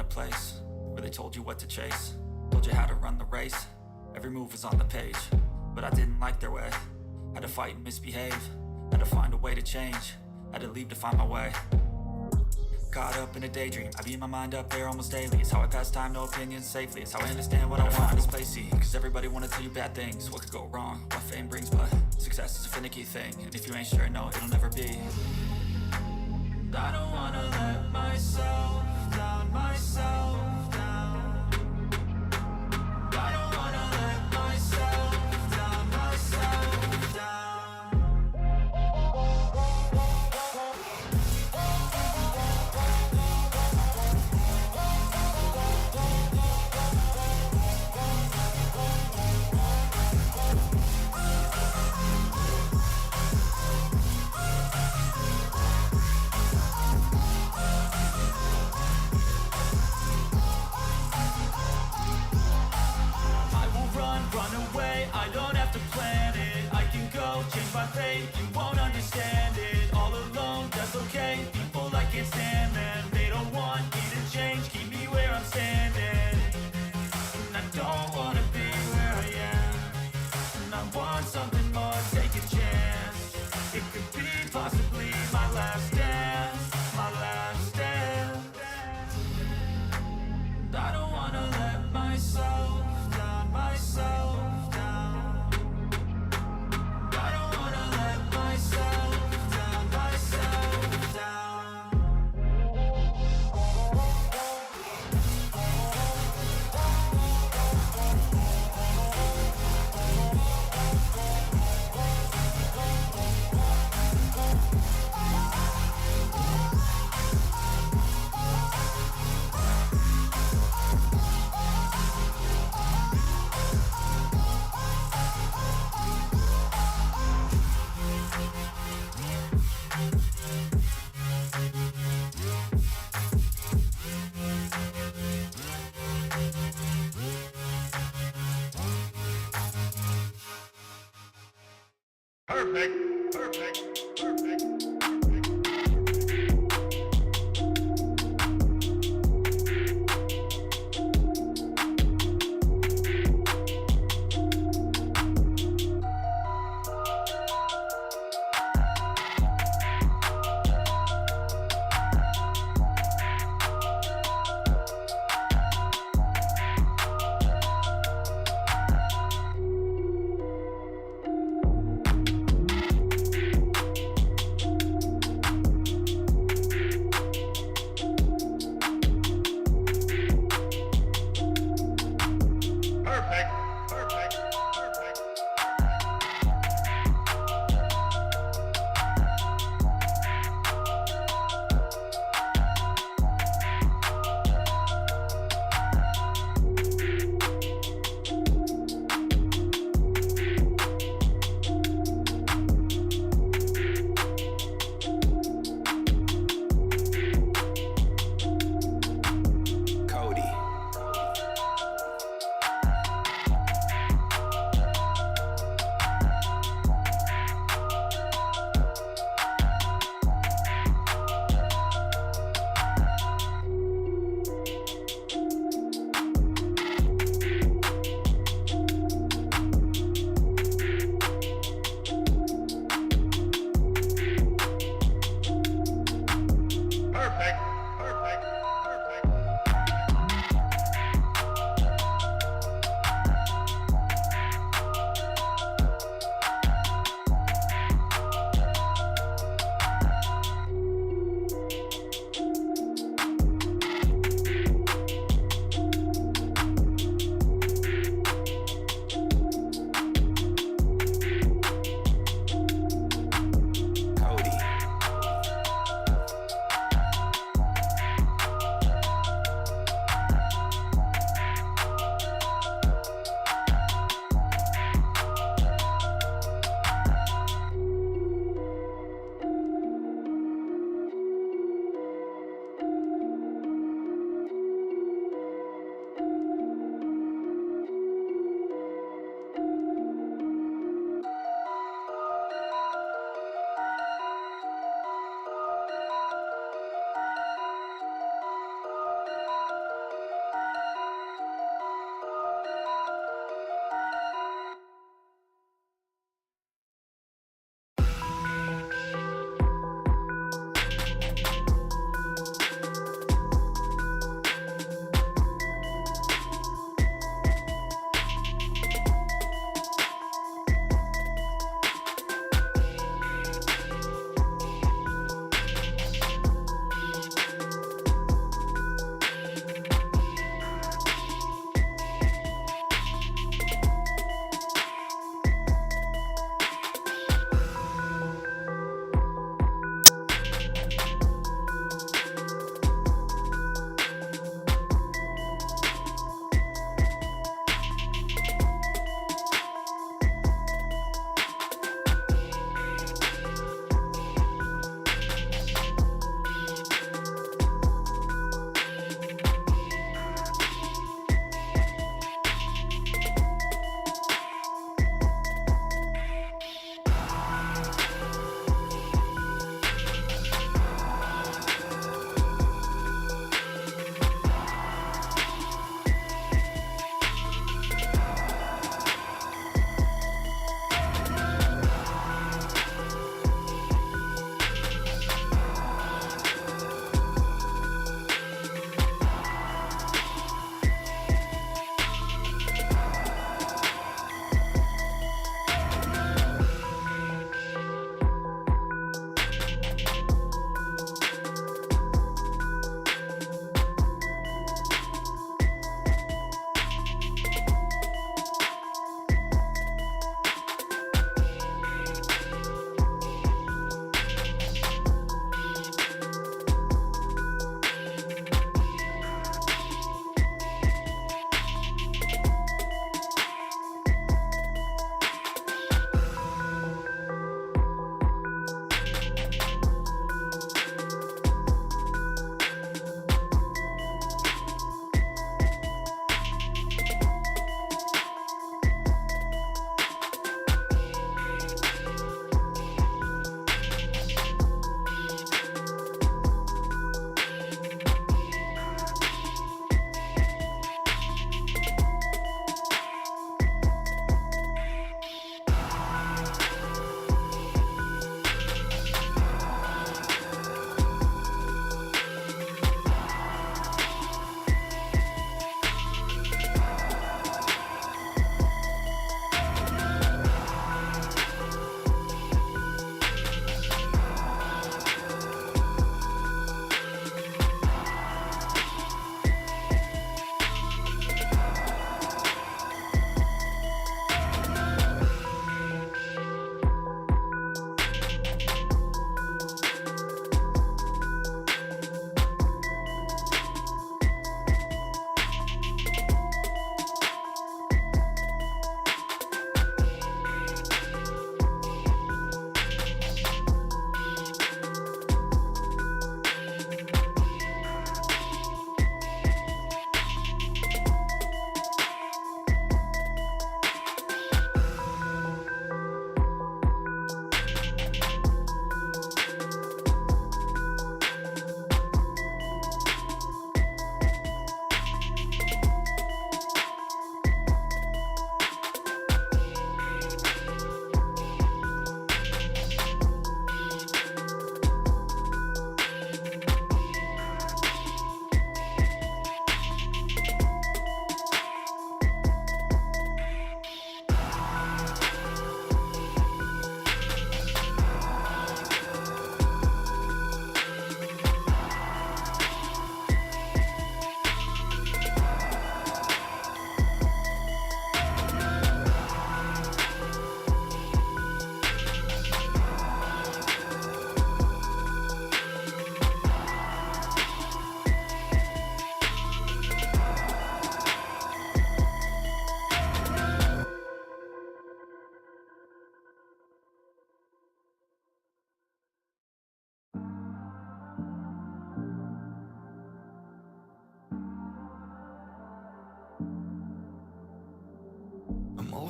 a place where they told you what to chase, told you how to run the race. Every move was on the page, but I didn't like their way. Had to fight and misbehave, had to find a way to change, had to leave to find my way. Caught up in a daydream, I beat my mind up there almost daily. It's how I pass time, no opinions safely. It's how I understand what I want in this place, see. Cause everybody wanna tell you bad things, what could go wrong, what fame brings. But success is a finicky thing, and if you ain't sure, no, it'll never be. I don't wanna let myself down, myself down. I don't wanna let myself down, myself down. I don't have to plan it, I can go change my fate. You won't understand it, all alone, that's okay. People I can't stand them, they don't want me to change. Keep me where I'm standing, and I don't wanna be where I am. And I want something more, take a chance. It could be possibly my last dance, my last dance. And I don't wanna let myself down, myself.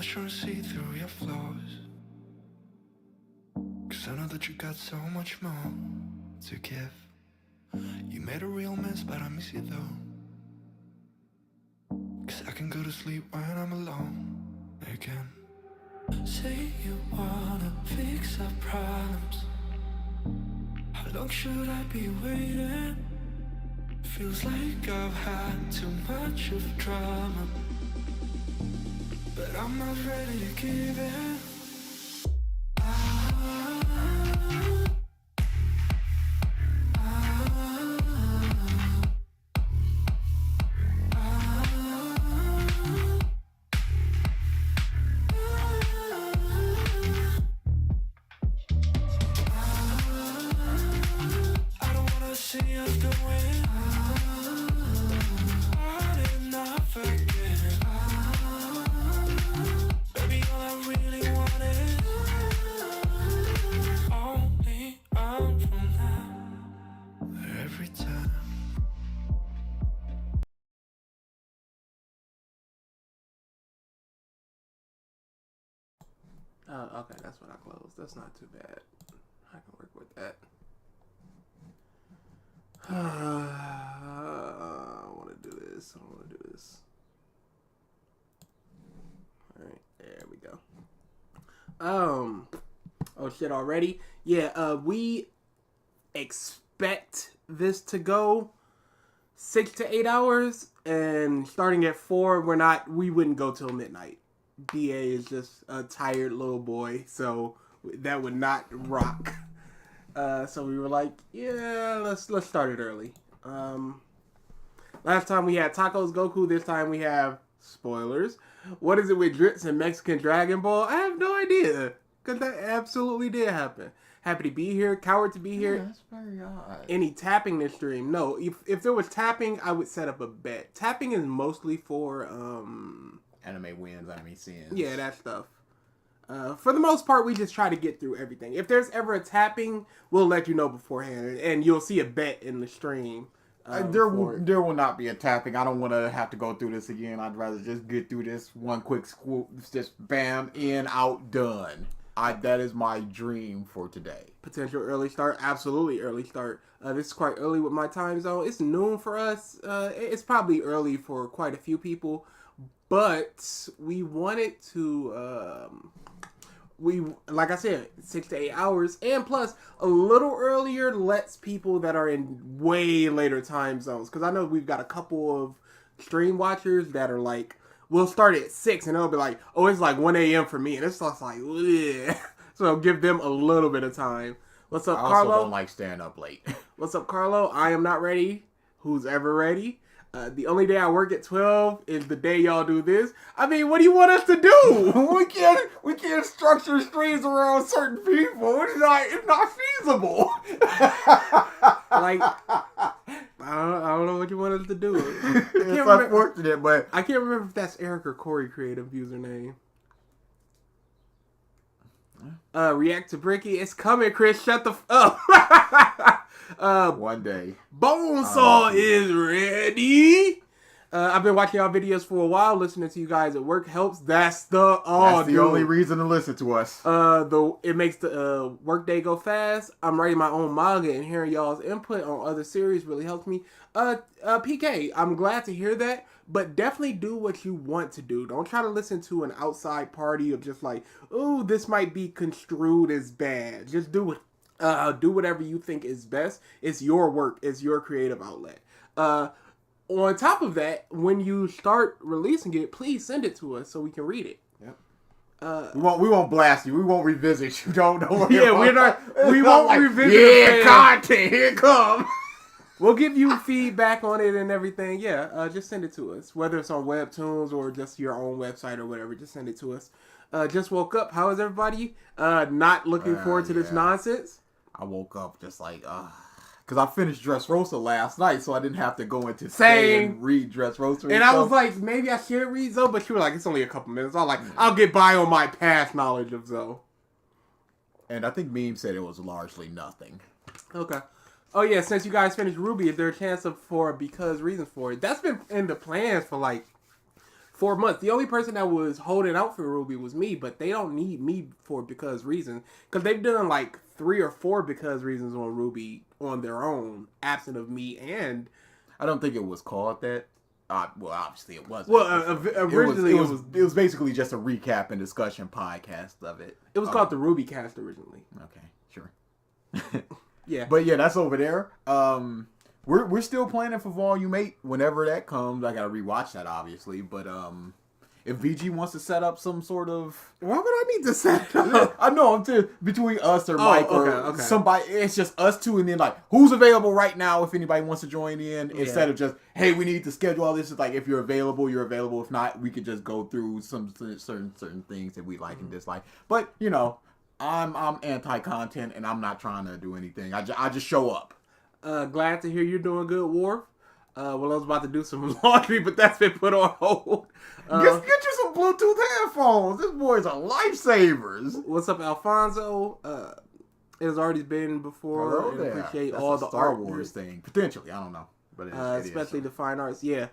not trying to see through your flaws, 'cause I know that you got so much more to give. You made a real mess, but I miss you though, 'cause I can go to sleep when I'm alone again. Say you wanna fix our problems. How long should I be waiting? Feels like I've had too much of drama, but I'm not ready to give in. Okay, that's what I closed. That's not too bad. I can work with that. I want to do this. Alright, there we go. Oh shit, already? Yeah, we expect this to go 6 to 8 hours, and starting at 4, we wouldn't go till midnight. DA is just a tired little boy, so that would not rock. So we were like, yeah, let's start it early. Last time we had Tacos Goku. This time we have spoilers. What is it with Drizzt and Mexican Dragon Ball? I have no idea, because that absolutely did happen. Happy to be here. Coward to be here. That's very odd. Any tapping this stream? No. If there was tapping, I would set up a bet. Tapping is mostly for Anime wins, anime sins. yeah, that stuff. For the most part, we just try to get through everything. If there's ever a tapping, we'll let you know beforehand, and you'll see a bet in the stream. There will not be a tapping. I don't want to have to go through this again. I'd rather just get through this one quick swoop. Just bam, in, out, done. That is my dream for today. Potential early start, absolutely early start. This is quite early with my time zone. It's noon for us. It's probably early for quite a few people, but we wanted to. Like I said, 6 to 8 hours, and plus a little earlier lets people that are in way later time zones. Because I know we've got a couple of stream watchers that are like, we'll start at 6, and they'll be like, oh, it's like 1 a.m. for me, and it's just like, ugh. So give them a little bit of time. What's up, Carlo? I also don't like staying up late. What's up, Carlo? I am not ready. Who's ever ready? The only day I work at 12 is the day y'all do this. I mean, what do you want us to do? we can't structure streams around certain people. It's not feasible. Like, I don't know what you want us to do. It's unfortunate, but I can't remember if that's Eric or Corey creative username. React to Bricky. It's coming, Chris. Shut the up. One day. Bonesaw is ready. I've been watching y'all videos for a while. Listening to you guys at work helps. That's the only reason to listen to us. It makes the work day go fast. I'm writing my own manga, and hearing y'all's input on other series really helps me. PK, I'm glad to hear that. But definitely do what you want to do. Don't try to listen to an outside party of just like, ooh, this might be construed as bad. Just do it. Do whatever you think is best. It's your work. It's your creative outlet. On top of that, when you start releasing it, please send it to us so we can read it. Yep. We won't blast you. We won't revisit you. Don't know. Yeah, we won't like, revisit. Yeah, content. Here it comes. We'll give you feedback on it and everything. Yeah, just send it to us. Whether it's on Webtoons or just your own website or whatever, just send it to us. Just woke up. How is everybody? Not looking forward to this nonsense. I woke up just like, because I finished Dressrosa last night, so I didn't have to go into Same. and read Dressrosa. And I was like, maybe I should read Zou, but you were like, it's only a couple minutes. I was like, I'll get by on my past knowledge of Zou. And I think Meme said it was largely nothing. Okay. Oh yeah, since you guys finished Ruby, is there a chance for reasons for it? That's been in the plans for like 4 months. The only person that was holding out for Ruby was me, but they don't need me for because reasons. Because they've done like 3 or 4 because reasons on Ruby on their own, absent of me. And I don't think it was called that. Well, obviously it wasn't. Well, originally it was basically just a recap and discussion podcast of it. It was called the Ruby Cast originally. Okay, sure. Yeah, but yeah, that's over there. We're still planning for Volume 8 whenever that comes. I gotta rewatch that obviously, but if VG wants to set up some sort of... Why would I need to set it up? I know, I'm saying between us or Mike or somebody. It's just us two, and then like, who's available right now if anybody wants to join in, instead of just, hey, we need to schedule all this. It's like, if you're available, you're available. If not, we could just go through some certain things that we like and dislike. But, you know, I'm anti-content, and I'm not trying to do anything. I just show up. Glad to hear you're doing good, Worf. Well, I was about to do some laundry, but that's been put on hold. Get you some Bluetooth headphones. This boy's a lifesavers. What's up, Alfonso? It has already been before. Hello there. Appreciate that's all a the Star art Wars thing. Potentially, I don't know. But especially the fine arts. Yeah,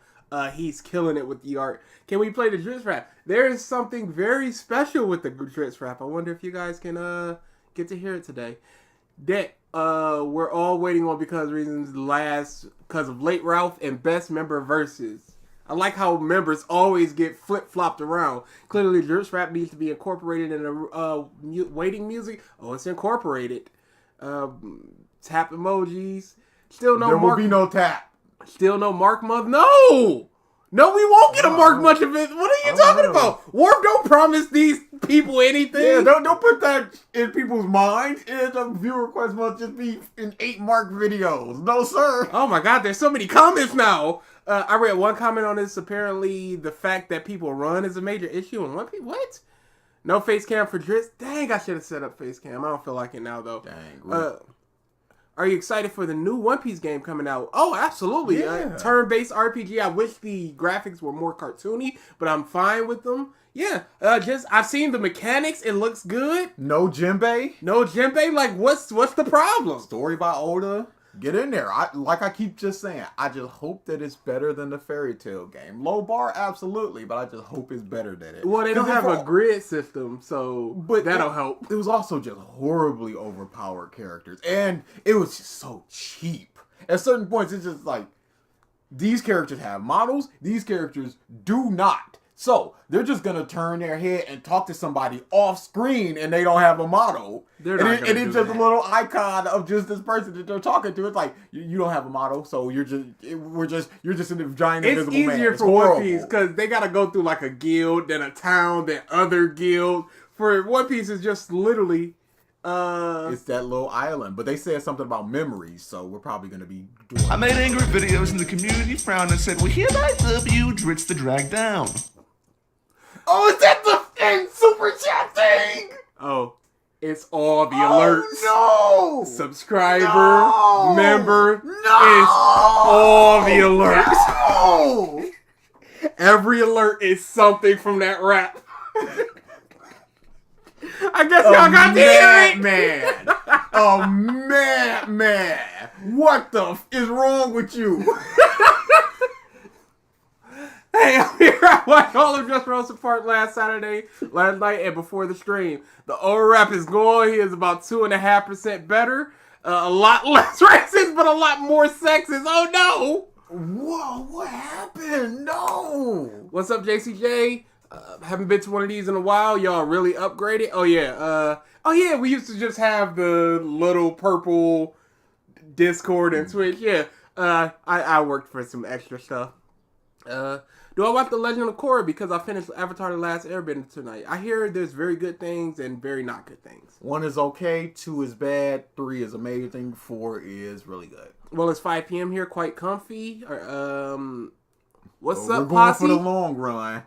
he's killing it with the art. Can we play the Drizzt rap? There is something very special with the Drizzt rap. I wonder if you guys can get to hear it today. We're all waiting on because of Late Ralph and Best Member Versus. I like how members always get flip-flopped around. Clearly, Drizzt rap needs to be incorporated in the waiting music. Oh, it's incorporated. Tap emojis. Still no there Mark. Will be no tap. Still no Mark month. No, we won't get a Mark much of it. What are you talking about? Warp don't promise these people anything. Yeah, don't put that in people's minds. The view request must just be in 8 Mark videos. No, sir. Oh my God, there's so many comments now. I read one comment on this. Apparently, the fact that people run is a major issue. And what? No face cam for Drizzt. Dang, I should have set up face cam. I don't feel like it now though. Dang. Are you excited for the new One Piece game coming out? Oh, absolutely. Yeah. Turn-based RPG. I wish the graphics were more cartoony, but I'm fine with them. Yeah. I've seen the mechanics. It looks good. No Jinbei. Like, what's the problem? Story by Oda. Get in there. I keep just saying, I just hope that it's better than the Fairy Tail game. Low bar, absolutely, but I just hope it's better than it. Well, they don't have a grid system, but that'll help. It was also just horribly overpowered characters, and it was just so cheap. At certain points, it's just like, these characters have models, these characters do not. So, they're just going to turn their head and talk to somebody off screen and they don't have a model. And it's just a little icon of just this person that they're talking to. It's like, you don't have a model, so you're just a giant invisible man. It's easier for One Piece because they got to go through like a guild, then a town, then other guild. For One Piece, it's just literally... it's that little island, but they said something about memories, so we're probably going to be doing... I made angry videos and the community frowned and said, well, hereby sub you, Drizzt the Drag Down. Oh, is that the super chat thing? Oh, it's all the alerts. Oh, no! Subscriber, member, it's all the alerts. No! Every alert is something from that rap. I guess y'all got to hear it. Man. Oh, man. What the is wrong with you? Hey, I'm here. I watched all of Dressrosa part last night, and before the stream. The old rap is going. He is about 2.5% better. A lot less racist, but a lot more sexist. Oh, no. Whoa, what happened? No. What's up, JCJ? Haven't been to one of these in a while. Y'all really upgraded? Oh, yeah. We used to just have the little purple Discord and Twitch. Yeah. I worked for some extra stuff. Do I watch The Legend of Korra because I finished Avatar: The Last Airbender tonight? I hear there's very good things and very not good things. 1 is okay, 2 is bad, 3 is amazing, 4 is really good. Well, it's 5 p.m. here, quite comfy. What's up, we're going Posse? for the long run.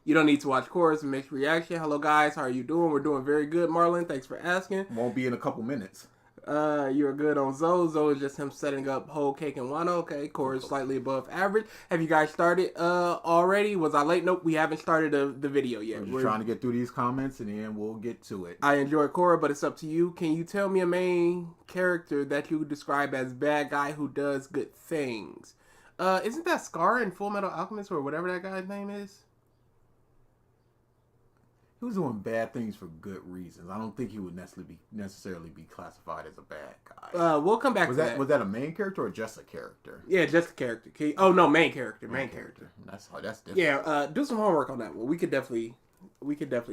You don't need to watch Korra's mixed reaction. Hello, guys. How are you doing? We're doing very good, Marlon. Thanks for asking. Won't be in a couple minutes. You're good on Zou. Zou is just him setting up whole cake and Wano. Okay, Korra's slightly above average. Have you guys started already? Was I late? Nope, we haven't started the video yet. We're trying to get through these comments and then we'll get to it. I enjoy Korra, but it's up to you. Can you tell me a main character that you would describe as bad guy who does good things? Isn't that Scar in Full Metal Alchemist or whatever that guy's name is? He was doing bad things for good reasons. I don't think he would necessarily be classified as a bad guy. We'll come back to that. Was that a main character or just a character? Yeah, just a character. Oh no, main character. Main character. That's different. Yeah, do some homework on that one. We could definitely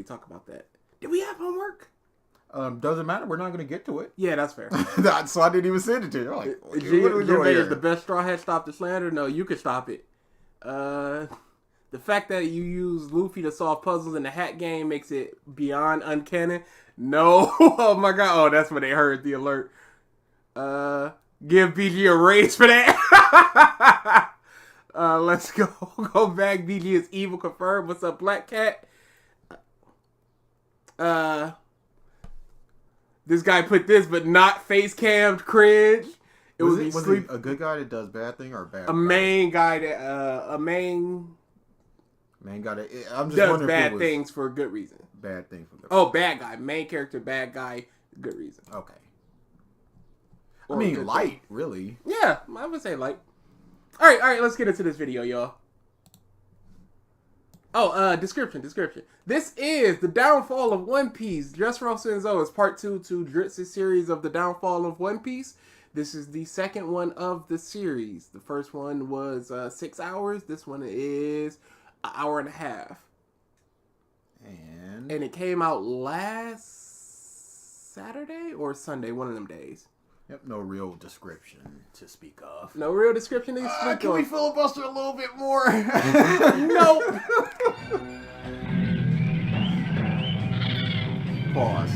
talk about that. Did we have homework? Doesn't matter. We're not going to get to it. Yeah, that's fair. So I didn't even send it to you. Like, what are we doing Gervais here? is the best straw hat stop the slander. No, you could stop it. The fact that you use Luffy to solve puzzles in the hat game makes it beyond uncanny. No. Oh my god. Oh, that's when they heard the alert. Give BG a raise for that. Let's go. Go back. BG is evil confirmed. What's up, Black Cat? This guy put this, but not face cammed. Cringe. Was it a good guy that does bad thing or a bad? Main guy that Man got it. I'm just does wondering bad if it was things for a good reason. Bad thing for good. Oh, bad guy. Main character, bad guy, good reason. Okay. Or I mean, good light, thing. really. Yeah, I would say light. All right, let's get into this video, y'all. Oh, description. This is the downfall of One Piece. Dressrosa and Zou is part 2 to Drizzt's series of the downfall of One Piece. This is the second one of the series. The first one was 6 hours. This one is an hour and a half. And it came out last Saturday or Sunday, one of them days. Yep, no real description to speak of. No real description to speak of. Can we filibuster a little bit more? Nope. Pause.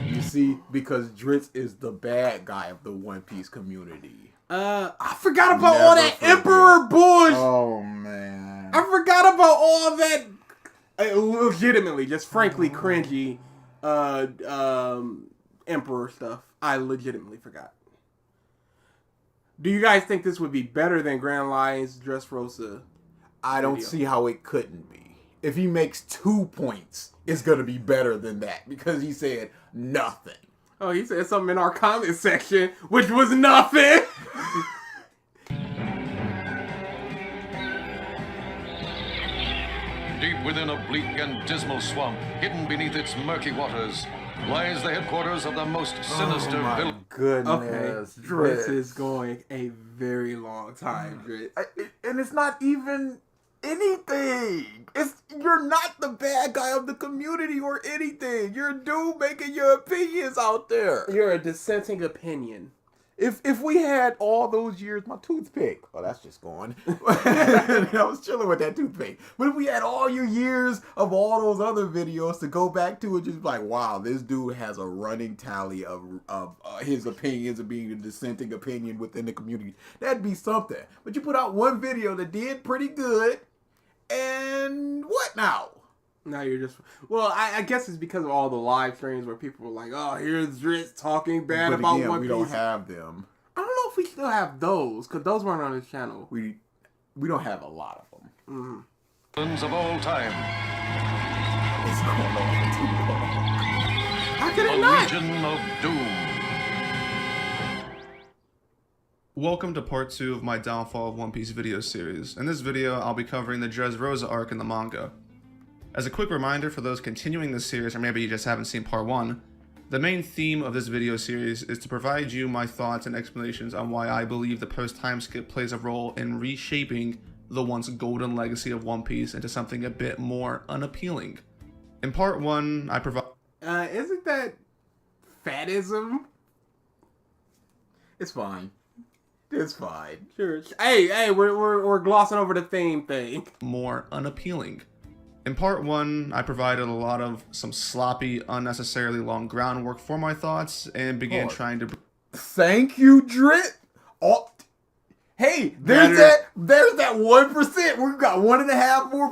You see, because Drizzt is the bad guy of the One Piece community. I forgot about all that Emperor bullshit. Oh, man. I forgot about all that legitimately, just frankly cringy Emperor stuff. I legitimately forgot. Do you guys think this would be better than Grand Lion's Dressrosa? I don't see how it couldn't be. If he makes 2 points, it's going to be better than that because he said nothing. Oh, he said something in our comment section, which was nothing. Deep within a bleak and dismal swamp, hidden beneath its murky waters, lies the headquarters of the most sinister villain. Goodness. Okay, this is going a very long time, Drizzt. And it's not even anything. You're not the bad guy of the community or anything. You're a dude making your opinions out there. You're a dissenting opinion. If we had all those years, my toothpick. Oh, that's just gone. I was chilling with that toothpick. But if we had all your years of all those other videos to go back to, and just like, wow, this dude has a running tally of his opinions of being a dissenting opinion within the community, that'd be something. But you put out one video that did pretty good, and what now? Now you're just... Well, I guess it's because of all the live streams where people were like, oh, here's Drizzt talking bad But about again, One we Piece. don't have them. I don't know if we still have those, because those weren't on his channel. We don't have a lot of them. Villains of all time. It's going on too long. How could A it not? legion of doom. Welcome to part 2 of my Downfall of One Piece video series. In this video, I'll be covering the Dressrosa arc in the manga. As a quick reminder for those continuing this series, or maybe you just haven't seen part 1, the main theme of this video series is to provide you my thoughts and explanations on why I believe the post-time skip plays a role in reshaping the once golden legacy of One Piece into something a bit more unappealing. In part 1, I provide... Isn't that fatism? It's fine. It's fine. Sure. Hey, we're glossing over the theme thing. more unappealing. In part 1, I provided a lot of some sloppy, unnecessarily long groundwork for my thoughts and began trying to... Thank you, Drizzt. Oh, hey, there's that 1%. We've got 1.5% more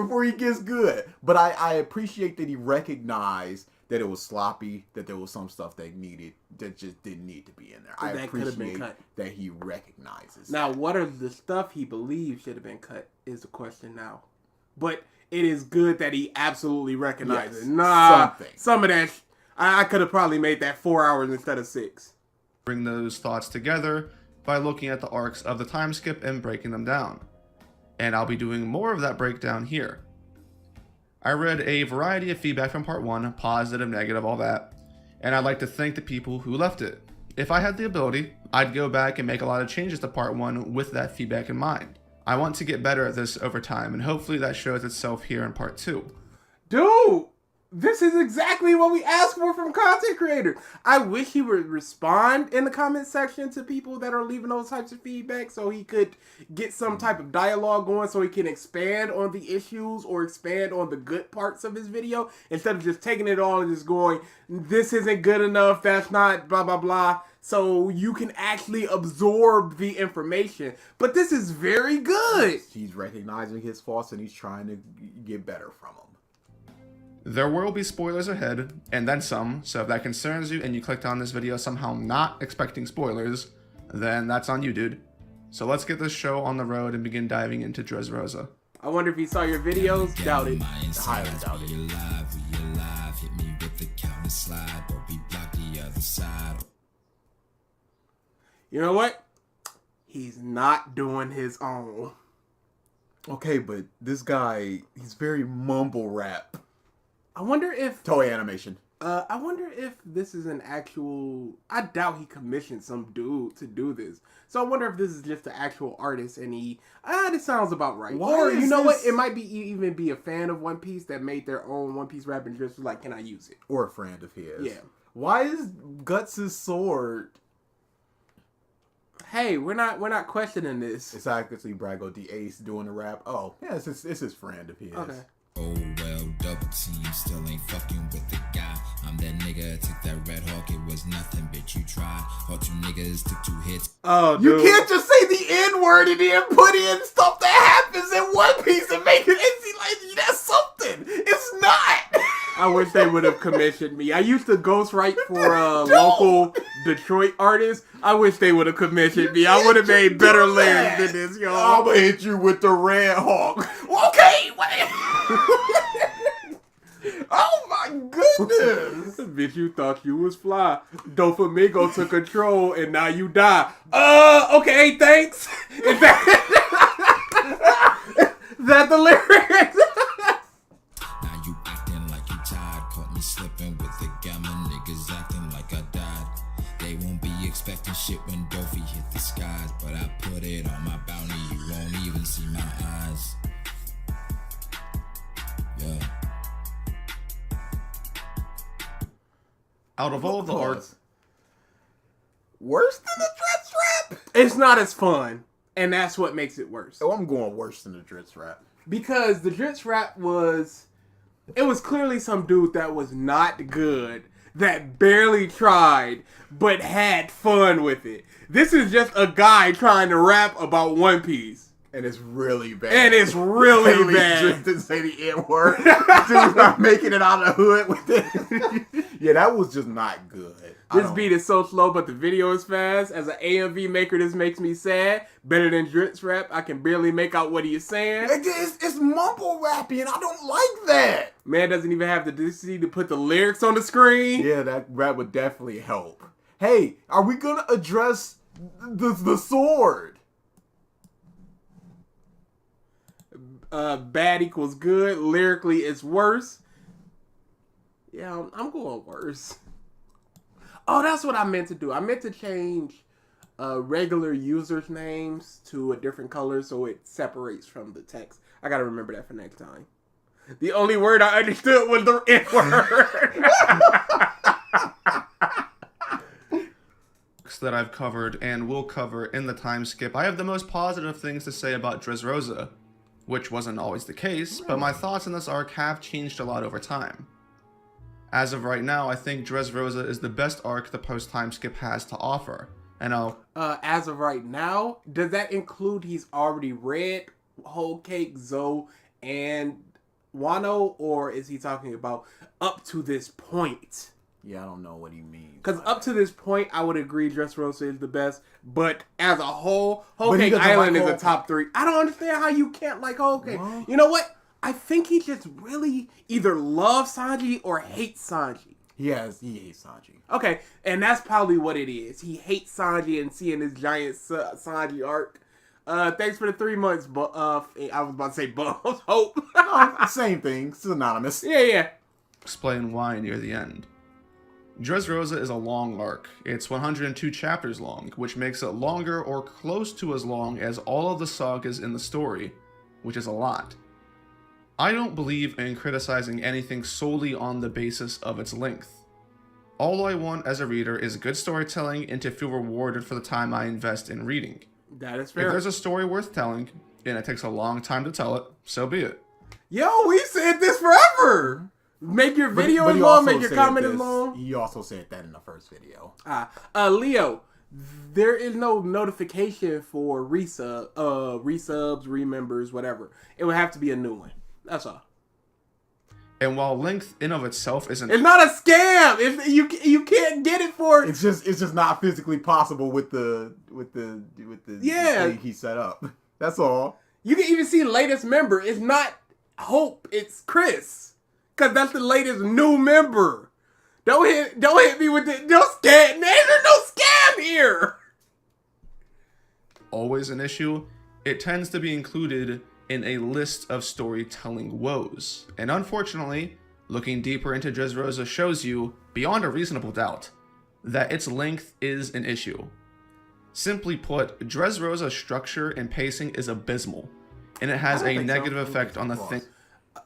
before he gets good. But I appreciate that he recognized that it was sloppy, that there was some stuff that just didn't need to be in there. I That could have been appreciate cut. that he recognizes. Now, what are the stuff he believes should have been cut is the question now. But it is good that he absolutely recognizes it. Nah, some of that, I could have probably made that 4 hours instead of 6. bring those thoughts together by looking at the arcs of the time skip and breaking them down. And I'll be doing more of that breakdown here. I read a variety of feedback from part 1, positive, negative, all that, and I'd like to thank the people who left it. If I had the ability, I'd go back and make a lot of changes to part 1 with that feedback in mind. I want to get better at this over time, and hopefully that shows itself here in part 2. Dude, this is exactly what we asked for from content creators. I wish he would respond in the comment section to people that are leaving those types of feedback so he could get some type of dialogue going so he can expand on the issues or expand on the good parts of his video instead of just taking it all and just going, this isn't good enough, that's not blah, blah, blah. So you can actually absorb the information. But this is very good. He's recognizing his faults and he's trying to get better from them. There will be spoilers ahead, and then some, so if that concerns you and you clicked on this video somehow not expecting spoilers, then that's on you, dude. So let's get this show on the road and begin diving into Dressrosa. I wonder if he saw your videos. Doubt it. Highly doubt it. You know what? He's not doing his own. Okay, but this guy, he's very mumble rap. I wonder if Toei Animation. I wonder if this is an actual. I doubt he commissioned some dude to do this. So I wonder if this is just an actual artist and he. This sounds about right. Why or is you know this- what? It might be even be a fan of One Piece that made their own One Piece rap and just was like, can I use it? Or a friend of his. Yeah. Why is Guts' sword? Hey, we're not questioning this. It's actually Brago the Ace doing the rap. Oh, yeah, it's his friend of his. Okay. Oh well, double team, still ain't fucking with the guy. I'm that nigga, took that Red Hawk, it was nothing, bitch, you tried. All two niggas took 2 hits. Oh, You dude. can't just say the N-word and then put in stuff that happens in One Piece and make it easy like that's something. It's not. I wish they would have commissioned me. I used to ghostwrite for local Detroit artists. I wish they would have commissioned me. I would have made better lyrics than this, I'm y'all. gonna hit you with the Red Hawk. Okay, wait. Oh my goodness. Bitch, you thought you was fly. Doflamingo took control and now you die. Okay, thanks. Is that the lyrics? Now you acting like you tired, caught me slipping with the gamma, niggas acting like I died. They won't be expecting shit when Dofi hit the skies, but I put it on my bounty, you won't even see my eyes. Yeah. Out of all of the art, Worse than the Drizzt rap? It's not as fun. And that's what makes it worse. Oh, I'm going worse than the Drizzt rap. Because the Drizzt rap was clearly some dude that was not good, that barely tried, but had fun with it. This is just a guy trying to rap about One Piece. And it's really bad. And it's really At least bad. Drizzt didn't say the N-word. Dude's not making it out of the hood with it. Yeah, that was just not good. This beat is so slow, but the video is fast. As an AMV maker, this makes me sad. Better than Drizzt rap. I can barely make out what he is saying. It's mumble rapping, and I don't like that. Man doesn't even have the decency to put the lyrics on the screen. Yeah, that rap would definitely help. Hey, are we gonna address the sword? Bad equals good. Lyrically, it's worse. Yeah, I'm going worse. Oh, that's what I meant to do. I meant to change regular users' names to a different color so it separates from the text. I gotta remember that for next time. The only word I understood was the N-word. that I've covered and will cover in the time skip, I have the most positive things to say about Dressrosa, which wasn't always the case, but my thoughts on this arc have changed a lot over time. As of right now, I think Dressrosa is the best arc the post-time skip has to offer, and As of right now, does that include he's already read Whole Cake, Zou, and Wano, or is he talking about up to this point? Yeah, I don't know what he means. Because up to this point, I would agree Dressrosa is the best, but as a whole, Whole But he Cake doesn't Island like is a Whole top 3. I don't understand how you can't like Whole Cake. What? You know what? I think he just really either loves Sanji or hates Sanji. He hates Sanji. Okay, and that's probably what it is. He hates Sanji and seeing this giant Sanji arc. Thanks for the 3 months, but I was about to say bums. Hope. Same thing. Synonymous. Yeah. Explain why near the end. Dressrosa is a long arc. It's 102 chapters long, which makes it longer or close to as long as all of the sagas in the story, which is a lot. I don't believe in criticizing anything solely on the basis of its length. All I want as a reader is good storytelling and to feel rewarded for the time I invest in reading. That is fair. If there's a story worth telling, and it takes a long time to tell it, so be it. Yo, we said this forever. Make your video as long, make your comment as long. He also said that in the first video. Leo, there is no notification for resubs, remembers, whatever. It would have to be a new one. That's all. And while length in of itself isn't... It's not a scam. If you can't get it for... It's just not physically possible with the thing he set up. That's all. You can even see latest member. It's not Hope. It's Chris. Because that's the latest new member. Don't hit me with the... Don't scam. There's no scam here. Always an issue. It tends to be included in a list of storytelling woes. And unfortunately, looking deeper into Dressrosa shows you, beyond a reasonable doubt, that its length is an issue. Simply put, Dressrosa's structure and pacing is abysmal, and it has a negative effect on the thing.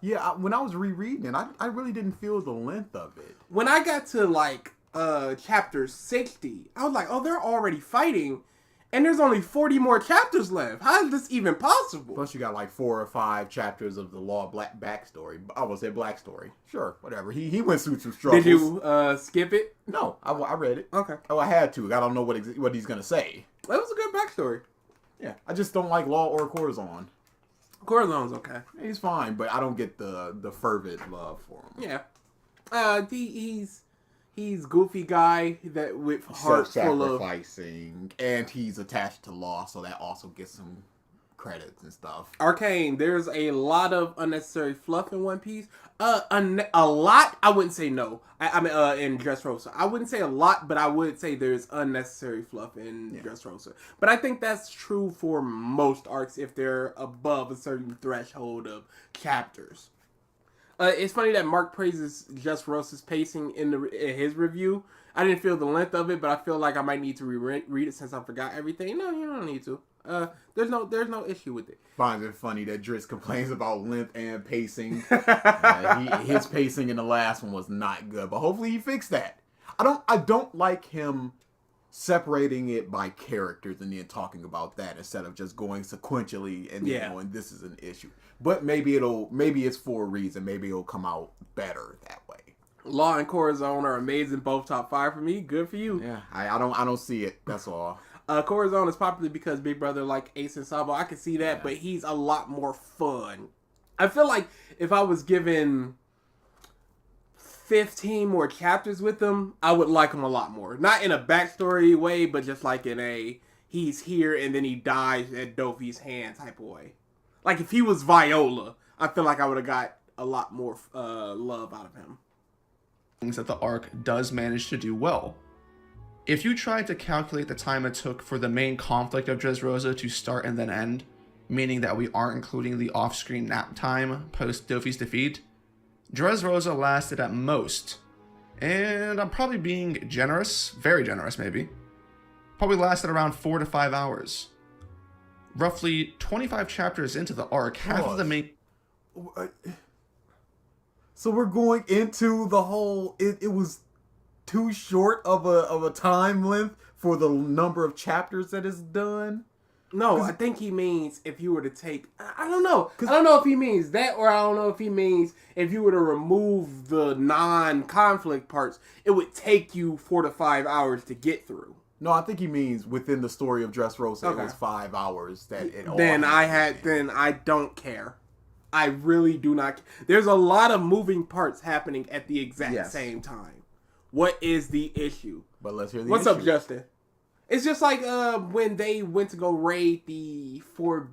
Yeah, when I was rereading it, I really didn't feel the length of it. When I got to like chapter 60, I was like, oh, they're already fighting. And there's only 40 more chapters left. How is this even possible? Plus, you got like 4 or 5 chapters of the Law Black backstory. I would say Black story. Sure, whatever. He went through some struggles. Did you skip it? No, I read it. Okay. Oh, I had to. I don't know what he's gonna say. That was a good backstory. Yeah, I just don't like Law or Corazon. Corazon's okay. He's fine, but I don't get the fervent love for him. Yeah. He's goofy guy that with heart full of... Self-sacrificing, and he's attached to Law, so that also gets him credits and stuff. Arcane, there's a lot of unnecessary fluff in One Piece. A lot, I wouldn't say no. I mean, in Dressrosa. I wouldn't say a lot, but I would say there's unnecessary fluff in Dressrosa. But I think that's true for most arcs if they're above a certain threshold of chapters. It's funny that Mark praises Dressrosa's pacing in his review. I didn't feel the length of it, but I feel like I might need to read it since I forgot everything. No, you don't need to. There's no issue with it. Finds it funny that Drizzt complains about length and pacing. His pacing in the last one was not good, but hopefully he fixed that. I don't like him separating it by characters and then talking about that instead of just going sequentially and then going, this is an issue. But maybe it's for a reason. Maybe it'll come out better that way. Law and Corazon are amazing, both top 5 for me. Good for you. Yeah, I don't see it. That's all. Corazon is popular because Big Brother like Ace and Sabo. I can see that, but he's a lot more fun. I feel like if I was given 15 more chapters with him, I would like him a lot more. Not in a backstory way, but just like in a he's here and then he dies at Dofi's hand type of way. Like if he was Viola, I feel like I would have got a lot more love out of him. Things that the arc does manage to do well. If you tried to calculate the time it took for the main conflict of Dressrosa to start and then end, meaning that we aren't including the off-screen nap time post Dofi's defeat, Dressrosa lasted at most, and I'm probably being generous, very generous maybe, probably lasted around 4 to 5 hours. Roughly 25 chapters into the arc, half of the main... So we're going into the whole... It was too short of a time length for the number of chapters that is done? No, I think he means if you were to take... I don't know. I don't know if he means that, or I don't know if he means if you were to remove the non-conflict parts, it would take you 4 to 5 hours to get through. No, I think he means within the story of Dressrosa, it was 5 hours that it all Then I don't care. I really do not. There's a lot of moving parts happening at the exact same time. What is the issue? But let's hear the What's issue. up, Justin? It's just like when they went to go raid the four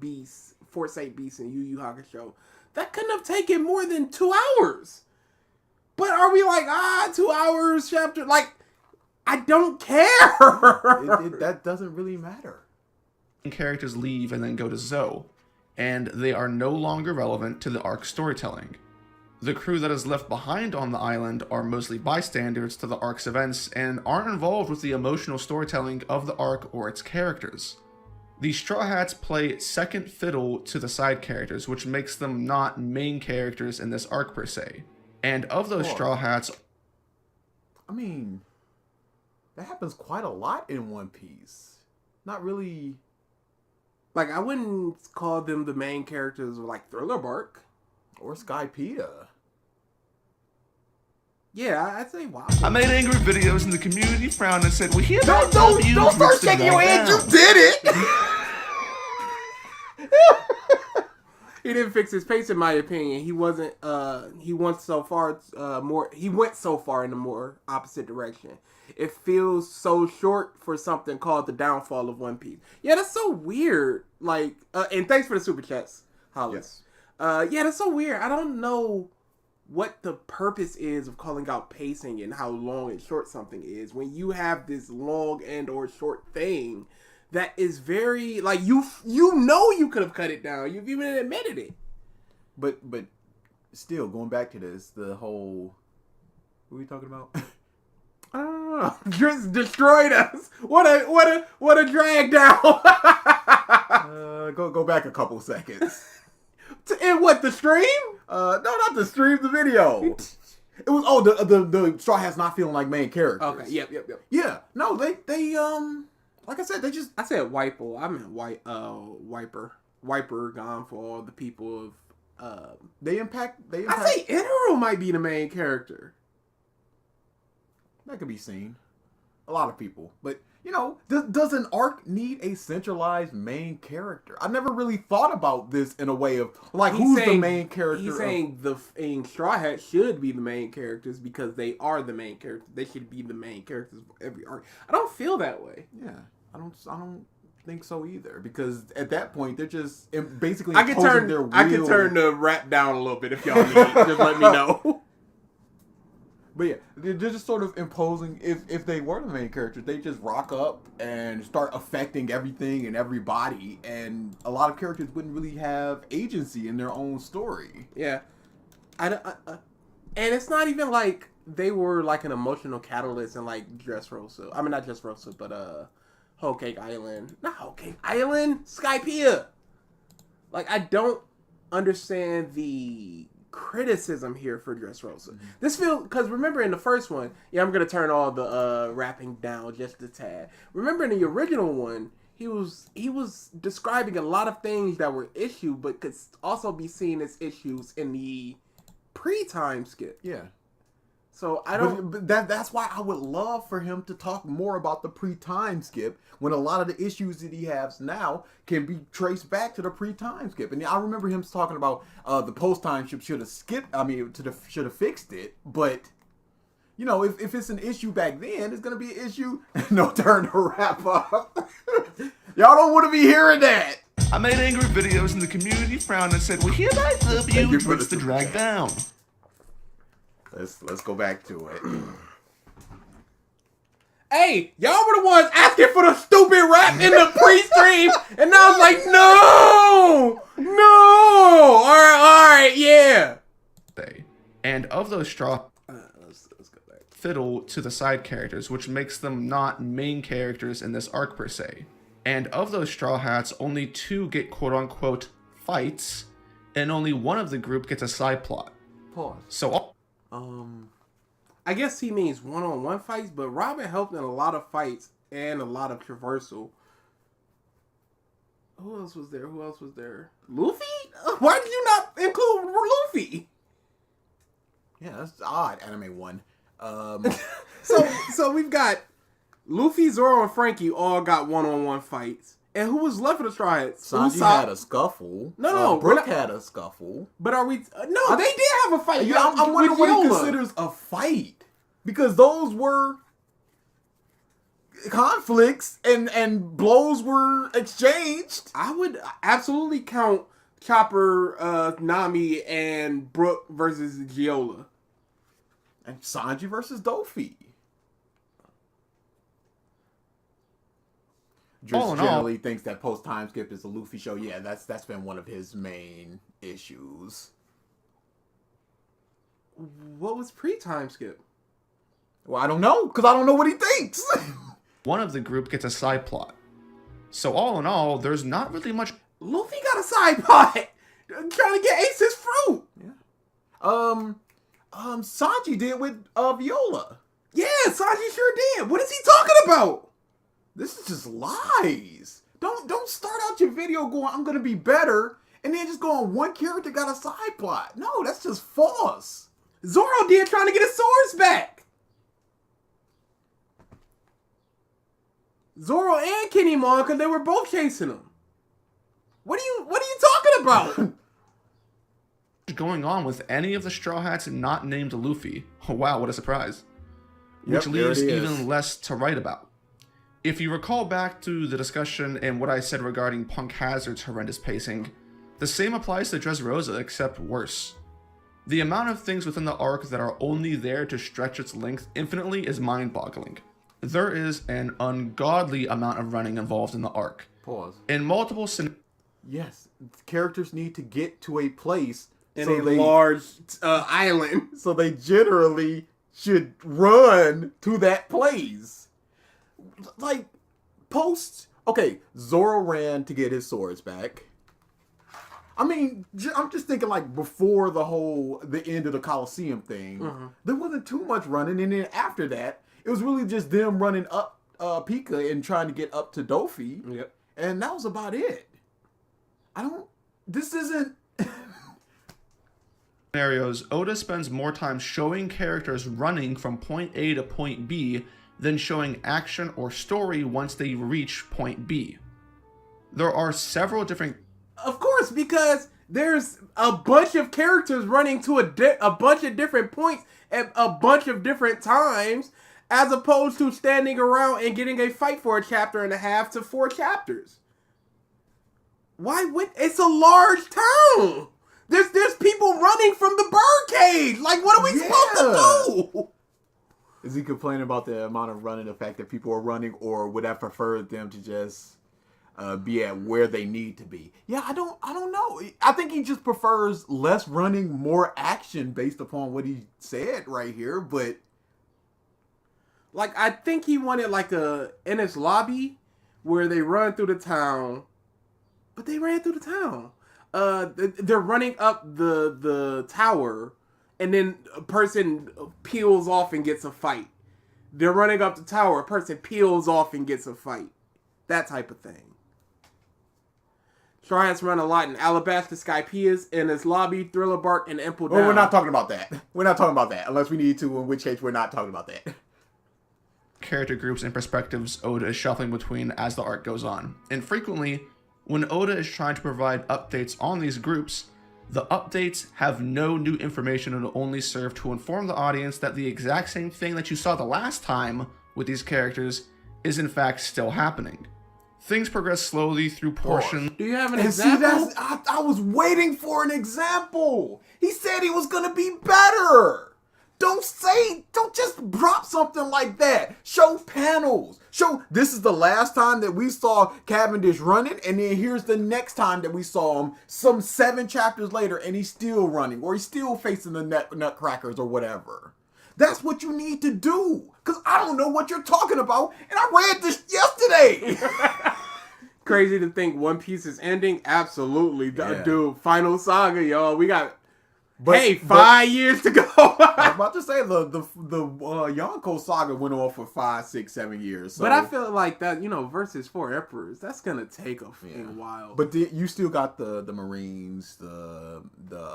Saint Beasts in Yu Yu Hakusho. That couldn't have taken more than 2 hours. But are we like, 2 hours chapter? Like, I don't care. That doesn't really matter. characters leave and then go to Zou, and they are no longer relevant to the arc's storytelling. The crew that is left behind on the island are mostly bystanders to the arc's events and aren't involved with the emotional storytelling of the arc or its characters. The Straw Hats play second fiddle to the side characters, which makes them not main characters in this arc per se. And of those Straw Hats... I mean, that happens quite a lot in One Piece. Not really... Like, I wouldn't call them the main characters of, like, Thriller Bark. Or Skypea. Yeah, I'd say wow. I made angry videos and the community frowned and said, "We hear Don't start shaking your head. You did it. He didn't fix his pace, in my opinion. He wasn't. He went so far. He went so far in the more opposite direction. It feels so short for something called the downfall of One Piece. Yeah, that's so weird. Like, and thanks for the super chats, Hollis. Yes. Yeah, that's so weird. I don't know what the purpose is of calling out pacing and how long and short something is when you have this long and or short thing that is very, like, you know you could have cut it down. You've even admitted it. But still, going back to this, the whole... What are we talking about? I don't know. Drizzt destroyed us. What a drag down. Go back a couple seconds. In what, the stream? No, not the stream, the video. It was the Straw Hats not feeling like main characters. Okay, yep. Yeah, no, they like I said, they just... I said Wiper. I meant Wiper. Wiper gone for all the people of they impact. I say Inaro might be the main character. That could be seen. A lot of people, but you know, does an arc need a centralized main character? I never really thought about this in a way of like who's the main character. He's saying the Straw Hats should be the main characters because they are the main characters. They should be the main characters for every arc. I don't feel that way. Yeah, I don't think so either, because at that point they're just basically I can turn the rap down a little bit if y'all need. Just let me know. But yeah, they're just sort of imposing. If they were the main characters, they just rock up and start affecting everything and everybody, and a lot of characters wouldn't really have agency in their own story. Yeah, and it's not even like they were like an emotional catalyst in like Dressrosa. I mean, not Dressrosa, but Whole Cake Island. Not Whole Cake Island. Skypea. Like, I don't understand the criticism here for Dressrosa. Mm-hmm. This feels, because remember in the first one, yeah, I'm gonna turn all the rapping down just a tad. Remember in the original one, he was describing a lot of things that were issues, but could also be seen as issues in the pre-time skip. Yeah. So I don't. But that's why I would love for him to talk more about the pre-time skip, when a lot of the issues that he has now can be traced back to the pre-time skip. And I remember him talking about the post-time skip should have skipped. I mean, should have fixed it. But you know, if it's an issue back then, it's gonna be an issue. No turn to wrap up. Y'all don't want to be hearing that. I made angry videos and the community frowned and said, "We hereby help you Drizzt the drag down." Let's go back to it. Hey, y'all were the ones asking for the stupid rap in the pre-stream, and I was like, no. All right, yeah. And of those straw, let's go back. Fiddle to the side characters, which makes them not main characters in this arc per se. And of those Straw Hats, only 2 get quote-unquote fights, and only one of the group gets a side plot. Pause. So, I guess he means one-on-one fights, but Robin helped in a lot of fights and a lot of traversal. Who else was there? Luffy? Why did you not include Luffy? Yeah, that's odd, anime one. So we've got Luffy, Zoro, and Frankie all got one-on-one fights. And who was left of the Straw Hats? Sanji had a scuffle. No, Brook had a scuffle. But are we... No, they did have a fight. I'm wondering what he considers a fight. Because those were conflicts and blows were exchanged. I would absolutely count Chopper, Nami, and Brook versus Giola. And Sanji versus Dofi. Drizzt generally thinks that post time skip is a Luffy show. Yeah, that's been one of his main issues. What was pre-time skip? Well, I don't know, because I don't know what he thinks. One of the group gets a side plot. So all in all, there's not really much. Luffy got a side plot. Trying to get Ace's fruit. Yeah. Sanji did with Viola. Yeah, Sanji sure did. What is he talking about? This is just lies. Don't start out your video going, I'm gonna be better, and then just go on one character got a side plot. No, that's just false. Zoro did, trying to get his swords back. Zoro and Kinemon, because they were both chasing him. What are you talking about? Going on with any of the Straw Hats not named Luffy. Oh, wow, what a surprise. Which leaves even less to write about. If you recall back to the discussion and what I said regarding Punk Hazard's horrendous pacing, the same applies to Dressrosa, except worse. The amount of things within the arc that are only there to stretch its length infinitely is mind-boggling. There is an ungodly amount of running involved in the arc. Pause. In multiple Yes, characters need to get to a place in a large island. So they generally should run to that place. Like, okay, Zoro ran to get his swords back. I mean, I'm just thinking like before the end of the Coliseum thing, there wasn't too much running. And then after that, it was really just them running up Pika and trying to get up to Dofi. Yep. And that was about it. This isn't... scenarios, Oda spends more time showing characters running from point A to point B than showing action or story once they reach point B. There are several different... Of course, because there's a bunch of characters running to a bunch of different points at a bunch of different times, as opposed to standing around and getting a fight for a chapter and a half to 4 chapters. Why would... It's a large town! There's people running from the birdcage! Like, what are we supposed to do? Is he complaining about the amount of running, the fact that people are running, or would I prefer them to just be at where they need to be? Yeah, I don't know. I think he just prefers less running, more action based upon what he said right here, but... Like, I think he wanted like in his lobby where they run through the town, but they ran through the town. They're running up the tower, and then a person peels off and gets a fight. They're running up the tower, a person peels off and gets a fight. That type of thing. Straw Hats run a lot in Alabaster, Skypias, in his lobby, Thriller Bark, and Impel Down. Well, we're not talking about that. We're not talking about that, unless we need to, in which case we're not talking about that. Character groups and perspectives Oda is shuffling between as the arc goes on. And frequently, when Oda is trying to provide updates on these groups, the updates have no new information and only serve to inform the audience that the exact same thing that you saw the last time with these characters is in fact still happening. Things progress slowly through portions. Do you have an example? See, I was waiting for an example. He said he was going to be better. Don't just drop something like that. Show panels. Show this is the last time that we saw Cavendish running, and then here's the next time that we saw him some 7 chapters later, and he's still running, or he's still facing the nutcrackers or whatever. That's what you need to do, because I don't know what you're talking about, and I read this yesterday. Crazy to think One Piece is ending? Absolutely. Yeah. Dude, final saga, y'all. We got... 5 years to go. I was about to say the Yonko saga went on for 5, 6, 7 years. So. But I feel like that, versus 4 emperors, that's gonna take a while. But you still got the Marines, the.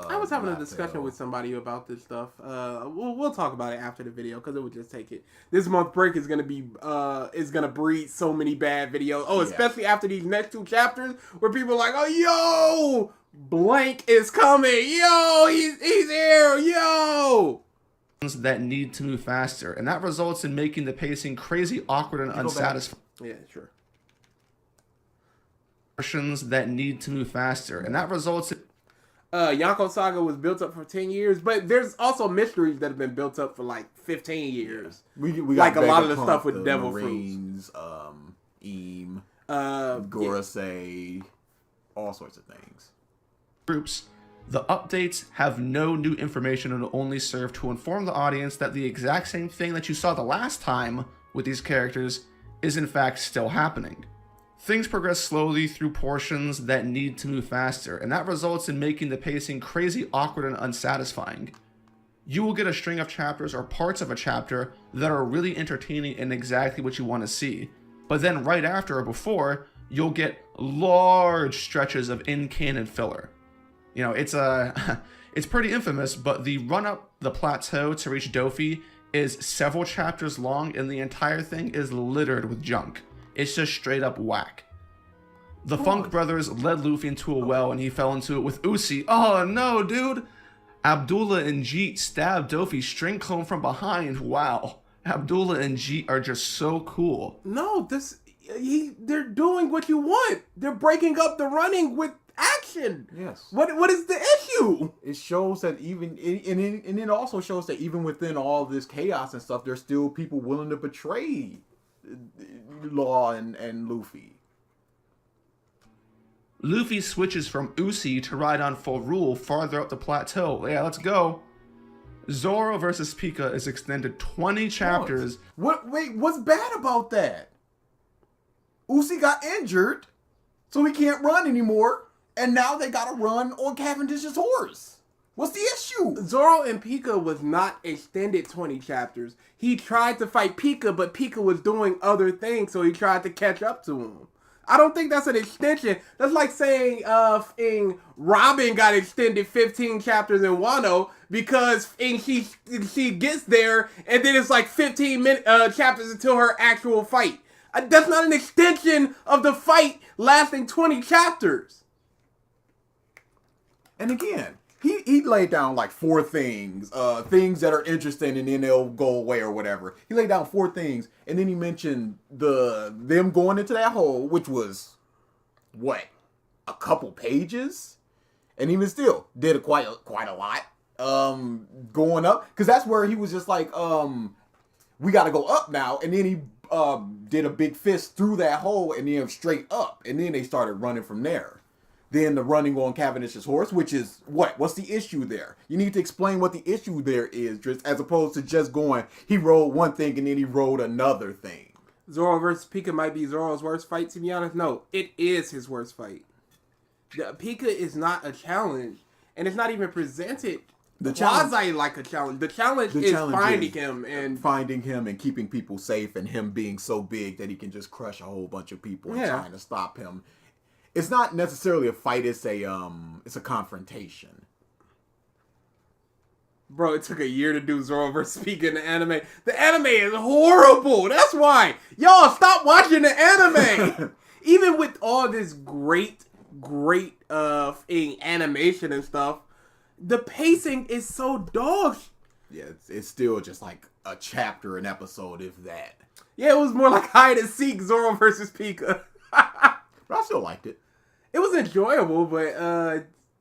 I was having a discussion with somebody about this stuff. We'll talk about it after the video because it would just take it. This month break is gonna be breed so many bad videos. Oh, especially after these next 2 chapters where people are like, oh yo. Blank is coming. Yo, he's here. Yo. That need to move faster, and that results in making the pacing crazy awkward and unsatisfying. Yeah, sure. Portions that need to move faster, and that results in... Yonko Saga was built up for 10 years, but there's also mysteries that have been built up for like 15 years. We like got a lot of the Vegapunk, stuff with the Devil Marines, Fruits. Gorosei, all sorts of things. Groups, the updates have no new information and only serve to inform the audience that the exact same thing that you saw the last time with these characters is in fact still happening. Things progress slowly through portions that need to move faster, and that results in making the pacing crazy awkward and unsatisfying. You will get a string of chapters or parts of a chapter that are really entertaining and exactly what you want to see, but then right after or before, you'll get large stretches of in-canon filler. You know, it's pretty infamous, but the run up the plateau to reach Dofi is several chapters long, and the entire thing is littered with junk. It's just straight up whack. The Funk brothers led Luffy into a well, and he fell into it with Uzi. Oh no, dude! Abdullah and Jeet stabbed Dofi string clone from behind. Wow. Abdullah and Jeet are just so cool. No, they're doing what you want. They're breaking up the running with action. Yes. What is the issue? It shows that and it also shows that even within all this chaos and stuff, there's still people willing to betray Law and Luffy. Luffy switches from Uzi to ride on full rule farther up the plateau. Yeah, let's go. Zoro versus Pika is extended 20 chapters. Wait, what's bad about that? Uzi got injured, so he can't run anymore, and now they gotta run on Cavendish's horse. What's the issue? Zoro and Pika was not extended 20 chapters. He tried to fight Pika, but Pika was doing other things, so he tried to catch up to him. I don't think that's an extension. That's like saying Robin got extended 15 chapters in Wano because she gets there and then it's like 15 chapters until her actual fight. That's not an extension of the fight lasting 20 chapters. And again, he laid down like 4 things, things that are interesting, and then they'll go away or whatever. He laid down 4 things, and then he mentioned them going into that hole, which was what, a couple pages, and even still did quite a lot. Going up, because that's where he was just like, we got to go up now, and then he did a big fist through that hole and then straight up, and then they started running from there. Then the running on Cavendish's horse, which is what? What's the issue there? You need to explain what the issue there is, Drizzt, as opposed to just going, he rode one thing and then he rode another thing. Zoro versus Pika might be Zoro's worst fight, to be honest. No, it is his worst fight. Pika is not a challenge, and it's not even presented quasi like a challenge. The challenge is finding him and keeping people safe, and him being so big that he can just crush a whole bunch of people and trying to stop him. It's not necessarily a fight, it's a confrontation. Bro, it took a year to do Zoro versus Pika in the anime. The anime is horrible. That's why. Y'all, stop watching the anime. Even with all this great animation and stuff, the pacing is so dog. Yeah, it's still just like a chapter an episode, if that. Yeah, it was more like hide and seek Zoro versus Pika. But I still liked it. It was enjoyable, but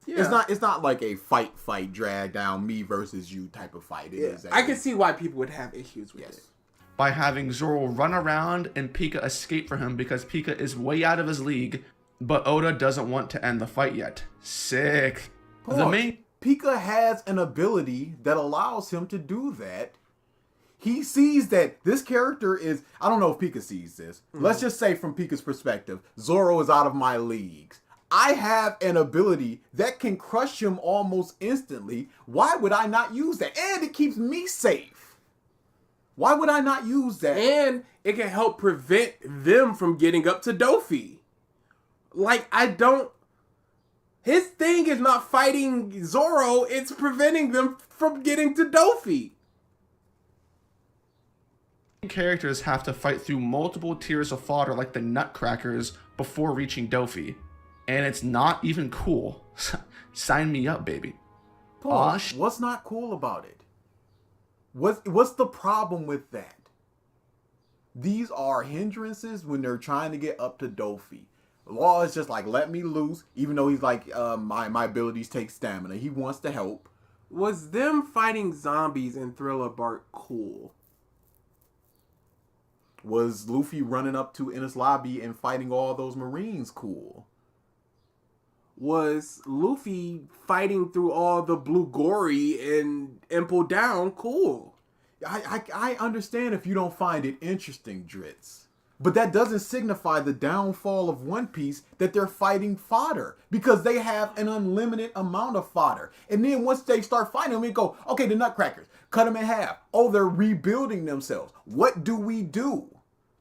yeah. It's not like a fight drag down me versus you type of fight. I can see why people would have issues with it. By having Zoro run around and Pika escape for him because Pika is way out of his league, but Oda doesn't want to end the fight yet. Sick. Pika has an ability that allows him to do that. He sees that this character is... I don't know if Pika sees this. Mm-hmm. Let's just say from Pika's perspective, Zoro is out of my leagues. I have an ability that can crush him almost instantly. Why would I not use that? And it keeps me safe. Why would I not use that? And it can help prevent them from getting up to Dofi. His thing is not fighting Zoro. It's preventing them from getting to Dofi. Characters have to fight through multiple tiers of fodder like the Nutcrackers before reaching Dofi. And it's not even cool. Sign me up, baby. What's not cool about it? What's the problem with that? These are hindrances when they're trying to get up to Dofi. Law is just like, let me loose, even though he's like, my abilities take stamina. He wants to help. Was them fighting zombies in Thriller Bark cool? Was Luffy running up to Enies Lobby and fighting all those Marines cool? Was Luffy fighting through all the Blue Gory and Impel Down cool? I understand if you don't find it interesting, Drizzt. But that doesn't signify the downfall of One Piece that they're fighting fodder. Because they have an unlimited amount of fodder. And then once they start fighting them, we go, okay, the Nutcrackers, cut them in half. Oh, they're rebuilding themselves. What do we do?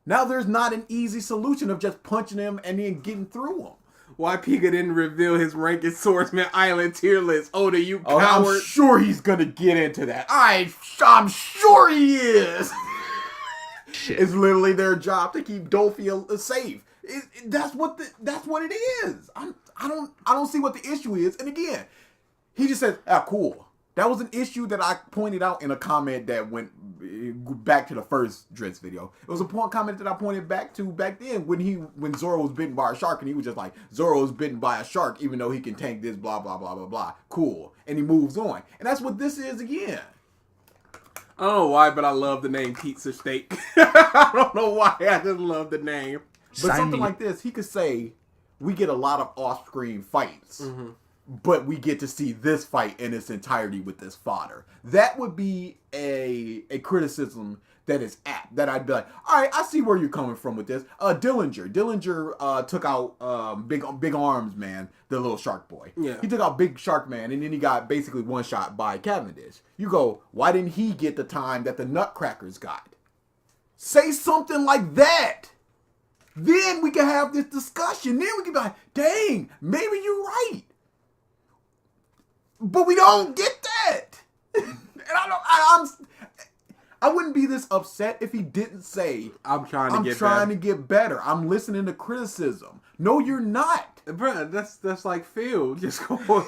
Now there's not an easy solution of just punching them and then getting through them. Why Pika didn't reveal his rank in Swordsman Island tier list? Oda, you Oh, coward. I'm sure he's gonna get into that. I'm sure he is. It's literally their job to keep Dolphy safe. That's what it is. I don't see what the issue is. And again, he just said, cool. That was an issue that I pointed out in a comment that went back to the first Drizzt video. It was a comment that I pointed back to back then when Zoro was bitten by a shark, and he was just like, Zoro was bitten by a shark even though he can tank this, blah, blah, blah, blah, blah. Cool. And he moves on. And that's what this is again. I don't know why, but I love the name Pizza Steak. I don't know why, I just love the name. But something like this, he could say, we get a lot of off-screen fights. Mm-hmm. But we get to see this fight in its entirety with this fodder. That would be a criticism that is apt. That I'd be like, all right, I see where you're coming from with this. Dillinger took out Big Arms Man, the little shark boy. Yeah. He took out Big Shark Man, and then he got basically one shot by Cavendish. You go, why didn't he get the time that the Nutcrackers got? Say something like that. Then we can have this discussion. Then we can be like, dang, maybe you're right. But we don't get that. And I wouldn't be this upset if he didn't say, I'm trying to get better. I'm listening to criticism. No, you're not. Bruh, that's like Phil. Just go,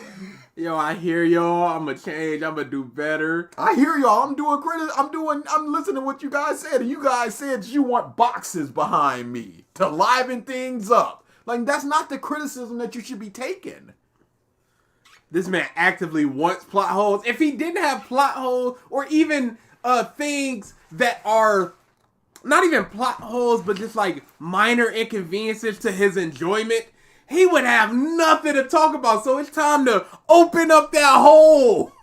yo, I hear y'all. I'm going to change. I'm going to do better. I hear y'all. I'm listening to what you guys said. And you guys said you want boxes behind me to liven things up. Like, that's not the criticism that you should be taking. This man actively wants plot holes. If he didn't have plot holes or even things that are not even plot holes, but just like minor inconveniences to his enjoyment, he would have nothing to talk about. So it's time to open up that hole.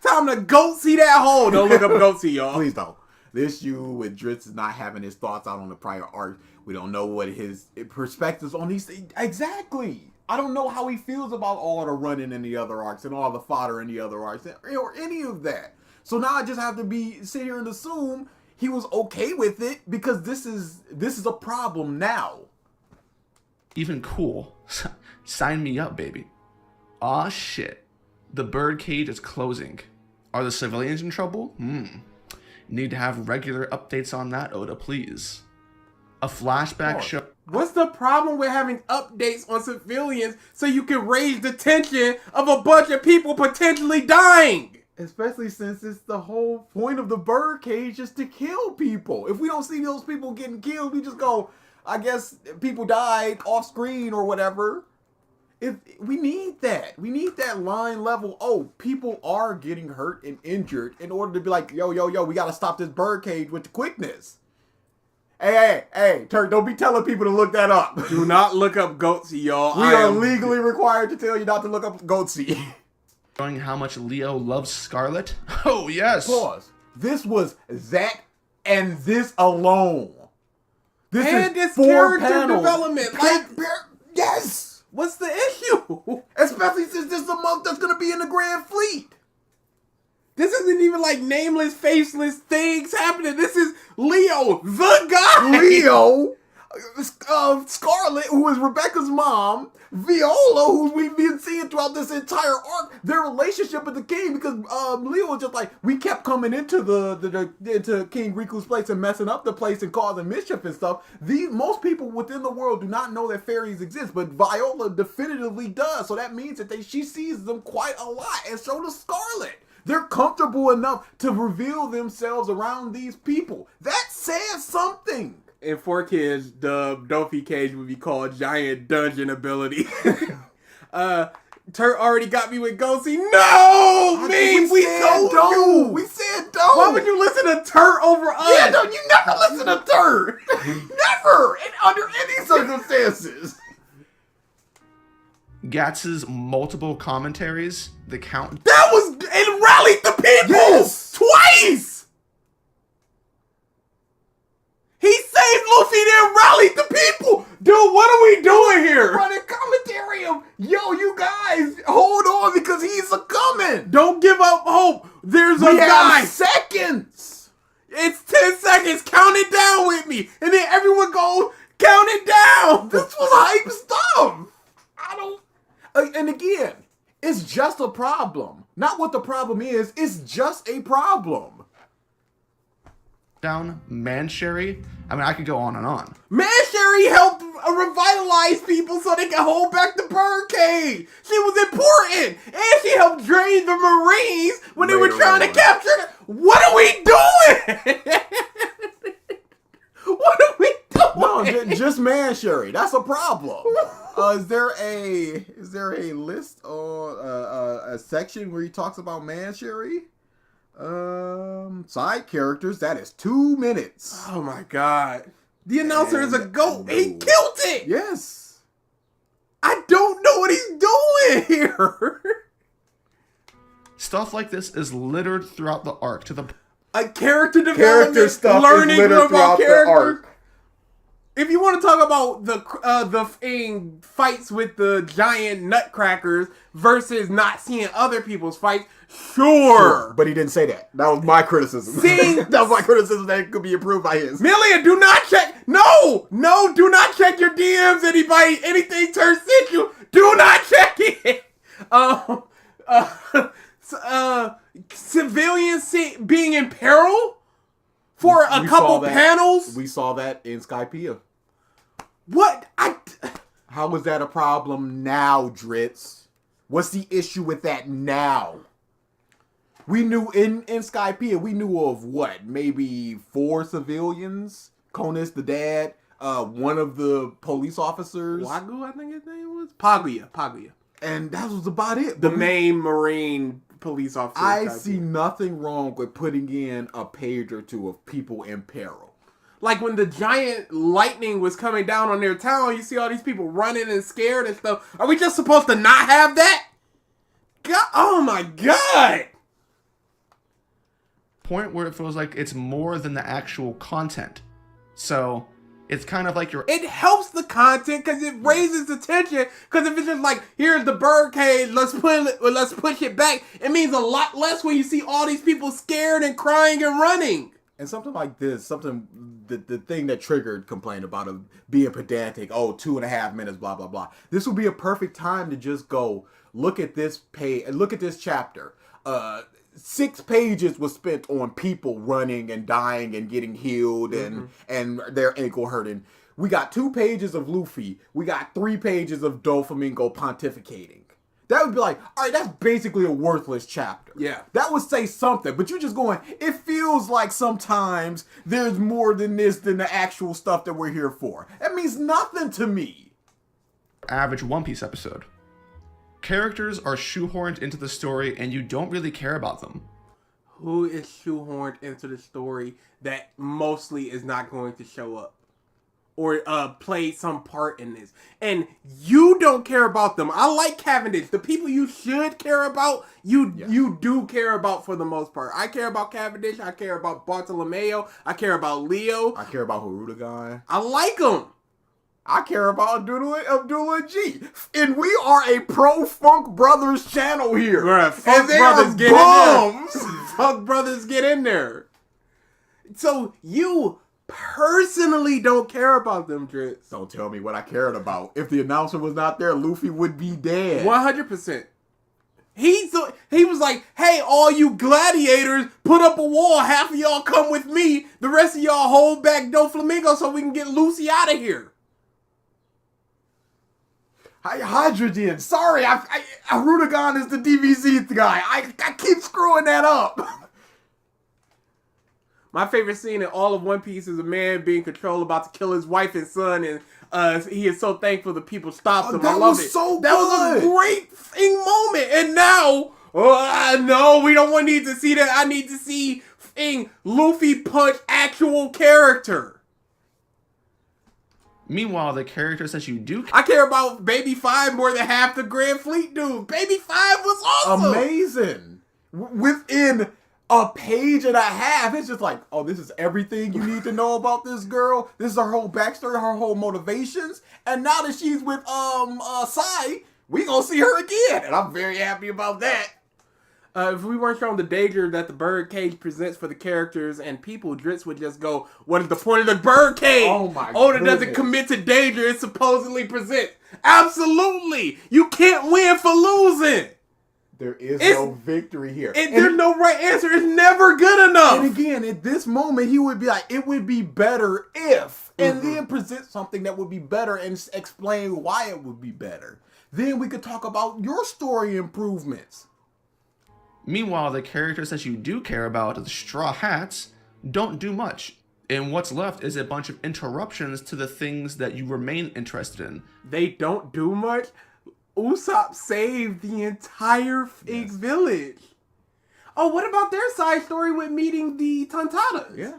Time to go see that hole. Don't look up Goatsy, y'all. Please don't. This issue with Drizzt is not having his thoughts out on the prior arc. We don't know what his perspectives on these things. Exactly. I don't know how he feels about all the running in the other arcs and all the fodder in the other arcs or any of that. So now I just have to sit here and assume he was okay with it because this is a problem now. Even cool. Sign me up, baby. Aw, shit. The birdcage is closing. Are the civilians in trouble? Need to have regular updates on that, Oda, please. A flashback show. What's the problem with having updates on civilians so you can raise the tension of a bunch of people potentially dying? Especially since it's the whole point of the birdcage is to kill people. If we don't see those people getting killed, we just go, I guess people died off screen or whatever. We need that. We need that line level. Oh, people are getting hurt and injured in order to be like, yo, we got to stop this birdcage with the quickness. Hey, Turk, don't be telling people to look that up. Do not look up Goatsy, y'all. We are legally required to tell you not to look up Goatsy. Showing how much Leo loves Scarlet. Oh, yes. Pause. This was that and this alone. This character development. Yes. What's the issue? Especially since this is a month that's going to be in the Grand Fleet. This isn't even like nameless, faceless things happening. This is Leo, the guy. Leo, Scarlet, who is Rebecca's mom, Viola, who we've been seeing throughout this entire arc, their relationship with the king, because Leo was just like, we kept coming into into King Riku's place and messing up the place and causing mischief and stuff. Most people within the world do not know that fairies exist, but Viola definitively does. So that means that she sees them quite a lot, and so does Scarlet. They're comfortable enough to reveal themselves around these people. That says something. In 4Kids, the Dolphy Cage would be called Giant Dungeon Ability. Turt already got me with Ghosty. No! Me! We told you! We said don't! Why would you listen to Turt over us? Yeah, no, you never listen to Turt! Never! Under any circumstances! Gatz's multiple commentaries, the count. That was... It rallied the people! Yes! Twice! He saved Luffy and rallied the people! Dude, what are we doing here? Running commentary of, yo, you guys, hold on because he's a coming! Don't give up hope. There's a We guy. have seconds! It's 10 seconds. Count it down with me. And then everyone goes, count it down. This was hype stuff! I don't... and again, it's just a problem. Not what the problem is, it's just a problem. Down Mansherry. I mean, I could go on and on. Sherry helped revitalize people so they could hold back the birdcage. She was important. And she helped drain the Marines when they were Later trying on. to capture them. What are we doing? What are we doing? No, just man Sherry. That's a problem. Is there a list or a section where he talks about man Sherry? Side characters. That is 2 minutes. Oh my god. The announcer is a And goat. no. He killed it. Yes. I don't know what he's doing here. Stuff like this is littered throughout the arc to the A character development, Character stuff learning is littered about throughout the characters. arc. If you want to talk about the fights with the giant nutcrackers versus not seeing other people's fights, sure. But he didn't say that. That was my criticism. See? That was my criticism that could be improved by his. Milia, do not check. No, do not check your DMs. Anybody, anything turns sent you. Do not check it. Civilians being in peril for a We couple saw that. panels. We saw that in Skypiea. What? How is that a problem now, Drizzt? What's the issue with that now? We knew in Skypiea, we knew of what? Maybe 4 civilians? Konis, the dad, one of the police officers. Wagyu, I think his name was Paglia. And that was about it. The But main Marine police officer. I type see thing. nothing wrong with putting in a page or two of people in peril. Like when the giant lightning was coming down on their town, you see all these people running and scared and stuff. Are we just supposed to not have that? God, oh my god! point where it feels like it's more than the actual content. So it's kind of like you're... It helps the content because it raises the tension. Because if it's just like, here's the birdcage, let's push it back, it means a lot less when you see all these people scared and crying and running. And something like this, the thing that triggered complaint about him being pedantic, 2.5 minutes, blah, blah, blah. This would be a perfect time to just go, look at this page, look at this chapter. 6 pages was spent on people running and dying and getting healed and their ankle hurting. We got 2 pages of Luffy. We got 3 pages of Doflamingo pontificating. That would be like, all right, that's basically a worthless chapter. Yeah. That would say something, but you're just going, it feels like sometimes there's more than this than the actual stuff that we're here for. That means nothing to me. Average One Piece episode. Characters are shoehorned into the story and you don't really care about them. Who is shoehorned into the story that mostly is not going to show up? Or play some part in this. And you don't care about them. I like Cavendish. The people you should care about, you do care about for the most part. I care about Cavendish. I care about Bartolomeo. I care about Leo. I care about Haruta. I like them. I care about Abdullah G. And we are a pro-Funk Brothers channel here. Bruh, Funk Brothers get bums. in there. Funk Brothers get in there. So you personally don't care about them, Drizzt. Don't tell me what I cared about. If the announcer was not there, Luffy would be dead. 100%. He was like, hey, all you gladiators, put up a wall. Half of y'all come with me. The rest of y'all hold back Doflamingo so we can get Lucy out of here. Hydrogen. Sorry, Haruta is the DBZ guy. I keep screwing that up. My favorite scene in all of One Piece is a man being controlled about to kill his wife and son, and he is so thankful the people stopped him. That I love was it. so That was a good. great thing moment. And now, no, we don't need to see that. I need to see Luffy punch actual character. Meanwhile, the characters that you do I care about Baby 5 more than half the Grand Fleet dude. Baby 5 was awesome. Amazing. Within a page and a half, it's just like, oh, this is everything you need to know about this girl. This is her whole backstory, her whole motivations. And now that she's with Sai, we gonna see her again. And I'm very happy about that. If we weren't shown the danger that the birdcage presents for the characters and people, Drizzt would just go, what is the point of the birdcage? Oh my Oda doesn't goodness. commit to danger it supposedly presents. Absolutely. You can't win for losing. There is no victory here. And there's no right answer. It's never good enough. And again, at this moment, he would be like, it would be better if, and then present something that would be better and explain why it would be better. Then we could talk about your story improvements. Meanwhile, the characters that you do care about, the Straw Hats, don't do much. And what's left is a bunch of interruptions to the things that you remain interested in. They don't do much. Usopp saved the entire village. Oh, what about their side story with meeting the Tontatas? Yeah.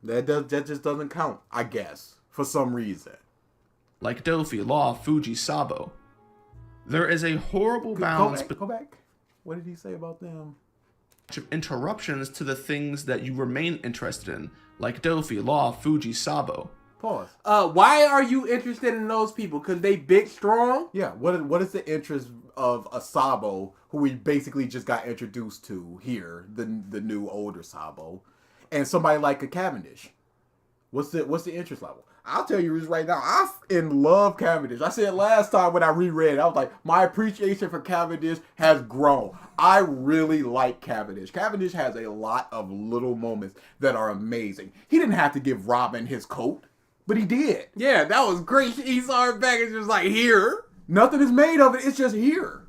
That just doesn't count, I guess, for some reason. Like Dofi, Law, Fuji, Sabo. There is a horrible balance Go back. What did he say about them? of interruptions to the things that you remain interested in, like Dofi, Law, Fuji, Sabo. Pause. Why are you interested in those people? Because they big strong? Yeah, what is the interest of a Sabo who we basically just got introduced to here, the new older Sabo, and somebody like a Cavendish? What's the interest level? I'll tell you this right now. I in love Cavendish. I said last time when I reread it, I was like, my appreciation for Cavendish has grown. I really like Cavendish. Cavendish has a lot of little moments that are amazing. He didn't have to give Robin his coat, but he did. Yeah, that was great. He saw her back and just like, here. Nothing is made of it. It's just here.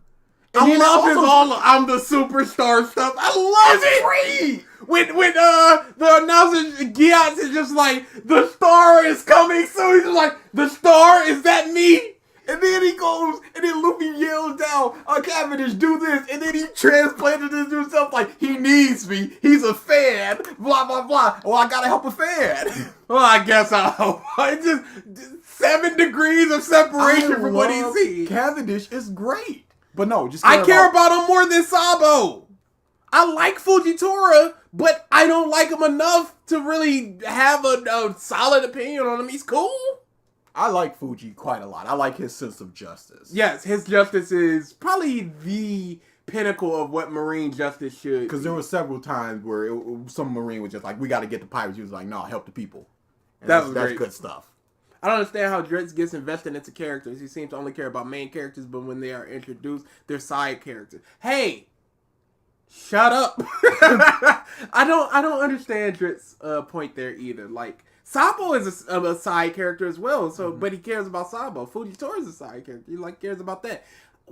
And I then love his also- I'm the superstar stuff. I love it. Great. When the announcer Giats is just like, the star is coming soon. He's just like, the star, is that me? And then he goes, and then Luffy yells down, Cavendish, do this. And then he transplanted it to himself like, he needs me. He's a fan. Blah, blah, blah. Well, I gotta help a fan. Well, I guess I'll. It's just 7 degrees of separation from what he love sees. Cavendish is great. But no, just I care about him more than Sabo. I like Fujitora, but I don't like him enough to really have a solid opinion on him. He's cool. I like Fuji quite a lot. I like his sense of justice. Yes, his justice is probably the pinnacle of what Marine justice should. Because there were several times where some Marine was just like, we got to get the pirates. He was like, no, help the people. And That was that's great. good stuff. I don't understand how Drizzt gets invested into characters. He seems to only care about main characters, but when they are introduced, they're side characters. Hey, shut up! I don't understand Drizzt's point there either. Like, Sabo is a side character as well, so but he cares about Sabo. Fujitora is a side character. He cares about that.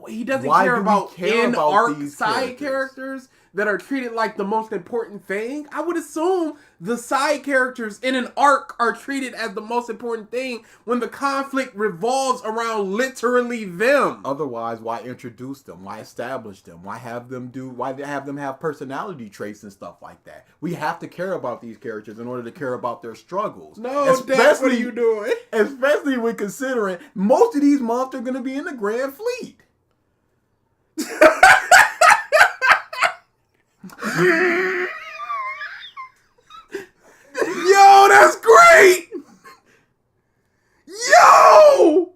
He doesn't Why care do we about care about in-arc these side characters that are treated like the most important thing. I would assume the side characters in an arc are treated as the most important thing when the conflict revolves around literally them. Otherwise, why introduce them? Why establish them? Why have them have personality traits and stuff like that? We have to care about these characters in order to care about their struggles. No, Dad, what are you doing? Especially when considering most of these months are going to be in the Grand Fleet. Yo, that's great! Yo!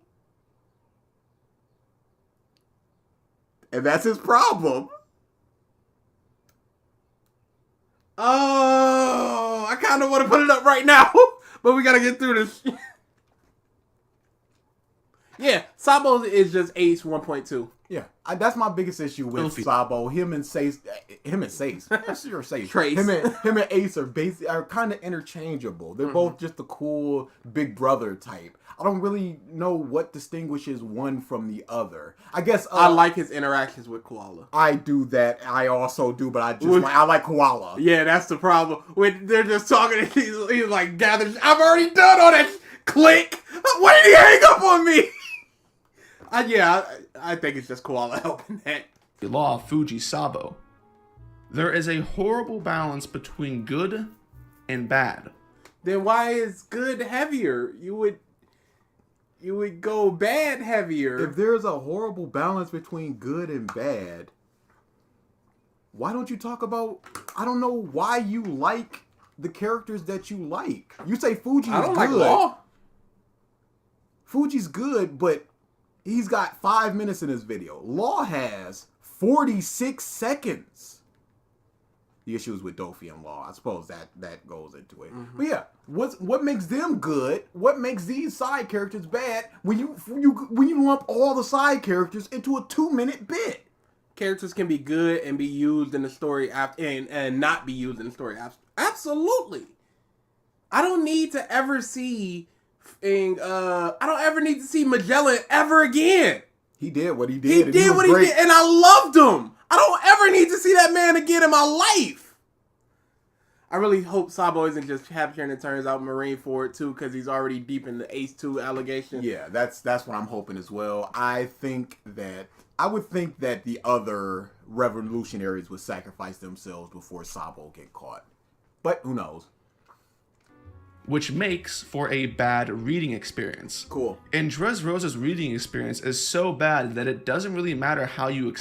And that's his problem. Oh, I kind of want to put it up right now, but we got to get through this. Yeah, Sabo is just Ace 1.2. Yeah, that's my biggest issue with Goofy. Sabo. Him and Sace. That's your Sace. Trace. Him and Ace are kind of interchangeable. They're both just the cool big brother type. I don't really know what distinguishes one from the other. I guess I like his interactions with Koala. I do that. I also do, but I like Koala. Yeah, that's the problem. When they're just talking, and he's like, gathered. I've already done all that. Click. Why did he hang up on me? I think it's just Koala helping that. The law of Fuji Sabo. There is a horrible balance between good and bad. Then why is good heavier? You would go bad heavier. If there's a horrible balance between good and bad, why don't you talk about? I don't know why you like the characters that you like. You say Fuji is I don't good. like Law. Fuji's good, but he's got 5 minutes in his video. Law has 46 seconds. The issue is with Dofi and Law. I suppose that goes into it. Mm-hmm. But yeah, what makes them good? What makes these side characters bad? When you lump all the side characters into a 2-minute bit. Characters can be good and be used in the story and not be used in the story. Absolutely. I don't need to ever see. I don't ever need to see Magellan ever again. He did what he did. He did what he did, and I loved him. I don't ever need to see that man again in my life. I really hope Sabo isn't just capturing and turns out Marineford too, because he's already deep in the Ace 2 allegation. Yeah, that's what I'm hoping as well. I would think that the other revolutionaries would sacrifice themselves before Sabo get caught. But who knows? Which makes for a bad reading experience. Cool. And Dressrosa's reading experience is so bad that it doesn't really matter how you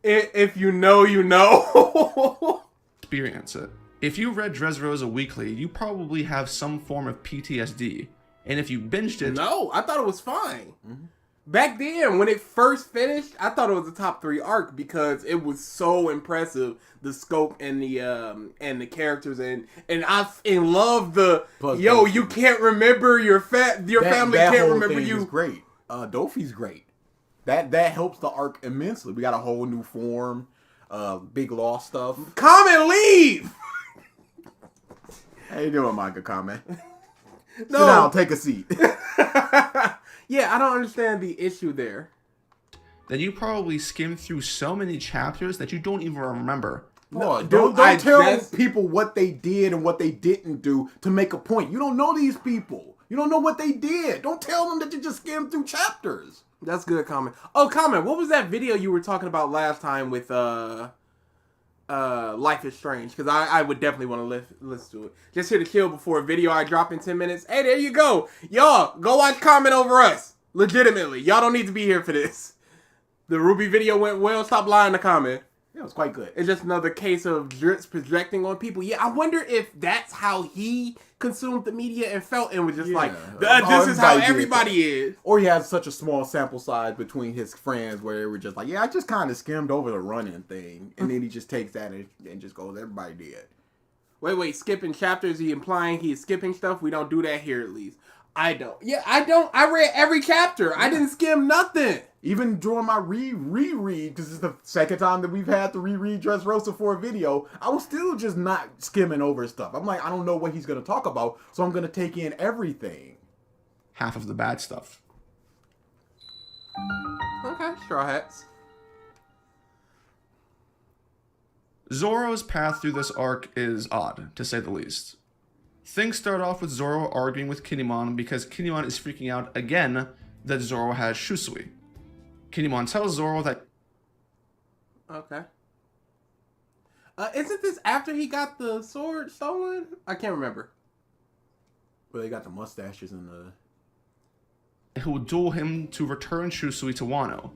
If you know, you know. experience it. If you read Dressrosa weekly, you probably have some form of PTSD. And if you binged it... No, I thought it was fine. Mm-hmm. Back then, when it first finished, I thought it was a top 3 arc because it was so impressive, the scope and the characters, and I love the Plus, you can't remember your family can't whole remember thing you. is great. Dofi's great. That helps the arc immensely. We got a whole new form, big law stuff. Come and leave. How you doing, Micah? Comment. No. Sit down, take a seat. Yeah, I don't understand the issue there. Then you probably skimmed through so many chapters that you don't even remember. No, dude, don't tell people what they did and what they didn't do to make a point. You don't know these people. You don't know what they did. Don't tell them that you just skimmed through chapters. That's good, Comment. Oh, Comment, what was that video you were talking about last time with Life is Strange? Because I would definitely want to listen to it. Just here to chill before a video I drop in 10 minutes. Hey, there you go. Y'all, go watch Comment over us. Legitimately. Y'all don't need to be here for this. The Ruby video went well. Stop lying to Comment. Yeah, it was quite good. It's just another case of Drizzt projecting on people. Yeah, I wonder if that's how he consumed the media and felt and was just like, this is how everybody is. Or he had such a small sample size between his friends where they were just like, yeah, I just kind of skimmed over the running thing. And then he just takes that and just goes, everybody did. Wait, skipping chapters? He implying he's skipping stuff? We don't do that here at least. I don't. Yeah, I don't. I read every chapter. Yeah. I didn't skim nothing. Even during my reread, because it's the second time that we've had to reread Dressrosa for a video, I was still just not skimming over stuff. I'm like, I don't know what he's going to talk about, so I'm going to take in everything. Half of the bad stuff. Okay, Straw Hats. Zoro's path through this arc is odd, to say the least. Things start off with Zoro arguing with Kinemon because Kinemon is freaking out again that Zoro has Shusui. Kinemon tells Zoro that... Okay. Isn't this after he got the sword stolen? I can't remember. But they got the mustaches and the... Who will duel him to return Shusui to Wano.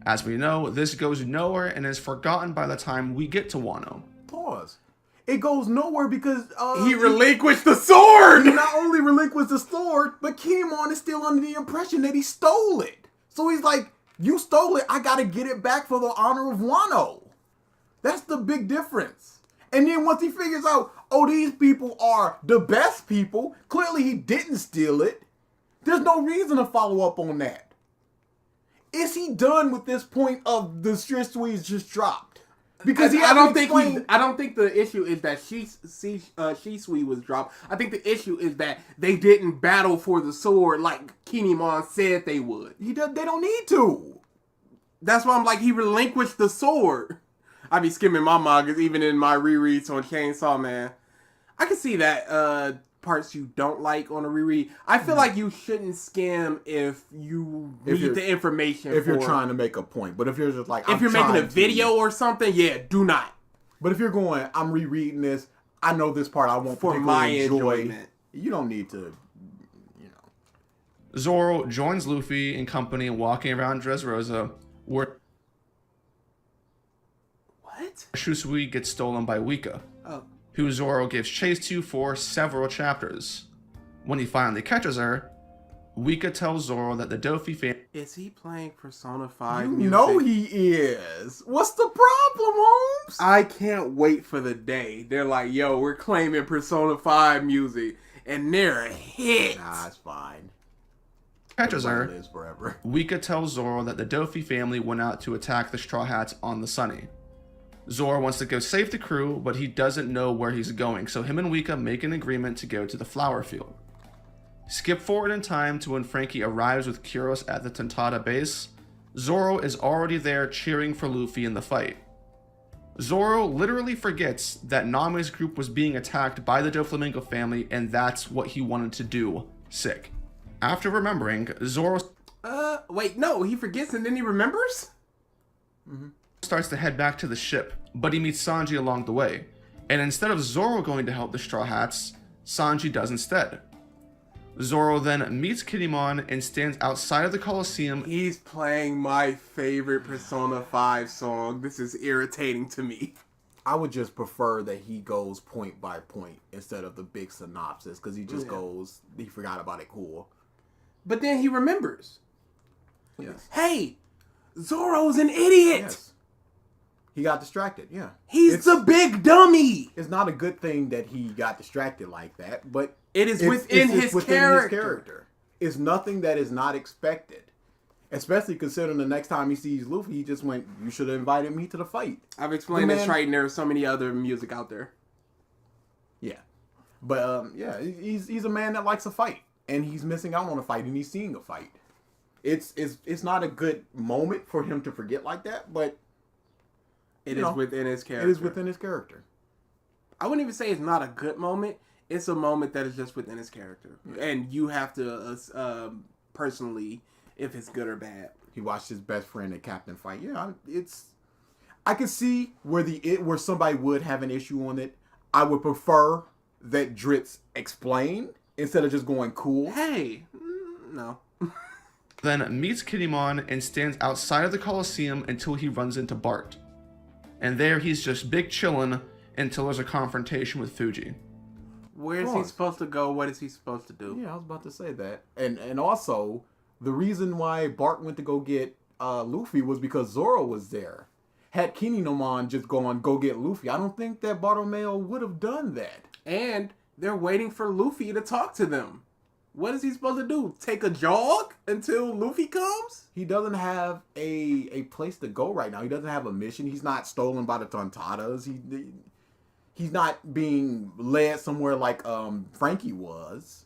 As we know, this goes nowhere and is forgotten by the time we get to Wano. Pause. It goes nowhere because... he relinquished the sword! He not only relinquished the sword, but Kinemon is still under the impression that he stole it. So he's like, you stole it, I gotta get it back for the honor of Wano. That's the big difference. And then once he figures out, oh, these people are the best people. Clearly he didn't steal it. There's no reason to follow up on that. Is he done with this point of the Shisui's just dropped? Because I don't think the issue is that Shisui was dropped. I think the issue is that they didn't battle for the sword like Kinemon said they would. They don't need to. That's why I'm like, he relinquished the sword. I be skimming my mangas even in my rereads on Chainsaw Man. I can see that parts you don't like on a reread. I feel like you shouldn't skim if you need the information. If you're trying to make a point. But if you're just like, if you're making a video or something, yeah, do not. But if you're going, I'm rereading this, I know this part I won't for my enjoyment. You don't need to, Zoro joins Luffy and company walking around Dressrosa, where Shisui gets stolen by Wika, who Zoro gives chase to for several chapters. When he finally catches her, Wika tells Zoro that the Dofi family... Is he playing Persona 5 You music? know he is. What's the problem, Holmes? I can't wait for the day they're like, yo, we're claiming Persona 5 music, and they're a hit. Nah, it's fine. Catches her, Lives forever. Wika tells Zoro that the Dofi family went out to attack the Straw Hats on the Sunny. Zoro wants to go save the crew, but he doesn't know where he's going, so him and Wika make an agreement to go to the flower field. Skip forward in time to when Frankie arrives with Kuros at the Tontada base. Zoro is already there cheering for Luffy in the fight. Zoro literally forgets that Name's group was being attacked by the Doflamingo family, and that's what he wanted to do. Sick. After remembering, Zoro... Wait, no, he forgets and then he remembers? starts to head back to the ship, but he meets Sanji along the way. And instead of Zoro going to help the Straw Hats, Sanji does instead. Zoro then meets Kinemon and stands outside of the Coliseum. He's playing my favorite Persona 5 song. This is irritating to me. I would just prefer that he goes point by point instead of the big synopsis, because he just goes, he forgot about it, cool. But then he remembers. Yes. Hey, Zoro's an idiot. Yes. He got distracted, yeah. He's the big dummy. It's not a good thing that he got distracted like that, but it is within his character. It's nothing that is not expected. Especially considering the next time he sees Luffy, he just went, you should have invited me to the fight. I've explained this right, and there's so many other music out there. Yeah. But, yeah, he's a man that likes a fight. And he's missing out on a fight, and he's seeing a fight. It's not a good moment for him to forget like that, but... It is within his character. It is within his character. I wouldn't even say it's not a good moment. It's a moment that is just within his character. Yeah. And you have to, personally, if it's good or bad. He watched his best friend and captain fight. Yeah, I can see where somebody would have an issue on it. I would prefer that Drizzt explain instead of just going cool. Hey, no. Then meets Kinemon and stands outside of the Coliseum until he runs into Bart. And there he's just big chillin' until there's a confrontation with Fuji. Where is he supposed to go? What is he supposed to do? Yeah, I was about to say that. And also, the reason why Bart went to go get Luffy was because Zoro was there. Had Kinemon just gone go get Luffy, I don't think that Bartolomeo would have done that. And they're waiting for Luffy to talk to them. What is he supposed to do? Take a jog until Luffy comes? He doesn't have a place to go right now. He doesn't have a mission. He's not stolen by the Tontadas. He's not being led somewhere like Frankie was.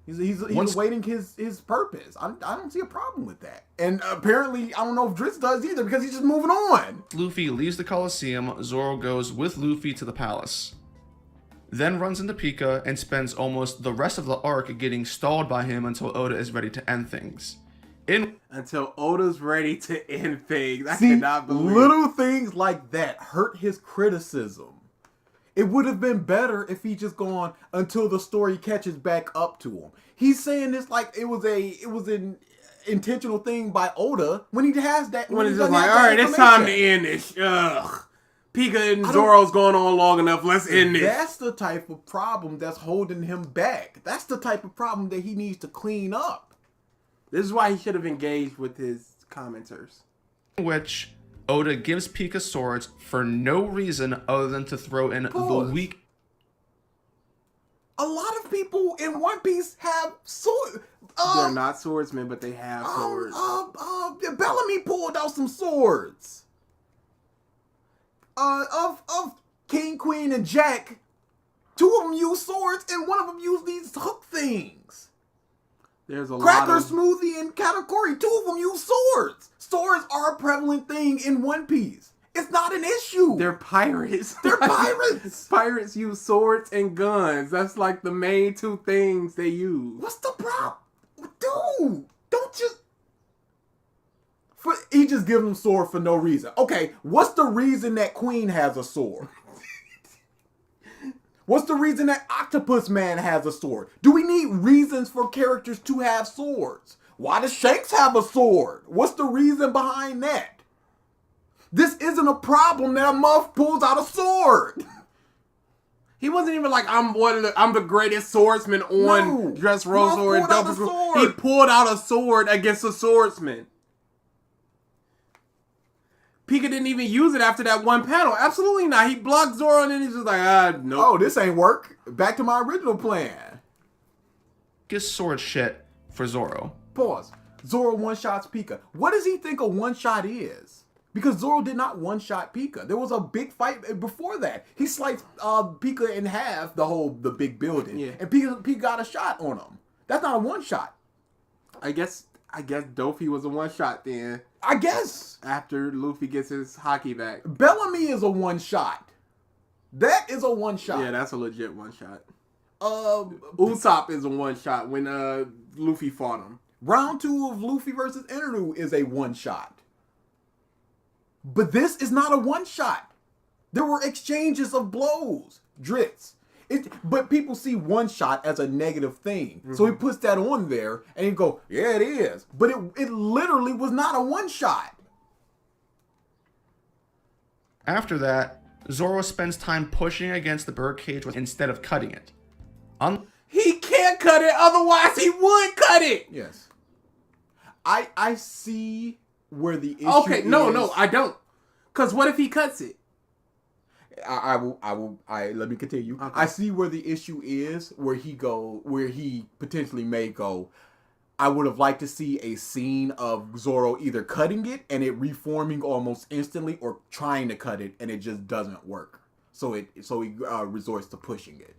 He's awaiting his purpose. I don't see a problem with that. And apparently, I don't know if Drizzt does either, because he's just moving on. Luffy leaves the Coliseum. Zoro goes with Luffy to the palace. Then runs into Pika and spends almost the rest of the arc getting stalled by him until Oda is ready to end things. Until Oda's ready to end things. I cannot believe. Little things like that hurt his criticism. It would have been better if he just gone until the story catches back up to him. He's saying this like it was an intentional thing by Oda when he has that. When he's just like, all right, it's time to end this. Ugh. Pika and Zoro's going on long enough. Let's end this. That's the type of problem that's holding him back. That's the type of problem that he needs to clean up. This is why he should have engaged with his commenters. In which Oda gives Pika swords for no reason other than to throw in Pause. the weak. A lot of people in One Piece have swords. They're not swordsmen, but they have swords. Bellamy pulled out some swords. Of King, Queen, and Jack, 2 of them use swords, and one of them used these hook things. There's a Cracker, lot of... Smoothie, and Katakuri, 2 of them use swords. Swords are a prevalent thing in One Piece. It's not an issue. They're pirates. They're pirates. Pirates use swords and guns. That's like the main 2 things they use. What's the problem? Dude, don't you... He just gives him sword for no reason. Okay, what's the reason that Queen has a sword? What's the reason that Octopus Man has a sword? Do we need reasons for characters to have swords? Why does Shanks have a sword? What's the reason behind that? This isn't a problem that a Muff pulls out a sword. He wasn't even like, I'm the greatest swordsman on Dressrosa or in Double Group. He pulled out a sword against a swordsman. Pika didn't even use it after that one panel. Absolutely not. He blocked Zoro and then he's just like, no. Oh, this ain't work. Back to my original plan. Gets sword shit for Zoro. Pause. Zoro one-shots Pika. What does he think a one-shot is? Because Zoro did not one-shot Pika. There was a big fight before that. He sliced Pika in half, the big building. Yeah. And Pika got a shot on him. That's not a one-shot. I guess Dofi was a one-shot then. I guess. After Luffy gets his hockey back. Bellamy is a one-shot. That is a one-shot. Yeah, that's a legit one-shot. Usopp is a one-shot when Luffy fought him. Round 2 of Luffy versus Eneru is a one-shot. But this is not a one-shot. There were exchanges of blows. Drizzt. But people see one-shot as a negative thing. Mm-hmm. So he puts that on there and he go, yeah, it is. But it literally was not a one-shot. After that, Zoro spends time pushing against the birdcage instead of cutting it. He can't cut it, otherwise he would cut it. Yes. I see where the issue okay, is. no, I don't. Because what if he cuts it? I will let me continue. Okay. I see where the issue is, where he potentially may go. I would have liked to see a scene of Zoro either cutting it and it reforming almost instantly, or trying to cut it and it just doesn't work. So he resorts to pushing it.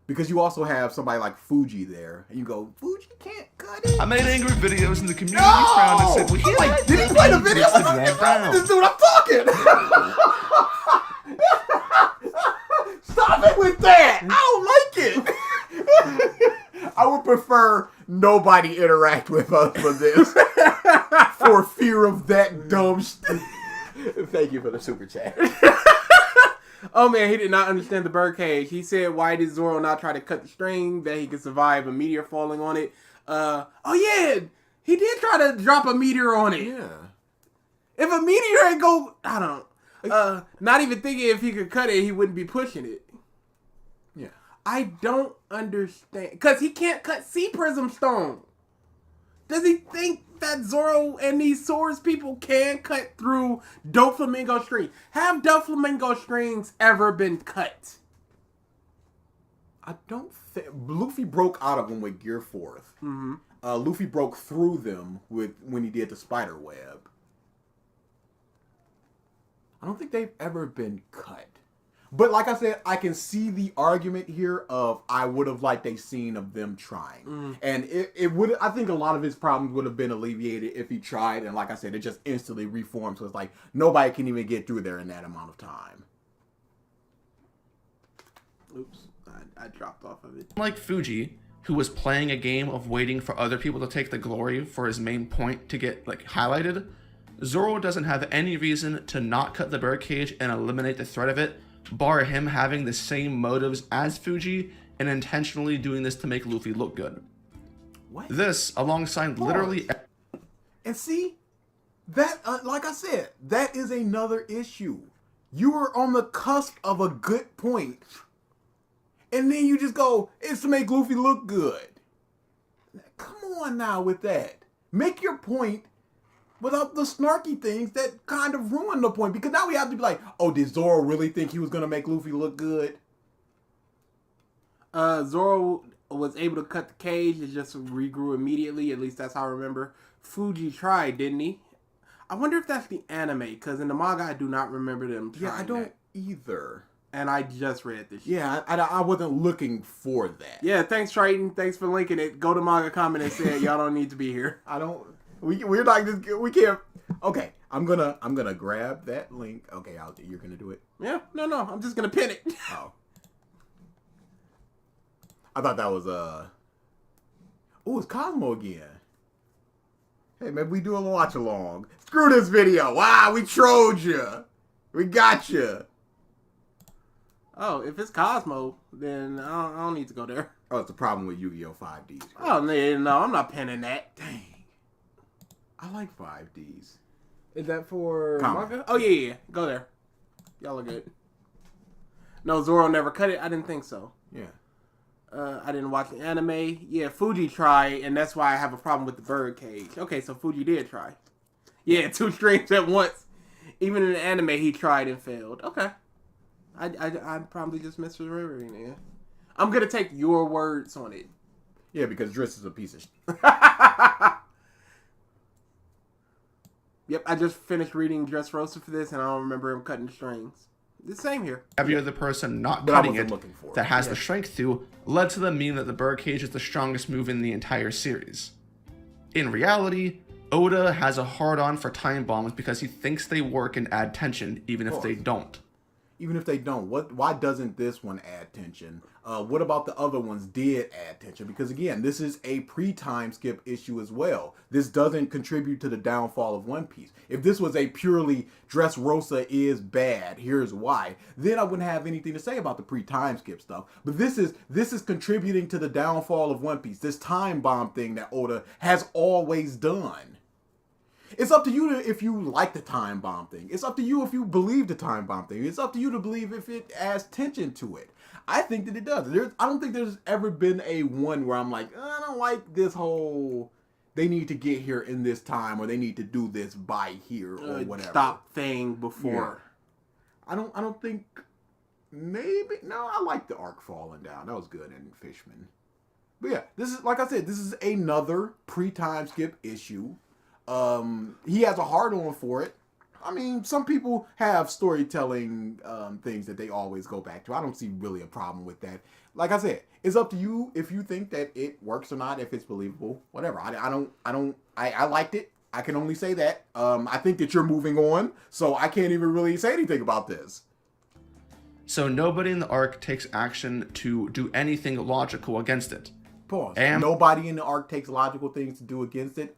Because you also have somebody like Fuji there, and you go, Fuji can't cut it. I made angry videos in the community found and said, well, like, did he play the video? This dude, I'm talking. Stop it with that. I don't like it. I would prefer nobody interact with us for this for fear of that dumb shit. Thank you for the super chat. Oh man, he did not understand the birdcage. He said, why did Zoro not try to cut the string that he could survive a meteor falling on it? Oh yeah, he did try to drop a meteor on it. Yeah. If a meteor ain't go, I don't, not even thinking if he could cut it, he wouldn't be pushing it. Yeah. I don't understand. Because he can't cut Sea Prism Stone. Does he think that Zoro and these swords people can cut through Doflamingo string? Have Doflamingo strings ever been cut? I don't think... Luffy broke out of them with Gear 4th. Mm-hmm. Luffy broke through them when he did the spider web. I don't think they've ever been cut. But like I said, I can see the argument here of I would have liked a scene of them trying. Mm. And it would, I think a lot of his problems would have been alleviated if he tried. And like I said, it just instantly reformed. So it's like nobody can even get through there in that amount of time. Oops, I dropped off of it. Like Fuji, who was playing a game of waiting for other people to take the glory for his main point to get highlighted, Zoro doesn't have any reason to not cut the birdcage and eliminate the threat of it, bar him having the same motives as Fuji and intentionally doing this to make Luffy look good. What? This, alongside literally... And see, that, like I said, that is another issue. You were on the cusp of a good point, and then you just go, it's to make Luffy look good. Come on now with that. Make your point without the snarky things that kind of ruin the point. Because now we have to be like, oh, did Zoro really think he was going to make Luffy look good? Zoro was able to cut the cage. It just regrew immediately. At least that's how I remember. Fuji tried, didn't he? I wonder if that's the anime, because in the manga I do not remember them trying. Yeah, I don't that. either. And I just read this shit. Yeah, I wasn't looking for that. Yeah, thanks Triton. Thanks for linking it. Go to Manga Comment and say y'all don't need to be here. We're not just, we can't. Okay, I'm gonna grab that link. Okay, you're gonna do it. Yeah, no, I'm just gonna pin it. Oh, I thought that was it's Cosmo again. Hey, maybe we do a watch along. Screw this video. Wow, we trolled you. We got you. Oh, if it's Cosmo, then I don't need to go there. Oh, it's the problem with Yu-Gi-Oh! 5Ds. Oh, no, I'm not pinning that. Dang. I like 5Ds. Is that for Comment. manga? Oh, yeah. Go there. Y'all are good. No, Zoro never cut it? I didn't think so. Yeah. I didn't watch the anime. Yeah, Fuji tried, and that's why I have a problem with the bird cage. Okay, so Fuji did try. Yeah, 2 strings at once. Even in the anime, he tried and failed. Okay. I'm probably just misremembering it. I'm going to take your words on it. Yeah, because Drizzt is a piece of shit. Yep, I just finished reading Dressrosa for this, and I don't remember him cutting strings. The same here. Heavier the person not But I cutting wasn't it looking for it. that has the strength to led to the meme that the birdcage is the strongest move in the entire series. In reality, Oda has a hard-on for time bombs because he thinks they work and add tension even if they don't. Even if they don't, why doesn't this one add tension? What about the other ones did add tension? Because again, this is a pre-time skip issue as well. This doesn't contribute to the downfall of One Piece. If this was a purely Dressrosa is bad, here's why, then I wouldn't have anything to say about the pre-time skip stuff. But this is contributing to the downfall of One Piece. This time bomb thing that Oda has always done. It's up to you if you like the time bomb thing. It's up to you if you believe the time bomb thing. It's up to you to believe if it adds tension to it. I think that it does. I don't think there's ever been a one where I'm like, I don't like this whole, they need to get here in this time or they need to do this by here or whatever. Stop thing before. Yeah. I don't think, maybe, no, I like the arc falling down. That was good in Fishman. But yeah, this is, like I said, this is another pre-time skip issue. He has a hard on for it. I mean, some people have storytelling things that they always go back to. I don't see really a problem with that. Like I said, it's up to you if you think that it works or not, if it's believable, whatever. I liked it. I can only say that. I think that you're moving on, so I can't even really say anything about this. So nobody in the arc takes action to do anything logical against it. Pause. Nobody in the arc takes logical things to do against it.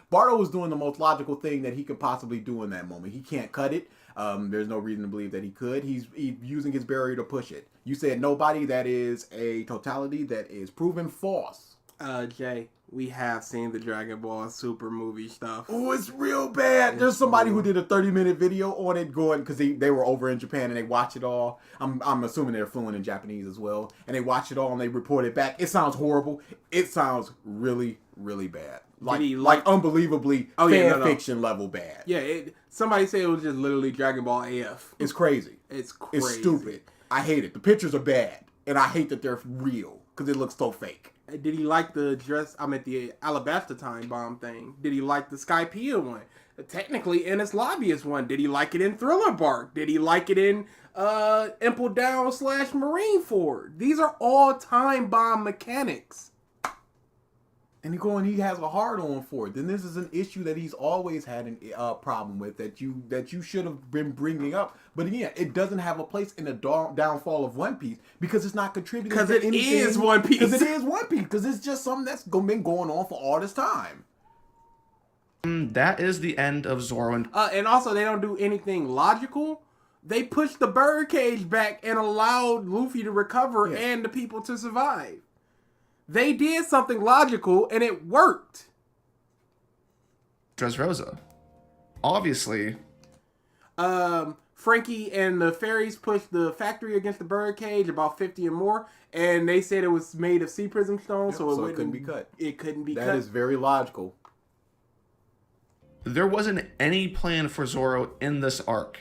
Bardo is doing the most logical thing that he could possibly do in that moment. He can't cut it. There's no reason to believe that he could. He's using his barrier to push it. You said nobody. That is a totality that is proven false. Jay, we have seen the Dragon Ball Super movie stuff. Oh, it's real bad. There's somebody who did a 30-minute video on it going, because they were over in Japan and they watched it all. I'm assuming they're fluent in Japanese as well. And they watched it all and they reported back. It sounds horrible. It sounds really, really bad. Like unbelievably fiction level bad. Yeah, somebody said it was just literally Dragon Ball AF. It's crazy. It's crazy. It's stupid. I hate it. The pictures are bad. And I hate that they're real because it looks so fake. Did he like the the Alabasta time bomb thing? Did he like the Skypiea one? Technically, Ennis Lobbyist one. Did he like it in Thriller Bark? Did he like it in Impel Down / Marineford? These are all time bomb mechanics. And he has a hard on for it. Then this is an issue that he's always had a problem with that you should have been bringing up. But again, it doesn't have a place in the downfall of One Piece because it's not contributing to anything. Because it is One Piece. Because it is One Piece. Because it's just something that's been going on for all this time. That is the end of Zoro and also, they don't do anything logical. They pushed the birdcage back and allowed Luffy to recover and the people to survive. They did something logical, and it worked. Dressrosa. Obviously. Frankie and the fairies pushed the factory against the birdcage, about 50 or more, and they said it was made of sea prism stone, so it couldn't be cut. It couldn't be cut. That is very logical. there wasn't any plan for Zoro in this arc.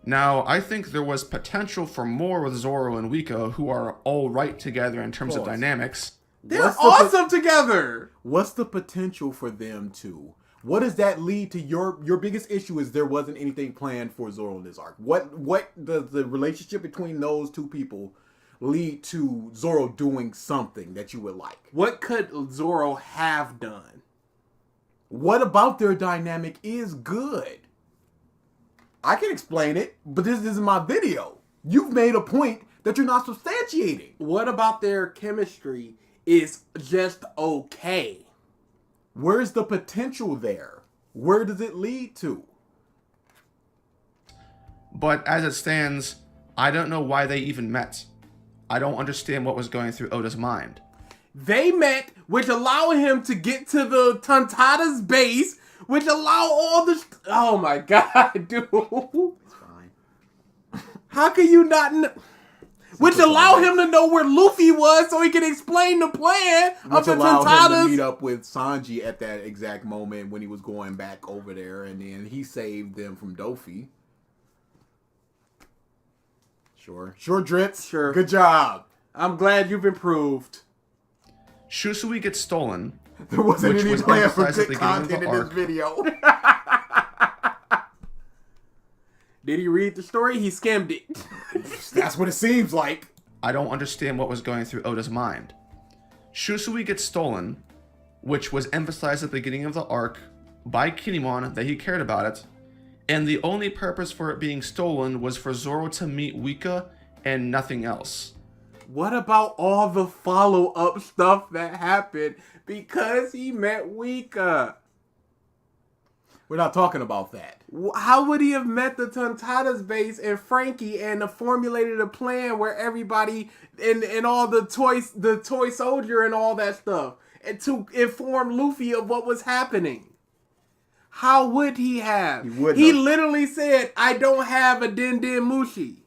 Now, I think there was potential for more with Zoro and Wika, who are all right together in terms of dynamics. They're awesome together. What's the potential for them to? What does that lead to? Your biggest issue is there wasn't anything planned for Zoro in this arc. What does the relationship between those two people lead to Zoro doing something that you would like? What could Zoro have done? What about their dynamic is good? I can explain it, but this isn't my video. You've made a point that you're not substantiating. What about their chemistry is just okay? Where's the potential there? Where does it lead to? But as it stands, I don't know why they even met. I don't understand what was going through Oda's mind. They met, which allowed him to get to the Tontada's base, which allow all the... Oh my god, dude. It's fine. How can you not know? Which allowed him to know where Luffy was so he could explain the plan of the allowed him to Tontadas. meet up with Sanji at that exact moment when he was going back over there, and then he saved them from Dofi. Sure, Drizzt. Sure. Good job. I'm glad you've improved. Shusui gets stolen. There wasn't Which any was plan for emphasized at good the beginning of the content in this arc. video. Did he read the story? He skimmed it. That's what it seems like. I don't understand what was going through Oda's mind. Shusui gets stolen, which was emphasized at the beginning of the arc by Kinemon that he cared about it, and the only purpose for it being stolen was for Zoro to meet Wika and nothing else. What about all the follow-up stuff that happened because he met Wika? We're not talking about that. How would he have met the Tontada's base and Frankie and formulated a plan where everybody and all the toy soldier and all that stuff and to inform Luffy of what was happening? How would he have? He literally said, "I don't have a Den Mushi."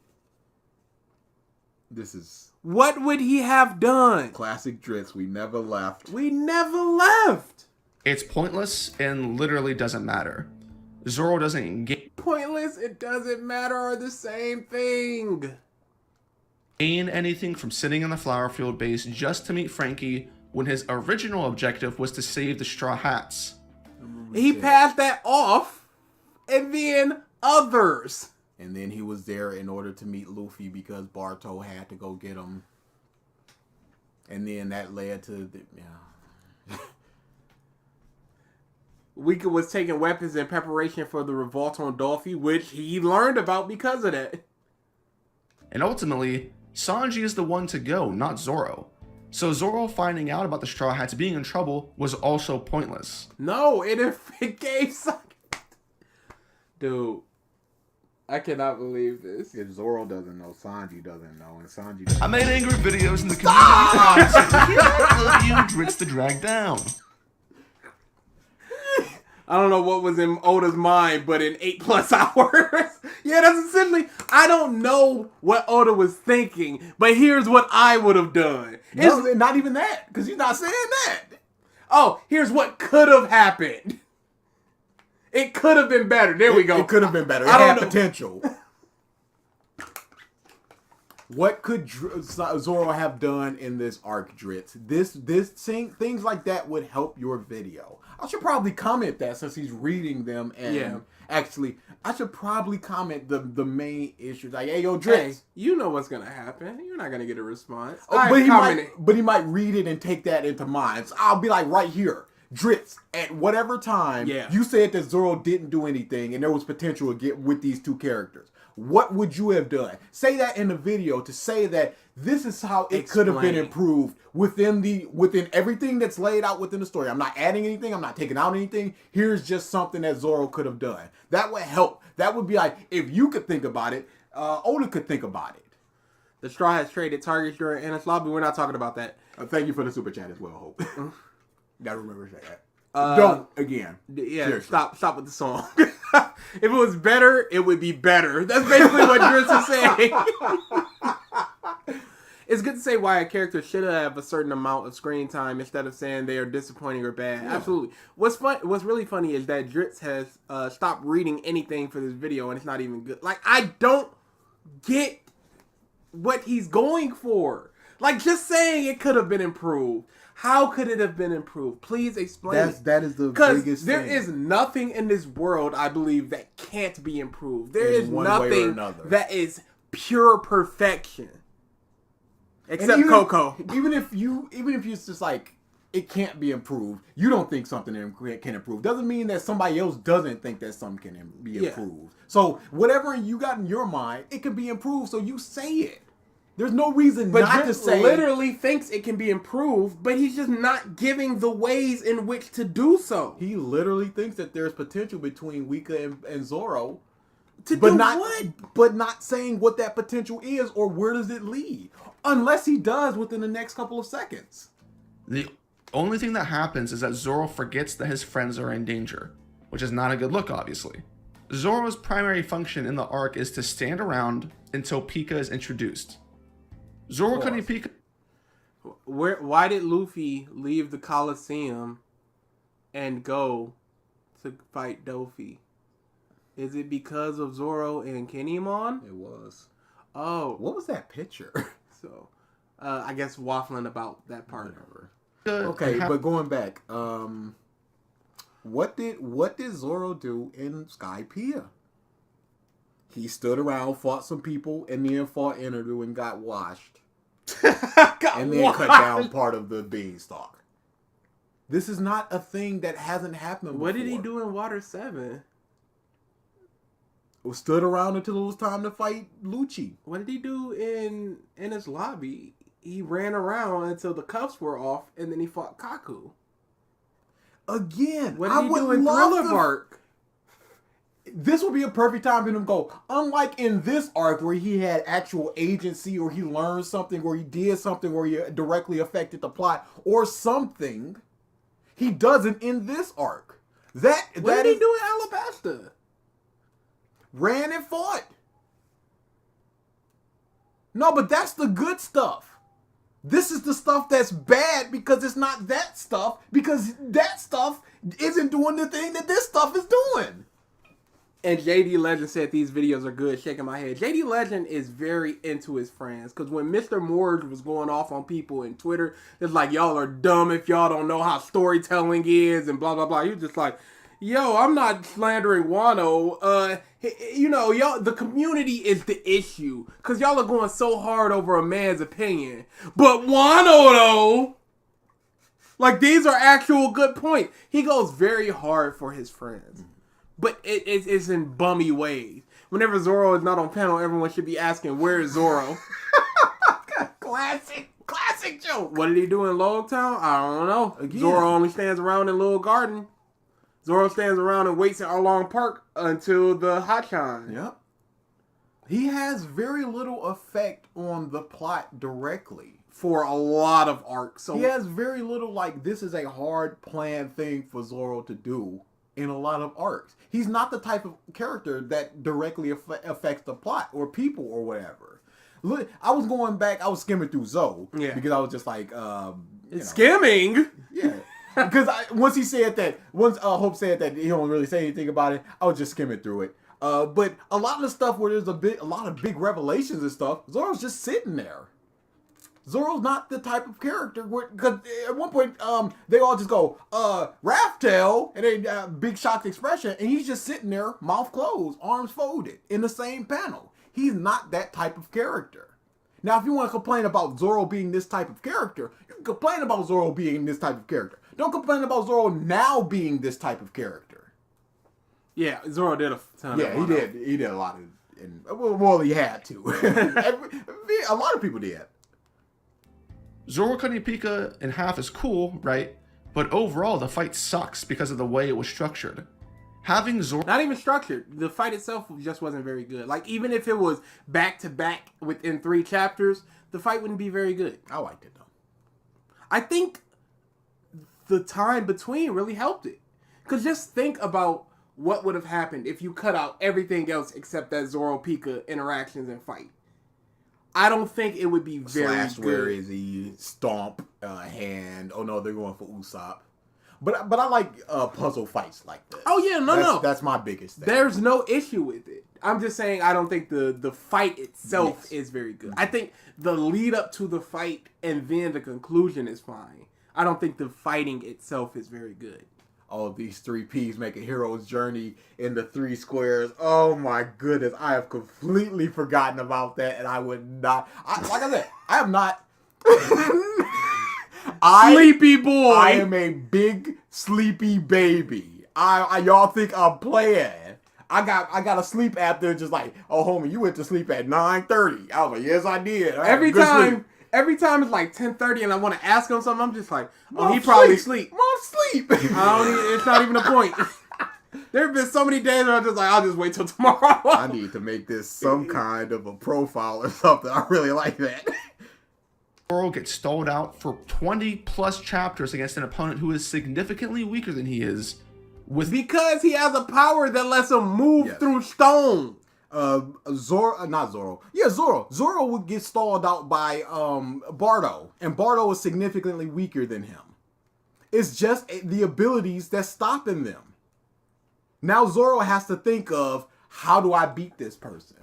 This is What would he have done? classic Drizzt. We never left. We never left. It's pointless and literally doesn't matter. Zoro doesn't Pointless, it doesn't matter, are the same thing. gain anything from sitting in the flower field base just to meet Frankie when his original objective was to save the Straw Hats. He passed that off, and then others. And then he was there in order to meet Luffy because Barto had to go get him. And then that led to the... Yeah. Wika was taking weapons in preparation for the revolt on Dolphy, which he learned about because of that. And ultimately, Sanji is the one to go, not Zoro. So Zoro finding out about the Straw Hats being in trouble was also pointless. No, it gave some... Dude, I cannot believe this. If Zoro doesn't know, Sanji doesn't know, and Sanji doesn't I made angry videos in the community. I love you, Drizzt the drag down. I don't know what was in Oda's mind, but in 8+ hours. Yeah, that's essentially... I don't know what Oda was thinking, but here's what I would have done. No, not even that, because he's not saying that. Oh, here's what could have happened. It could have been better. There we go. It could have been better. It I don't had know. potential. What could Zoro have done in this arc, Drizzt? Things like that would help your video. I should probably comment that since he's reading them, and actually, I should probably comment the main issues. Like, hey, yo, Drizzt. Hey, you know what's gonna happen. You're not gonna get a response. Oh, but he might read it and take that into mind. So I'll be like, right here, Drizzt, at whatever time you said that Zoro didn't do anything and there was potential to get with these two characters. What would you have done? Say that in the video to say that this is how it could have been improved within everything that's laid out within the story. I'm not adding anything. I'm not taking out anything. Here's just something that Zoro could have done. That would help. That would be like, if you could think about it, Oda could think about it. The Straw Hats traded targets during Enies Lobby. We're not talking about that. Thank you for the super chat as well, Hope. Gotta remember to say that. Don't again. Yeah, seriously. stop with the song. If it was better, it would be better. That's basically what Drizzt is saying. it's good to say why a character should have a certain amount of screen time instead of saying they are disappointing or bad. Yeah. Absolutely. What's really funny is that Drizzt has stopped reading anything for this video, and it's not even good. Like, I don't get what he's going for. Like, just saying it could have been improved. How could it have been improved? Please explain. That is the biggest thing. Because there is nothing in this world, I believe, that can't be improved. There is nothing that is pure perfection. Except Coco. Even if it's just like, it can't be improved, you don't think something can improve. Doesn't mean that somebody else doesn't think that something can be improved. So whatever you got in your mind, it can be improved, so you say it. There's no reason not to say. Literally thinks it can be improved, but he's just not giving the ways in which to do so. He literally thinks that there's potential between Wika and Zoro. But not saying what that potential is or where does it lead. Unless he does within the next couple of seconds. The only thing that happens is that Zoro forgets that his friends are in danger, which is not a good look, obviously. Zoro's primary function in the arc is to stand around until Pika is introduced. Zoro couldn't Pika. Why did Luffy leave the Coliseum and go to fight Dofi? Is it because of Zoro and Kinemon? It was. Oh. What was that picture? So, I guess waffling about that part. Okay, but going back, what did Zoro do in Skypiea? He stood around, fought some people, and then fought Enelu and got washed. And then cut down part of the beanstalk. This is not a thing that hasn't happened before. What did he do in Water 7? Stood around until it was time to fight Lucci. What did he do in his lobby? He ran around until the cuffs were off, and then he fought Kaku. Again, what did he do in Thriller Bark? This would be a perfect time for him to go. Unlike in this arc where he had actual agency or he learned something or he did something where he directly affected the plot or something, he doesn't in this arc. What did he do in Alabasta? Ran and fought. No, but that's the good stuff. This is the stuff that's bad because it's not that stuff, because that stuff isn't doing the thing that this stuff is doing. And JD Legend said these videos are good, shaking my head. JD Legend is very into his friends, because when Mr. Morge was going off on people in Twitter, it's like, y'all are dumb if y'all don't know how storytelling is and blah, blah, blah. He was just like, yo, I'm not slandering Wano. Y'all, the community is the issue, because y'all are going so hard over a man's opinion. But Wano, though, like, these are actual good points. He goes very hard for his friends. But it's in bummy ways. Whenever Zoro is not on panel, everyone should be asking, where is Zoro? Classic joke. What did he do in Logtown? I don't know. Again. Zoro only stands around in Little Garden. Zoro stands around and waits in Arlong Park until the Hachan. Yep. He has very little effect on the plot directly. For a lot of arcs. So he has very little, like, this is a hard planned thing for Zoro to do. In a lot of arcs. He's not the type of character that directly affects the plot or people or whatever. Look, I was going back, I was skimming through Zou. Yeah. Because I was just like, skimming? Yeah. Because once Hope said that he don't really say anything about it, I was just skimming through it. But a lot of the stuff where there's a lot of big revelations and stuff, Zoro's just sitting there. Zoro's not the type of character because at one point they all just go Raftel and they big shocked expression and he's just sitting there, mouth closed, arms folded in the same panel. He's not that type of character. Now, if you want to complain about Zoro being this type of character, you can complain about Zoro being this type of character. Don't complain about Zoro now being this type of character. Yeah, Zoro did a ton. Yeah, he did. He did a lot of. Well, he had to. A lot of people did. Zoro cutting Pika in half is cool, right? But overall, the fight sucks because of the way it was structured. Having Zoro... Not even structured. The fight itself just wasn't very good. Like, even if it was back-to-back within 3 chapters, the fight wouldn't be very good. I liked it, though. I think the time between really helped it. Because just think about what would have happened if you cut out everything else except that Zoro-Pika interactions and fight. I don't think it would be very Slash, good. where is he? Stomp, hand. Oh no, they're going for Usopp. But I like puzzle fights like this. Oh yeah, no. That's my biggest thing. There's no issue with it. I'm just saying I don't think the fight itself is very good. I think the lead up to the fight and then the conclusion is fine. I don't think the fighting itself is very good. All of these 3Ps make a hero's journey in the 3 squares. Oh my goodness, I have completely forgotten about that, and I would not. Like I said, I am not. Sleepy boy. I am a big sleepy baby. Y'all think I'm playing? I got a sleep after just like, oh homie, you went to sleep at 9:30. I was like, yes I did. Every time it's like 10:30 and I want to ask him something, I'm just like, oh, he probably sleep. Mom sleep. It's not even a point. There have been so many days where I'm just like, I'll just wait till tomorrow. I need to make this some kind of a profile or something. I really like that. Zoro gets stalled out for 20 plus chapters against an opponent who is significantly weaker than he is. Because he has a power that lets him move through stone. Zoro. Zoro would get stalled out by Bardo, and Bardo is significantly weaker than him. It's just the abilities that's stopping them. Now Zoro has to think of, how do I beat this person?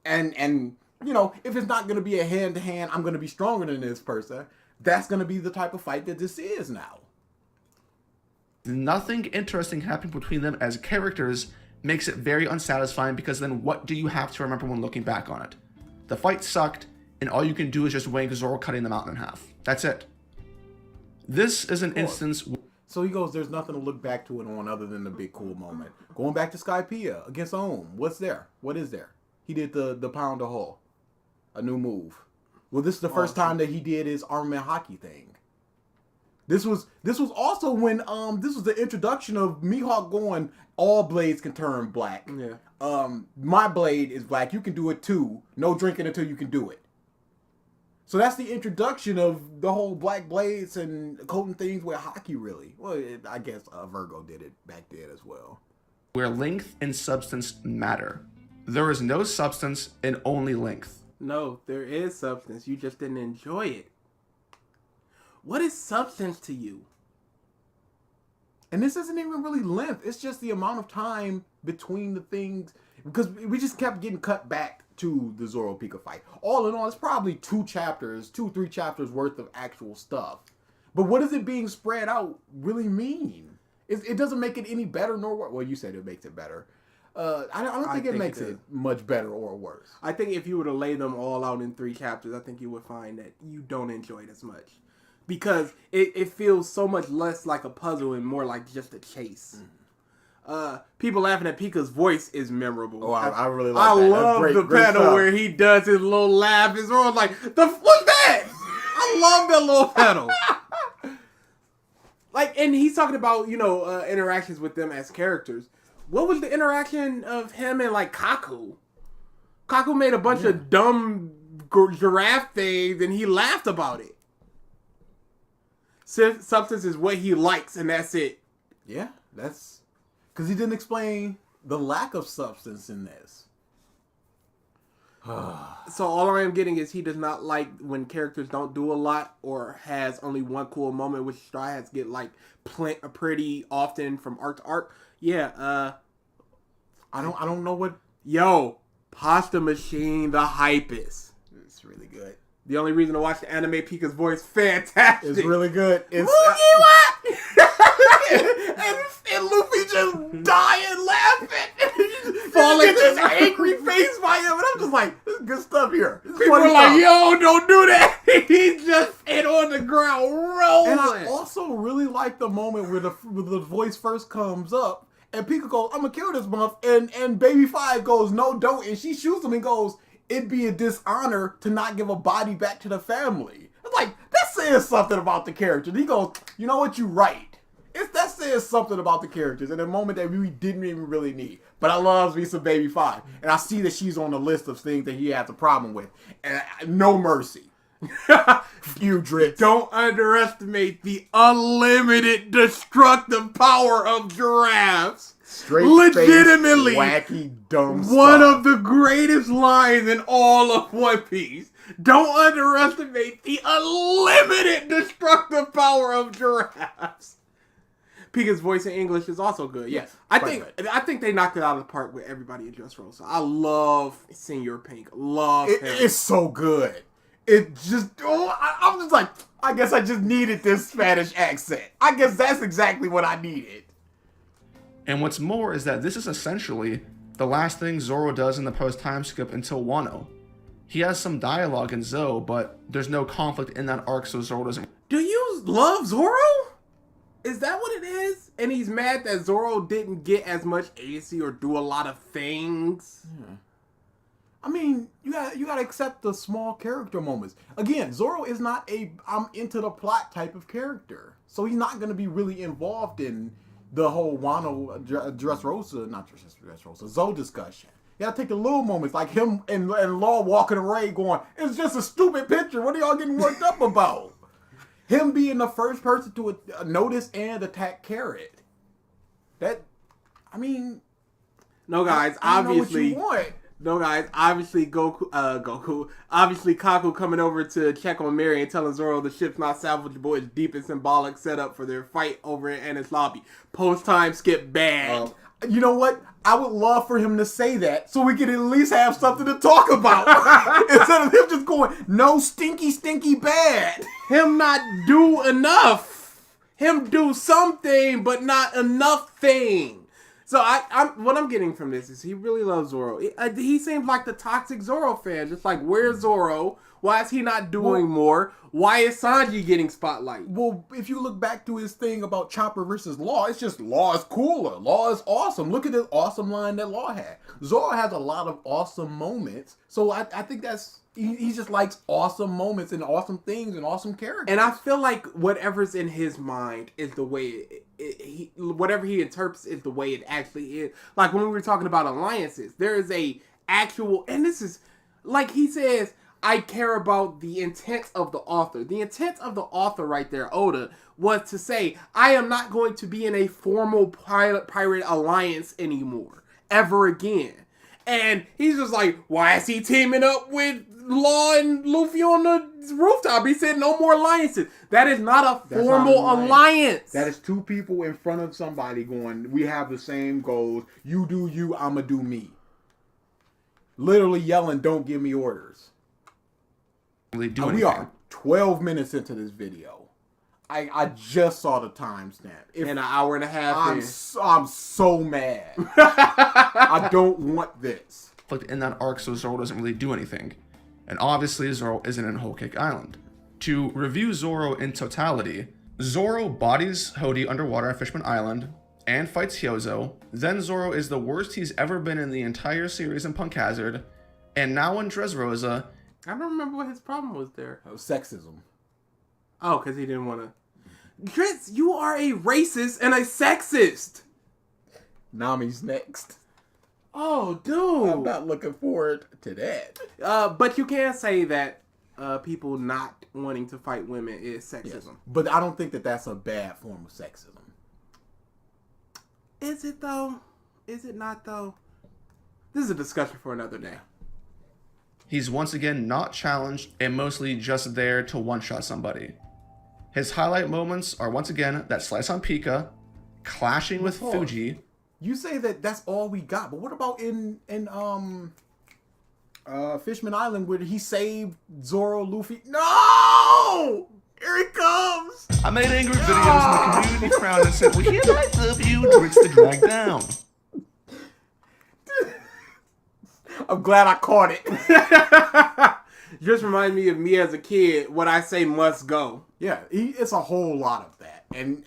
And you know, if it's not going to be a hand-to-hand, I'm going to be stronger than this person. That's going to be the type of fight that this is now. Nothing interesting happening between them as characters makes it very unsatisfying, because then what do you have to remember when looking back on it? The fight sucked, and all you can do is just wing Zoro cutting them out in half. That's it. This is an instance... So he goes, there's nothing to look back to it on other than the big cool moment. Going back to Skypiea against Ohm. What's there? What is there? He did the pound a hole. A new move. Well, this is the first time that he did his armament hockey thing. This was also when this was the introduction of Mihawk going, all blades can turn black. Yeah. My blade is black. You can do it too. No drinking until you can do it. So that's the introduction of the whole black blades and coating things with hockey, really. Well, I guess Virgo did it back then as well. Where length and substance matter. There is no substance and only length. No, there is substance. You just didn't enjoy it. What is substance to you? And this isn't even really length. It's just the amount of time between the things. Because we just kept getting cut back to the Zoro Pika fight. All in all, it's probably 3 chapters worth of actual stuff. But what does it being spread out really mean? It doesn't make it any better nor worse. Well, you said it makes it better. I don't think it makes it much better or worse. I think if you were to lay them all out in 3 chapters, I think you would find that you don't enjoy it as much. Because it feels so much less like a puzzle and more like just a chase. People laughing at Pika's voice is memorable. Oh, I really like that. I love the panel where he does his little laugh. It's all like, what's that? I love that little panel. Like, and he's talking about, interactions with them as characters. What was the interaction of him and, like, Kaku? Kaku made a bunch of dumb giraffe things, and he laughed about it. Substance is what he likes, and that's it. Yeah, that's... Because he didn't explain the lack of substance in this. So all I am getting is he does not like when characters don't do a lot or has only one cool moment, which Straw Hats get, like, pretty often from arc to arc. Yeah, I don't know what... Yo, Pasta Machine, the hypest. It's really good. The only reason to watch the anime, Pika's voice, fantastic. It's really good. It's and Luffy just dying laughing. Falling get this angry face by him, and I'm just like, this is good stuff here. People are like, yo, don't do that. He's just on the ground rolling. And I also really like the moment where the voice first comes up, and Pika goes, I'm gonna kill this month, and Baby 5 goes, no, don't, and she shoots him and goes, it'd be a dishonor to not give a body back to the family. It's like, that says something about the character. And he goes, you know what, you're right. That says something about the characters in a moment that we didn't even really need. But I love me some Baby 5. And I see that she's on the list of things that he has a problem with. And no mercy. You Drizzt. Don't underestimate the unlimited destructive power of giraffes. Straight legitimately wacky, dumb one stuff. of the greatest lines in all of One Piece. Don't underestimate the unlimited destructive power of giraffes. Pika's voice in English is also good. Yeah, I think they knocked it out of the park with everybody in Dressrosa. I love Senior Pink. Love him. It's so good. It just, I'm just like, I guess I just needed this Spanish accent. I guess that's exactly what I needed. And what's more is that this is essentially the last thing Zoro does in the post-time skip until Wano. He has some dialogue in Zou, but there's no conflict in that arc, so Zoro doesn't... Do you love Zoro? Is that what it is? And he's mad that Zoro didn't get as much agency or do a lot of things? Yeah. I mean, you gotta accept the small character moments. Again, Zoro is not a I'm into the plot type of character. So he's not gonna be really involved in the whole Wano Zou discussion. You gotta take the little moments, like him and Law walking away going, it's just a stupid picture. What are y'all getting worked up about? Him being the first person to notice and attack Carrot. That, I mean... No, guys, obviously... Obviously Goku. Obviously Kaku coming over to check on Mary and telling Zoro the ship's not salvageable is deep and symbolic setup for their fight over in Enies Lobby. Post-time skip bad. You know what? I would love for him to say that so we could at least have something to talk about. Instead of him just going, no, stinky, stinky bad. Him not do enough. Him do something, but not enough thing. So what I'm getting from this is he really loves Zoro. He seems like the toxic Zoro fan. Just like, where's Zoro? Why is he not doing more? Why is Sanji getting spotlight? Well, if you look back to his thing about Chopper versus Law, it's just Law is cooler. Law is awesome. Look at the awesome line that Law had. Zoro has a lot of awesome moments. So I think that's... He just likes awesome moments and awesome things and awesome characters. And I feel like whatever's in his mind is the way whatever he interprets is the way it actually is. Like when we were talking about alliances, there is a actual, and this is like he says, I care about the intent of the author. The intent of the author right there, Oda, was to say, I am not going to be in a formal pirate alliance anymore, ever again. And he's just like, why is he teaming up with Law and Luffy on the rooftop? He said no more alliances. That is not a formal alliance. That is two people in front of somebody going, we have the same goals. You do you, I'ma do me. Literally yelling, don't give me orders. Really We are 12 minutes into this video. I just saw the timestamp. In an hour and a half I'm so mad. I don't want this. In that arc, so Zoro doesn't really do anything. And obviously Zoro isn't in Whole Cake Island. To review Zoro in totality, Zoro bodies Hody underwater at Fishman Island and fights Hyozo. Then Zoro is the worst he's ever been in the entire series in Punk Hazard. And now in Dressrosa... I don't remember what his problem was there. Sexism. Oh, because he didn't want to... Drizzt, you are a racist and a sexist. Nami's next. Oh, dude. I'm not looking forward to that. But you can say that people not wanting to fight women is sexism. Yes. But I don't think that that's a bad form of sexism. Is it, though? Is it not, though? This is a discussion for another day. He's once again not challenged and mostly just there to one-shot somebody. His highlight moments are once again that slice on Pika, clashing with Fuji. You say that that's all we got, but what about in Fishman Island where he saved Zoro, Luffy? No! Here he comes! I made angry videos in the community crowd and said, well, here I love you, Drizzt the drag down. I'm glad I caught it. Just remind me of me as a kid. What I say must go. Yeah, it's a whole lot of that. And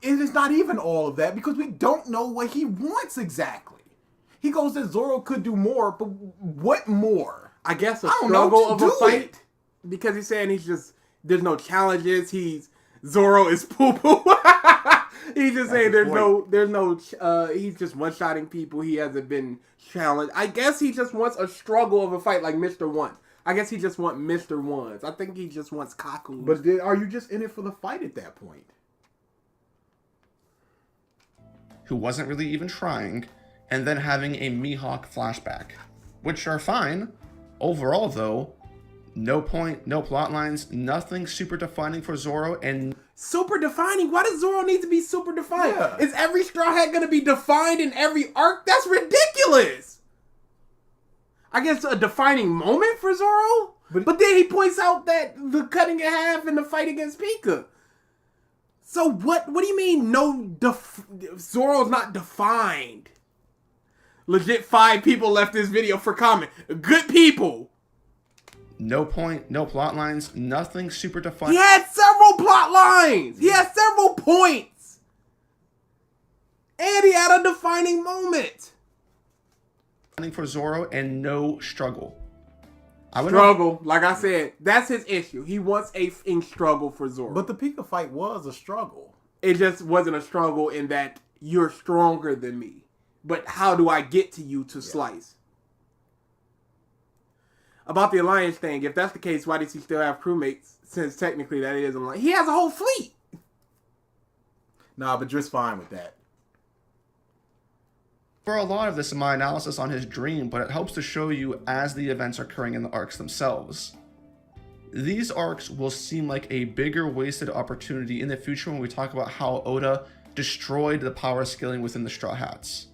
it is not even all of that because we don't know what he wants exactly. He goes that Zoro could do more, but what more? I guess a struggle of a fight. Because he's saying there's no challenges. Zoro is poo-poo. He's just saying he's just one-shotting people. He hasn't been challenged. I guess he just wants a struggle of a fight like Mr. One. I guess he just wants Mr. Ones. I think he just wants Kaku. But are you just in it for the fight at that point? who wasn't really even trying, and then having a Mihawk flashback, which are fine. Overall, though, no point, no plot lines, nothing super defining for Zoro, and super defining? Why does Zoro need to be super defined? Yeah. Is every Straw Hat going to be defined in every arc? That's ridiculous. I guess a defining moment for Zoro? But then he points out that the cutting in half in the fight against Pika. So what do you mean Zoro's not defined? Legit 5 people left this video for comment. Good people. no point, no plot lines, nothing super defining. He had several plot lines. He had several points. And he had a defining moment. For Zoro, and no struggle. Struggle, like I said, that's his issue. He wants a struggle for Zoro. But the Pika fight was a struggle. It just wasn't a struggle in that you're stronger than me. But how do I get to you to slice? About the alliance thing, if that's the case, why does he still have crewmates? Since technically that is an alliance. He has a whole fleet. Nah, but Drizzt fine with that. For a lot of this in my analysis on his dream, but it helps to show you as the events are occurring in the arcs themselves. These arcs will seem like a bigger wasted opportunity in the future when we talk about how Oda destroyed the power scaling within the Straw Hats.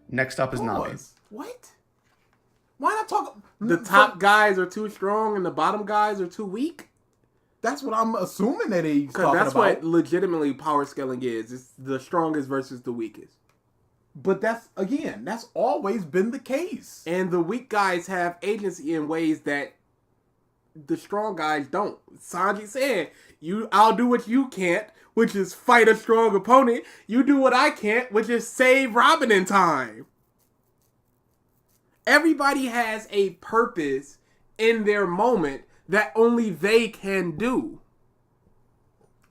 Next up is Nami. What? Why not talk? The top guys are too strong and the bottom guys are too weak? That's what I'm assuming that he's Because talking that's about. what legitimately power scaling is. It's the strongest versus the weakest. But that's always been the case. And the weak guys have agency in ways that the strong guys don't. Sanji said, I'll do what you can't, which is fight a strong opponent. You do what I can't, which is save Robin in time. Everybody has a purpose in their moment that only they can do.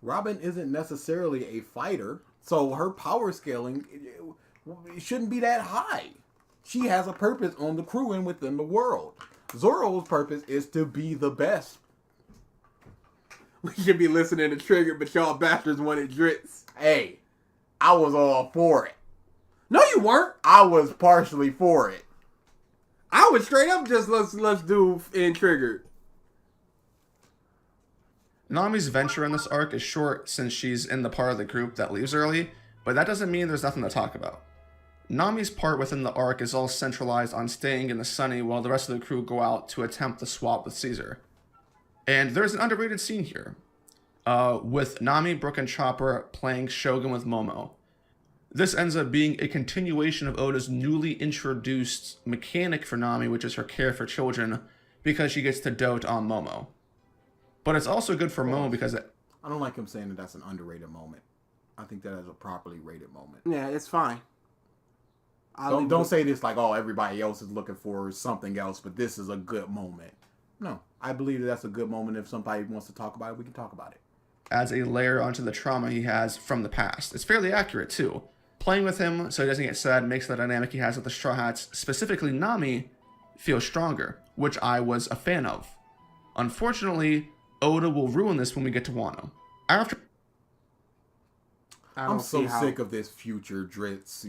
Robin isn't necessarily a fighter, so her power scaling shouldn't be that high. She has a purpose on the crew and within the world. Zoro's purpose is to be the best. We should be listening to Trigger, but y'all bastards wanted Drizzt. Hey, I was all for it. No, you weren't. I was partially for it. I was straight up just let's do in Trigger. Nami's venture in this arc is short since she's in the part of the group that leaves early, but that doesn't mean there's nothing to talk about. Nami's part within the arc is all centralized on staying in the Sunny while the rest of the crew go out to attempt the swap with Caesar. And there's an underrated scene here, with Nami, Brook, and Chopper playing Shogun with Momo. This ends up being a continuation of Oda's newly introduced mechanic for Nami, which is her care for children, because she gets to dote on Momo. But it's also good for Momo because I don't like him saying that that's an underrated moment. I think that is a properly rated moment. Yeah, it's fine. Don't say this like, oh, everybody else is looking for something else, but this is a good moment. No, I believe that that's a good moment. If somebody wants to talk about it, we can talk about it. adds a layer onto the trauma he has from the past. It's fairly accurate too. Playing with him so he doesn't get sad makes the dynamic he has with the Straw Hats, specifically Nami, feel stronger, which I was a fan of. Unfortunately, Oda will ruin this when we get to Wano. I'm so sick of this future Drizzt,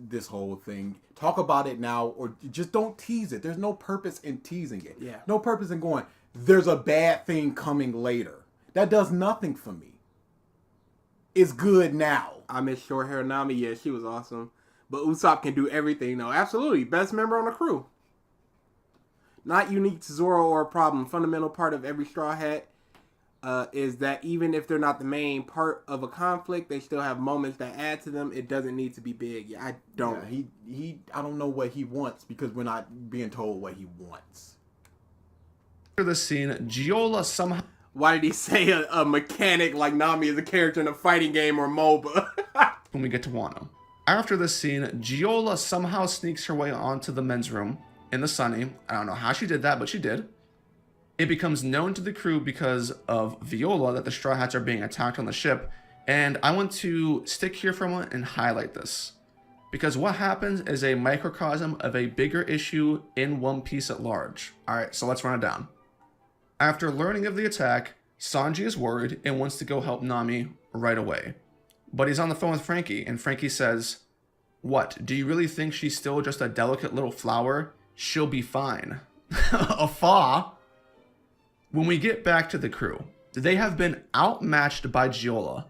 this whole thing. Talk about it now, or just don't tease it. There's no purpose in teasing it. Yeah. No purpose in going, there's a bad thing coming later. That does nothing for me. It's good now. I miss short hair Nami. Yeah, she was awesome. But Usopp can do everything, though. Absolutely. Best member on the crew. Not unique to Zoro or a problem. Fundamental part of every Straw Hat is that even if they're not the main part of a conflict, they still have moments that add to them. It doesn't need to be big. Yeah, I don't. Yeah, I don't know what he wants because we're not being told what he wants. After this scene, Giola somehow... Why did he say a mechanic like Nami is a character in a fighting game or MOBA? when we get to Wano. After this scene, Giola somehow sneaks her way onto the men's room in the Sunny. I don't know how she did that, but she did. It becomes known to the crew because of Viola that the Straw Hats are being attacked on the ship, and I want to stick here for a moment and highlight this. Because what happens is a microcosm of a bigger issue in One Piece at large. Alright, so let's run it down. After learning of the attack, Sanji is worried and wants to go help Nami right away. But he's on the phone with Frankie, and Frankie says, "What? Do you really think she's still just a delicate little flower? She'll be fine." A fa. When we get back to the crew, they have been outmatched by Giola.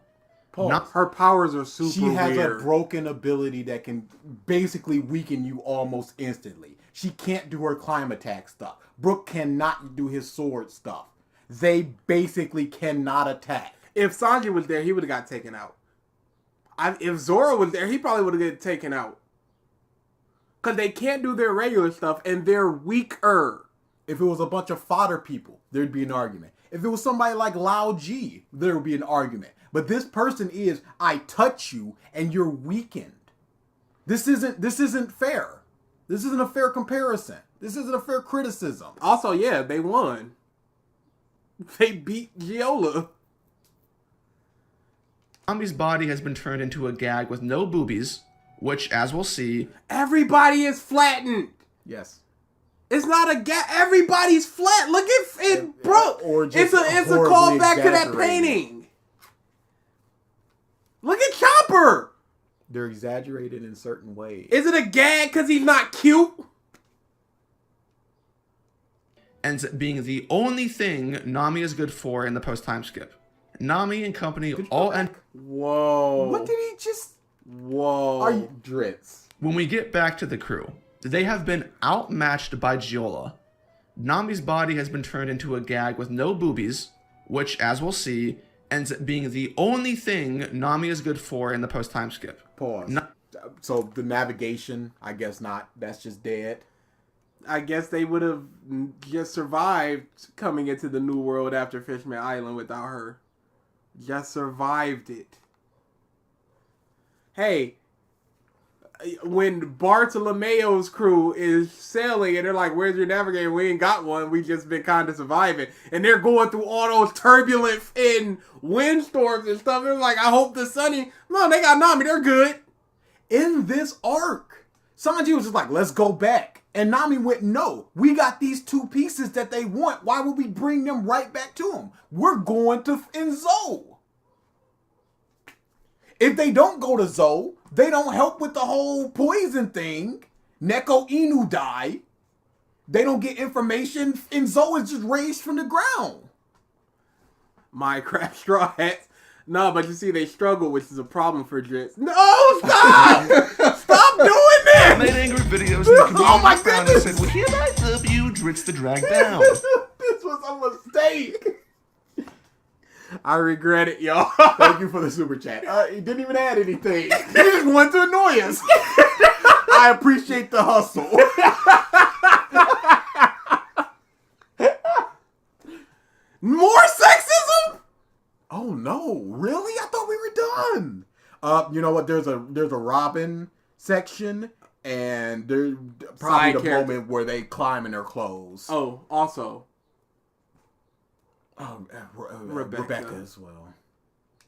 Her powers are super She has weird. a broken ability that can basically weaken you almost instantly. She can't do her climb attack stuff. Brook cannot do his sword stuff. They basically cannot attack. If Sanji was there, he would have got taken out. If Zoro was there, he probably would have got taken out. Because they can't do their regular stuff, and they're weaker. If it was a bunch of fodder people, there'd be an argument. If it was somebody like Lao G, there would be an argument. But this person is, I touch you and you're weakened. This isn't fair. This isn't a fair comparison. This isn't a fair criticism. Also, yeah, they won. They beat Giola. Nami's body has been turned into a gag with no boobies, which, as we'll see, Everybody is flattened. Yes. It's not a gag. Everybody's flat. Look at it, bro. Or It's just a horribly callback to that exaggerated. painting. Look at Chopper. They're exaggerated in certain ways. Is it a gag because he's not cute? ends up being the only thing Nami is good for in the post-time skip. Nami and company all end... Whoa. What did he just... Whoa. Are you... Drizzt. When we get back to the crew, they have been outmatched by Giola. Nami's body has been turned into a gag with no boobies, which, as we'll see, ends up being the only thing Nami is good for in the post-time skip. Pause. So the navigation, I guess not. That's just dead. I guess they would have just survived coming into the new world after Fishman Island without her. Just survived it. Hey, when Bartolomeo's crew is sailing and they're like, where's your navigator? We ain't got one. We just been kind of surviving. And they're going through all those turbulent and windstorms and stuff. They're like, I hope the sunny... No, they got Nami. They're good. In this arc, Sanji was just like, let's go back. And Nami went, no, we got these two pieces that they want. Why would we bring them right back to them? We're going to Zou. If they don't go to Zou, they don't help with the whole poison thing. Neko Inu die. They don't get information. And Zou is just raised from the ground. Minecraft Straw Hats. No, but you see, they struggle, which is a problem for Drizzt. No, stop! Stop doing I this! made angry videos in the community. Oh my found goodness! and said, well, here I help you, Drizzt the drag down. This was a mistake. I regret it, y'all. Thank you for the super chat. He didn't even add anything. He just wanted to annoy us. I appreciate the hustle. More sexism? Oh no, really? I thought we were done. You know what? There's a Robin section, and there's probably Side the character. moment where they climb in their clothes. Oh, also. Rebecca as well.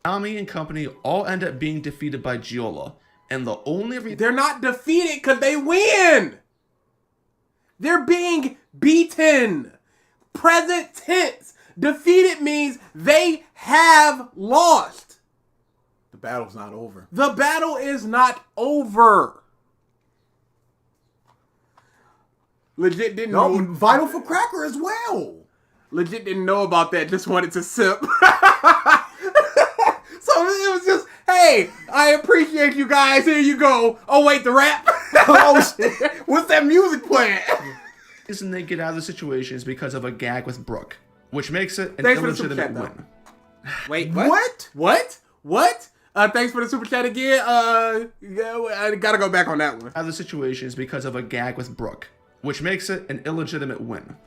Nami and company all end up being defeated by Giola. And the only reason... They're not defeated because they win. They're being beaten. Present tense. Defeated means they have lost. The battle's not over. The battle is not over. Legit didn't No, know. vital for Cracker as well. Legit didn't know about that. Just wanted to sip. So it was just, hey, I appreciate you guys. Here you go. Oh wait, the rap. Oh shit! What's that music playing? The reason they get out of the situation is because of a gag with Brooke, which makes it an Thanks for the super illegitimate chat, win. Wait, What? What? Thanks for the super chat again. Yeah, I gotta go back on that one. Out of the situation is because of a gag with Brooke, which makes it an illegitimate win.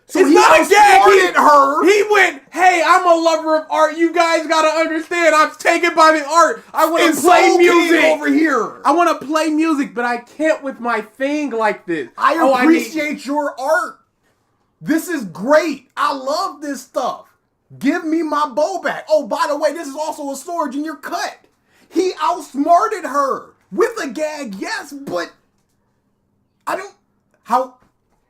So It's he not a gag. outsmarted her. He went, hey, I'm a lover of art. You guys gotta understand. I'm taken by the art. I want And to play Soul King music over here. I want to play music, but I can't with my thing like this. I Oh, appreciate your art. This is great. I love this stuff. Give me my bow back. Oh, by the way, this is also a sword in your cut. He outsmarted her with a gag, yes, but I don't... How...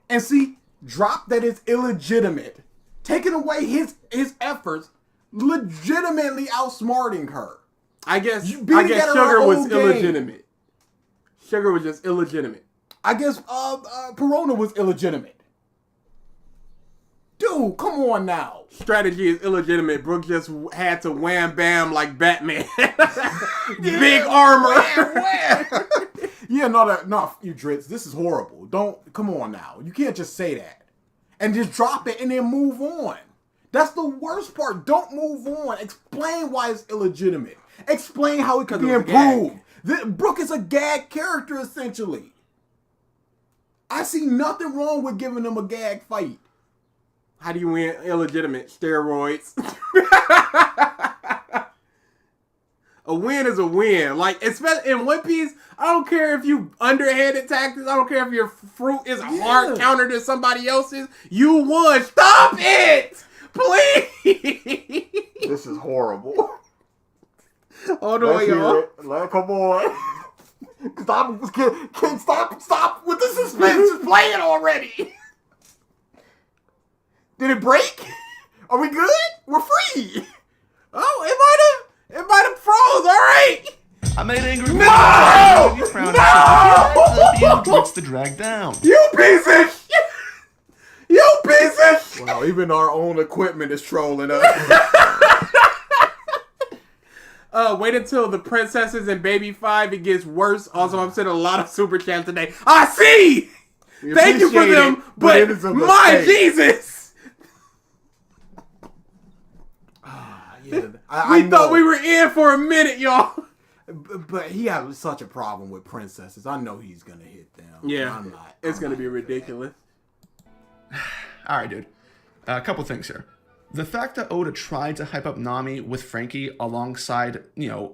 And see, drop that is illegitimate. Taking away his efforts, legitimately outsmarting her. I guess being together Sugar our was old game. illegitimate. Sugar was just illegitimate. I guess Perona was illegitimate. Dude, come on now. Strategy is illegitimate. Brooke just had to wham bam like Batman. Big armor. Wham. Yeah, no, you Drizzt, this is horrible. Come on now. You can't just say that. And just drop it and then move on. That's the worst part. Don't move on. Explain why it's illegitimate. Explain how it could be improved. Brooke is a gag character, essentially. I see nothing wrong with giving them a gag fight. How do you win illegitimate? Steroids. A win is a win. Like, especially in One Piece, I don't care if you underhanded tactics. I don't care if your fruit is a hard counter to somebody else's. You won. Stop it! Please! This is horrible. Hold on, y'all. Come on. Stop with the suspense. It's playing already. Did it break? Are we good? We're free. Oh, it might have froze. All right. I made angry. No! It's the drag down. You piece of shit. You piece of shit. Wow, even our own equipment is trolling us. Wait until the princesses and Baby 5, it gets worse. Also, I'm sending a lot of super chats today. I see! Thank you for them, but my Jesus! We thought we were in for a minute, y'all. But he has such a problem with princesses. I know he's going to hit them. Yeah, it's going to be ridiculous. All right, dude. A couple things here. The fact that Oda tried to hype up Nami with Frankie alongside,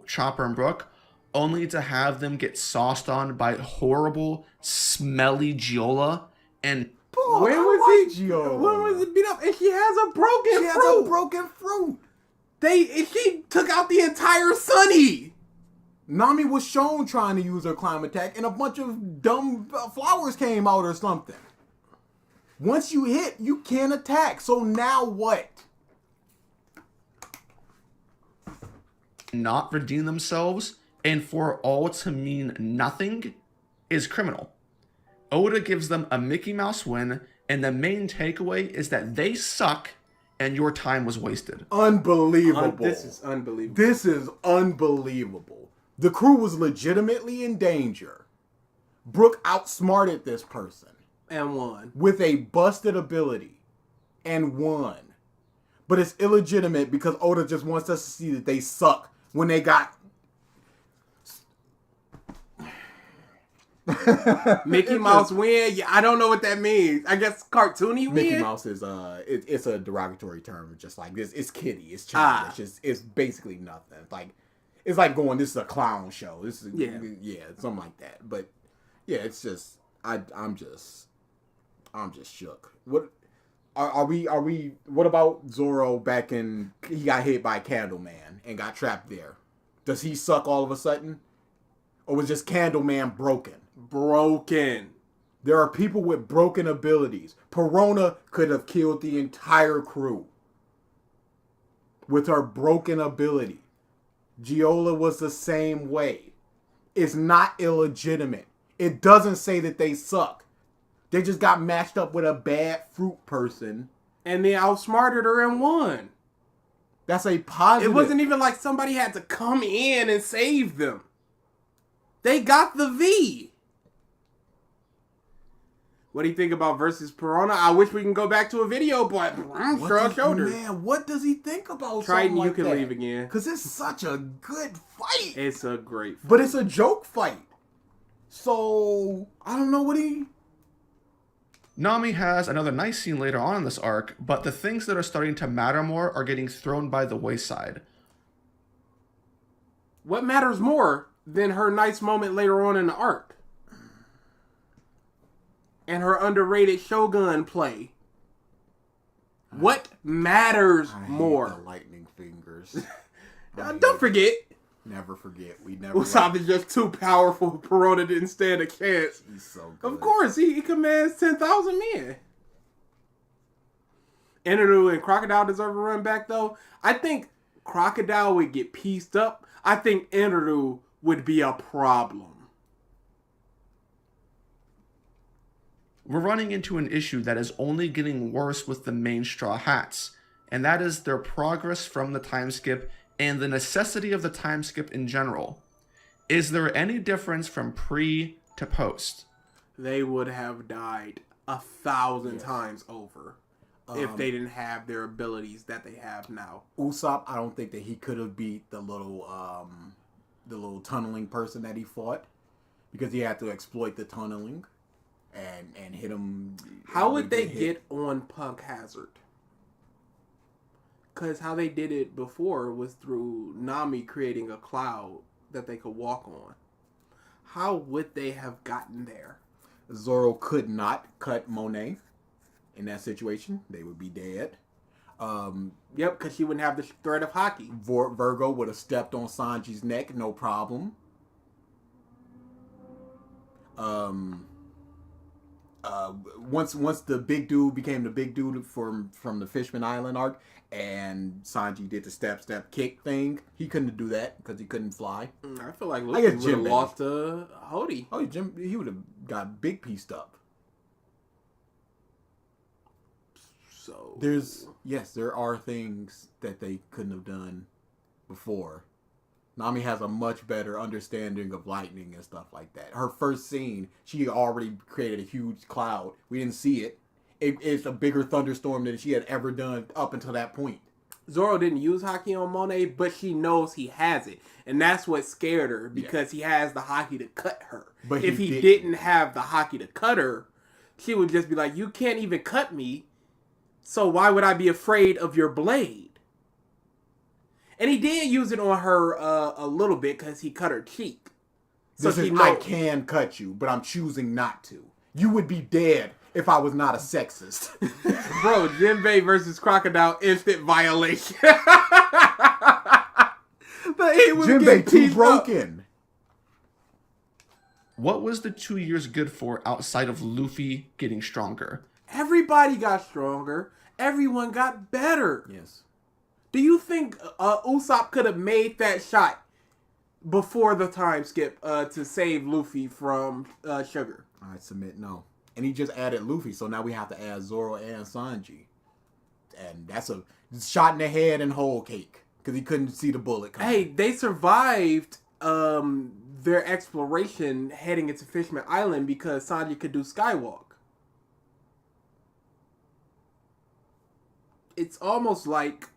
Chopper and Brooke, only to have them get sauced on by horrible, smelly Giola and... When was he? When was it beat up? And she has a broken fruit. She took out the entire Sunny. Nami was shown trying to use her climb attack, and a bunch of dumb flowers came out or something. Once you hit, you can't attack. So now what? Not redeem themselves, and for all to mean nothing, is criminal. Oda gives them a Mickey Mouse win, and the main takeaway is that they suck, and your time was wasted. Unbelievable. This is unbelievable. This is unbelievable. The crew was legitimately in danger. Brooke outsmarted this person. And won. With a busted ability. And won. But it's illegitimate because Oda just wants us to see that they suck when they got... Mickey Mouse win? Yeah, I don't know what that means. I guess cartoony win? Mickey Mouse is it's a derogatory term. Just like this, it's kiddie, it's childish, it's basically nothing. It's like going, this is a clown show. This is something like that. But yeah, it's just I'm just shook. What are we? What about Zoro back in? He got hit by Candleman and got trapped there. Does he suck all of a sudden, or was just Candleman broken? Broken. There are people with broken abilities. Perona could have killed the entire crew with her broken ability. Giola was the same way. It's not illegitimate. It doesn't say that they suck. They just got matched up with a bad fruit person. And they outsmarted her and won. That's a positive. It wasn't even like somebody had to come in and save them. They got the V. What do you think about versus Perona? I wish we can go back to a video, but I'm sure shoulders. Man, what does he think about Triton, something like you can that? leave again. Because it's such a good fight. It's a great fight. But it's a joke fight. So, I don't know what he... Nami has another nice scene later on in this arc, but the things that are starting to matter more are getting thrown by the wayside. What matters more than her nice moment later on in the arc? And her underrated Shogun play. What matters more? The lightning fingers. Don't forget. Never forget. We never. Usopp is just too powerful. Perona didn't stand a chance. He's so good. Of course, he commands 10,000 men. Enelu and Crocodile deserve a run back, though. I think Crocodile would get pieced up, I think Enderu would be a problem. We're running into an issue that is only getting worse with the main Straw Hats, and that is their progress from the time skip and the necessity of the time skip in general. Is there any difference from pre to post? They would have died 1,000 times over if they didn't have their abilities that they have now. Usopp, I don't think that he could have beat the little tunneling person that he fought, because he had to exploit the tunneling and hit him. How would they get on Punk Hazard? Because how they did it before was through Nami creating a cloud that they could walk on. How would they have gotten there? Zoro could not cut Monet in that situation. They would be dead. Yep, because she wouldn't have the threat of hockey. Virgo would have stepped on Sanji's neck, no problem. Once the big dude became the big dude from the Fishman Island arc, and Sanji did the step kick thing, he couldn't do that because he couldn't fly. I feel like Luffy would have lost to Hody. Oh, he would have got big pieced up. So there are things that they couldn't have done before. Nami has a much better understanding of lightning and stuff like that. Her first scene, she already created a huge cloud. We didn't see it. It's a bigger thunderstorm than she had ever done up until that point. Zoro didn't use hockey on Monet, but she knows he has it. And that's what scared her, because he has the hockey to cut her. But if he didn't have the hockey to cut her, she would just be like, you can't even cut me, so why would I be afraid of your blade? And he did use it on her a little bit because he cut her cheek. So I can cut you, but I'm choosing not to. You would be dead if I was not a sexist. Bro, Jinbei versus Crocodile, instant violation. Jinbei too broken. What was the 2 years good for outside of Luffy getting stronger? Everybody got stronger. Everyone got better. Yes. Do you think Usopp could have made that shot before the time skip to save Luffy from Sugar? I submit no. And he just added Luffy, so now we have to add Zoro and Sanji. And that's a shot in the head and whole cake, because he couldn't see the bullet coming. Hey, they survived their exploration heading into Fishman Island because Sanji could do Skywalk. It's almost like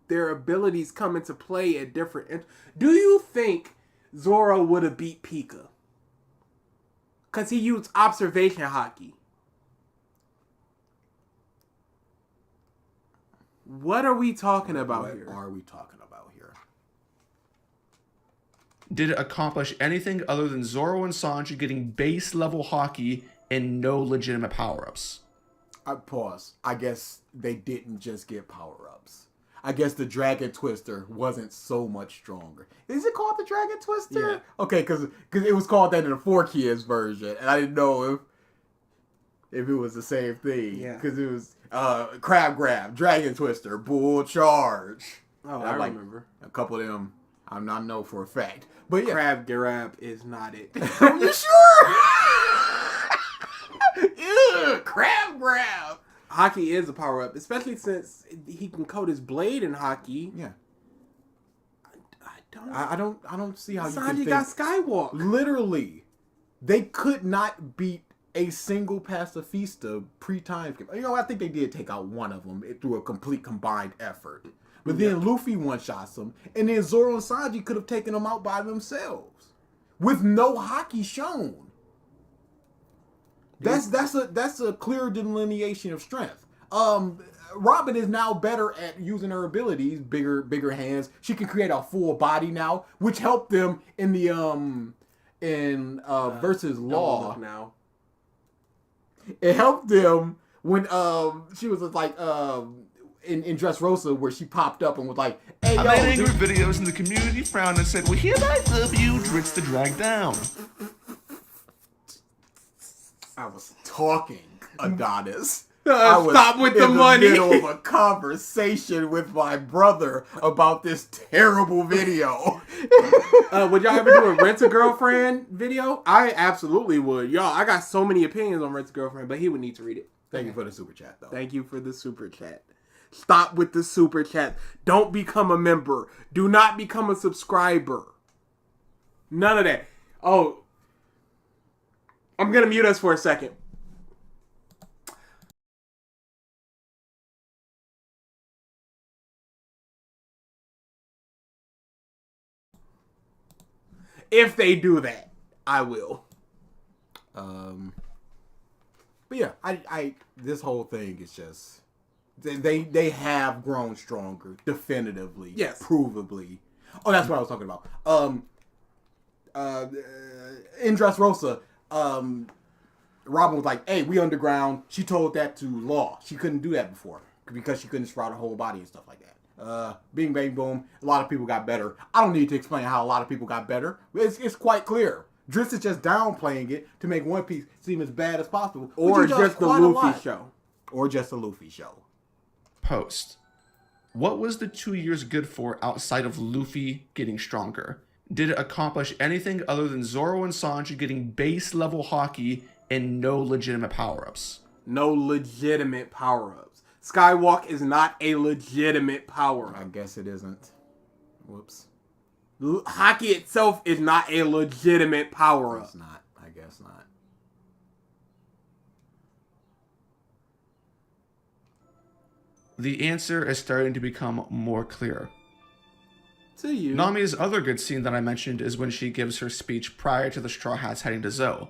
their abilities come into play at different... Do you think Zoro would have beat Pika? Because he used observation hockey. What are we talking about here? What are we talking about here? Did it accomplish anything other than Zoro and Sanji getting base level hockey and no legitimate power-ups? Pause. I guess they didn't just get power-ups. I guess the Dragon Twister wasn't so much stronger. Is it called the Dragon Twister? Yeah. Okay, because it was called that in the 4Kids version, and I didn't know if it was the same thing. Yeah. Because it was Crab Grab, Dragon Twister, Bull Charge. Oh, I remember. A couple of them I know for a fact. But yeah. Crab Grab is not it. You sure? Ew, Crab Grab. Hockey is a power-up, especially since he can coat his blade in hockey. Yeah. I don't see how Sanji you can got think. Skywalk. Literally, they could not beat a single pacifista pre-time skip. You know, I think they did take out one of them through a complete combined effort. But then Luffy one-shots them, and then Zoro and Sanji could have taken them out by themselves with no hockey shown. That's a clear delineation of strength. Robin is now better at using her abilities, bigger hands. She can create a full body now, which helped them in the versus Law. Now. It helped them when she was like in Dressrosa, where she popped up and was like, "Hey, I made angry videos, and the community frowned and said, well, hereby love you, Drizzt the drag down." I was talking, Adonis. Stop with the in money. middle of a conversation with my brother about this terrible video. Would y'all ever do a Rent a Girlfriend video? I absolutely would. Y'all, I got so many opinions on Rent a Girlfriend, but he would need to read it. Thank you for the super chat, though. Thank you for the super chat. Stop with the super chat. Don't become a member. Do not become a subscriber. None of that. Oh, I'm going to mute us for a second. If they do that, I will. But yeah, I this whole thing is just they have grown stronger, definitively, Yes, provably. Oh, that's what I was talking about. In Dressrosa, Robin was like, "Hey, we underground." She told that to Law. She couldn't do that before because she couldn't sprout her whole body and stuff like that. Bing, bang, boom. A lot of people got better. I don't need to explain how a lot of people got better. It's quite clear. Drizzt is just downplaying it to make One Piece seem as bad as possible. or just the Luffy show. Or just the Luffy show. Post. What was the 2 years good for outside of Luffy getting stronger? Did it accomplish anything other than Zoro and Sanji getting base level hockey and no legitimate power-ups? No legitimate power-ups. Skywalk is not a legitimate power-up. I guess it isn't. Whoops. Hockey itself is not a legitimate power-up. It's not. I guess not. The answer is starting to become more clear. To you. Nami's other good scene that I mentioned is when she gives her speech prior to the Straw Hats heading to Zou.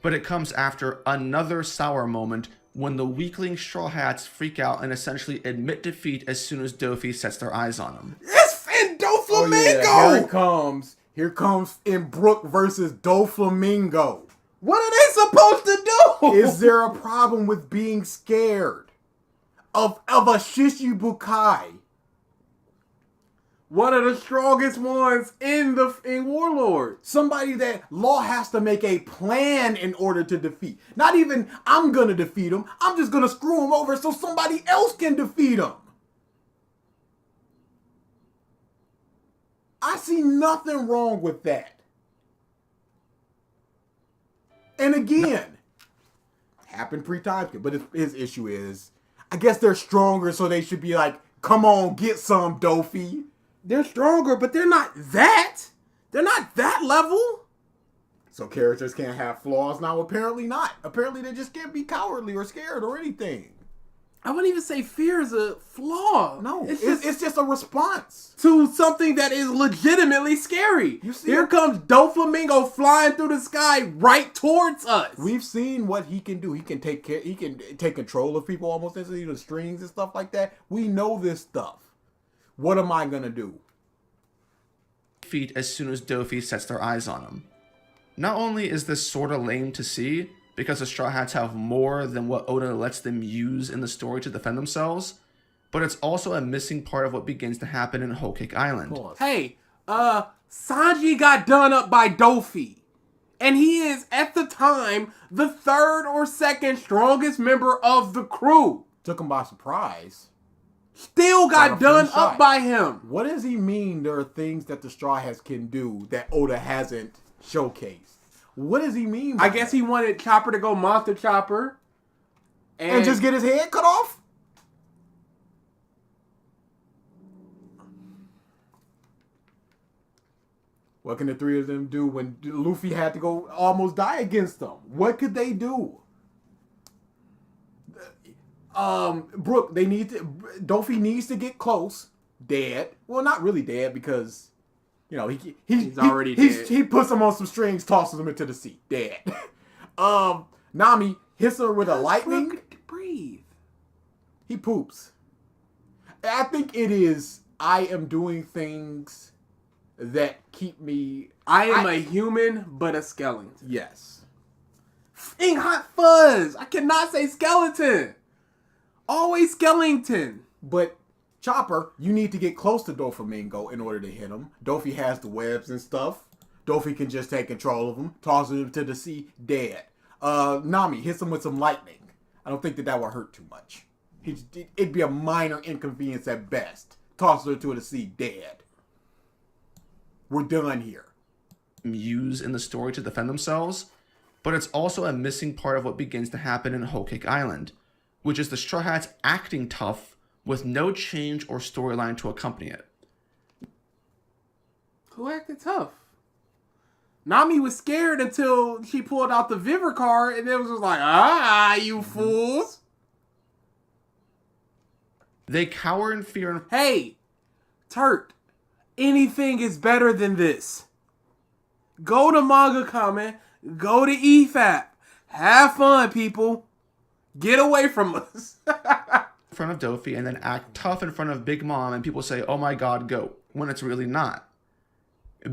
But it comes after another sour moment when the weakling Straw Hats freak out and essentially admit defeat as soon as Dofi sets their eyes on them. It's in Doflamingo! Oh, yeah. Here it comes. Here comes in Brook versus Doflamingo. What are they supposed to do? Is there a problem with being scared of a Shishibukai? One of the strongest ones in Warlord. Somebody that Law has to make a plan in order to defeat. Not even, I'm gonna defeat him. I'm just gonna screw him over so somebody else can defeat him. I see nothing wrong with that. And again, happened 3 times, but his issue is, I guess they're stronger, so they should be like, come on, get some, Dofi. They're stronger, but they're not that. They're not that level. So characters can't have flaws now? Apparently not. Apparently they just can't be cowardly or scared or anything. I wouldn't even say fear is a flaw. No, it's just a response to something that is legitimately scary. You see, here comes Doflamingo flying through the sky right towards us. We've seen what he can do. He can take control of people almost instantly, the strings and stuff like that. We know this stuff. What am I gonna do? Defeat as soon as Dofi sets their eyes on him. Not only is this sorta lame to see, because the Straw Hats have more than what Oda lets them use in the story to defend themselves, but it's also a missing part of what begins to happen in Whole Cake Island. Hey, Sanji got done up by Dofi. And he is, at the time, the 3rd or 2nd strongest member of the crew. Took him by surprise. Still got done up by him. What does he mean there are things that the Straw Hats can do that Oda hasn't showcased? What does he mean by I guess he wanted Chopper to go Monster Chopper. And just get his head cut off? What can the 3 of them do when Luffy had to go almost die against them? What could they do? Brook, Dofi needs to get close. Dead. Well, not really dead because, you know, he's already dead. He puts him on some strings, tosses him into the sea. Dead. Nami hits her with a lightning. Brook, breathe. He poops. I think it is, I am doing things that keep me... I am a human, but a skeleton. Yes. Ink Hot Fuzz. I cannot say skeleton. Always skeleton. But Chopper, you need to get close to Doflamingo in order to hit him. Dofi has the webs and stuff. Dofi can just take control of him, toss him to the sea, dead. Nami hits him with some lightning. I don't think that would hurt too much. It'd be a minor inconvenience at best. Toss her to the sea dead. We're done here. Use in the story to defend themselves, but it's also a missing part of what begins to happen in Whole Cake Island, which is the Straw Hats acting tough with no change or storyline to accompany it. Who acted tough? Nami was scared until she pulled out the Viver card, and it was just like, you fools. They cower in fear and... Hey, Turt, anything is better than this. Go to Manga Comment, go to EFAP. Have fun, people. Get away from us. in front of Dofi and then act tough in front of Big Mom, and people say, oh my god, go, when it's really not.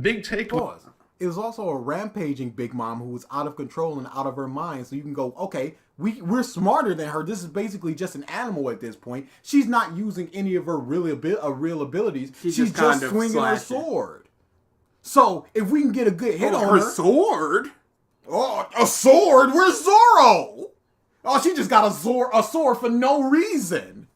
Big take. Pause. It was also a rampaging Big Mom who was out of control and out of her mind. So you can go, okay, we're smarter than her. This is basically just an animal at this point. She's not using any of her real abilities. She's just swinging her sword. So if we can get a good hit on her sword. Oh, a sword? Where's Zoro? Oh, she just got a sword for no reason.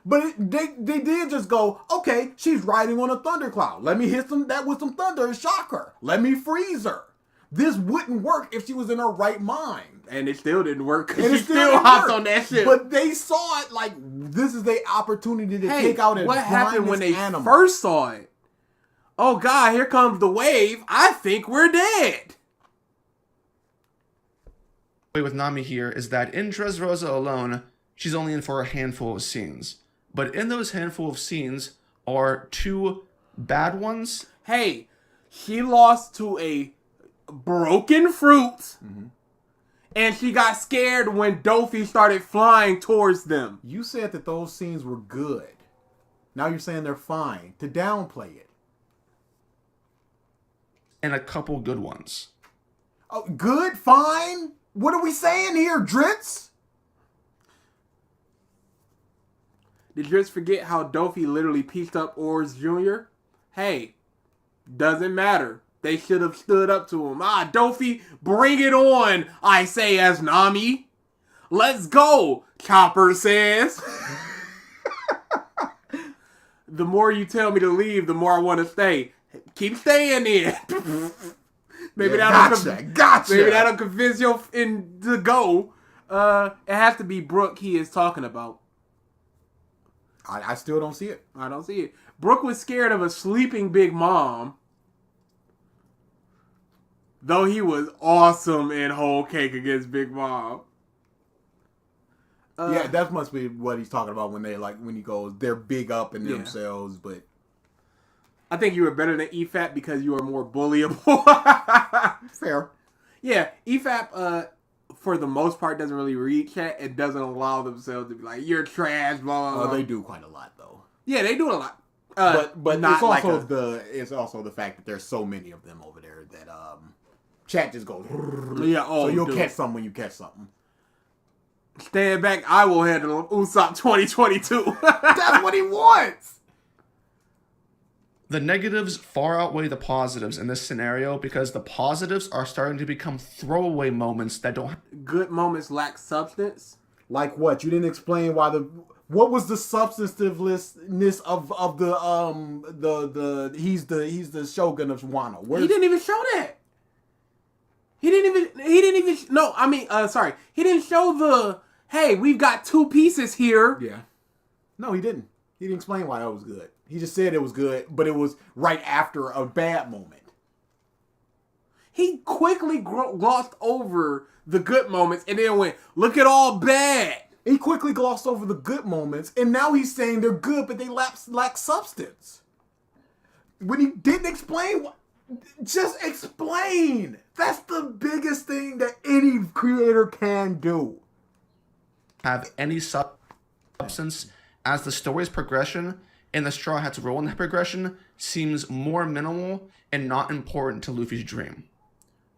But they did just go, okay, she's riding on a thundercloud. Let me hit that with some thunder and shock her. Let me freeze her. This wouldn't work if she was in her right mind. And it still didn't work because she still hopped on that shit. But they saw it like, this is their opportunity to take out a what happened when they animal. first saw it? Oh God, here comes the wave. I think we're dead. With Nami here is that in Dressrosa alone, she's only in for a handful of scenes. But in those handful of scenes are two bad ones. Hey, she lost to a broken fruit. Mm-hmm. And she got scared when Dofi started flying towards them. You said that those scenes were good. Now you're saying they're fine. To downplay it. And a couple good ones. Oh, good? Fine? What are we saying here, Drizzt? Did Drizzt forget how Dofi literally pieced up Oars Jr.? Hey, doesn't matter. They should have stood up to him. Dofi, bring it on, I say as Nami. Let's go, Chopper says. The more you tell me to leave, the more I want to stay. Keep staying in. Maybe that'll convince you to go. It has to be Brooke he is talking about. I still don't see it. I don't see it. Brooke was scared of a sleeping Big Mom. Though he was awesome in Whole Cake against Big Mom. Yeah, that must be what he's talking about when he goes, they're big up in themselves, but I think you were better than EFAP because you were more bullyable. Fair. Yeah, EFAP, for the most part, doesn't really read chat. It doesn't allow themselves to be like, you're trash, blah, blah, blah. They do quite a lot, though. Yeah, they do a lot. But not it's also the fact that there's so many of them over there that chat just goes. Yeah, so you'll catch something when you catch something. Stand back, I will handle Usopp 2022. That's what he wants. The negatives far outweigh the positives in this scenario because the positives are starting to become throwaway moments that don't... Good moments lack substance. Like what? You didn't explain why what was the substantiveness of the he's the Shogun of Wano. He didn't even show that. He didn't even no, I mean, sorry. He didn't show the, hey, we've got two pieces here. Yeah. No, he didn't. He didn't explain why that was good. He just said it was good, but it was right after a bad moment. He quickly glossed over the good moments and then went, look at all bad. He quickly glossed over the good moments, and now he's saying they're good, but they lack substance. When he didn't explain, just explain. That's the biggest thing that any creator can do. Have any substance as the story's progression and the Straw Hats' role in that progression seems more minimal and not important to Luffy's dream.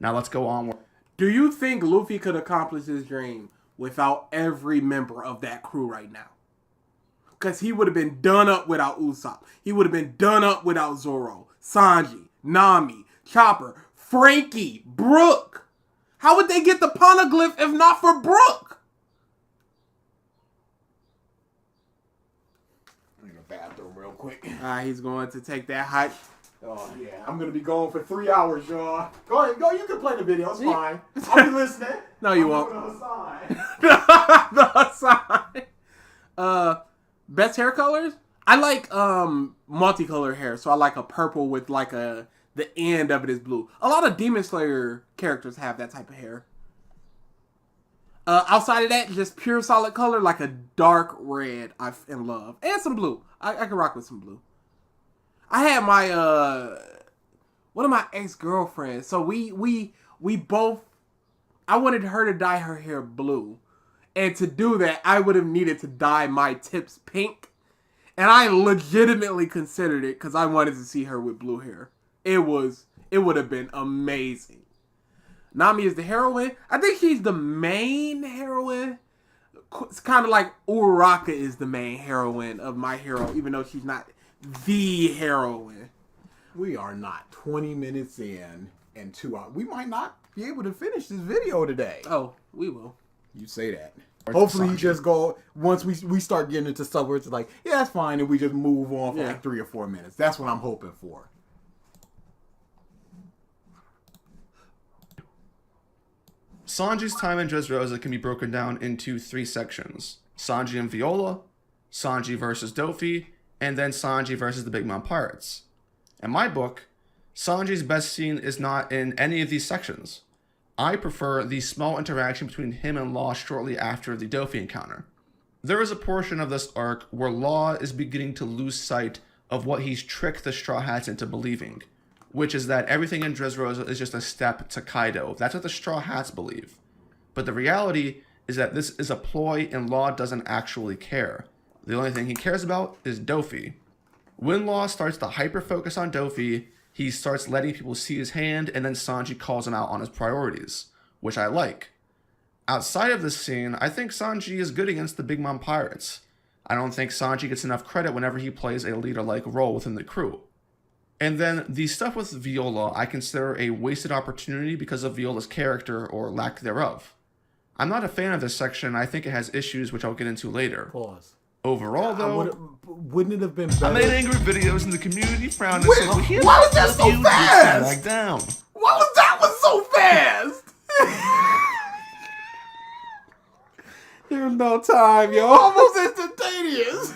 Now let's go on. Do you think Luffy could accomplish his dream without every member of that crew right now? Because he would have been done up without Usopp. He would have been done up without Zoro, Sanji, Nami, Chopper, Frankie, Brooke. How would they get the poneglyph if not for Brooke? quick. He's going to take that hot. Oh, yeah. I'm going to be going for 3 hours, y'all. Go ahead. Go. You can play the video. It's fine. I'll be listening. No, you I'm won't. doing The side. Best hair colors? I like multicolored hair, so I like a purple with like the end of it is blue. A lot of Demon Slayer characters have that type of hair. Outside of that, just pure solid color, like a dark red. I'm in love, and some blue. I can rock with some blue. I had my one of my ex-girlfriends. So we both. I wanted her to dye her hair blue, and to do that, I would have needed to dye my tips pink. And I legitimately considered it because I wanted to see her with blue hair. It would have been amazing. Nami is the heroine. I think she's the main heroine. It's kind of like Uraraka is the main heroine of My Hero, even though she's not the heroine. We are not 20 minutes in and 2 hours. We might not be able to finish this video today. Oh, we will. You say that. Hopefully you just go, once we start getting into stuff where it's like, yeah, that's fine, and we just move on for like 3 or 4 minutes. That's what I'm hoping for. Sanji's time in Dressrosa can be broken down into 3 sections. Sanji and Viola, Sanji versus Dofi, and then Sanji versus the Big Mom Pirates. In my book, Sanji's best scene is not in any of these sections. I prefer the small interaction between him and Law shortly after the Dofi encounter. There is a portion of this arc where Law is beginning to lose sight of what he's tricked the Straw Hats into believing, which is that everything in Dressrosa is just a step to Kaido. That's what the Straw Hats believe. But the reality is that this is a ploy and Law doesn't actually care. The only thing he cares about is Dofi. When Law starts to hyper-focus on Dofi, he starts letting people see his hand, and then Sanji calls him out on his priorities, which I like. Outside of this scene, I think Sanji is good against the Big Mom Pirates. I don't think Sanji gets enough credit whenever he plays a leader-like role within the crew. And then the stuff with Viola I consider a wasted opportunity because of Viola's character or lack thereof. I'm not a fan of this section. I think it has issues which I'll get into later. Pause. Overall, though, wouldn't it have been better? I made angry videos in the community frowned and Wait, said, well, here's why was that so you fast? back down. Why was that one so fast? There's no time, yo. Almost instantaneous.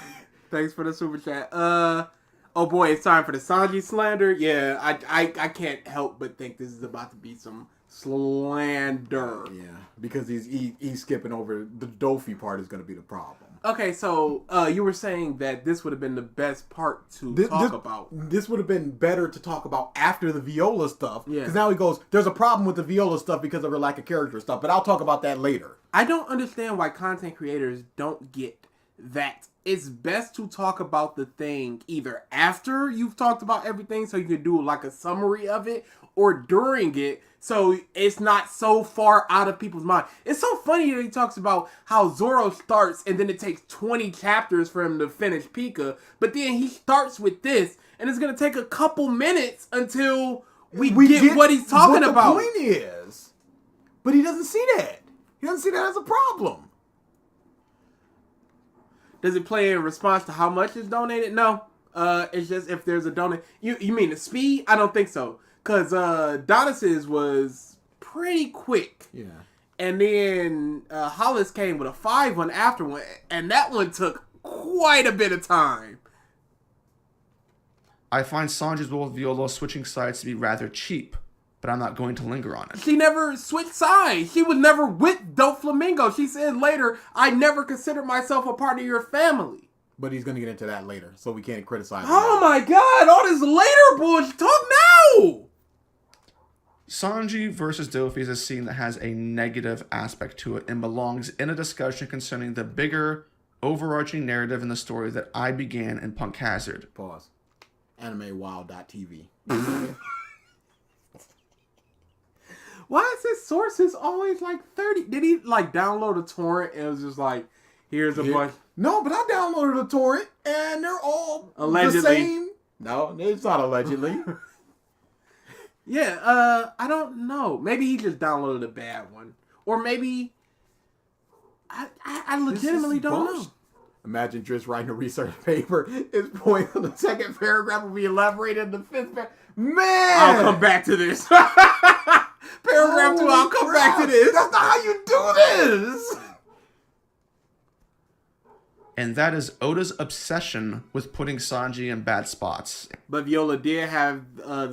Thanks for the super chat. Oh boy, it's time for the Sanji slander. Yeah, I can't help but think this is about to be some slander. Yeah, because he's skipping over the Dofi part is going to be the problem. Okay, so you were saying that this would have been the best part to talk about. This would have been better to talk about after the Viola stuff. Yeah. Because now he goes, there's a problem with the Viola stuff because of her lack of character stuff. But I'll talk about that later. I don't understand why content creators don't get that. It's best to talk about the thing either after you've talked about everything so you can do like a summary of it, or during it so it's not so far out of people's mind. It's so funny that he talks about how Zoro starts and then it takes 20 chapters for him to finish Pika, but then he starts with this and it's going to take a couple minutes until we get what he's talking about. What the point is. But he doesn't see that. He doesn't see that as a problem. Does it play in response to how much is donated? No. It's just if there's a donate. You mean the speed? I don't think so. Because Donis's was pretty quick. Yeah. And then Hollis came with a 5 one after one. And that one took quite a bit of time. I find Sanji's role with Viola switching sides to be rather cheap, but I'm not going to linger on it. She never switched sides. She was never with Doflamingo. She said later, I never considered myself a part of your family. But he's going to get into that later, so we can't criticize him. Oh my god, all this later bullshit. Talk now! Sanji versus Dofi is a scene that has a negative aspect to it and belongs in a discussion concerning the bigger, overarching narrative in the story that I began in Punk Hazard. Pause. AnimeWow.tv. Why is his sources always like 30? Did he like download a torrent and it was just like, here's a bunch? No, but I downloaded a torrent and they're all allegedly the same. No, it's not allegedly. Yeah, I don't know. Maybe he just downloaded a bad one. Or maybe I legitimately don't know. Imagine Drizzt writing a research paper. His point on the second paragraph will be elaborated in the fifth paragraph. Man! I'll come back to this. Paragraph 2, I'll come back to this. That's not how you do this! And that is Oda's obsession with putting Sanji in bad spots. But Viola did have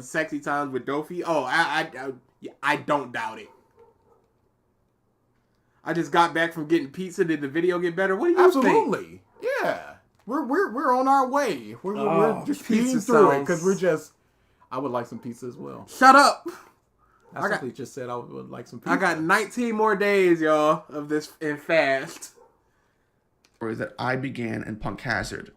sexy times with Dofi. Oh, I don't doubt it. I just got back from getting pizza. Did the video get better? What do you think? Absolutely. Yeah. We're on our way. We're just speeding through it because we're just... I would like some pizza as well. Shut up. I simply just said I would like some pizza. I got 19 more days, y'all, of this in fast. That I began in Punk Hazard.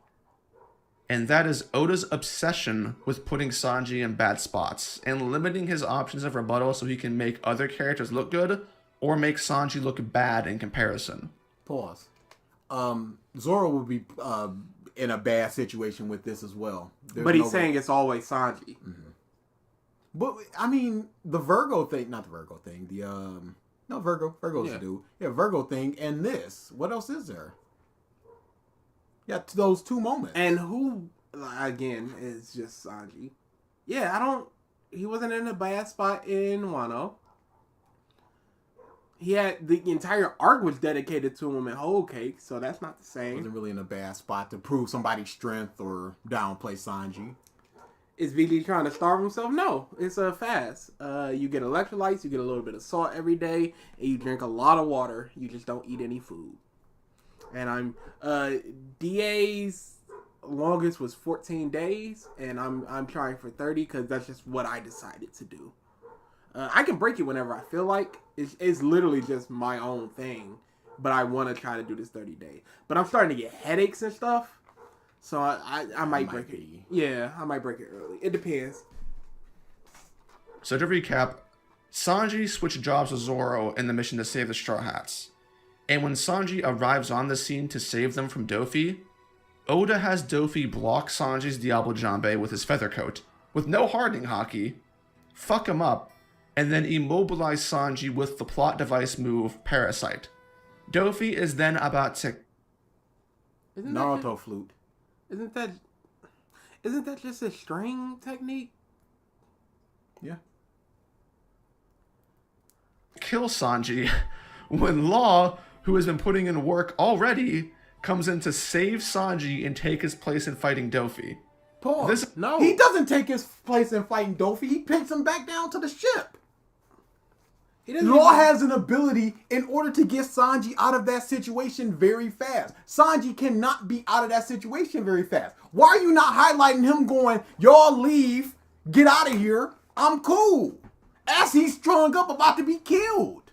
And that is Oda's obsession with putting Sanji in bad spots and limiting his options of rebuttal so he can make other characters look good or make Sanji look bad in comparison. Pause. Zoro would be in a bad situation with this as well. But he's saying it's always Sanji. Mm-hmm. But, I mean, the Virgo thing, not the Virgo thing, Virgo's a dude. Yeah, Virgo thing and this. What else is there? Yeah, those two moments. And who, again, is just Sanji. Yeah, he wasn't in a bad spot in Wano. He had, the entire arc was dedicated to him in Whole Cake, so that's not the same. Wasn't really in a bad spot to prove somebody's strength or downplay Sanji. Is VG trying to starve himself? No, it's a fast. You get electrolytes, you get a little bit of salt every day, and you drink a lot of water. You just don't eat any food. And DA's longest was 14 days, and I'm trying for 30 because that's just what I decided to do. I can break it whenever I feel like. It's literally just my own thing, but I want to try to do this 30 days. But I'm starting to get headaches and stuff, so I might break it. Yeah, I might break it early. It depends. So to recap, Sanji switched jobs with Zoro in the mission to save the Straw Hats. And when Sanji arrives on the scene to save them from Dofi, Oda has Dofi block Sanji's Diablo Jambe with his feather coat, with no hardening haki, fuck him up, and then immobilize Sanji with the plot device move Parasite. Dofi is then about to... Naruto flute. Isn't that just a string technique? Yeah. Kill Sanji when Law, who has been putting in work already, comes in to save Sanji and take his place in fighting Dofi. Pause. No. He doesn't take his place in fighting Dofi. He picks him back down to the ship. Law has an ability in order to get Sanji out of that situation very fast. Sanji cannot be out of that situation very fast. Why are you not highlighting him going, y'all leave, get out of here, I'm cool, as he's strung up about to be killed?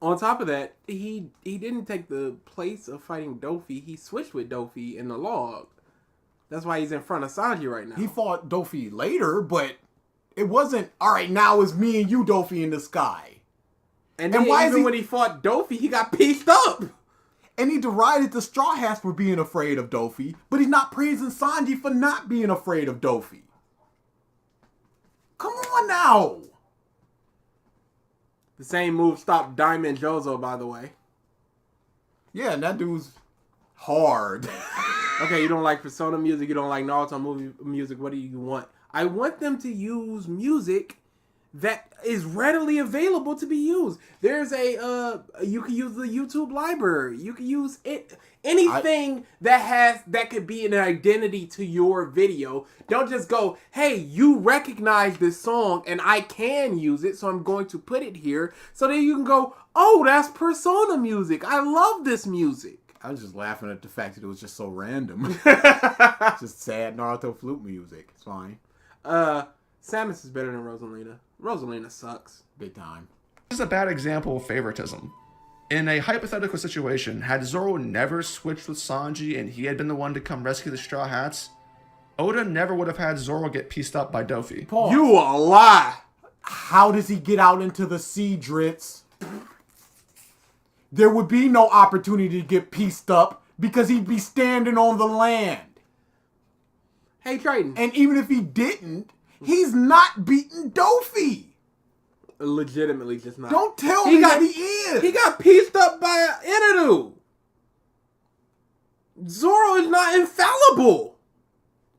On top of that, he didn't take the place of fighting Dofi. He switched with Dofi in the log. That's why he's in front of Sanji right now. He fought Dofi later, but it wasn't, all right, now it's me and you, Dofi, in the sky. And then when he fought Dofi, he got pieced up. And he derided the Straw Hats for being afraid of Dofi, but he's not praising Sanji for not being afraid of Dofi. Come on now. The same move stopped Diamond Jozo, by the way. Yeah, and that dude's hard. Okay, you don't like Persona music, you don't like Naruto movie music, what do you want? I want them to use music that is readily available to be used. There's you can use the YouTube library. You can use anything that could be an identity to your video. Don't just go, hey, you recognize this song and I can use it, so I'm going to put it here. So then you can go, oh, that's Persona music. I love this music. I was just laughing at the fact that it was just so random. Just sad Naruto flute music. It's fine. Samus is better than Rosalina. Rosalina sucks. Big time. This is a bad example of favoritism. In a hypothetical situation, had Zoro never switched with Sanji and he had been the one to come rescue the Straw Hats, Oda never would have had Zoro get pieced up by Dofi. Pause. You a lie. How does he get out into the sea, Drizzt? There would be no opportunity to get pieced up because he'd be standing on the land. Hey, Triton. And even if he didn't, he's not beating Dofi. Legitimately just not. Don't tell me that he is. He got pieced up by Inadu. Zoro is not infallible.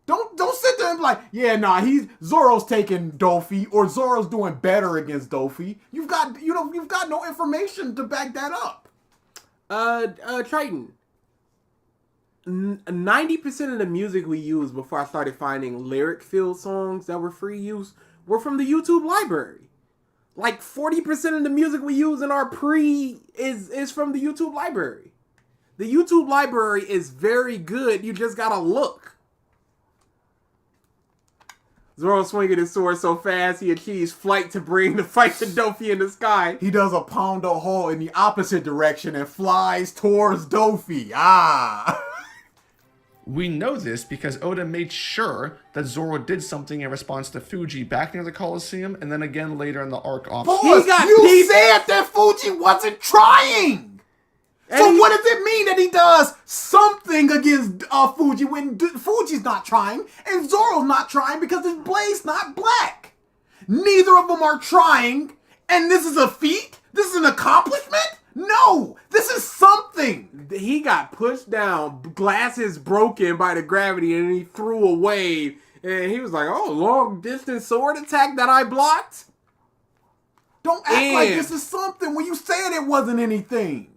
Don't sit there and be like, yeah, nah, Zoro's taking Dofi or Zoro's doing better against Dofi. You've got no information to back that up. Triton. 90% of the music we used before I started finding lyric-filled songs that were free use were from the YouTube library. Like 40% of the music we use in our is from the YouTube library. The YouTube library is very good. You just gotta look. Zoro swinging his sword so fast he achieves flight to bring the fight to Dofi in the sky. He does a poundo hole in the opposite direction and flies towards Dofi. Ah! We know this because Oda made sure that Zoro did something in response to Fuji back near the Colosseum, and then again later in the arc off. You said that Fuji wasn't trying! So what does it mean that he does something against Fuji when Fuji's not trying and Zoro's not trying because his blade's not black? Neither of them are trying, and this is a feat? This is an accomplishment? No! This is something! He got pushed down, glasses broken by the gravity, and he threw a wave. And he was like, oh, long distance sword attack that I blocked? Don't act like this is something when you said it wasn't anything.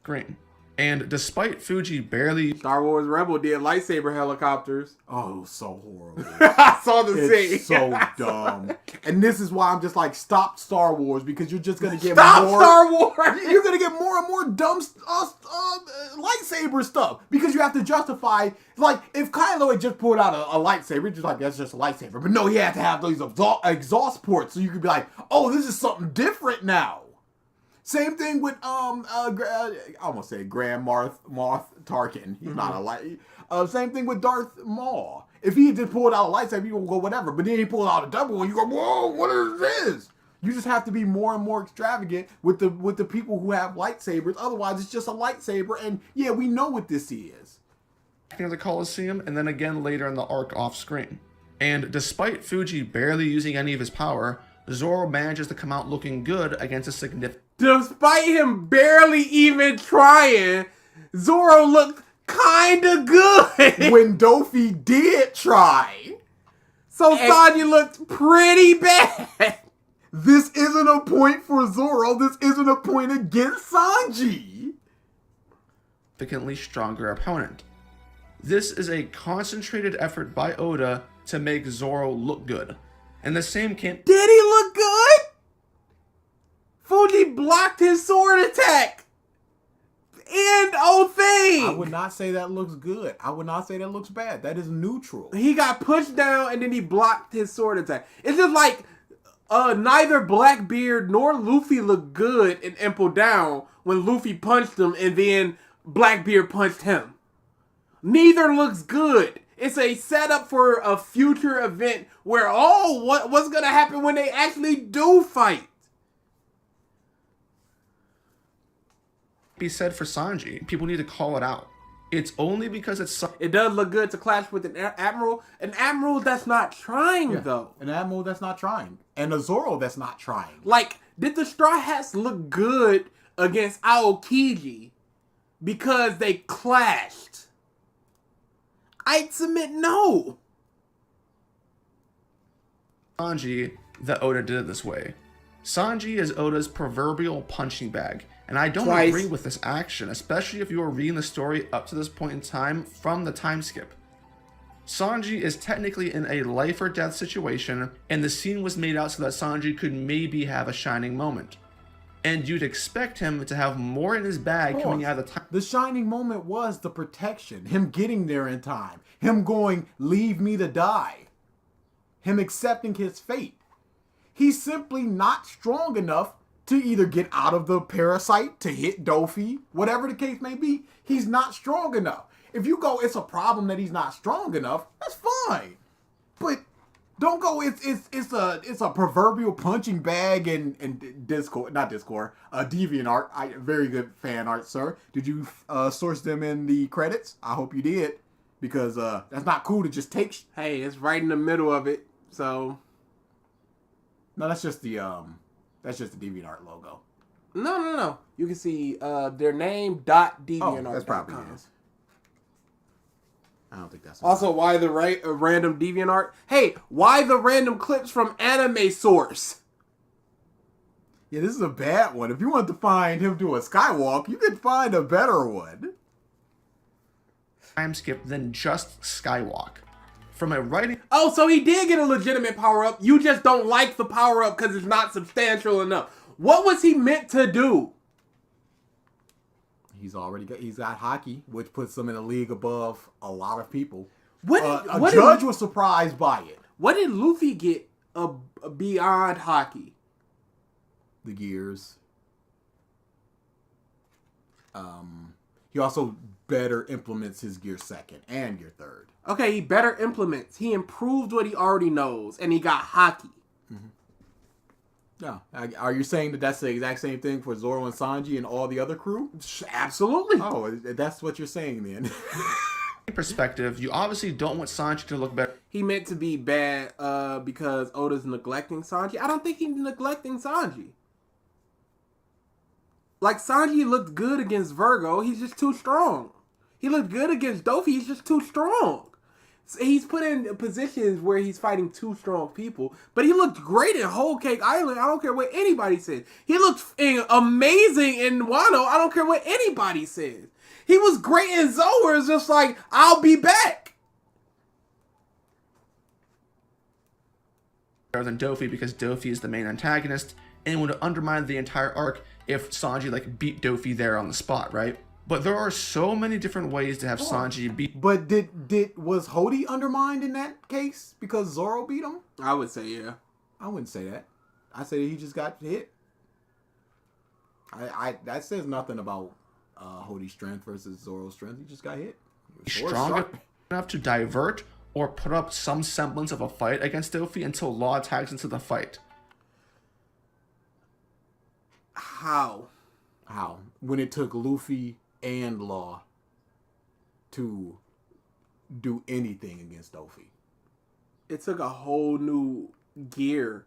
Green. And despite Fuji barely... Star Wars Rebel did lightsaber helicopters. Oh, so horrible. I saw the scene. It's so dumb. And this is why I'm just like, stop Star Wars, because you're just going to get Stop more... Star Wars! You're going to get more and more dumb lightsaber stuff. Because you have to justify... Like, if Kylo had just pulled out a lightsaber, just like, that's just a lightsaber. But no, he had to have those exhaust ports, so you could be like, oh, this is something different now. Same thing with I almost said Grand Moff Tarkin. He's not a light. Same thing with Darth Maul. If he had just pulled out a lightsaber, you would go whatever. But then he pulled out a double one. You go, whoa, what is this? You just have to be more and more extravagant with the people who have lightsabers. Otherwise, it's just a lightsaber. And yeah, we know what this is. Near the Colosseum, and then again later in the arc off screen. And despite Fuji barely using any of his power, Zoro manages to come out looking good against a significant... Despite him barely even trying, Zoro looked kinda good. When Dofi did try. So Sanji looked pretty bad. This isn't a point for Zoro. This isn't a point against Sanji. Significantly stronger opponent. This is a concentrated effort by Oda to make Zoro look good. And the same can't... Did he look good? Fuji blocked his sword attack. End of thing. I would not say that looks good. I would not say that looks bad. That is neutral. He got pushed down and then he blocked his sword attack. It's just like neither Blackbeard nor Luffy looked good in Impel Down when Luffy punched him and then Blackbeard punched him. Neither looks good. It's a setup for a future event where, what's going to happen when they actually do fight? Be said for Sanji. People need to call it out. It's only because it does look good to clash with an admiral that's not trying though. An admiral that's not trying, and a Zoro that's not trying. Like, did the Straw Hats look good against Aokiji because they clashed? I'd submit no. Sanji that Oda did it this way. Sanji is Oda's proverbial punching bag. And I don't agree with this action, especially if you are reading the story up to this point in time from the time skip. Sanji is technically in a life or death situation, and the scene was made out so that Sanji could maybe have a shining moment. And you'd expect him to have more in his bag coming out of the time. The shining moment was the protection, him getting there in time, him going, leave me to die, him accepting his fate. He's simply not strong enough to either get out of the parasite, to hit Dofi, whatever the case may be. He's not strong enough. If you go, it's a problem that he's not strong enough, that's fine. But don't go, it's a proverbial punching bag and Discord, not Discord, DeviantArt. Very good fan art, sir. Did you source them in the credits? I hope you did, because that's not cool to just take. Hey, it's right in the middle of it, so. No, that's just the DeviantArt logo. No. You can see their name .deviantart.com. Oh, that's probably it is. I don't think that's Also, why the random DeviantArt? Hey, why the random clips from Anime Source? Yeah, this is a bad one. If you want to find him do a skywalk, you could find a better one. Time skip than just skywalk. From a writing Oh, so he did get a legitimate power-up. You just don't like the power-up because it's not substantial enough. What was he meant to do? He's got hockey, which puts him in a league above a lot of people. A What judge was surprised by it. What did Luffy get beyond hockey? The gears. He also better implements his gear second and gear third. Okay, he better implements. He improved what he already knows, and he got hockey. Yeah. Are you saying that that's the exact same thing for Zoro and Sanji and all the other crew? Absolutely. Oh, that's what you're saying then. perspective, you obviously don't want Sanji to look better. He meant to be bad because Oda's neglecting Sanji. I don't think he's neglecting Sanji. Like, Sanji looked good against Virgo. He's just too strong. He looked good against Dofi. He's just too strong. He's put in positions where he's fighting two strong people. But he looked great in Whole Cake Island. I don't care what anybody says. He looked amazing in Wano. I don't care what anybody says. He was great in Zou. It's just like, I'll be back. Than Dofi, because Dofi is the main antagonist and would undermine the entire arc if Sanji like beat Dofi there on the spot, right? But there are so many different ways to have Sanji beat. But was Hody undermined in that case because Zoro beat him? I would say yeah. I wouldn't say that. I say he just got hit. I that says nothing about Hody's strength versus Zoro's strength. He just got hit. Strong enough to divert or put up some semblance of a fight against Dofi until Law tags into the fight. How? When it took Luffy and Law to do anything against Dofi. It took a whole new gear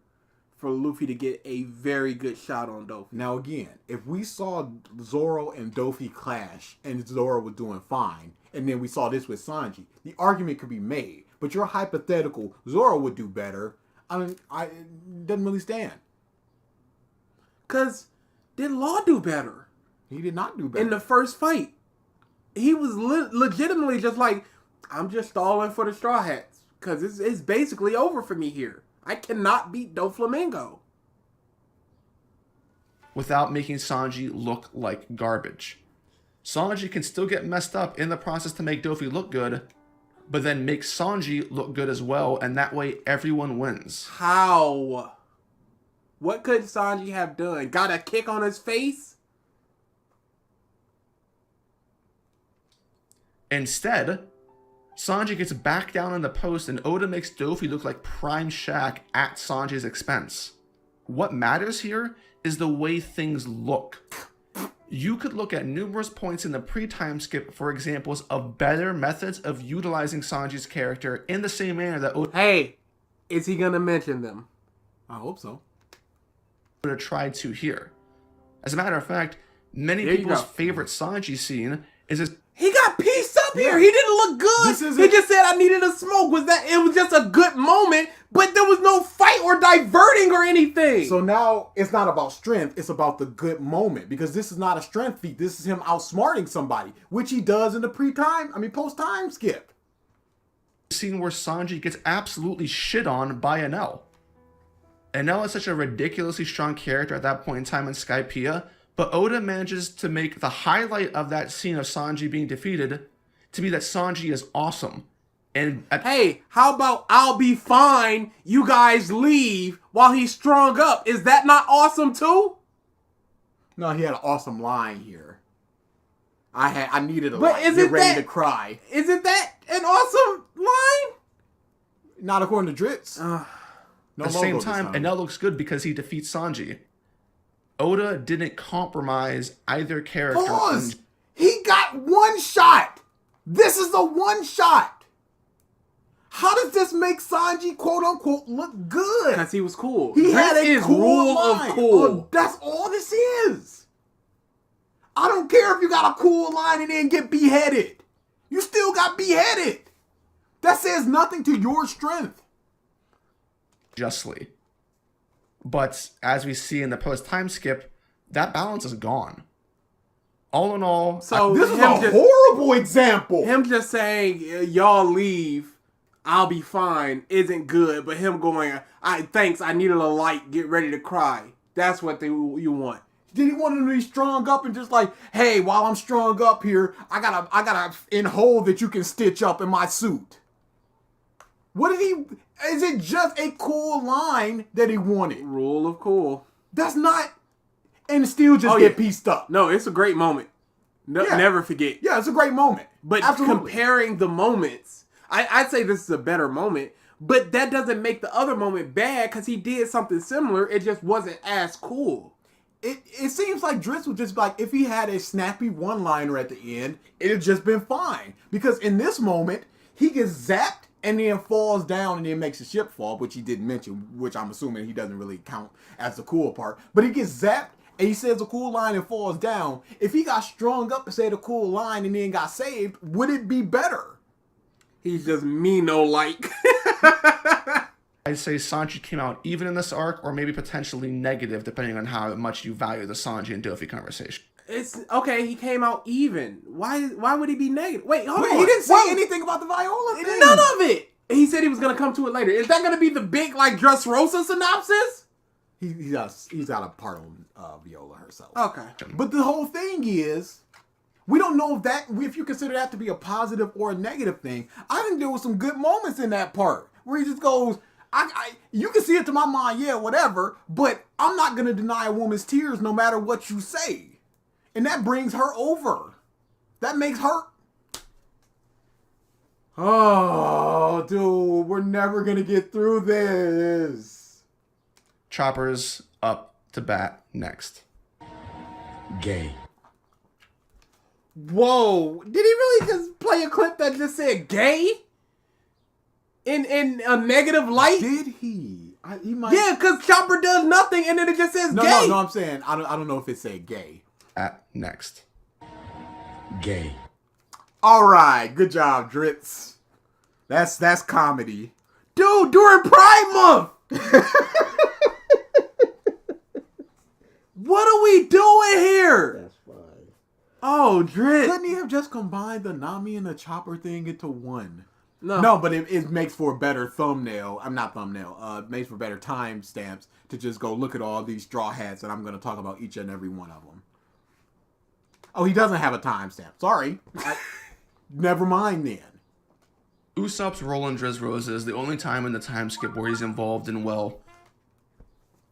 for Luffy to get a very good shot on Dofi. Now again, if we saw Zoro and Dofi clash and Zoro was doing fine, and then we saw this with Sanji, the argument could be made. But your hypothetical, Zoro would do better, it doesn't really stand. Because did Law do better? He did not do better. In the first fight. He was legitimately just like, I'm just stalling for the Straw Hats. Because it's basically over for me here. I cannot beat Doflamingo. Without making Sanji look like garbage. Sanji can still get messed up in the process to make Dofi look good, but then make Sanji look good as well, and that way everyone wins. How? What could Sanji have done? Got a kick on his face? Instead, Sanji gets back down in the post and Oda makes Dofi look like prime Shaq at Sanji's expense. What matters here is the way things look. You could look at numerous points in the pre-time skip for examples of better methods of utilizing Sanji's character in the same manner that Oda Hey, is he gonna mention them? I hope so. tried to here. As a matter of fact, many people's favorite Sanji scene is his. He got pieced up here. He didn't look good. He just said I needed a smoke. It was just a good moment, but there was no fight or diverting or anything. So now it's not about strength, it's about the good moment. Because this is not a strength feat. This is him outsmarting somebody, which he does in the post-time skip. Scene where Sanji gets absolutely shit on by Enel. Enel is such a ridiculously strong character at that point in time in Skypiea, but Oda manages to make the highlight of that scene of Sanji being defeated to be that Sanji is awesome. And hey, how about I'll be fine, you guys leave while he's strung up? Is that not awesome too? No, he had an awesome line here. I needed a line. Get ready to cry. Isn't that an awesome line? Not according to Drizzt. At the same time, Enel looks good because he defeats Sanji. Oda didn't compromise either character. Pause! He got one shot! This is the one shot! How does this make Sanji, quote-unquote, look good? Because he was cool. He had a cool rule line. of cool. Oh, that's all this is. I don't care if you got a cool line and then get beheaded. You still got beheaded. That says nothing to your strength. Justly. But as we see in the post-time skip, that balance is gone. All in all, So This is a horrible example. Him just saying, y'all leave, I'll be fine, isn't good. But him going, thanks, I needed a light, get ready to cry. That's what you want. Did he want him to be strung up and just like, hey, while I'm strung up here, I got a in hole that you can stitch up in my suit? What did he... Is it just a cool line that he wanted? Rule of cool. That's not... And still just get pieced up. No, it's a great moment. No, Yeah. Never forget. Yeah, it's a great moment. But Absolutely. comparing the moments, I'd say this is a better moment. But that doesn't make the other moment bad because he did something similar. It just wasn't as cool. It seems like Drizzt would just like, if he had a snappy one-liner at the end, it'd just been fine. Because in this moment, he gets zapped and then falls down and then makes the ship fall, which he didn't mention, which I'm assuming he doesn't really count as the cool part. But he gets zapped and he says a cool line and falls down. If he got strung up and said a cool line and then got saved, would it be better? He's just me-no-like. I'd say Sanji came out even in this arc, or maybe potentially negative, depending on how much you value the Sanji and Dofi conversation. It's okay. He came out even. Why would he be negative? Wait, hold on. He didn't say anything about the Viola thing. None of it. He said he was gonna come to it later. Is that gonna be the big like Dressrosa synopsis? He's got a part on Viola herself. Okay. But the whole thing is, we don't know if you consider that to be a positive or a negative thing. I think there was some good moments in that part where he just goes, you can see it to my mind, yeah, whatever, but I'm not going to deny a woman's tears no matter what you say. And that brings her over. That makes her... Oh, dude, we're never going to get through this. Chopper's up to bat next. Gay. Whoa! Did he really just play a clip that just said "gay" in a negative light? Did he? He might. Yeah, because Chopper does nothing, and then it just says "gay." No. I'm saying I don't know if it said gay. At next. Gay. All right, good job, Drizzt. That's comedy, Dude, during Pride Month. What are we doing here? That's fine. Oh, Drizzt. Couldn't he have just combined the Nami and the Chopper thing into one? No. No, but it makes for a better thumbnail. I'm not thumbnail. It makes for better timestamps to just go look at all these straw hats, and I'm going to talk about each and every one of them. Oh, he doesn't have a timestamp. Sorry. Never mind then. Usopp's role in Dressrosa is the only time in the time skip where he's involved in, well,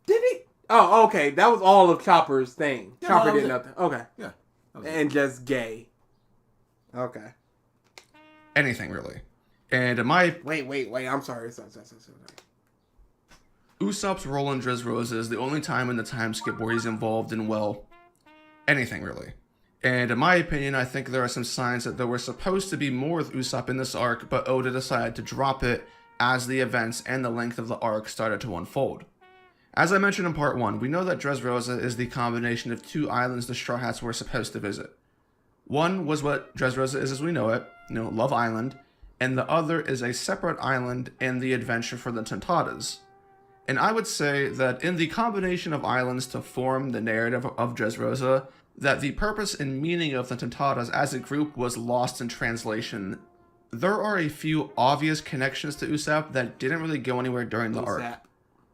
Did he? Oh, okay. That was all of Chopper's thing. Yeah, Chopper no, that did was nothing. Okay. Yeah. that was it. And just gay. Okay. anything really. And in my... Wait. I'm sorry. Sorry. Usopp's role in Dressrosa is the only time in the time skip where he's involved in, well, anything really. And in my opinion, I think there are some signs that there were supposed to be more with Usopp in this arc, but Oda decided to drop it as the events and the length of the arc started to unfold. As I mentioned in part 1, we know that Dressrosa is the combination of two islands the Straw Hats were supposed to visit. One was what Dressrosa is as we know it, Love Island, and the other is a separate island in the adventure for the Tontatas. And I would say that in the combination of islands to form the narrative of Dressrosa, that the purpose and meaning of the Tontatas as a group was lost in translation. There are a few obvious connections to Usopp that didn't really go anywhere during the arc.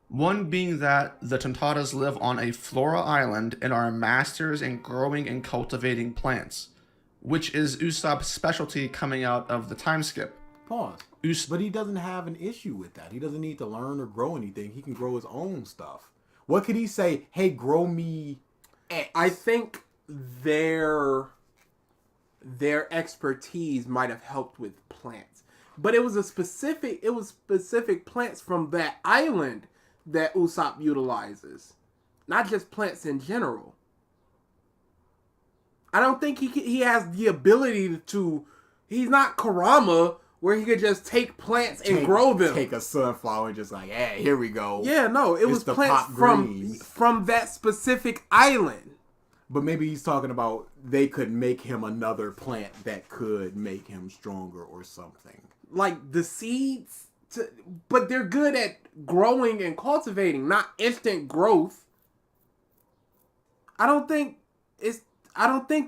One being that the Tontatas live on a flora island and are masters in growing and cultivating plants, which is Usopp's specialty coming out of the time skip. Pause. But he doesn't have an issue with that. He doesn't need to learn or grow anything. He can grow his own stuff. What could he say? Hey, grow me X. I think their expertise might have helped with plants, but it was specific plants from that island that Usopp utilizes, not just plants in general. I don't think he has the ability to. He's not Kurama where he could just take plants and grow them. Take a sunflower and just like, hey, here we go. Yeah, no, it was the plants pot greens. from that specific island. But maybe he's talking about they could make him another plant that could make him stronger or something. Like the seeds, but they're good at growing and cultivating, not instant growth. I don't think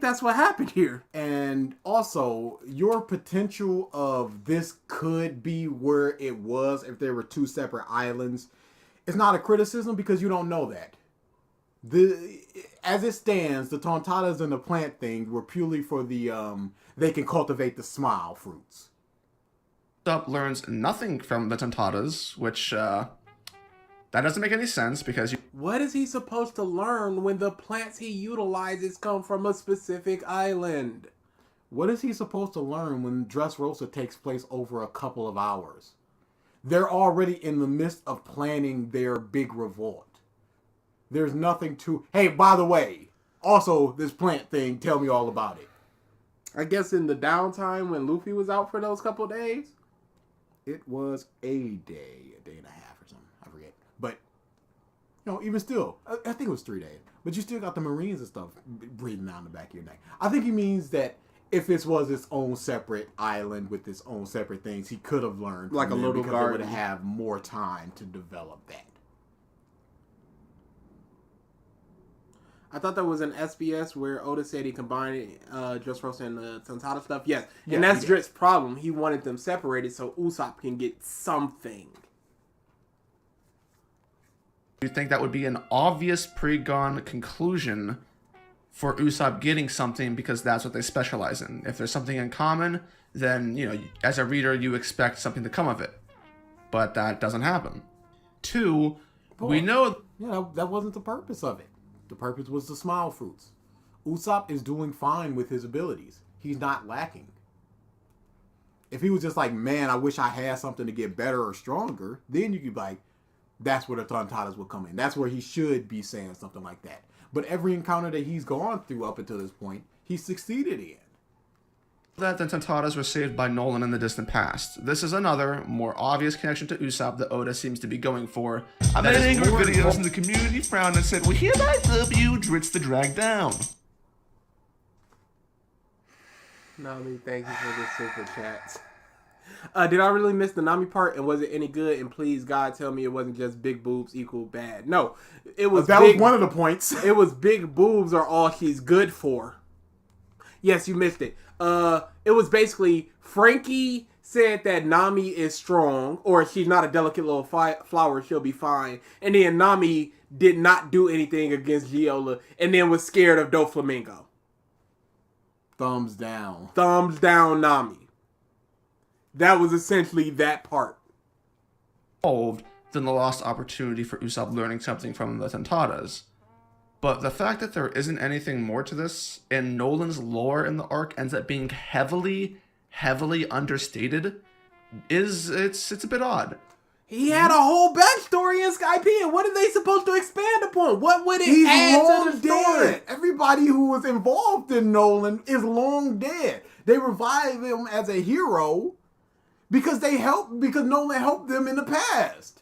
that's what happened here. And also, your potential of this could be where it was if there were two separate islands. It's not a criticism because you don't know that. As it stands, the tontatas and the plant thing were purely for the they can cultivate the smile fruits. Usopp learns nothing from the tontatas, which that doesn't make any sense because What is he supposed to learn when the plants he utilizes come from a specific island? What is he supposed to learn when Dressrosa takes place over a couple of hours? They're already in the midst of planning their big revolt. There's nothing to... Hey, by the way, also, this plant thing, tell me all about it. I guess in the downtime when Luffy was out for those couple days? It was a day and a half or something. I forget. But, even still, I think it was 3 days. But you still got the Marines and stuff breathing down the back of your neck. I think he means that if this was its own separate island with its own separate things, he could have learned. Like a little garden. They would have more time to develop that. I thought that was an SBS where Oda said he combined Dressrosa and the Tontata stuff. Yes, yeah, and that's Drizzt's problem. He wanted them separated so Usopp can get something. you think that would be an obvious pre-gone conclusion for Usopp getting something because that's what they specialize in. If there's something in common, then, as a reader, you expect something to come of it. But that doesn't happen. 2, we know... Yeah, that wasn't the purpose of it. The purpose was the smile fruits. Usopp is doing fine with his abilities. He's not lacking. If he was just like, man, I wish I had something to get better or stronger, then you could be like, that's where the Tontatas would come in. That's where he should be saying something like that. But every encounter that he's gone through up until this point, he's succeeded in. that the Tontatas were saved by Nolan in the distant past. This is another, more obvious connection to Usopp that Oda seems to be going for. I made angry videos and the community frowned and said, well, hereby dub you, Drizzt the Drag Down. Nami, thank you for the super chats. Did I really miss the Nami part, and was it any good? And please, God, tell me it wasn't just big boobs equal bad. No, it was. That was one of the points. It was big boobs are all she's good for. Yes, you missed it. It was basically Frankie said that Nami is strong, or she's not a delicate little flower, she'll be fine. And then Nami did not do anything against Giola, and then was scared of Doflamingo. Thumbs down. Thumbs down, Nami. That was essentially that part. Than the lost opportunity for Usopp learning something from the Tontatas. But the fact that there isn't anything more to this, and Nolan's lore in the arc ends up being heavily understated, it's a bit odd. He had a whole backstory in Skypiea. What are they supposed to expand upon? What would it add to the story? Dead. Everybody who was involved in Nolan is long dead. They revive him as a hero because Nolan helped them in the past.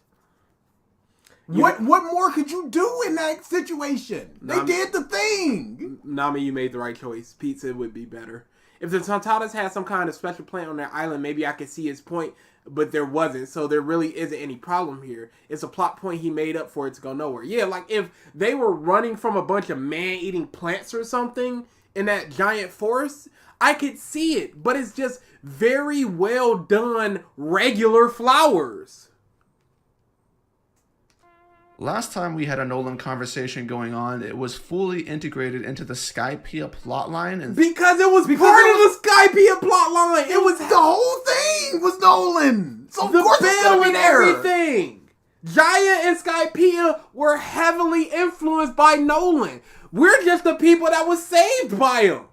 What more could you do in that situation? They did the thing. Nami, you made the right choice. Pizza would be better. If the Tontatas had some kind of special plant on their island, maybe I could see his point, but there wasn't, so there really isn't any problem here. It's a plot point he made up for it to go nowhere. Yeah, like if they were running from a bunch of man-eating plants or something in that giant forest, I could see it, but it's just very well done regular flowers. Last time we had a Nolan conversation going on, it was fully integrated into the Skypiea plotline. And because it was part of the Skypiea plotline. It was the whole thing was Nolan. So of the course it's gonna be and there. everything. Jaya and Skypiea were heavily influenced by Nolan. We're just the people that was saved by him.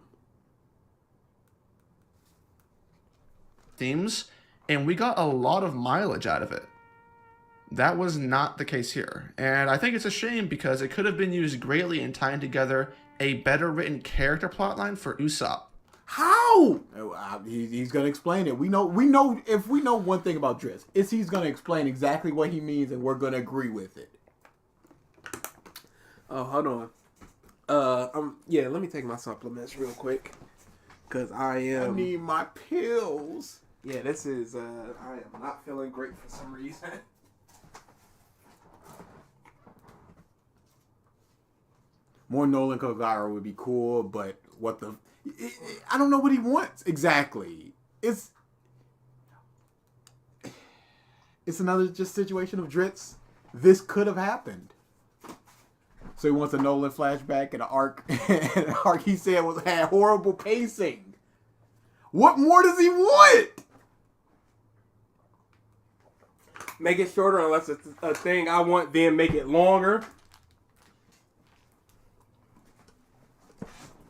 Themes, and we got a lot of mileage out of it. That was not the case here, and I think it's a shame because it could have been used greatly in tying together a better written character plotline for Usopp. How? He's gonna explain it. We know if we know one thing about Drizzt, is he's gonna explain exactly what he means, and we're gonna agree with it. Oh, hold on. Yeah, let me take my supplements real quick. Cause I need my pills. Yeah, this is, I am not feeling great for some reason. More Nolan Kogara would be cool, but I don't know what he wants exactly. It's another just situation of Drizzt. This could have happened. So he wants a Nolan flashback and an arc. And an arc he said had horrible pacing. What more does he want? Make it shorter unless it's a thing I want, then make it longer.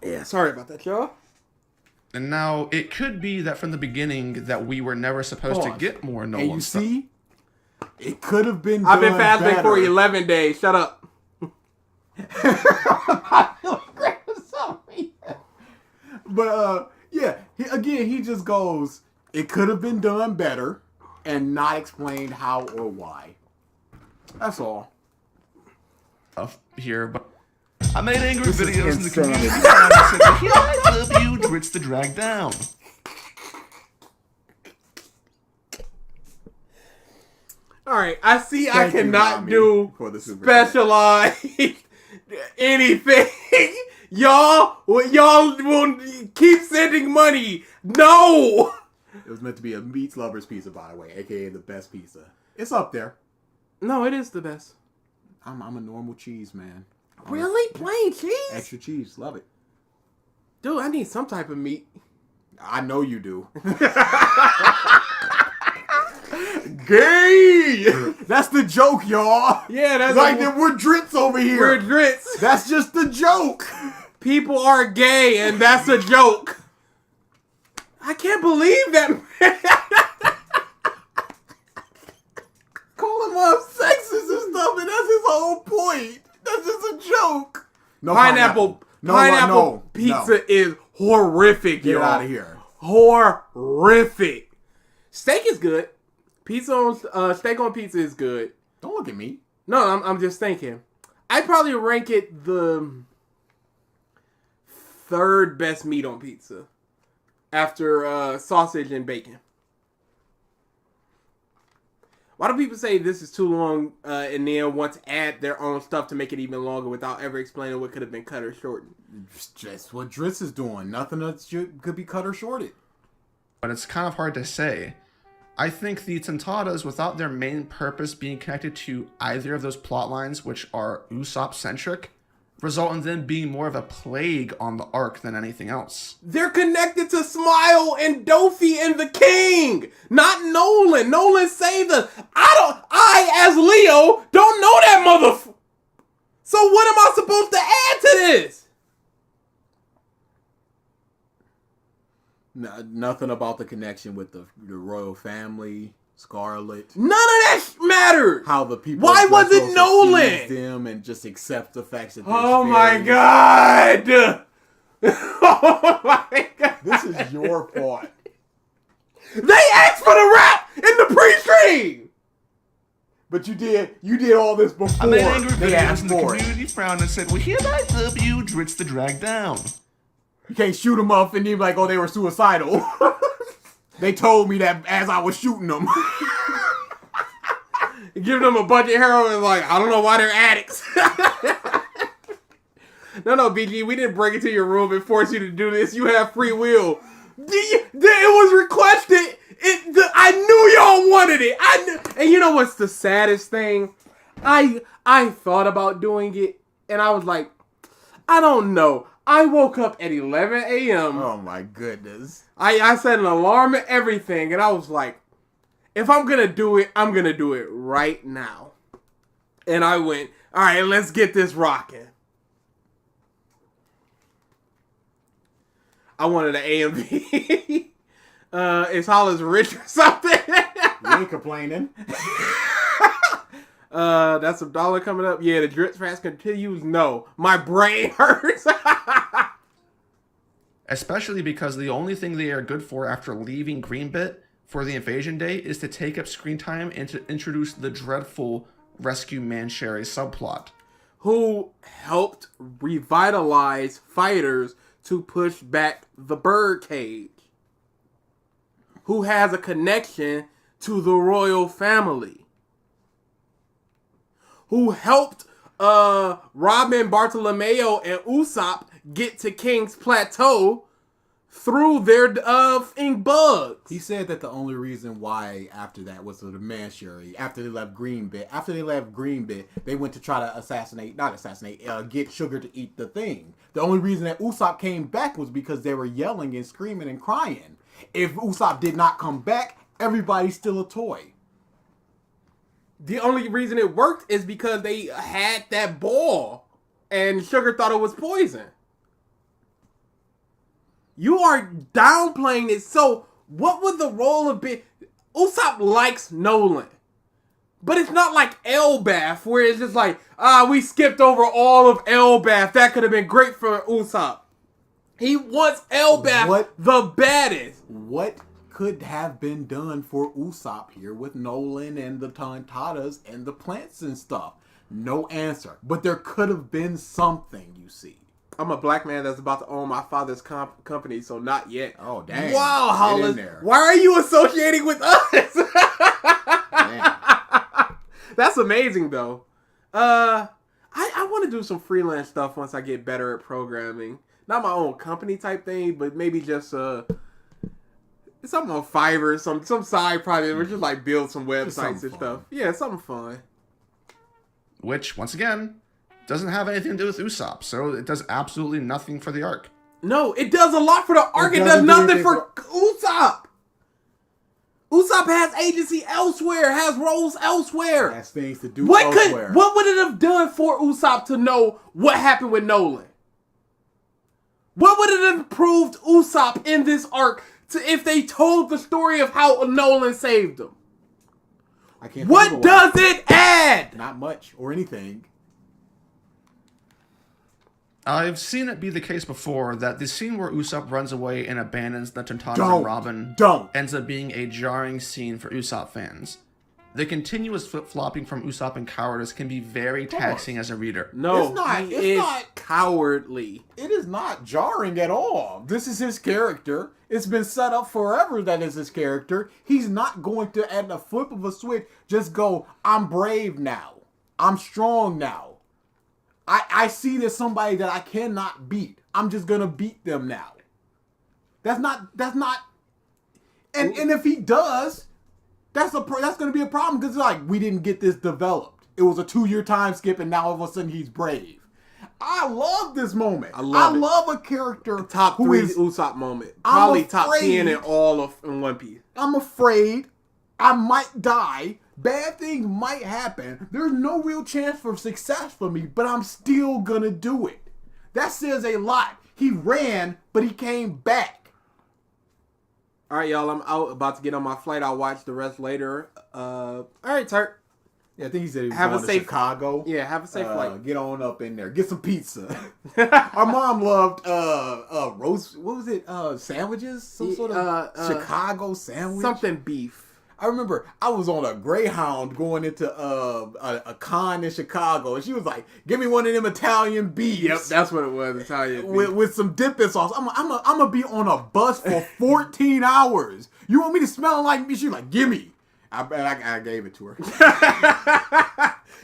Yeah, sorry about that, y'all. And now, it could be that from the beginning that we were never supposed to get more Nolan And you stuff. see? It could have been I've been done fasting better. for 11 days. Shut up. But yeah, he just goes, it could have been done better and not explained how or why. That's all. Here, but I made angry This is videos in the insanity. community. I said, "Here, I love you, Drizzt the drag down." All right, I see. I Thank you, cannot Rami, do for the super specialized anything. Y'all will keep sending money. No. It was meant to be a meats lovers pizza, by the way, aka the best pizza. It's up there. No, it is the best. I'm a normal cheese man. Really? Plain cheese? Extra cheese, love it. Dude, I need some type of meat. I know you do. Gay! That's the joke, y'all. Yeah, that's like that we're Drizzt over here. We're Drizzt. That's just the joke. People are gay, and that's a joke. I can't believe that. Call him up sexist and stuff, and that's his whole point. That's just a joke. No Pineapple pizza is horrific, Get y'all. out of here. Horrific. Steak is good. Steak on pizza is good. Don't look at me. No, I'm just thinking. I'd probably rank it the third best meat on pizza after sausage and bacon. Why do people say this is too long and then want to add their own stuff to make it even longer without ever explaining what could have been cut or shortened? It's just what Drizzt is doing. Nothing that could be cut or shorted. But it's kind of hard to say. I think the Tentadas, without their main purpose being connected to either of those plot lines, which are Usopp-centric, result in them being more of a plague on the arc than anything else. They're connected to Smile and Dofi and the King, not Nolan. Nolan saved us. I as Leo, don't know that motherfucker. So what am I supposed to add to this? Nothing about the connection with the royal family, Scarlet. None of that matters. How the people. Why of was it Dressrosa Nolan? sees them and just accept the fact that. Oh my god! Oh my god! This is your fault. They asked for the rap in the pre-stream. But you did all this before. I made angry they videos asked in the for it. community frowned and said, "Well, here I love you, Drizzt the drag down." You can't shoot them up and then be like, oh, they were suicidal. They told me that as I was shooting them. Give them a bunch of heroin, like, I don't know why they're addicts. No, BG, we didn't break into your room and force you to do this. You have free will. It was requested. I knew y'all wanted it. And you know what's the saddest thing? I thought about doing it, and I was like, I don't know. I woke up at 11 a.m. Oh my goodness. I set an alarm and everything, and I was like, if I'm going to do it, I'm going to do it right now. And I went, all right, let's get this rocking. I wanted an AMV. Is Hollis rich or something? You ain't complaining. That's a dollar coming up. Yeah, the Drizzt fast continues. No, my brain hurts. Especially because the only thing they are good for after leaving Greenbit for the invasion day is to take up screen time and to introduce the dreadful Rescue Man Sherry subplot. who helped revitalize fighters to push back the birdcage, who has a connection to the royal family, who helped Robin, Bartolomeo, and Usopp get to King's Plateau through their bugs. He said that the only reason why after that was the Manchuri. After they left Greenbit, they went to try to get Sugar to eat the thing. The only reason that Usopp came back was because they were yelling and screaming and crying. If Usopp did not come back, everybody's still a toy. The only reason it worked is because they had that ball and Sugar thought it was poison. You are downplaying it. So, what would the role have been? Usopp likes Nolan. But it's not like Elbaf, where it's just like, we skipped over all of Elbaf. That could have been great for Usopp. He wants Elbaf the baddest. What could have been done for Usopp here with Nolan and the Tontatas and the plants and stuff? No answer. But there could have been something, you see. I'm a black man that's about to own my father's company, so not yet. Oh, dang. Wow, Hollis. Why are you associating with us? That's amazing, though. I want to do some freelance stuff once I get better at programming. Not my own company type thing, but maybe just something on Fiverr, some side project where just like build some websites and stuff. Yeah, something fun. Which, once again, doesn't have anything to do with Usopp, so it does absolutely nothing for the arc. No, it does a lot for the arc. It does nothing for Usopp. Usopp has agency elsewhere, has roles elsewhere. Has things to do elsewhere. What would it have done for Usopp to know what happened with Nolan? What would it have improved Usopp in this arc if they told the story of how Nolan saved him? What does it add? Not much or anything. I've seen it be the case before that the scene where Usopp runs away and abandons the Tontatas and Robin ends up being a jarring scene for Usopp fans. The continuous flip-flopping from Usopp and cowardice can be very taxing as a reader. No, it's not cowardly. It is not jarring at all. This is his character. It's been set up forever that is his character. He's not going to, at the flip of a switch, just go, I'm brave now. I'm strong now. I see there's somebody that I cannot beat. I'm just going to beat them now. That's not, and if he does, that's going to be a problem because it's like, we didn't get this developed. It was a 2-year time skip and now all of a sudden he's brave. I love this moment. I love a character. Top 3 Usopp moment. Probably top 10 in all of One Piece. I'm afraid I might die. Bad things might happen. There's no real chance for success for me, but I'm still gonna do it. That says a lot. He ran, but he came back. All right, y'all. I'm out, about to get on my flight. I'll watch the rest later. All right, Turk. Yeah, I think he said he was going to Chicago. Yeah, have a safe flight. Get on up in there. Get some pizza. Our mom loved roast. What was it? Sandwiches? Some sort of Chicago sandwich. Something beef. I remember I was on a Greyhound going into a con in Chicago, and she was like, "Give me one of them Italian beefs." Yep, that's what it was. Italian beef. With some dipping sauce. I'm gonna be on a bus for 14 hours. You want me to smell like me? She's like, "Give me." I gave it to her.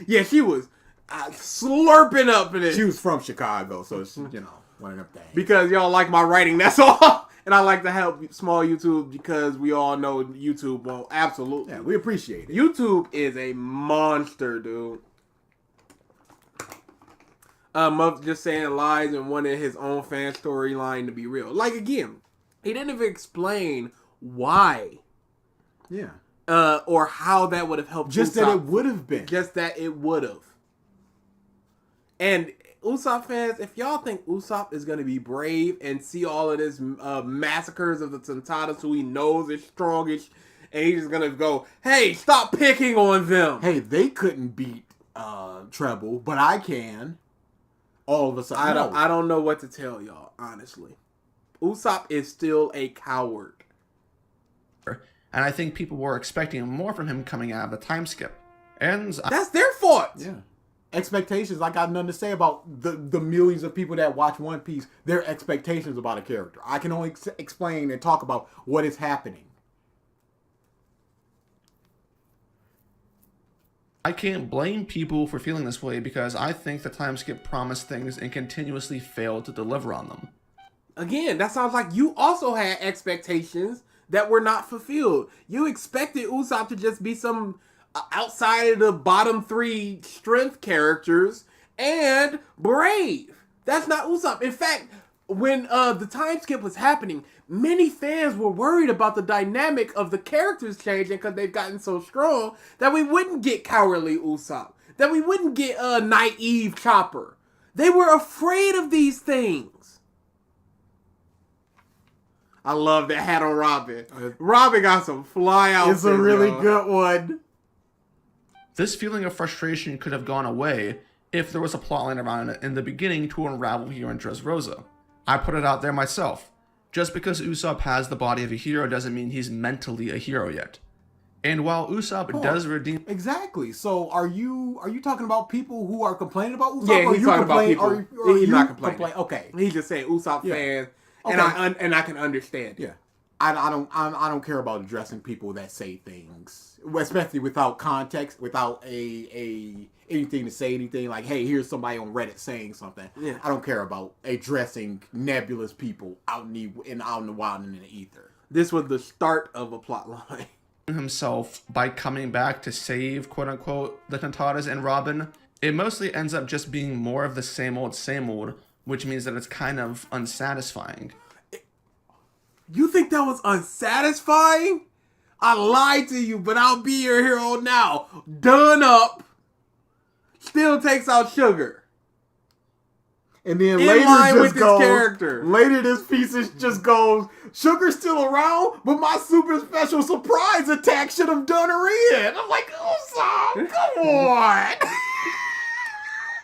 Yeah, she was slurping up in it. She was from Chicago, so it's, one of them things. Because y'all like my writing, that's all. And I like to help small YouTube because we all know YouTube won't. Absolutely. Yeah, we appreciate it. YouTube is a monster, dude. Muff just saying lies and wanted his own fan storyline to be real. Like, again, he didn't even explain why. Yeah. Or how that would have helped Just Usopp. that it would have been. Just that it would have. And Usopp fans, if y'all think Usopp is going to be brave and see all of this massacres of the Tontatas who he knows is strongish, and he's just going to go, hey, stop picking on them. Hey, they couldn't beat Treble, but I can. All of a sudden. I don't know what to tell y'all, honestly. Usopp is still a coward. And I think people were expecting more from him coming out of the time skip. And that's their fault. Yeah. expectations. I got nothing to say about the millions of people that watch One Piece. Their expectations about a character. I can only explain and talk about what is happening. I can't blame people for feeling this way because I think the time skip promised things and continuously failed to deliver on them. Again, that sounds like you also had expectations that were not fulfilled. You expected Usopp to just be some outside of the bottom 3 strength characters and brave. That's not Usopp. In fact, when the time skip was happening, many fans were worried about the dynamic of the characters changing because they've gotten so strong that we wouldn't get cowardly Usopp, that we wouldn't get a naive Chopper. They were afraid of these things. I love that hat on Robin. Robin got some fly outfits. It's a really good one. This feeling of frustration could have gone away if there was a plotline around it in the beginning to unravel here in Dressrosa. I put it out there myself. Just because Usopp has the body of a hero doesn't mean he's mentally a hero yet. And while Usopp does redeem... Exactly. So are you talking about people who are complaining about Usopp? Yeah, he's talking about people. He's not complaining. Okay. He's just saying Usopp fans, Okay. and I can understand. Yeah. I don't care about addressing people that say things, especially without context, without anything to say anything. Like, hey, here's somebody on Reddit saying something. Yeah. I don't care about addressing nebulous people out in the wild and in the ether. This was the start of a plot line. himself by coming back to save, quote unquote, the Cantatas and Robin. It mostly ends up just being more of the same old, which means that it's kind of unsatisfying. You think that was unsatisfying? I lied to you, but I'll be your hero now. Done up. Still takes out Sugar. And then In later line just with his goes, character. Later this piece just goes, Sugar's still around, but my super special surprise attack should have done her in. I'm like, oh, Sam, come on.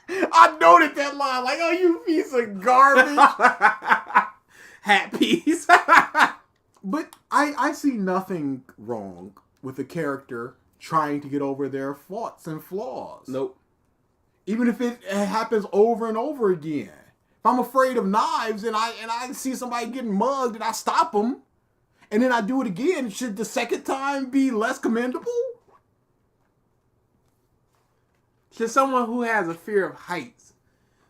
I noted that line, like, oh, you piece of garbage. Hat piece. But I see nothing wrong with a character trying to get over their faults and flaws. Nope. Even if it happens over and over again. If I'm afraid of knives and I see somebody getting mugged and I stop them, and then I do it again, should the second time be less commendable? Should someone who has a fear of heights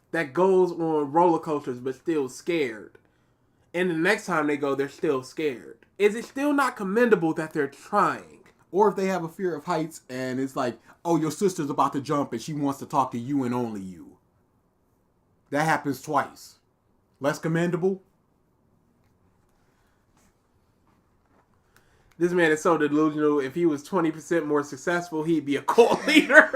that goes on roller coasters but still scared, and the next time they go, they're still scared, is it still not commendable that they're trying? Or if they have a fear of heights and it's like, oh, your sister's about to jump and she wants to talk to you and only you. That happens twice. Less commendable? This man is so delusional. If he was 20% more successful, he'd be a cult leader.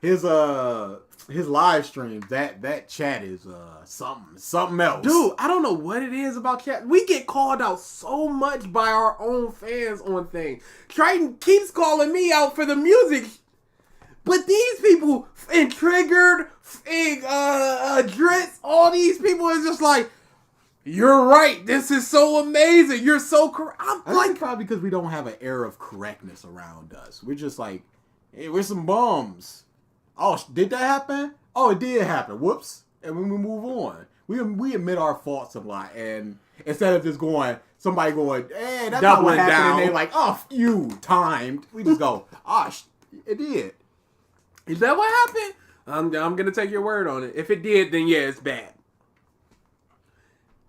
His live streams, that chat is something else. Dude, I don't know what it is about chat. We get called out so much by our own fans on things. Triton keeps calling me out for the music. But these people, and Triggered, Drizzt, all these people is just like, you're right. This is so amazing. You're so correct. I think it's probably because we don't have an air of correctness around us. We're just like, hey, we're some bums. Oh, did that happen? Oh, it did happen. Whoops. And when we move on, we admit our faults a lot. And instead of just somebody going, hey, that's not what happened. Down. And they're like, oh, you timed. We just go, it did. Is that what happened? I'm going to take your word on it. If it did, then yeah, it's bad.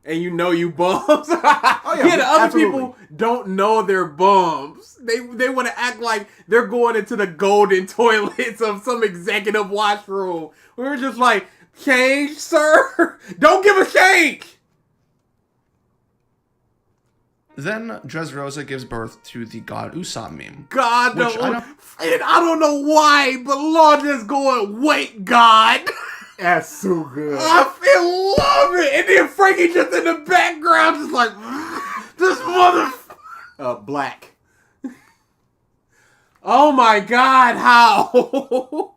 And you know you bums. Oh, yeah, the other absolutely. people don't know they're bums. They want to act like they're going into the golden toilets of some executive washroom. We were just like, change, sir? Don't give a change. Then Dressrosa gives birth to the God Usopp meme. God, Which no. And I don't know why, but Lord just going, wait, God. That's so good. I feel love it. And then Frankie just in the background, just like, this mother. Black. Oh my God, how?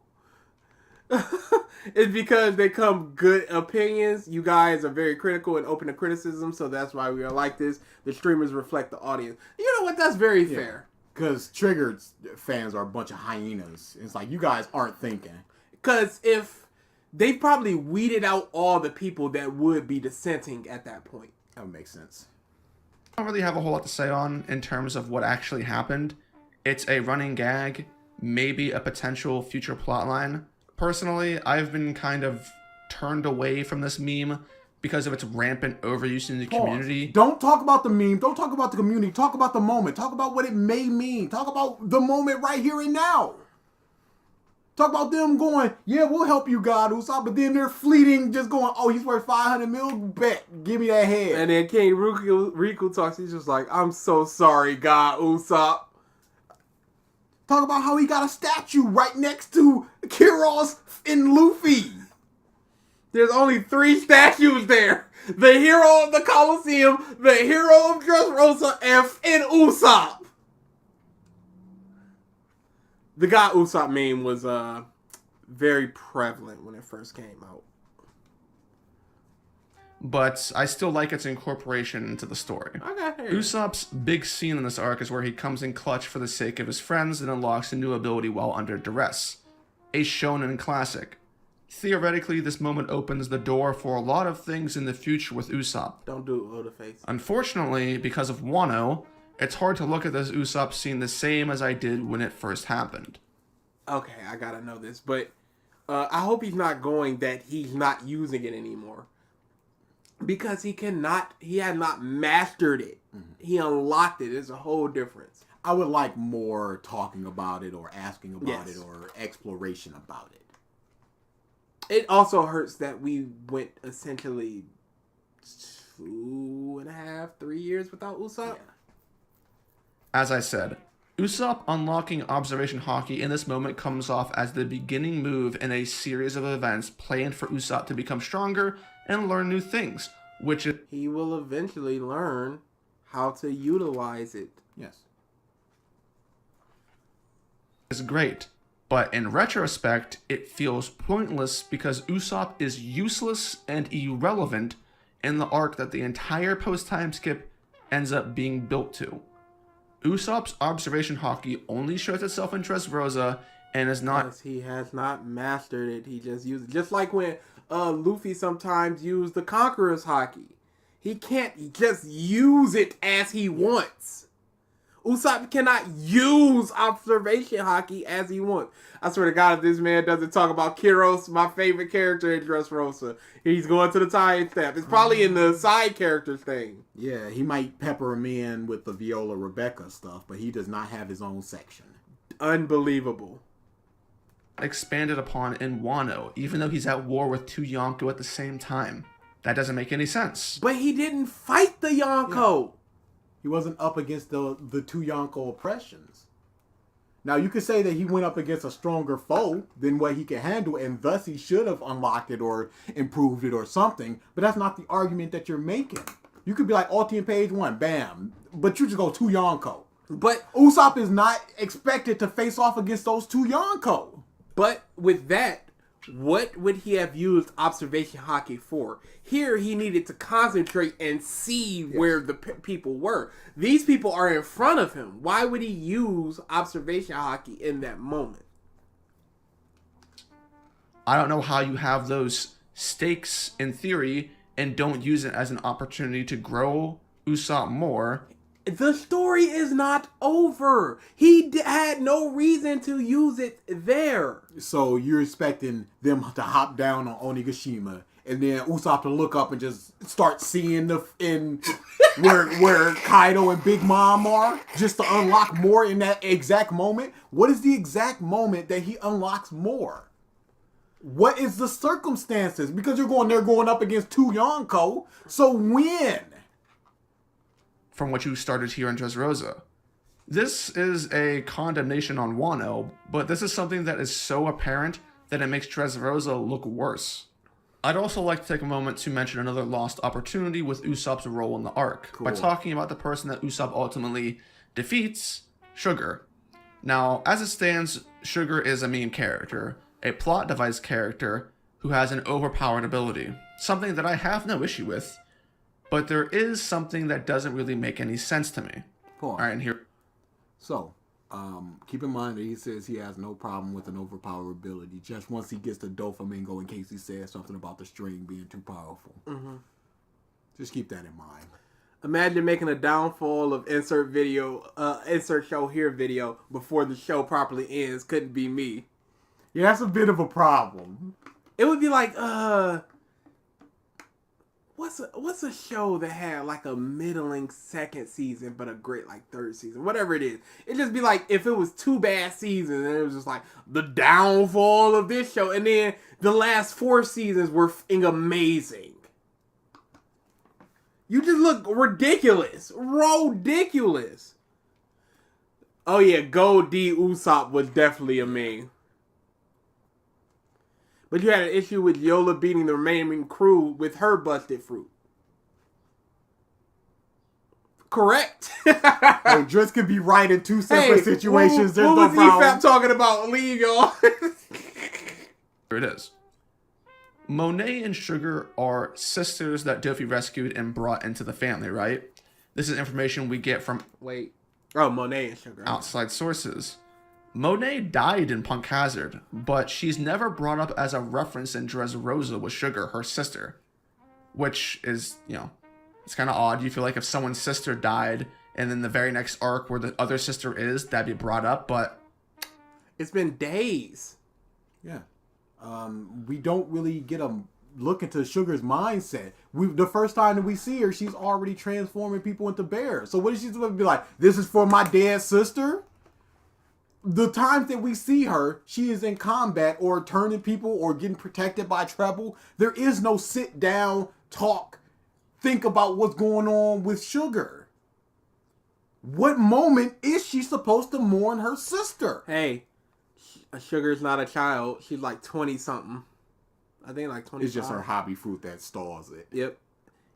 It's because they come good opinions. You guys are very critical and open to criticism, so that's why we are like this. The streamers reflect the audience. You know what? That's very fair. Because Triggered fans are a bunch of hyenas. It's like, you guys aren't thinking. Because if they probably weeded out all the people that would be dissenting at that point. That would make sense. I don't really have a whole lot to say on in terms of what actually happened. It's a running gag, maybe a potential future plotline. Personally, I've been kind of turned away from this meme because of its rampant overuse in the community. Don't talk about the meme. Don't talk about the community. Talk about the moment. Talk about what it may mean. Talk about the moment right here and now. Talk about them going, yeah, we'll help you, God Usopp, but then they're fleeting, just going, oh, he's worth 500 mil? Bet. Give me that head. And then King Riku talks, he's just like, I'm so sorry, God Usopp. Talk about how he got a statue right next to Kiros and Luffy. There's only 3 statues there. The hero of the Colosseum, the hero of Dressrosa, and Usopp. The God Usopp meme was very prevalent when it first came out. But I still like its incorporation into the story. Okay. Usopp's big scene in this arc is where he comes in clutch for the sake of his friends and unlocks a new ability while under duress. A shonen classic. Theoretically, this moment opens the door for a lot of things in the future with Usopp. Don't do it, load face. Unfortunately, because of Wano, it's hard to look at this Usopp scene the same as I did when it first happened. Okay, I gotta know this, but I hope he's not going that he's not using it anymore. Because he had not mastered it. Mm-hmm. He unlocked it. It's a whole difference. I would like more talking about it or asking about it or exploration about it. It also hurts that we went essentially 2.5, 3 years without Usopp. Yeah. As I said, Usopp unlocking observation hockey in this moment comes off as the beginning move in a series of events planned for Usopp to become stronger and learn new things, which he will eventually learn how to utilize it. Yes. Is great, but in retrospect, it feels pointless because Usopp is useless and irrelevant in the arc that the entire post-time skip ends up being built to. Usopp's observation hockey only shows itself in Dressrosa and is not... Yes, he has not mastered it. He just used it. Just like when Luffy sometimes used the Conqueror's hockey. He can't just use it as he wants. Usopp cannot use observation hockey as he wants. I swear to God, if this man doesn't talk about Kiros, my favorite character in Dressrosa, he's going to the time step. It's probably in the side characters thing. Yeah, he might pepper him in with the Viola Rebecca stuff, but he does not have his own section. Unbelievable. Expanded upon in Wano, even though he's at war with 2 Yonko at the same time. That doesn't make any sense. But he didn't fight the Yonko. Yeah. He wasn't up against the 2 Yonko oppressions. Now, you could say that he went up against a stronger foe than what he could handle, and thus he should have unlocked it or improved it or something, but that's not the argument that you're making. You could be like, Ulti in page 1, bam, but you just go 2 Yonko. But Usopp is not expected to face off against those 2 Yonko. But with that, what would he have used observation hockey for? Here, he needed to concentrate and see where the people were. These people are in front of him. Why would he use observation hockey in that moment? I don't know how you have those stakes in theory and don't use it as an opportunity to grow Usopp more. The story is not over. He had no reason to use it there. So you're expecting them to hop down on Onigashima and then Usopp to look up and just start seeing where Kaido and Big Mom are, just to unlock more in that exact moment? What is the exact moment that he unlocks more? What is the circumstances? Because they're going up against 2 Yonko. So when? From what you started here in Dressrosa. This is a condemnation on Wano, but this is something that is so apparent that it makes Dressrosa look worse. I'd also like to take a moment to mention another lost opportunity with Usopp's role in the arc, by talking about the person that Usopp ultimately defeats, Sugar. Now, as it stands, Sugar is a meme character, a plot device character who has an overpowered ability, something that I have no issue with, but there is something that doesn't really make any sense to me. Pause. Alright, and here. So, Keep in mind that he says he has no problem with an overpowered ability. Just once he gets the Doflamingo, in case he says something about the string being too powerful. Mm-hmm. Just keep that in mind. Imagine making a downfall of insert show here video before the show properly ends. Couldn't be me. Yeah, that's a bit of a problem. It would be like, what's a show that had like a middling second season but a great like third season, whatever it is. It'd just be like if it was 2 bad seasons and it was just like the downfall of this show, and then the last 4 seasons were amazing. You just look ridiculous. Ridiculous. Oh yeah, Gold D Usopp was definitely a meme. But you had an issue with Yola beating the remaining crew with her busted fruit. Correct. Hey, Drizzt can be right in 2 separate situations. There's no problem. What was EFAP talking about? Leave, y'all. Here it is. Monet and Sugar are sisters that Dofi rescued and brought into the family, right? This is information we get from Monet and Sugar. outside sources. Monet died in Punk Hazard, but she's never brought up as a reference in Dressrosa with Sugar, her sister. Which is, it's kind of odd. You feel like if someone's sister died, and then the very next arc where the other sister is, that'd be brought up, but... It's been days. Yeah. We don't really get a look into Sugar's mindset. The first time that we see her, she's already transforming people into bears. So what is she supposed to be like? This is for my dead sister? The times that we see her, she is in combat or turning people or getting protected by Treble. There is no sit down, talk, think about what's going on with Sugar. What moment is she supposed to mourn her sister? Hey, Sugar's not a child. She's like 20-something. I think like 25. It's just her hobby fruit that stalls it. Yep.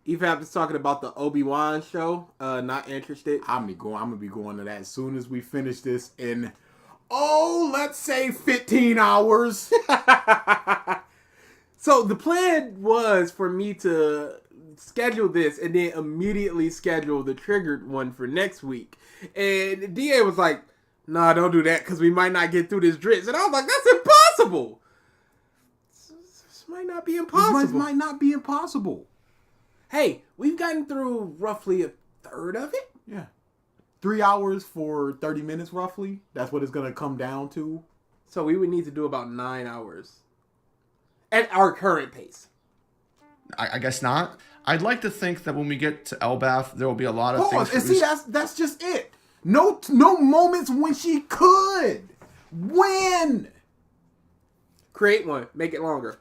EFAP is talking about the Obi-Wan show. Not interested. I'm gonna be going to that as soon as we finish this in, let's say 15 hours. So the plan was for me to schedule this and then immediately schedule the triggered one for next week. And DA was like, nah, don't do that because we might not get through this Drizzt. And I was like, that's impossible. This might not be impossible. This might not be impossible. Hey, we've gotten through roughly a third of it. Yeah. 3 hours for 30 minutes roughly. That's what it's going to come down to. So we would need to do about 9 hours. At our current pace. I guess not. I'd like to think that when we get to Elbath, there will be a lot of things... And see, that's just it. No moments when she could. When? Create one. Make it longer.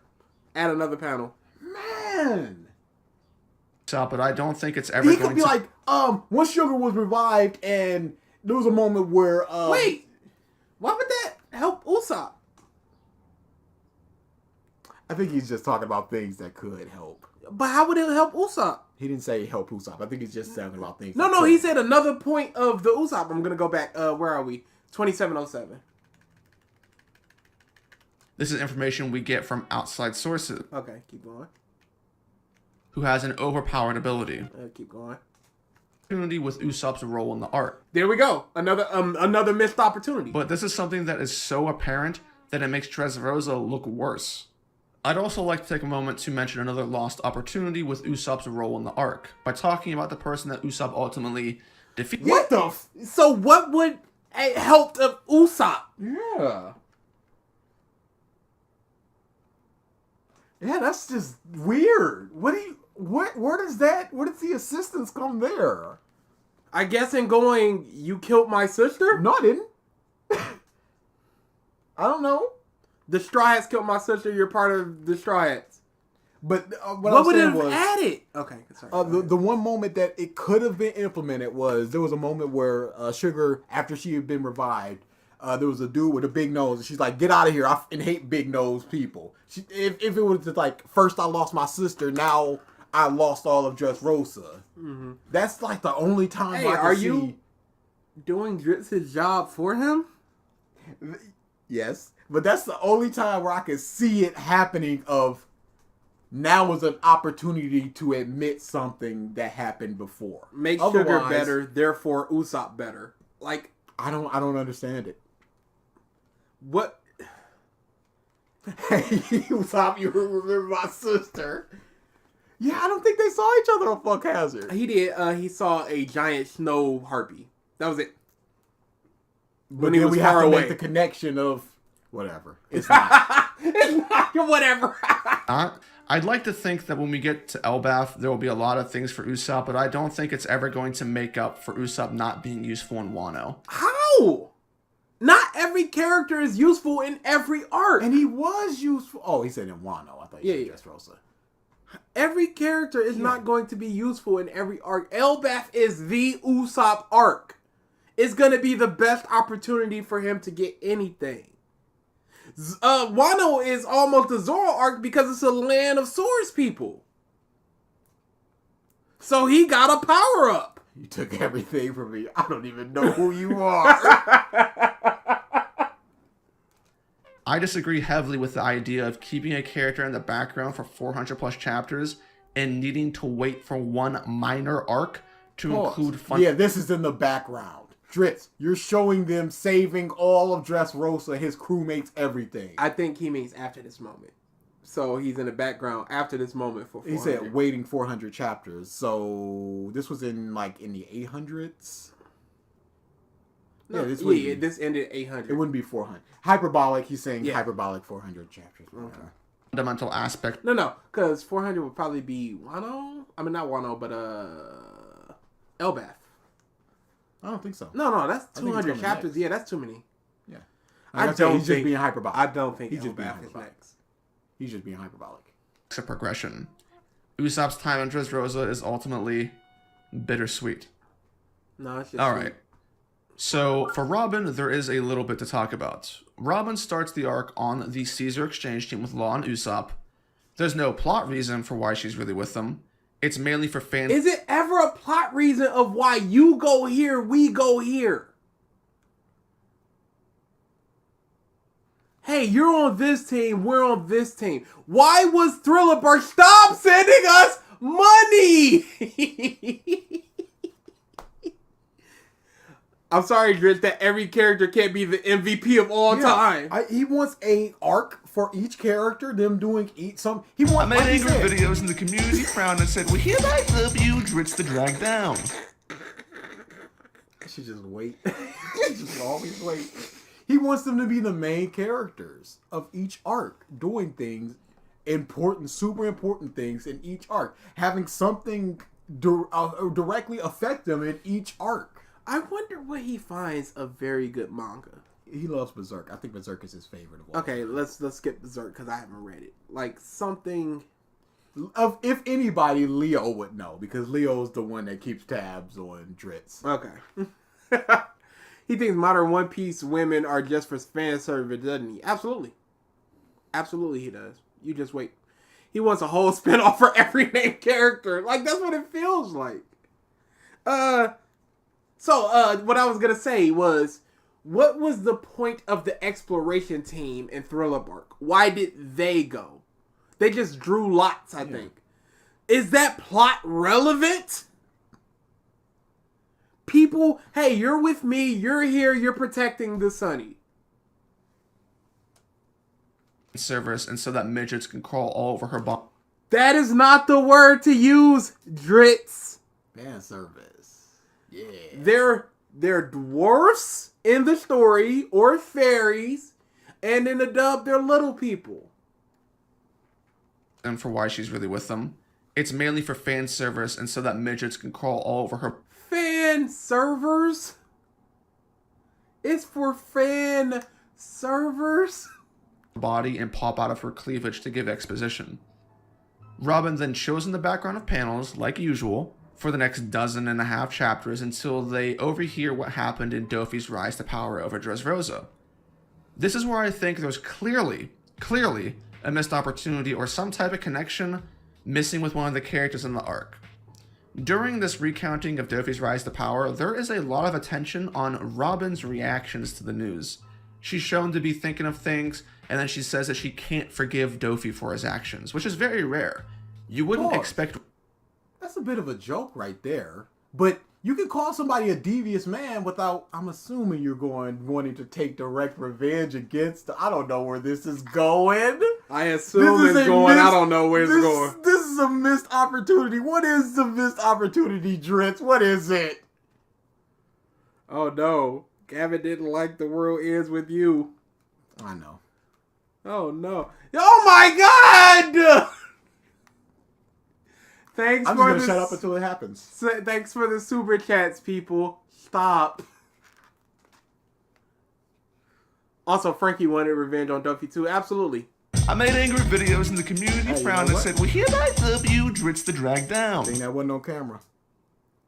Add another panel. Man. But I don't think it's ever he could be like, when Sugar was revived and there was a moment where... Wait. Why would that help Usopp? I think he's just talking about things that could help. But how would it help Usopp? He didn't say help Usopp. I think he's just talking about things. No, he said another point of the Usopp. I'm going to go back. Where are we? 2707. This is information we get from outside sources. Okay, keep going. Who has an overpowered ability. Keep going. Opportunity with Usopp's role in the arc. There we go. Another missed opportunity. But this is something that is so apparent that it makes Dressrosa look worse. I'd also like to take a moment to mention another lost opportunity with Usopp's role in the arc by talking about the person that Usopp ultimately defeated. What the So what would help of Usopp? Yeah. Yeah, that's just weird. Where does the assistance come there? I guess in going, you killed my sister? No, I didn't. I don't know. The Straw Hats killed my sister. You're part of the Straw Hats. But what would it have added? Okay, sorry. The one moment that it could have been implemented was there was a moment where Sugar, after she had been revived, there was a dude with a big nose, and she's like, "Get out of here! I hate big nose people." If it was just like, first I lost my sister, now I lost all of Dressrosa. Mm-hmm. That's like the only time. Hey, are you doing Drizzt's job for him? Yes. But that's the only time where I can see it happening of now was an opportunity to admit something that happened before. Make Sugar better, therefore Usopp better. Like, I don't understand it. What? Hey, Usopp, you remember my sister? Yeah, I don't think they saw each other on Fuck Hazard. He did. He saw a giant snow harpy. That was it. But then we have to make the connection of whatever. It's not. It's not whatever. I'd like to think that when we get to Elbaf, there will be a lot of things for Usopp, but I don't think it's ever going to make up for Usopp not being useful in Wano. How? Not every character is useful in every arc. And he was useful. Oh, he said in Wano. I thought you said Dressrosa. Every character is not going to be useful in every arc. Elbaf is the Usopp arc. It's going to be the best opportunity for him to get anything. Wano is almost the Zoro arc because it's a land of swords people. So he got a power up. You took everything from me. I don't even know who you are. I disagree heavily with the idea of keeping a character in the background for 400 plus chapters and needing to wait for one minor arc to include fun. Yeah, this is in the background. Drizzt, you're showing them saving all of Dressrosa, his crewmates, everything. I think he means after this moment. So he's in the background after this moment for 400. He said waiting 400 chapters. So this was in the 800s? No, this ended at 800. It wouldn't be 400. Hyperbolic, he's saying hyperbolic 400 chapters. Okay. Fundamental aspect. No, because 400 would probably be Wano. I mean, not Wano, but Elbaf. I don't think so. No, that's 200 chapters. Yeah, that's too many. Yeah. I don't think he's just being hyperbolic. I don't think he's just being Elbaf is hyperbolic. next. He's just being hyperbolic. It's a progression. Usopp's time in Dressrosa is ultimately bittersweet. No, it's just all right. So for Robin, there is a little bit to talk about. Robin starts the arc on the Caesar exchange team with Law and Usopp. There's no plot reason for why she's really with them. It's mainly for fans. Is it ever a plot reason of why you go here, we go here? Hey, you're on this team, we're on this team. Why was Thriller Burst? Stop sending us money! I'm sorry, Drizzt, that every character can't be the MVP of all time. He wants a arc for each character, them doing some. He wants. I made angry videos in the community frowned and said, "We hereby help you, Drizzt the drag down." I should just wait. Just always wait. He wants them to be the main characters of each arc, doing things important, super important things in each arc, having something directly affect them in each arc. I wonder what he finds a very good manga. He loves Berserk. I think Berserk is his favorite of all. Okay, let's skip Berserk because I haven't read it. Like something if anybody, Leo would know because Leo's the one that keeps tabs on Drizzt. Okay. He thinks modern One Piece women are just for fan service, doesn't he? Absolutely. Absolutely he does. You just wait. He wants a whole spinoff for every main character. Like that's what it feels like. So, what I was going to say was, what was the point of the exploration team in Thriller Bark? Why did they go? They just drew lots, I think. Is that plot relevant? People, hey, you're with me, you're here, you're protecting the Sunny. Service, and so that midgets can crawl all over her body. That is not the word to use, Drizzt. Fan service. Yeah. They're dwarfs in the story, or fairies, and in the dub, they're little people. And for why she's really with them. It's mainly for fan service, and so that midgets can crawl all over her. Fan servers? It's for fan servers? Body and pop out of her cleavage to give exposition. Robin then shows in the background of panels, like usual, for the next 12.5 chapters until they overhear what happened in Dofi's rise to power over Dressrosa. This is where I think there's clearly a missed opportunity or some type of connection missing with one of the characters in the arc. During this recounting of Dofi's rise to power, there is a lot of attention on Robin's reactions to the news. She's shown to be thinking of things, and then she says that she can't forgive Dofi for his actions, which is very rare. You wouldn't expect... That's a bit of a joke right there. But You can call somebody a devious man without, I'm assuming you're wanting to take direct revenge against. I don't know where this is going. I assume it's going. I don't know where it's going. This is a missed opportunity. What is the missed opportunity, Drizzt? What is it? Oh no. Gavin didn't like The World Ends With You. I know. Oh no. Oh my god! Thanks I'm for just gonna shut up until it happens. Thanks for the super chats, people. Stop. Also, Frankie wanted revenge on Duffy too. Absolutely. I made angry videos and the community frowned and said, well, hereby dub you Drizzt the Drag Down. I think that wasn't on camera.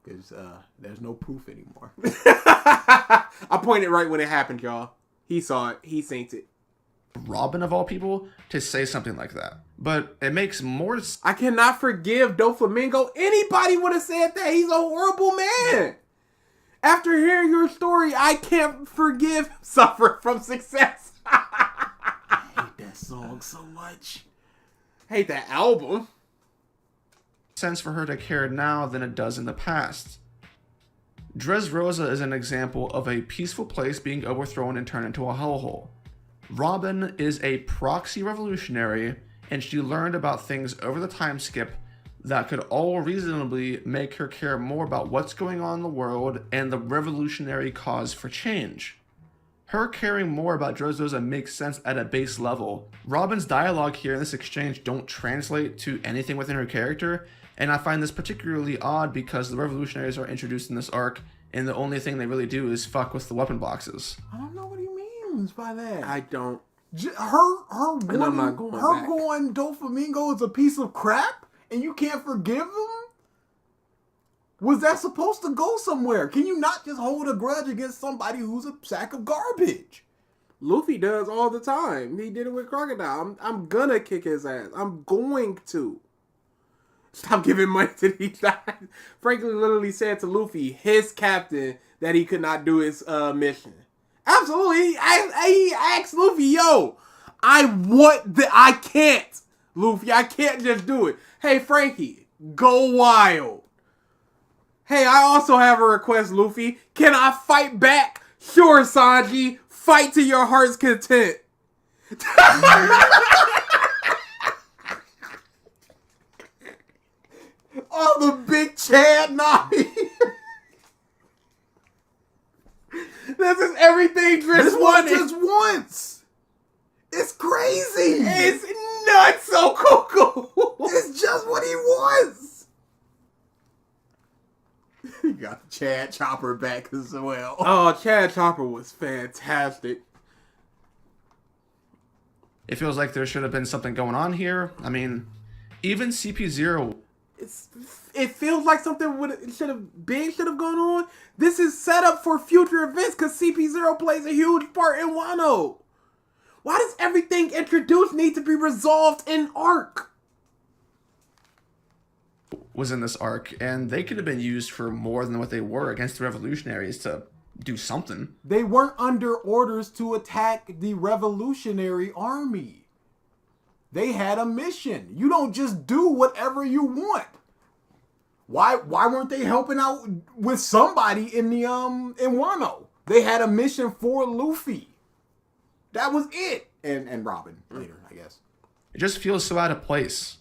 Because there's no proof anymore. I pointed right when it happened, y'all. He saw it. He synced it. Robin, of all people, to say something like that. But it makes more sense. I cannot forgive Doflamingo. Anybody would have said that. He's a horrible man. After hearing your story, I can't forgive Suffer from Success. I hate that song so much. Hate that album. Sense for her to care now than it does in the past. Dressrosa is an example of a peaceful place being overthrown and turned into a hellhole. Robin is a proxy revolutionary, and she learned about things over the time skip that could all reasonably make her care more about what's going on in the world and the revolutionary cause for change. Her caring more about Dressrosa makes sense at a base level. Robin's dialogue here in this exchange don't translate to anything within her character, and I find this particularly odd because the revolutionaries are introduced in this arc, and the only thing they really do is fuck with the weapon boxes. I don't know what he means by that. I don't. Her And I'm not going back. going Doflamingo is a piece of crap, and you can't forgive him? Was that supposed to go somewhere? Can you not just hold a grudge against somebody who's a sack of garbage? Luffy does all the time. He did it with Crocodile. I'm gonna kick his ass. I'm going to. Stop giving money to these guys. Franklin literally said to Luffy, his captain, that he could not do his mission. Absolutely. He asked Luffy, yo, I can't. Luffy, I can't just do it. Hey, Frankie, go wild. Hey, I also have a request, Luffy. Can I fight back? Sure, Sanji. Fight to your heart's content. Oh, the big Chad Nobby. This is everything Drizzt wanted. Just once. It's crazy. It's nuts so cool. It's just what he wants. He got the Chad Chopper back as well. Oh, Chad Chopper was fantastic. It feels like there should have been something going on here. I mean, even CP0. It feels like something should have gone on. This is set up for future events because CP0 plays a huge part in Wano. Why does everything introduced need to be resolved in arc? Was in this arc, and they could have been used for more than what they were against the revolutionaries to do something. They weren't under orders to attack the revolutionary army. They had a mission. You don't just do whatever you want. Why weren't they helping out with somebody in the in Wano? They had a mission for Luffy. That was it. And Robin later, I guess. It just feels so out of place.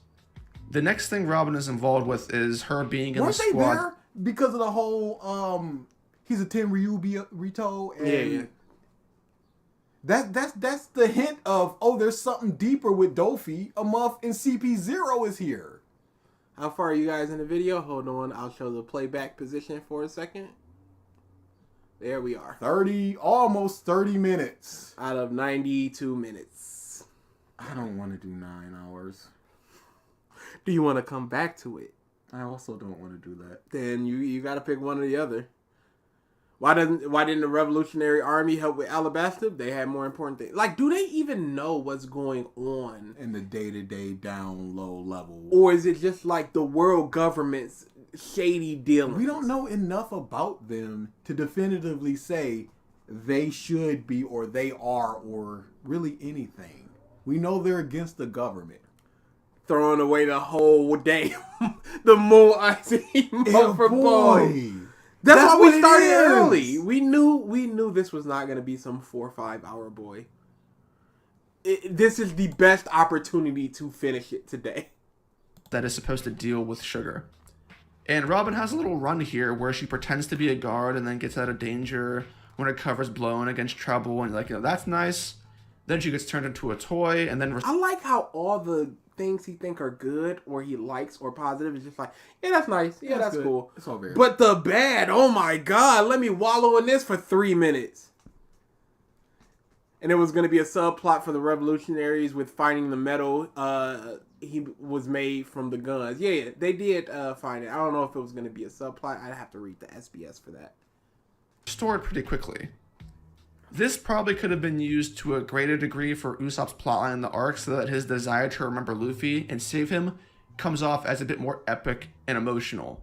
The next thing Robin is involved with is her being in the squad. Weren't they there because of the whole he's a Tenryubi Rito and Yeah. That's the hint of, oh, there's something deeper with Dofi. A month and CP0 is here. How far are you guys in the video? Hold on, I'll show the playback position for a second. There we are. Almost 30 minutes. Out of 92 minutes. I don't want to do 9 hours. Do you want to come back to it? I also don't want to do that. Then you got to pick one or the other. Why didn't the Revolutionary Army help with Alabasta? They had more important things. Like, do they even know what's going on In the day-to-day down low level. or is it just like the world government's shady dealings? We don't know enough about them to definitively say they should be or they are or really anything. We know they're against the government. Throwing away the whole day, the Moon Icy Yeah, for boy. That's why we what it started is. early. We knew this was not going to be some 4 or 5 hour boy. This is the best opportunity to finish it today. That is supposed to deal with sugar. And Robin has a little run here where she pretends to be a guard and then gets out of danger when her cover's blown against trouble, and that's nice. Then she gets turned into a toy, and then I like how all the things he think are good or he likes or positive is just like, yeah, that's nice. Yeah, that's good. cool. It's all very But the bad, oh my God, let me wallow in this for 3 minutes. And it was going to be a subplot for the revolutionaries with finding the metal he was made from the guns. Yeah, they did find it. I don't know if it was going to be a subplot. I'd have to read the SBS for that. restored pretty quickly. This probably could have been used to a greater degree for Usopp's plotline in the arc so that his desire to remember Luffy and save him comes off as a bit more epic and emotional.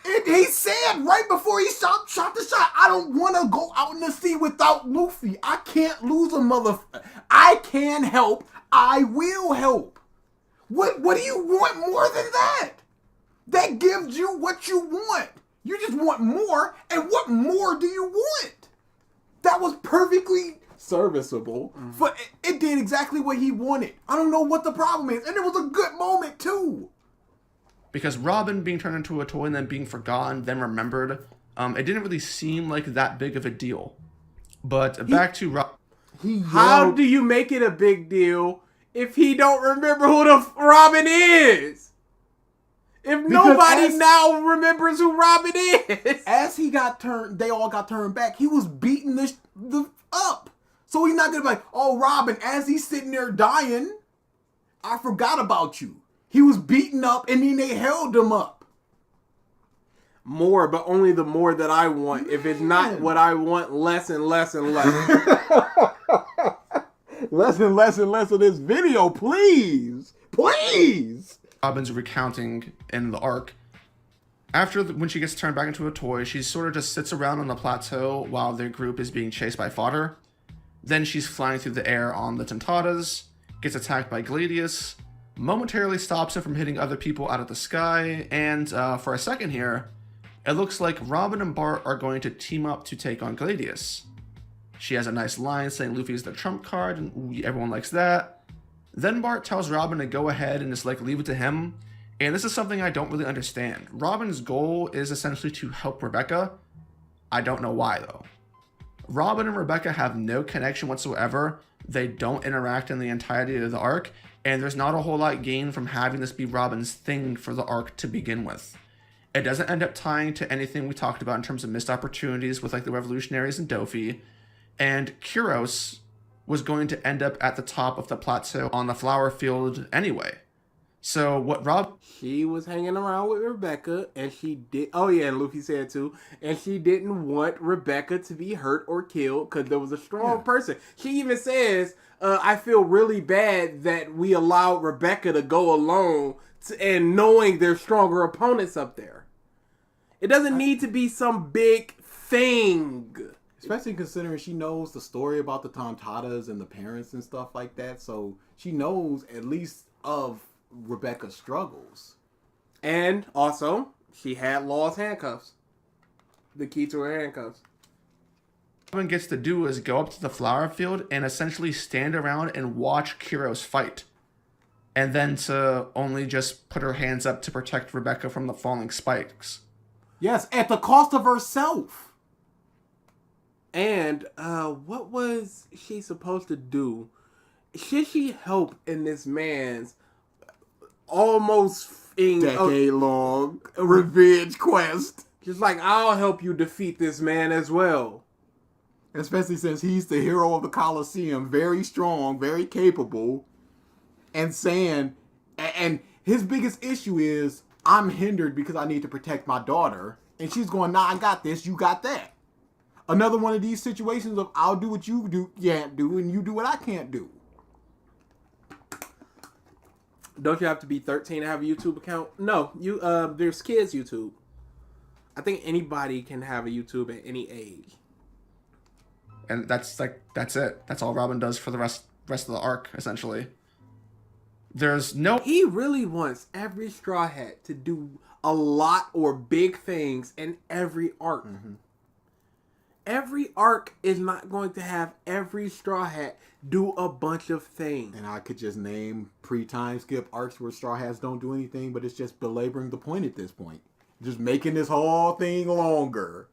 And he said right before he shot the shot, I don't want to go out in the sea without Luffy. I can't lose a motherfucker. I can help. I will help. What do you want more than that? That gives you what you want. You just want more. And what more do you want? That was perfectly serviceable. But it did exactly what he wanted. I don't know what the problem is. And it was a good moment too. Because Robin being turned into a toy and then being forgotten, then remembered, it didn't really seem like that big of a deal. But back to Robin. How do you make it a big deal if he don't remember who the Robin is? If nobody now remembers who Robin is. As he got turned, they all got turned back. He was beating the up. So he's not going to be like, oh, Robin, as he's sitting there dying, I forgot about you. He was beaten up and then they held him up. More, but only the more that I want. If it's not what I want, less and less and less. Less and less and less of this video, please. Please. Robin's recounting in the arc. When she gets turned back into a toy, she sort of just sits around on the plateau while their group is being chased by fodder. Then she's flying through the air on the Tentatas, gets attacked by Gladius, momentarily stops him from hitting other people out of the sky, and for a second here, it looks like Robin and Bart are going to team up to take on Gladius. She has a nice line saying Luffy's the trump card, and ooh, everyone likes that. Then Bart tells Robin to go ahead and just leave it to him, and this is something I don't really understand. Robin's goal is essentially to help Rebecca. I don't know why though. Robin and Rebecca have no connection whatsoever. They don't interact in the entirety of the arc, and there's not a whole lot gained from having this be Robin's thing for the arc to begin with. It doesn't end up tying to anything we talked about in terms of missed opportunities with the revolutionaries and Dofi, and Kuros was going to end up at the top of the plateau on the flower field anyway. So what She was hanging around with Rebecca, and she did... Oh yeah, and Luffy said too. And she didn't want Rebecca to be hurt or killed because there was a strong person. She even says, I feel really bad that we allowed Rebecca to go alone and knowing there's stronger opponents up there. It doesn't need to be some big thing. Especially considering she knows the story about the Tontatas and the parents and stuff like that. So she knows at least of Rebecca's struggles. And also, she had Law's handcuffs. The key to her handcuffs. Robin gets to do is go up to the flower field and essentially stand around and watch Kuros fight. And then to only just put her hands up to protect Rebecca from the falling spikes. Yes, at the cost of herself. And what was she supposed to do? Should she help in this man's almost decade-long revenge quest? Just like, I'll help you defeat this man as well. Especially since he's the hero of the Colosseum, very strong, very capable, and saying, and his biggest issue is, I'm hindered because I need to protect my daughter. And she's going, nah, I got this, you got that. Another one of these situations of I'll do what you can't do, and you do what I can't do. Don't you have to be 13 to have a YouTube account? No, there's kids YouTube. I think anybody can have a YouTube at any age. And that's it. That's all Robin does for the rest of the arc, essentially. There's no... He really wants every Straw Hat to do a lot or big things in every arc. Mm-hmm. Every arc is not going to have every Straw Hat do a bunch of things. And I could just name pre-time skip arcs where Straw Hats don't do anything, but it's just belaboring the point at this point. Just making this whole thing longer.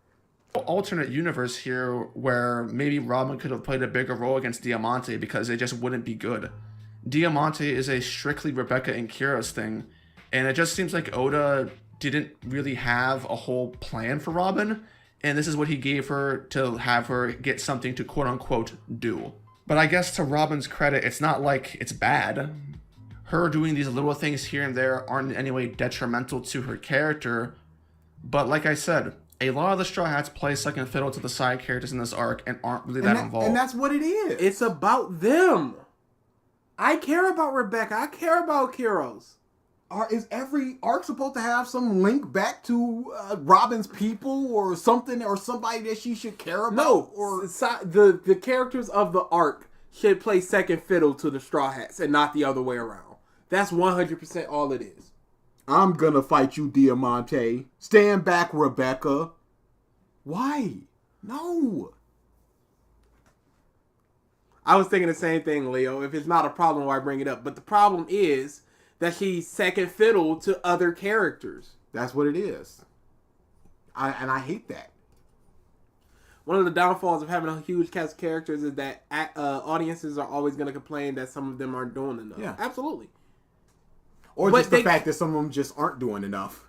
Alternate universe here where maybe Robin could have played a bigger role against Diamante because it just wouldn't be good. Diamante is a strictly Rebecca and Kira's thing, and it just seems like Oda didn't really have a whole plan for Robin, and this is what he gave her to have her get something to quote-unquote do. But I guess to Robin's credit, it's not like it's bad. Her doing these little things here and there aren't in any way detrimental to her character, but like I said, a lot of the Straw Hats play second fiddle to the side characters in this arc and aren't really that involved. And that's what it is. It's about them. I care about Rebecca. I care about Kiros. Is every arc supposed to have some link back to Robin's people or something or somebody that she should care about? No, or the characters of the arc should play second fiddle to the Straw Hats and not the other way around. That's 100% all it is. I'm gonna fight you, Diamante. Stand back, Rebecca. Why? No. I was thinking the same thing, Leo. If it's not a problem, why bring it up? But the problem is that she's second fiddle to other characters. That's what it is. I hate that. One of the downfalls of having a huge cast of characters is that audiences are always going to complain that some of them aren't doing enough. Yeah. Absolutely. Or just the fact that some of them just aren't doing enough.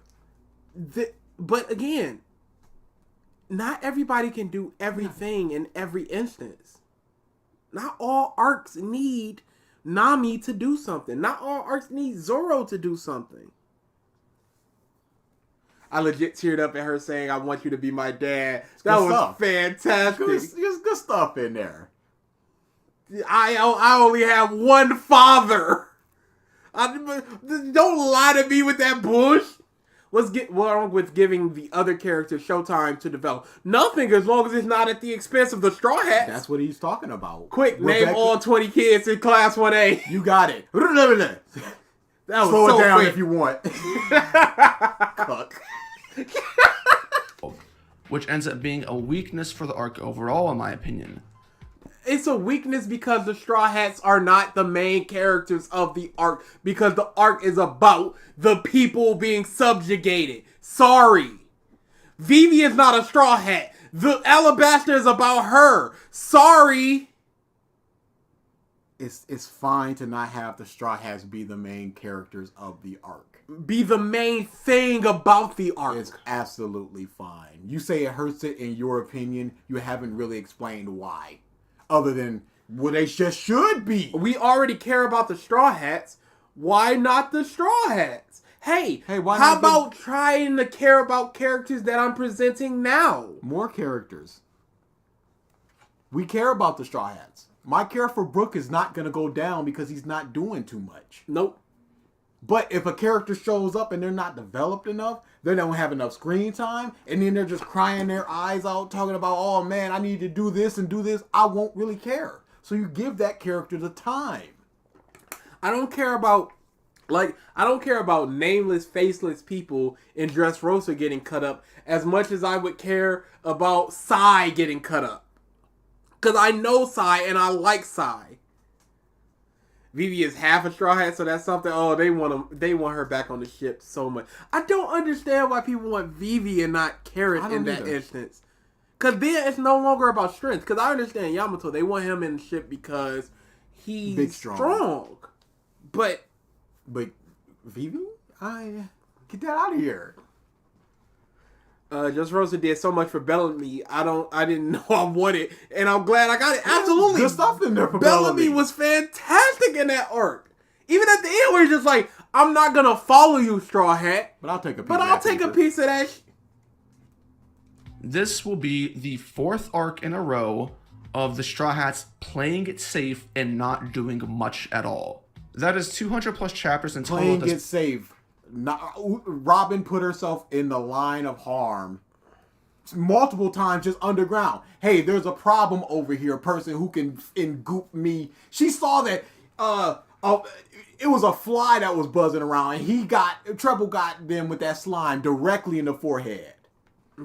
But again, not everybody can do everything in every instance. Not all arcs need Nami to do something. Not all arcs need Zoro to do something. I legit teared up at her saying, "I want you to be my dad." That was fantastic. Good stuff in there. I only have one father. Don't lie to me with that bush. What's wrong with giving the other character showtime to develop? Nothing, as long as it's not at the expense of the Straw Hats. That's what he's talking about. Quick, name all 20 kids in Class 1A. You got it. That was Slow it down quick. If you want. Which ends up being a weakness for the arc overall, in my opinion. It's a weakness because the Straw Hats are not the main characters of the arc. Because the arc is about the people being subjugated. Sorry. Vivi is not a Straw Hat. The Alabaster is about her. Sorry. It's fine to not have the Straw Hats be the main characters of the arc. Be the main thing about the arc. It's absolutely fine. You say it hurts it in your opinion. You haven't really explained why. Other than, well, they just should be. We already care about the Straw Hats. Why not the Straw Hats? Hey, why how not about trying to care about characters that I'm presenting now? More characters. We care about the Straw Hats. My care for Brook is not going to go down because he's not doing too much. Nope. But if a character shows up and they're not developed enough, they don't have enough screen time, and then they're just crying their eyes out, talking about, oh man, I need to do this and do this, I won't really care. So you give that character the time. I don't care about nameless, faceless people in Dressrosa getting cut up as much as I would care about Sai getting cut up. Because I know Sai and I like Sai. Vivi is half a Straw Hat, so that's something. Oh, they want her back on the ship so much. I don't understand why people want Vivi and not Carrot in that instance. Because then it's no longer about strength. Because I understand Yamato, they want him in the ship because he's big, strong. But Vivi? Get that out of here. Dressrosa did so much for Bellamy. I didn't know I wanted, and I'm glad I got it. Absolutely, good stuff in there for Bellamy. Was fantastic in that arc. Even at the end, where he's just like, "I'm not gonna follow you, Straw Hat, but I'll take a piece. A piece of that." This will be the fourth arc in a row of the Straw Hats playing it safe and not doing much at all. That is 200 plus chapters in total. Playing it safe. Robin put herself in the line of harm multiple times just underground. Hey, there's a problem over here, a person who can goop me. She saw that it was a fly that was buzzing around, and Treble got them with that slime directly in the forehead.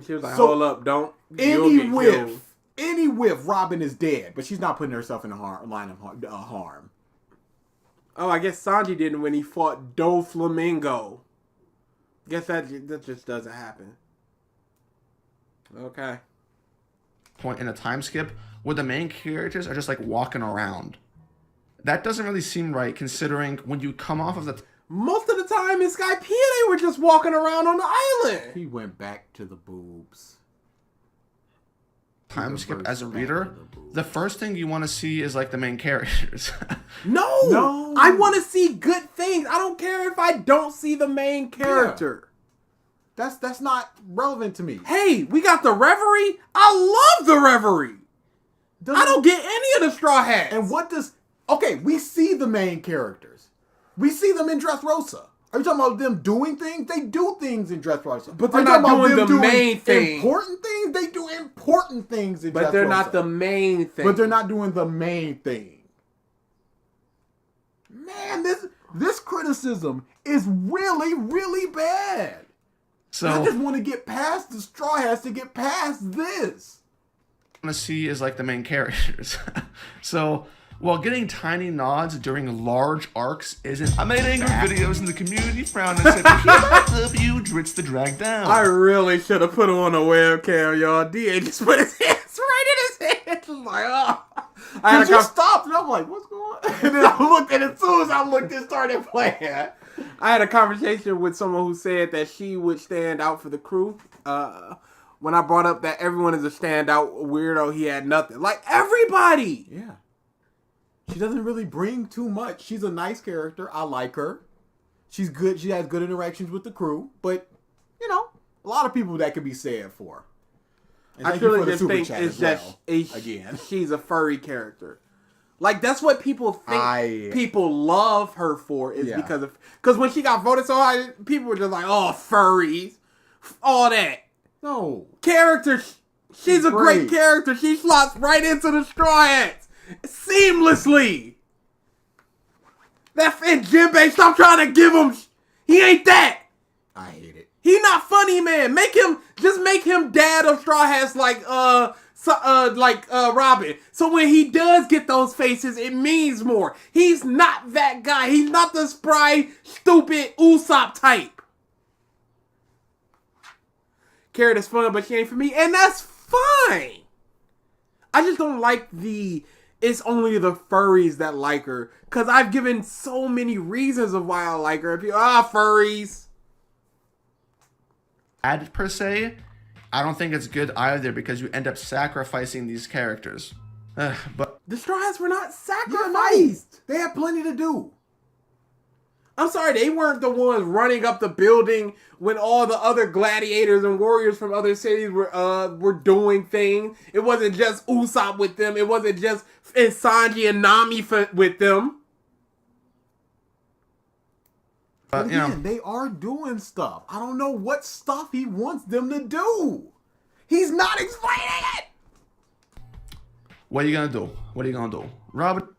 She was like, So, hold up, don't. You'll get killed. Any whiff, Robin is dead, but she's not putting herself in a line of harm. Oh, I guess Sanji didn't when he fought Doflamingo. Guess that just doesn't happen. Okay. Point in a time skip where the main characters are just like walking around. That doesn't really seem right, considering when you come off of the Most of the time in Skypiea, they were just walking around on the island. He went back to the boobs. time skip as a reader, the first thing you want to see is like the main characters. No, I want to see good things. I don't care if I don't see the main character. Yeah. That's not relevant to me. Hey, we got the Reverie. I love the Reverie. I don't get any of the Straw Hats. And what does... Okay, we see the main characters. We see them in Dressrosa. Are you talking about them doing things? They do things in Dressrosa. But they're not doing the main thing. Important things? They do important things in Dressrosa. But they're not the main thing. But they're not doing the main thing. Man, this criticism is really, really bad. So I just want to get past the Straw Hats to get past this. Want to see is like the main characters. So while getting tiny nods during large arcs isn't... I made angry videos in the community frowned and said, I love you, Drizzt the drag down. I really should have put on a webcam, y'all. DA just put his hands right in his head. Just like, oh. I just stopped and I'm like, what's going on? And then I looked, and as soon as I looked, it started playing. I had a conversation with someone who said that she would stand out for the crew. When I brought up that everyone is a standout weirdo, he had nothing. Like, everybody! Yeah. She doesn't really bring too much. She's a nice character. I like her. She's good. She has good interactions with the crew. But, you know, a lot of people that could be said for. And I really just think it's just again. She's a furry character. Like, that's what people think people love her for is because when she got voted so high, people were just like, oh, furries. All that. No. Character. She's a great character. She slots right into the Straw Hats. Seamlessly. And Jinbei, stop trying to give him. He ain't that. I hate it. He not funny, man. Make him dad of Straw Hats like Robin. So when he does get those faces, it means more. He's not that guy. He's not the spry, stupid Usopp type. Carrot is fun, but she ain't for me, and that's fine. I just don't like it's only the furries that like her. Because I've given so many reasons of why I like her. People, furries. Per se, I don't think it's good either because you end up sacrificing these characters. But the Straw Hats were not sacrificed. They had plenty to do. I'm sorry, they weren't the ones running up the building when all the other gladiators and warriors from other cities were doing things. It wasn't just Usopp with them. It wasn't just Sanji and Nami with them. But again, they are doing stuff. I don't know what stuff he wants them to do. He's not explaining it. What are you gonna do? What are you gonna do, Robert?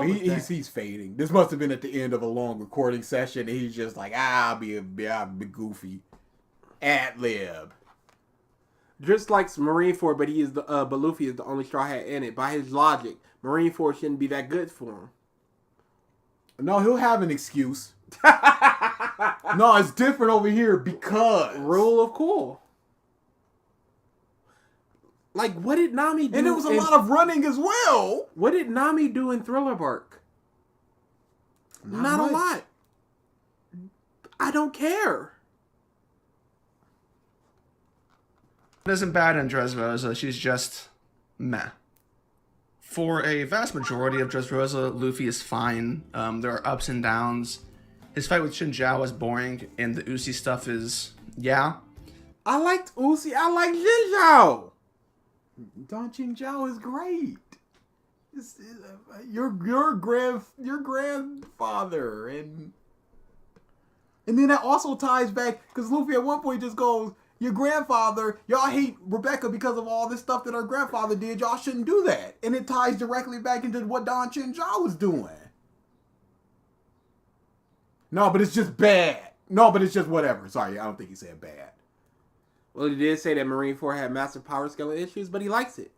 He's fading. This must have been at the end of a long recording session. And he's just like, I'll be goofy. Ad lib. Drizzt likes Marineford, but but Luffy is the only Straw Hat in it. By his logic, Marineford shouldn't be that good for him. No, he'll have an excuse. No, it's different over here because rule of cool. Like, what did Nami do? And there was a lot of running as well. What did Nami do in Thriller Bark? Not a lot. I don't care. It isn't bad in Dressrosa. She's just meh. For a vast majority of Dressrosa, Luffy is fine. There are ups and downs. His fight with Shinjao was boring, and the Uzi stuff is, yeah. I liked Uzi. I like Shinjao. Don Shinjao is great. Your grandfather, and then that also ties back because Luffy at one point just goes, your grandfather, y'all hate Rebecca because of all this stuff that her grandfather did. Y'all shouldn't do that. And it ties directly back into what Don Shinjao was doing. No, but it's just bad. No, but it's just whatever. Sorry, I don't think he said bad. Well, he did say that Marine 4 had massive power scaling issues, but he likes it.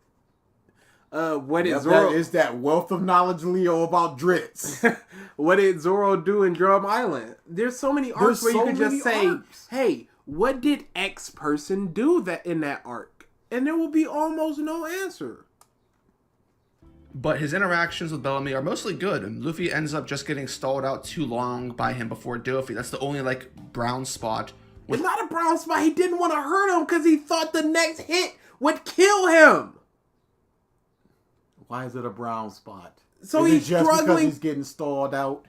What did Yep, Zoro... That is that wealth of knowledge, Leo, about Drizzt. What did Zoro do in Drum Island? There's so many arcs where you can just say, hey, what did X person do that in that arc? And there will be almost no answer. But his interactions with Bellamy are mostly good, and Luffy ends up just getting stalled out too long by him before Dofi. That's the only, like, brown spot. It's not a brown spot. He didn't want to hurt him because he thought the next hit would kill him. Why is it a brown spot? So is he's it just struggling. because he's getting stalled out?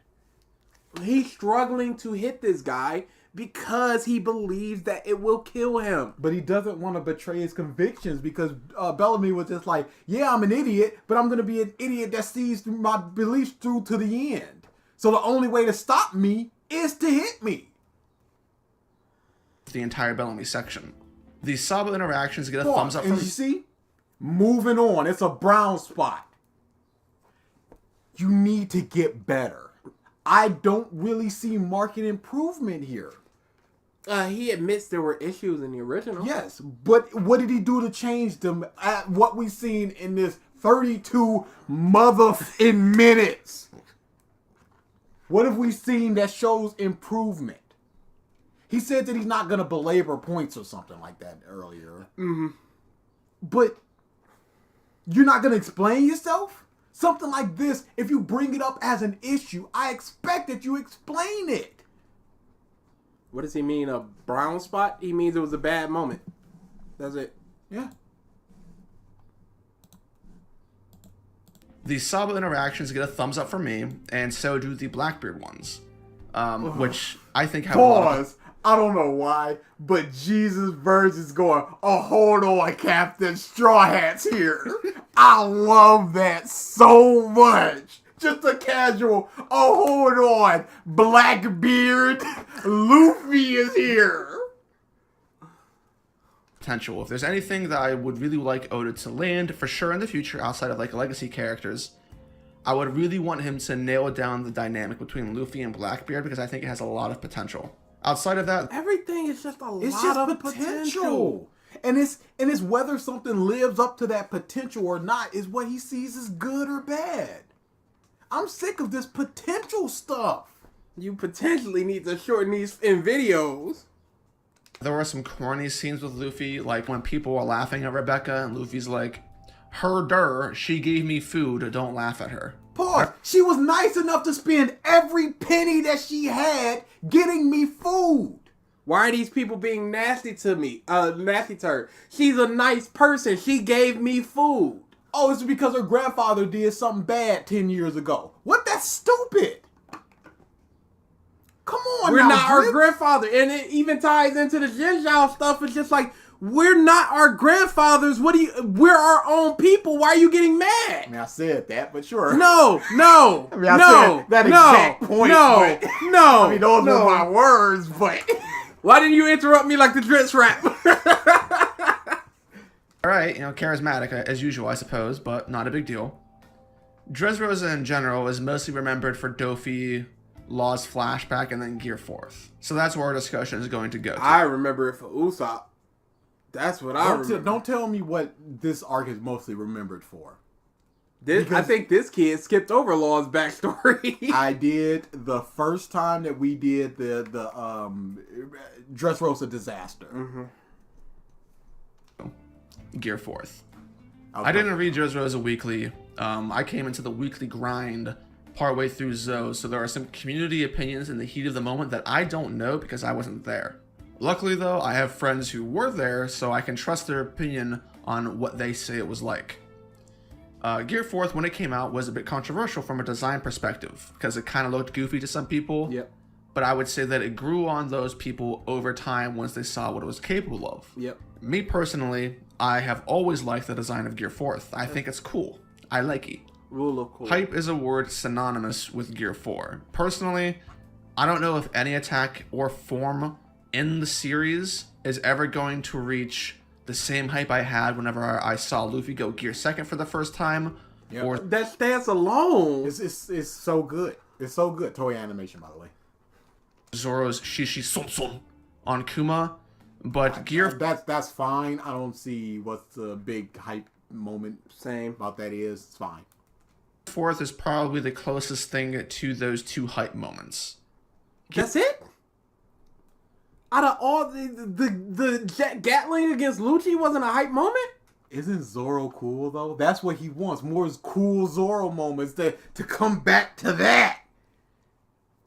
He's struggling to hit this guy because he believes that it will kill him. But he doesn't want to betray his convictions because Bellamy was just like, yeah, I'm an idiot, but I'm going to be an idiot that sees my beliefs through to the end. So the only way to stop me is to hit me. The entire Bellamy section. The Sabo interactions get a Boy, thumbs up and from... you see? Moving on. It's a brown spot. You need to get better. I don't really see market improvement here. He admits there were issues in the original. Yes, but what did he do to change them at what we've seen in this 32 motherfucking minutes? What have we seen that shows improvement? He said that he's not going to belabor points or something like that earlier. Mm-hmm. But you're not going to explain yourself? Something like this, if you bring it up as an issue, I expect that you explain it. What does he mean, a brown spot? He means it was a bad moment. That's it. Yeah. The Sabo interactions get a thumbs up from me, and so do the Blackbeard ones. Which I think have a lot of... I don't know why, but Jesus Verge is going, oh, hold on, Captain Straw Hat's here. I love that so much. Just a casual, oh, hold on, Blackbeard, Luffy is here. Potential. If there's anything that I would really like Oda to land, for sure in the future, outside of like legacy characters, I would really want him to nail down the dynamic between Luffy and Blackbeard because I think it has a lot of potential. Outside of that, everything is just a lot of potential. And it's whether something lives up to that potential or not is what he sees as good or bad. I'm sick of this potential stuff. You potentially need to shorten these in videos. there were some corny scenes with Luffy, like when people were laughing at Rebecca and Luffy's like, she gave me food, don't laugh at her. Pause. She was nice enough to spend every penny that she had getting me food. Why are these people being nasty to me? Nasty to her. She's a nice person. She gave me food. Oh, it's because her grandfather did something bad 10 years ago. What? That's stupid. Come on, we're now, not our Drizzt. grandfather. And it even ties into the Jinzhao stuff. It's just like, we're not our grandfathers. We're our own people. Why are you getting mad? I mean, I said that, but sure. No. I mean, I said that exact point. No. I mean, those were my words, but... Why didn't you interrupt me like the Drizzt rap? Alright, charismatic as usual, I suppose, but not a big deal. Dressrosa in general is mostly remembered for Dofi, Law's flashback, and then Gear 4th. So that's where our discussion is going to go to. I remember it for Usopp. That's what I remember. Don't tell me what this arc is mostly remembered for. I think this kid skipped over Law's backstory. I did the first time that we did the Dressrosa disaster. Mm-hmm. Gear 4th. Okay. I didn't read Dressrosa weekly. I came into the weekly grind partway through Zou, so there are some community opinions in the heat of the moment that I don't know because I wasn't there. Luckily though, I have friends who were there, so I can trust their opinion on what they say it was like. Gear 4th, when it came out, was a bit controversial from a design perspective, because it kind of looked goofy to some people. Yep. But I would say that it grew on those people over time once they saw what it was capable of. Yep. Me personally, I have always liked the design of Gear 4th. I think it's cool. I like it. Rule of cool. Hype is a word synonymous with Gear 4. Personally, I don't know if any attack or form in the series is ever going to reach the same hype I had whenever I saw Luffy go Gear 2nd for the first time. Yep. Or that stance alone. It's so good. It's so good. Toei animation, by the way. Zoro's Shishi Son Son on Kuma, but Gear... That's fine. I don't see what's the big hype moment Same. about that is. It's fine. 4th is probably the closest thing to those two hype moments. That's it? Out of all the Gatling against Lucci wasn't a hype moment? Isn't Zoro cool though? That's what he wants. More cool Zoro moments to come back to that.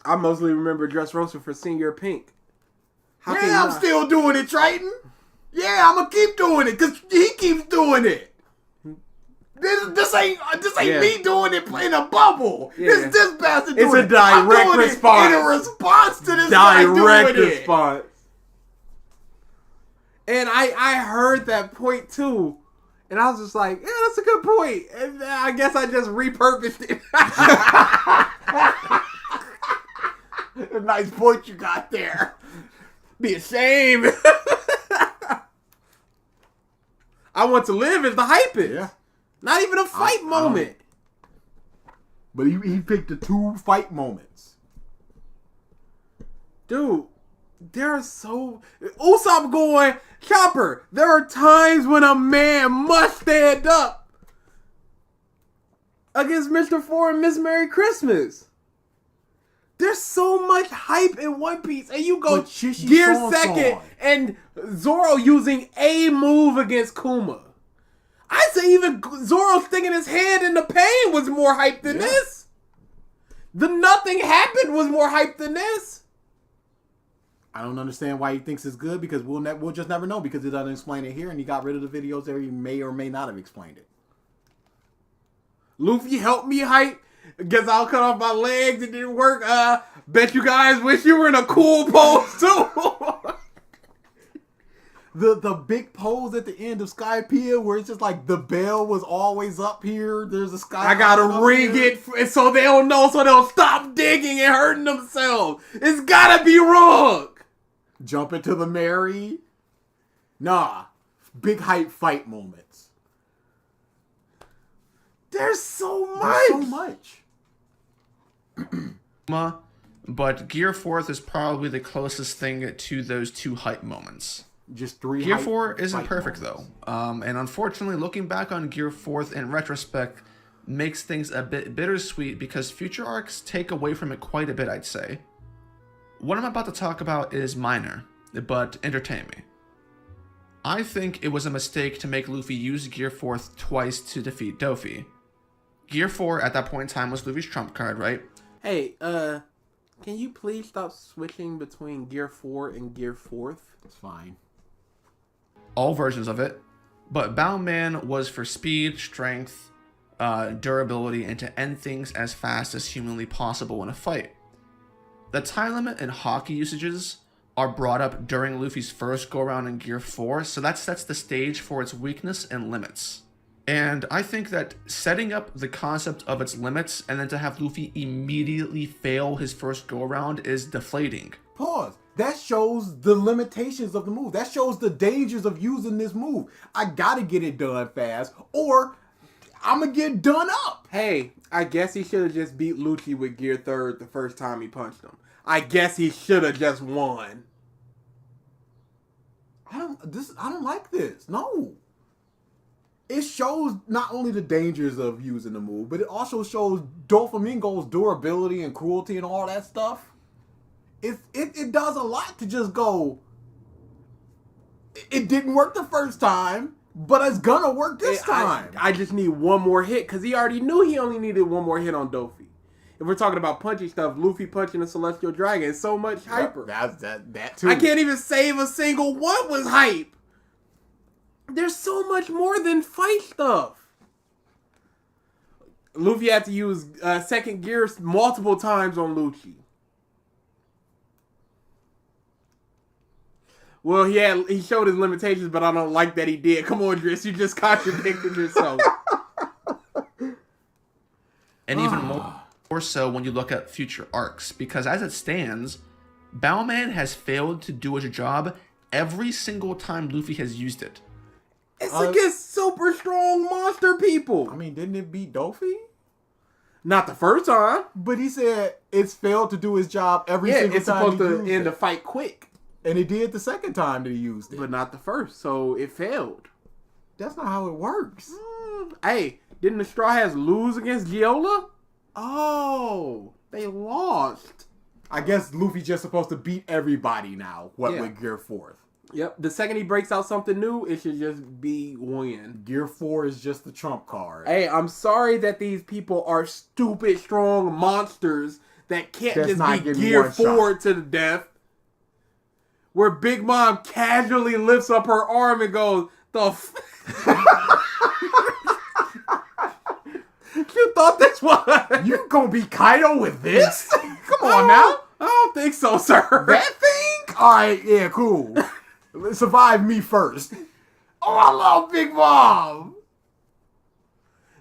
I mostly remember Dressrosa for Senior Pink. How can Yeah, I'm you still doing it, Triton. Yeah, I'm gonna keep doing it because he keeps doing it. This ain't Yeah. me doing it in a bubble. Yeah. This bastard It's doing a it. I'm direct doing response. it in a response to this guy direct doing response. And I heard that point too. And I was just like, yeah, that's a good point. And I guess I just repurposed it. it. A nice point you got there. Be a shame. I want to live as the hype is. Yeah. Not even a fight moment. But he picked the 2 fight moments. Dude, there are so... Usopp going, Chopper, there are times when a man must stand up against Mr. Four and Miss Merry Christmas. There's so much hype in One Piece, and you go But Shishi Gear Son second, Son. and Zoro using a move against Kuma. I'd say even Zoro sticking his hand in the pain was more hype than this. The nothing happened was more hype than this. I don't understand why he thinks it's good because we'll just never know because he doesn't explain it here and he got rid of the videos that he may or may not have explained it. Luffy helped me hype. Guess I'll cut off my legs. It didn't work. Bet you guys wish you were in a cool pose too. The big pose at the end of Skypiea where it's just like the bell was always up here. There's a sky. I gotta up ring here. it so they'll know, so they'll stop digging and hurting themselves. It's gotta be wrong. Jump into the Mary. Nah. Big hype fight moments. There's so much. There's so much. Kuma, but Gear 4th is probably the closest thing to those two hype moments. Just 3 Gear hype 4 isn't fight perfect moments. though, and unfortunately looking back on Gear 4th in retrospect makes things a bit bittersweet because future arcs take away from it quite a bit, I'd say. What I'm about to talk about is minor, but entertain me. I think it was a mistake to make Luffy use Gear 4th twice to defeat Dofi. Gear 4 at that point in time was Luffy's trump card, right? Hey, can you please stop switching between Gear 4 and Gear 4th? It's fine. All versions of it, but Bowman was for speed, strength, durability, and to end things as fast as humanly possible in a fight. The time limit and hockey usages are brought up during Luffy's first go-around in Gear 4, so that sets the stage for its weakness and limits. And I think that setting up the concept of its limits and then to have Luffy immediately fail his first go-around is deflating. Pause. That shows the limitations of the move. That shows the dangers of using this move. I gotta get it done fast, or I'm gonna get done up. Hey, I guess he should have just beat Lucci with Gear 3rd the first time he punched him. I guess he should have just won. I don't like this. No. It shows not only the dangers of using the move, but it also shows Doflamingo's durability and cruelty and all that stuff. It does a lot to just go, it didn't work the first time, but it's gonna work this time. I just need one more hit, because he already knew he only needed one more hit on Dofi. If we're talking about punching stuff, Luffy punching a Celestial Dragon is so much hyper. That too. I can't even save a single one was hype. There's so much more than fight stuff. Luffy had to use second gear multiple times on Lucci. Well, he showed his limitations, but I don't like that he did. Come on, Drizzt, you just contradicted yourself. And even more so when you look at future arcs, because as it stands, Bowman has failed to do his job every single time Luffy has used it. It's against super strong monster people. I mean, didn't it beat Dofi? Not the first time. But he said it's failed to do his job every Yeah, single it's time supposed he to used end it. the fight quick. And it did the second time that he used it. But not the first, so it failed. That's not how it works. Hey, didn't the Straw Hats lose against Giola? Oh, they lost. I guess Luffy's just supposed to beat everybody now. What Yeah. with Gear 4? Yep, the second he breaks out something new, it should just be win. Gear 4 is just the trump card. Hey, I'm sorry that these people are stupid, strong monsters that can't That's not just be getting geared one shot. forward to the death. Where Big Mom casually lifts up her arm and goes, You thought this was... You gonna be Kaido with this? Come on now. I don't think so, sir. That thing? Alright, yeah, cool. Survive me first. Oh, I love Big Mom.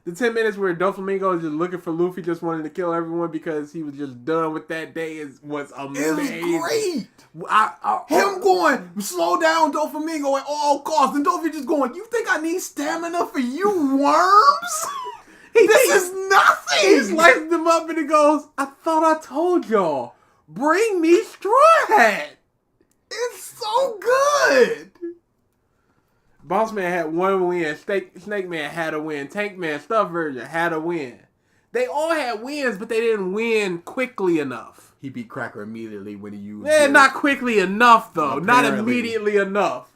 The 10 minutes where Doflamingo is just looking for Luffy, just wanted to kill everyone because he was just done with that day was amazing. It was great. Him going, slow down Doflamingo at all costs. And Doflamingo just going, you think I need stamina for you worms? This is nothing. He slices them up and he goes, I thought I told y'all. Bring me Straw Hat. It's so good. Boss Man had one win. Snake Man had a win. Tank Man, Stuff Version had a win. They all had wins, but they didn't win quickly enough. He beat Cracker immediately when he used Yeah, it. not quickly enough, though. Not Apparently. immediately enough.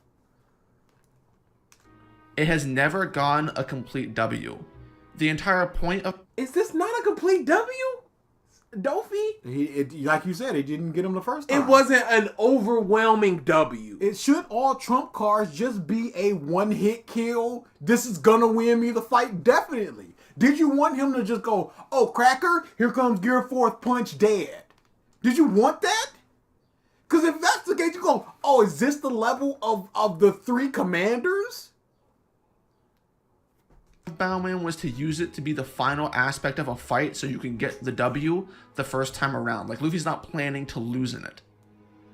It has never gone a complete W. The entire point of Is this not a complete W? Dofi? Like you said, it didn't get him the first time. It wasn't an overwhelming W. It should all trump cards just be a one-hit kill. This is gonna win me the fight, definitely. Did you want him to just go, oh, Cracker, here comes Gear 4th Punch dead? Did you want that? Because if that's the case, you go, oh, is this the level of the three commanders? Bowman was to use it to be the final aspect of a fight so you can get the W the first time around. Like, Luffy's not planning to lose in it.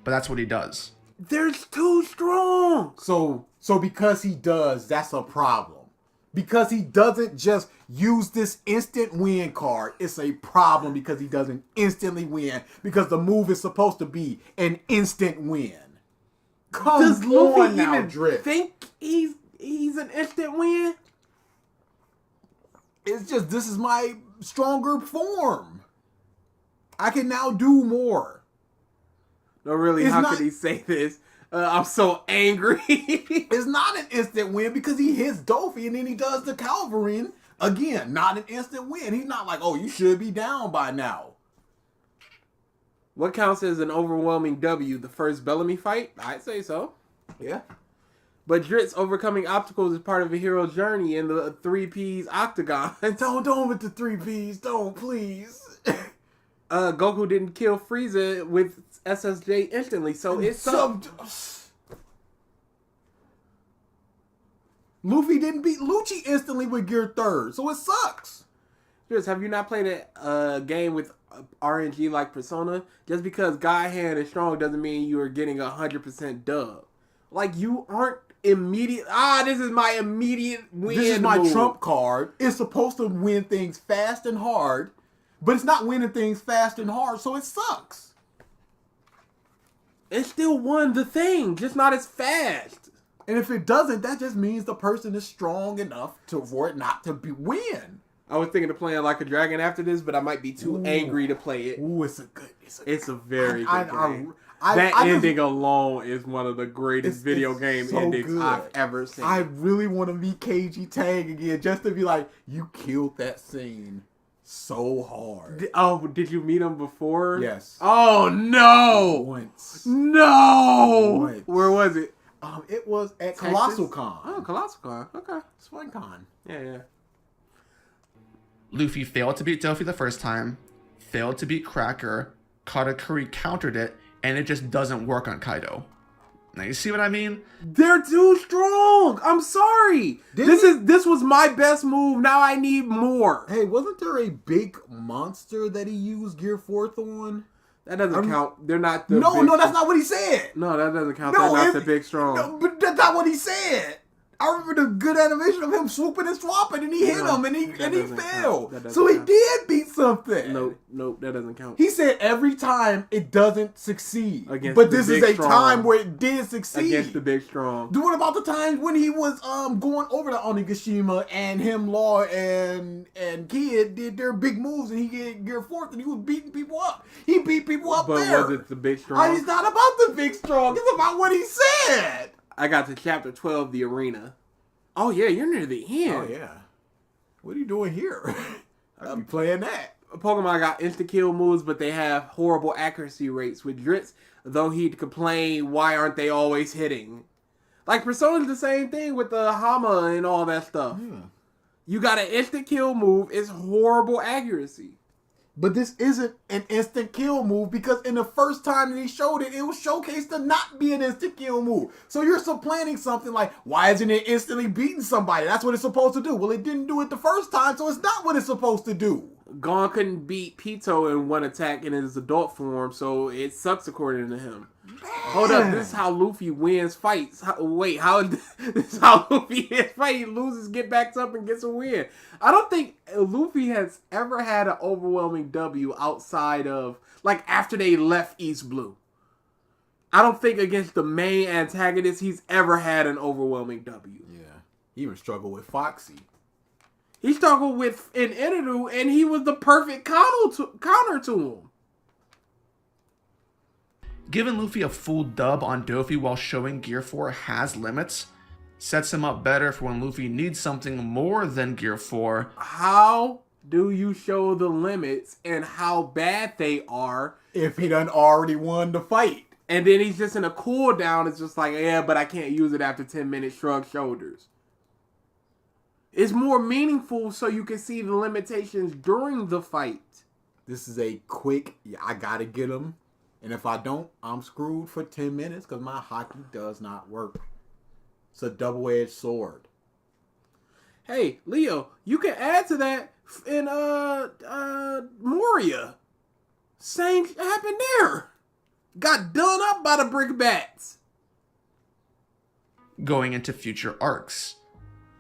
But that's what he does. They're too strong. So because he does, that's a problem. Because he doesn't just use this instant win card, it's a problem because he doesn't instantly win. Because the move is supposed to be an instant win. Does Come Luffy on now, even Drizzt. think he's an instant win? It's just, this is my stronger form. I can now do more. No, really, It's how not- could he say this? I'm so angry. It's not an instant win because he hits Dofi and then he does the Calvarin. Again, not an instant win. He's not like, oh, you should be down by now. What counts as an overwhelming W? The first Bellamy fight? I'd say so. Yeah. But Drizzt overcoming obstacles is part of a hero's journey in the 3P's octagon. Don't with the 3Ps. Don't, please. Goku didn't kill Frieza with SSJ instantly, so it's Luffy didn't beat Lucci instantly with Gear 3rd, so it sucks. Drizzt, have you not played a game with RNG like Persona? Just because God Hand is strong doesn't mean you are getting 100% dub. Like, you aren't immediate. This is my immediate win. This is my move. trump card. It's supposed to win things fast and hard, but it's not winning things fast and hard, so it sucks. It still won the thing, just not as fast. And if it doesn't, that just means the person is strong enough for it not to win. I was thinking of playing Like a Dragon after this, but I might be too angry to play it. Ooh, it's a very good game. I That just- ending alone is one of the greatest video game so endings good. I've ever seen. I really want to meet KG Tang again, just to be like, you killed that scene so hard. Did you meet him before? Yes. Oh, no! Once. No! Once. Where was it? It was at Texas? Colossal Con. Oh, Colossal Con. Okay. Swing Con. Yeah. Luffy failed to beat Dofi the first time, failed to beat Cracker, Katakuri countered it, and it just doesn't work on Kaido. Now you see what I mean? They're too strong. I'm sorry. This was my best move. Now I need more. Hey, wasn't there a big monster that he used Gear 4th on? That doesn't count. They're not the No, big that's not what he said. No, that doesn't count. No, They're not the big strong. No, but that's not what he said. I remember the good animation of him swooping and swapping, and he hit him, and he fell. So he count. did beat something. Nope, that doesn't count. He said every time it doesn't succeed, Against but the this is big a strong. time where it did succeed. Against the big strong. What about the times when he was going over to Onigashima and him, Law, and Kid did their big moves, and he get Gear 4th, and he was beating people up. He beat people up But there. was it the big strong? It's not about the big strong. It's about what he said. I got to chapter 12, the arena. Oh yeah, you're near the end. Oh yeah. What are you doing here? I'm playing that. Pokemon got insta-kill moves, but they have horrible accuracy rates. With Drizzt, though, he'd complain, why aren't they always hitting? Like, Persona's the same thing with the Hama and all that stuff. Yeah. You got an instant-kill move, it's horrible accuracy. But this isn't an instant kill move because in the first time that he showed it, it was showcased to not be an instant kill move. So you're supplanting something like, why isn't it instantly beating somebody? That's what it's supposed to do. Well, it didn't do it the first time, so it's not what it's supposed to do. Gon couldn't beat Pito in one attack in his adult form, so it sucks according to him. Hold up, this is how Luffy wins fights. This is how Luffy wins fights. He loses, get back up, and gets a win. I don't think Luffy has ever had an overwhelming W outside of, like, after they left East Blue. I don't think against the main antagonist he's ever had an overwhelming W. Yeah. He even struggled with Foxy. He struggled with an Enelu, and he was the perfect counter to him. Giving Luffy a full dub on Dofi while showing Gear 4 has limits sets him up better for when Luffy needs something more than Gear 4. How do you show the limits and how bad they are If he done already won the fight. and then he's just in a cooldown? It's just like, yeah, but I can't use it after 10 minutes, shrug shoulders. It's more meaningful so you can see the limitations during the fight. This is a quick, I gotta get him. And if I don't, I'm screwed for 10 minutes because my hockey does not work. It's a double-edged sword. Hey, Leo, you can add to that in Moria. Same happened there. Got done up by the brickbats. Going into future arcs.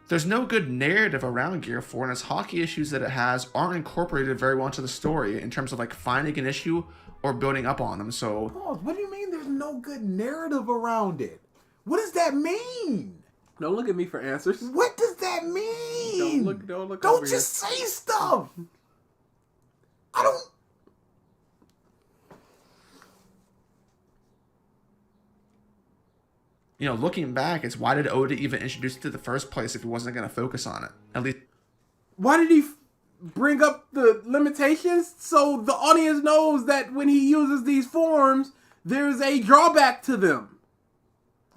There's no good narrative around Gear 4, and its hockey issues that it has aren't incorporated very well into the story in terms of like finding an issue or building up on them. So, What do you mean there's no good narrative around it? What does that mean? Don't look at me for answers. What does that mean? Don't look Don't over just say stuff. I don't. you know, looking back, it's why did Oda even introduce it to the first place if he wasn't going to focus on it? At least, Why did he bring up the limitations? So the audience knows that when he uses these forms, there's a drawback to them.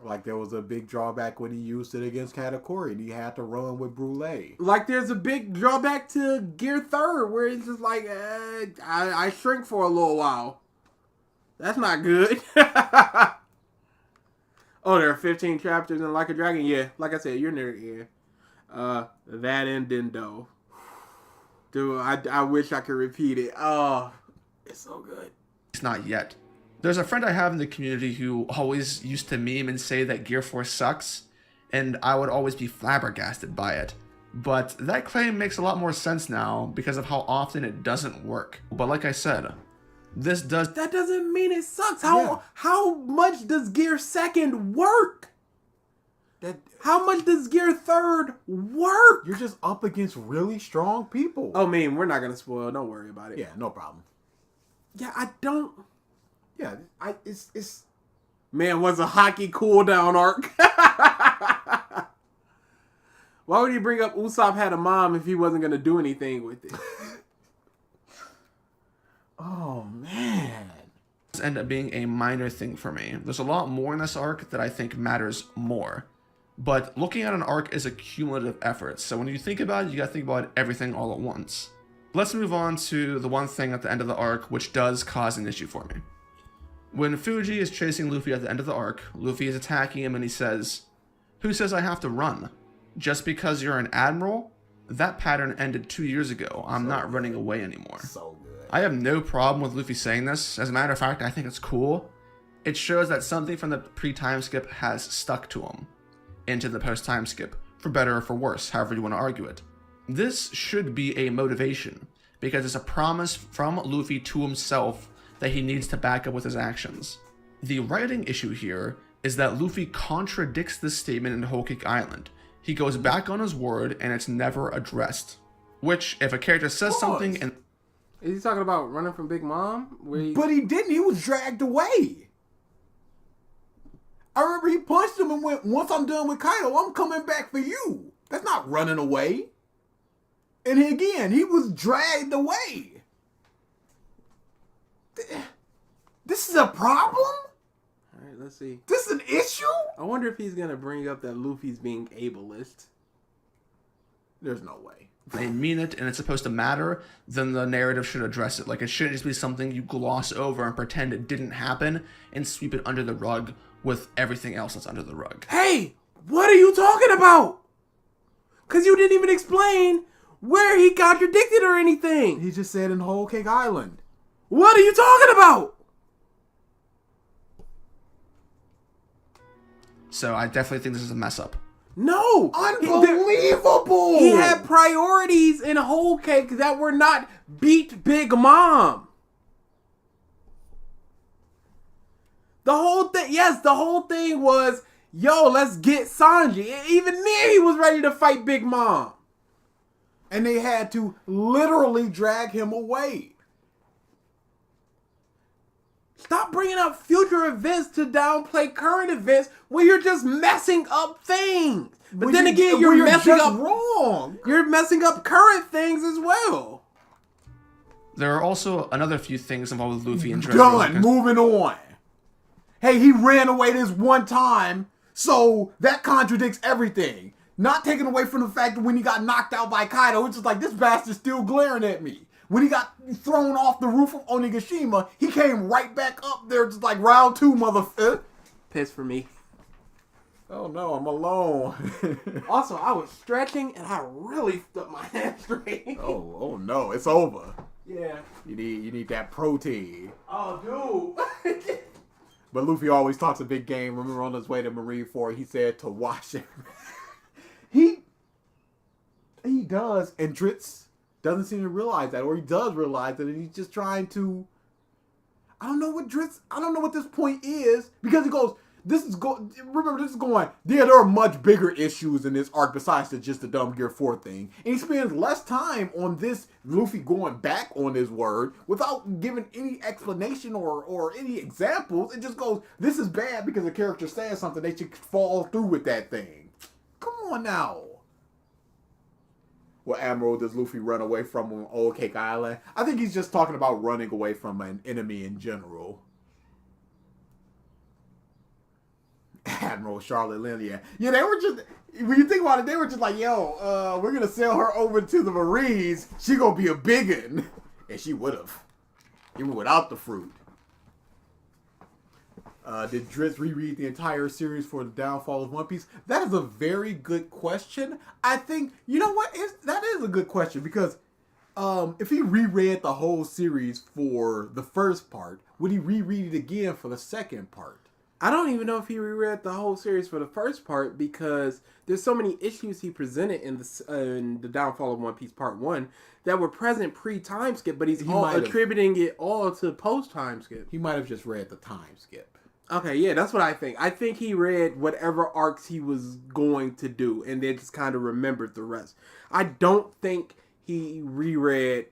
Like there was a big drawback when he used it against Katakuri and he had to run with Brule. Like there's a big drawback to Gear 3rd where it's just like, I shrink for a little while. That's not good. Oh, there are 15 chapters in Like a Dragon? Yeah, like I said, you're near the end. That and Dendo. Dude, I wish I could repeat it. Oh, it's so good. it's not yet. There's a friend I have in the community who always used to meme and say that Gear 4 sucks, and I would always be flabbergasted by it. But that claim makes a lot more sense now because of how often it doesn't work. But like I said, this does... That doesn't mean it sucks. How much does Gear 2nd work? How much does Gear 3rd work? You're just up against really strong people. Oh, man, we're not going to spoil. Don't worry about it. Yeah, no problem. Yeah, I don't... Yeah, it's Man, was a hockey cooldown arc. Why would he bring up Usopp had a mom if he wasn't going to do anything with it? oh man. This end up being a minor thing for me. There's a lot more in this arc that I think matters more. But looking at an arc is a cumulative effort, so when you think about it, you gotta think about everything all at once. Let's move on to the one thing at the end of the arc which does cause an issue for me. When Fuji is chasing Luffy at the end of the arc, Luffy is attacking him and he says, "Who says I have to run? Just because you're an admiral? That pattern ended 2 years ago. I'm not running away anymore." So good. I have no problem with Luffy saying this. As a matter of fact, I think it's cool. It shows that something from the pre-time skip has stuck to him. into the post-time skip, for better or for worse, however you want to argue it. This should be a motivation, because it's a promise from Luffy to himself that he needs to back up with his actions. The writing issue here is that Luffy contradicts this statement in Whole Cake Island. He goes back on his word and it's never addressed. Which, if a character says something and... Is he talking about running from Big Mom? But he didn't. He was dragged away. I remember he punched him and went, once I'm done with Kaido, I'm coming back for you. That's not running away. And again, he was dragged away. This is a problem? All right, let's see. This is an issue? I wonder if he's going to bring up that Luffy's being ableist. There's no way. they mean it and it's supposed to matter, then the narrative should address it. Like, it shouldn't just be something you gloss over and pretend it didn't happen and sweep it under the rug with everything else that's under the rug. Hey, what are you talking about? Because you didn't even explain where he contradicted or anything. He just said in Whole Cake Island. What are you talking about? So I definitely think this is a mess up. No. Unbelievable. He had priorities in Whole Cake that were not beat Big Mom. The whole thing, yes, the whole thing was, yo, let's get Sanji. Even then, he was ready to fight Big Mom. And they had to literally drag him away. Stop bringing up future events to downplay current events when you're just messing up things. But then again, you're messing up wrong. You're messing up current things as well. There are also another few things involved with Luffy and Dressrosa. Done. Moving on. Hey, he ran away this one time, so that contradicts everything. Not taken away from the fact that when he got knocked out by Kaido, it's just like, this bastard's still glaring at me. When he got thrown off the roof of Onigashima, he came right back up there just like round two, motherfucker. Piss for me. Oh no, I'm alone. Also, I was stretching and I really stuck my hamstring. oh no, it's over. Yeah. You need that protein. Oh, dude. But Luffy always talks a big game. Remember on his way to Marineford, he said to wash it. He does, and Drizzt doesn't seem to realize that, or he does realize that, and he's just trying to. I don't know what this point is, because he goes, remember, this is going, yeah, there are much bigger issues in this arc besides just the Dumb Gear 4 thing. And he spends less time on this Luffy going back on his word without giving any explanation or any examples. It just goes, this is bad because the character says something, they should follow through with that thing. Come on now. What admiral does Luffy run away from on Old Cake Island? I think he's just talking about running away from an enemy in general. Admiral Charlotte Lynn, yeah. Yeah, they were just, when you think about it, they were just like, yo, we're going to sell her over to the Marines. She going to be a biggin'. And she would have. Even without the fruit. Did Drizzt reread the entire series for the downfall of One Piece? That is a very good question. I think, you know what? That is a good question, because if he reread the whole series for the first part, would he reread it again for the second part? I don't even know if he reread the whole series for the first part, because there's so many issues he presented in the Downfall of One Piece Part 1 that were present pre-time skip, but he's attributing it all to post-time skip. He might have just read the time skip. Okay, yeah, that's what I think. I think he read whatever arcs he was going to do and then just kind of remembered the rest. I don't think he reread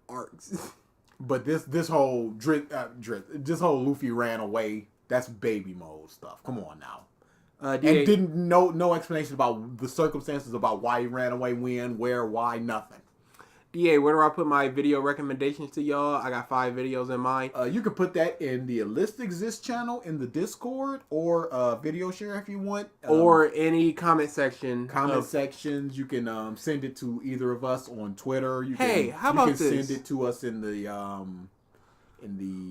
arcs. But this whole this whole Luffy ran away, that's baby mode stuff. Come on now. And didn't no explanation about the circumstances about why he ran away, when, where, why, nothing. DA, where do I put my video recommendations to y'all? I got 5 videos in mind. You can put that in the List Exists channel in the Discord, or video share if you want. Or any comment section. Sections. You can send it to either of us on Twitter. How about this? You can send it to us in the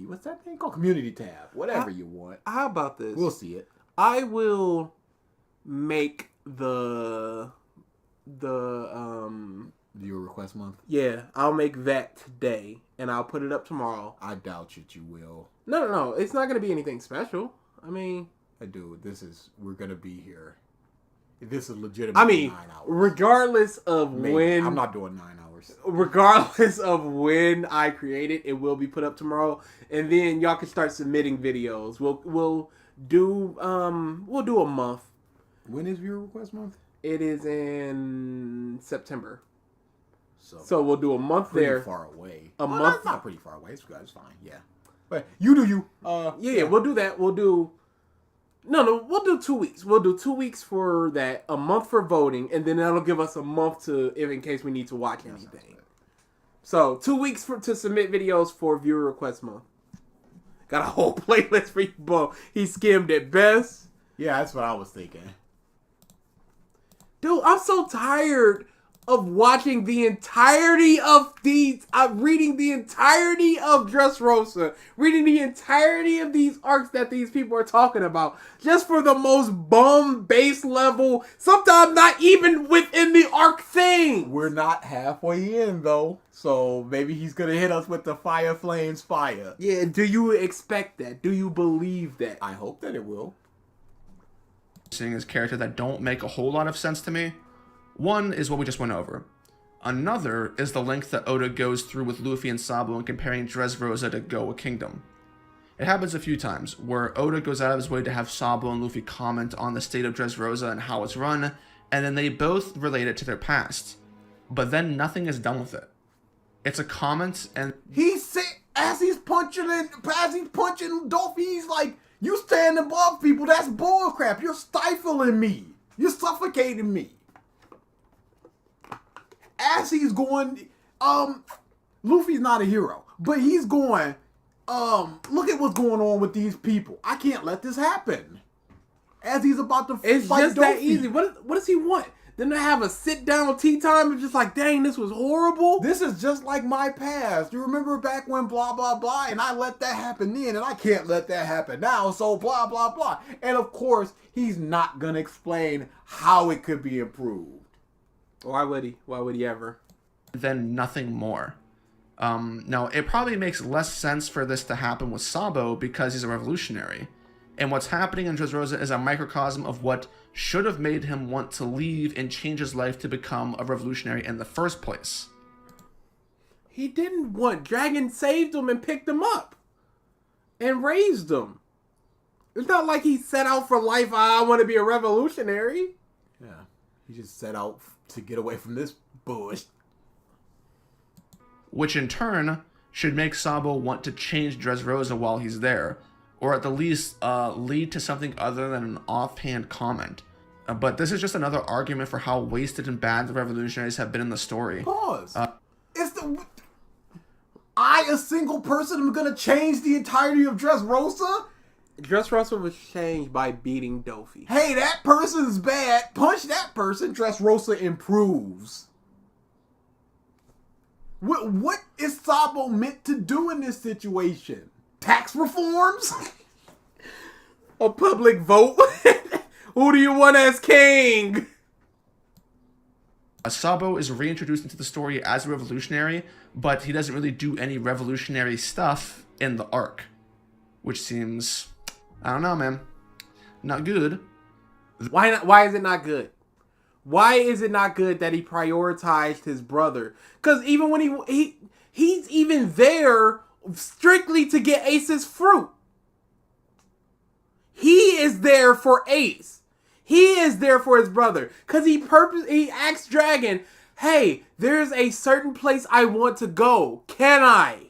what's that thing called? Community tab. Whatever you want. How about this? We'll see it. I will make the Viewer request month? Yeah, I'll make that today, and I'll put it up tomorrow. I doubt that you will. No. It's not going to be anything special. I mean... Dude, we're going to be here. This is legitimate. I mean, 9 hours. regardless of Maybe. when, I'm not doing 9 hours. regardless of when I create it, it will be put up tomorrow, and then y'all can start submitting videos. We'll do a month. When is viewer request month? It is in September, So so we'll do a month pretty there. far away. A Well, month. That's not pretty far away. It's good. It's fine. Yeah. But you do you. Yeah, we'll do that. We'll do. No, we'll do 2 weeks. We'll do 2 weeks for that, a month for voting, and then that'll give us a month to, if in case we need to watch anything. So 2 weeks to submit videos for viewer request month. Got a whole playlist for you, bro. He skimmed at best. Yeah, that's what I was thinking. Dude, I'm so tired of watching the entirety of these. I'm reading the entirety of Dressrosa, reading the entirety of these arcs that these people are talking about, just for the most bum base level, sometimes not even within the arc thing. We're not halfway in though, so maybe he's gonna hit us with the fire flames fire. Yeah, do you expect that? Do you believe that? I hope that it will. Seeing his character that don't make a whole lot of sense to me. One is what we just went over. Another is the length that Oda goes through with Luffy and Sabo in comparing Dressrosa to Goa Kingdom. It happens a few times, where Oda goes out of his way to have Sabo and Luffy comment on the state of Dressrosa and how it's run, and then they both relate it to their past. But then nothing is done with it. It's a comment, and He's sick as he's punching Dolphy, he's like, you stand above people, that's bullcrap. You're stifling me. You're suffocating me. As he's going, Luffy's not a hero, but he's going, look at what's going on with these people. I can't let this happen. As he's about to It's fight just that Dolphy. easy. What does he want? Then to have a sit down tea time and just like, dang, this was horrible. This is just like my past. You remember back when blah, blah, blah, and I let that happen then, and I can't let that happen now, so blah, blah, blah. And of course, he's not going to explain how it could be improved. Why would he? Why would he ever? then nothing more. Now, it probably makes less sense for this to happen with Sabo because he's a revolutionary. And what's happening in Dressrosa is a microcosm of what should have made him want to leave and change his life to become a revolutionary in the first place. He didn't want. Dragon saved him and picked him up. And raised him. It's not like he set out for life, I want to be a revolutionary. Yeah, he just set out to get away from this bush. Which in turn should make Sabo want to change Dressrosa while he's there. Or at the least lead to something other than an offhand comment. But this is just another argument for how wasted and bad the revolutionaries have been in the story. Pause. A single person, am gonna change the entirety of Dressrosa? Dressrosa was changed by beating Dofi. Hey, that person's bad. Punch that person. Dressrosa improves. What is Sabo meant to do in this situation? Tax reforms? A public vote? Who do you want as king? Sabo is reintroduced into the story as a revolutionary, but he doesn't really do any revolutionary stuff in the arc. Which seems, I don't know, man, not good. Why not? Why is it not good? Why is it not good that he prioritized his brother? Because even when he's even there strictly to get Ace's fruit. He is there for Ace. He is there for his brother. Because he asks Dragon, hey, there's a certain place I want to go. Can I?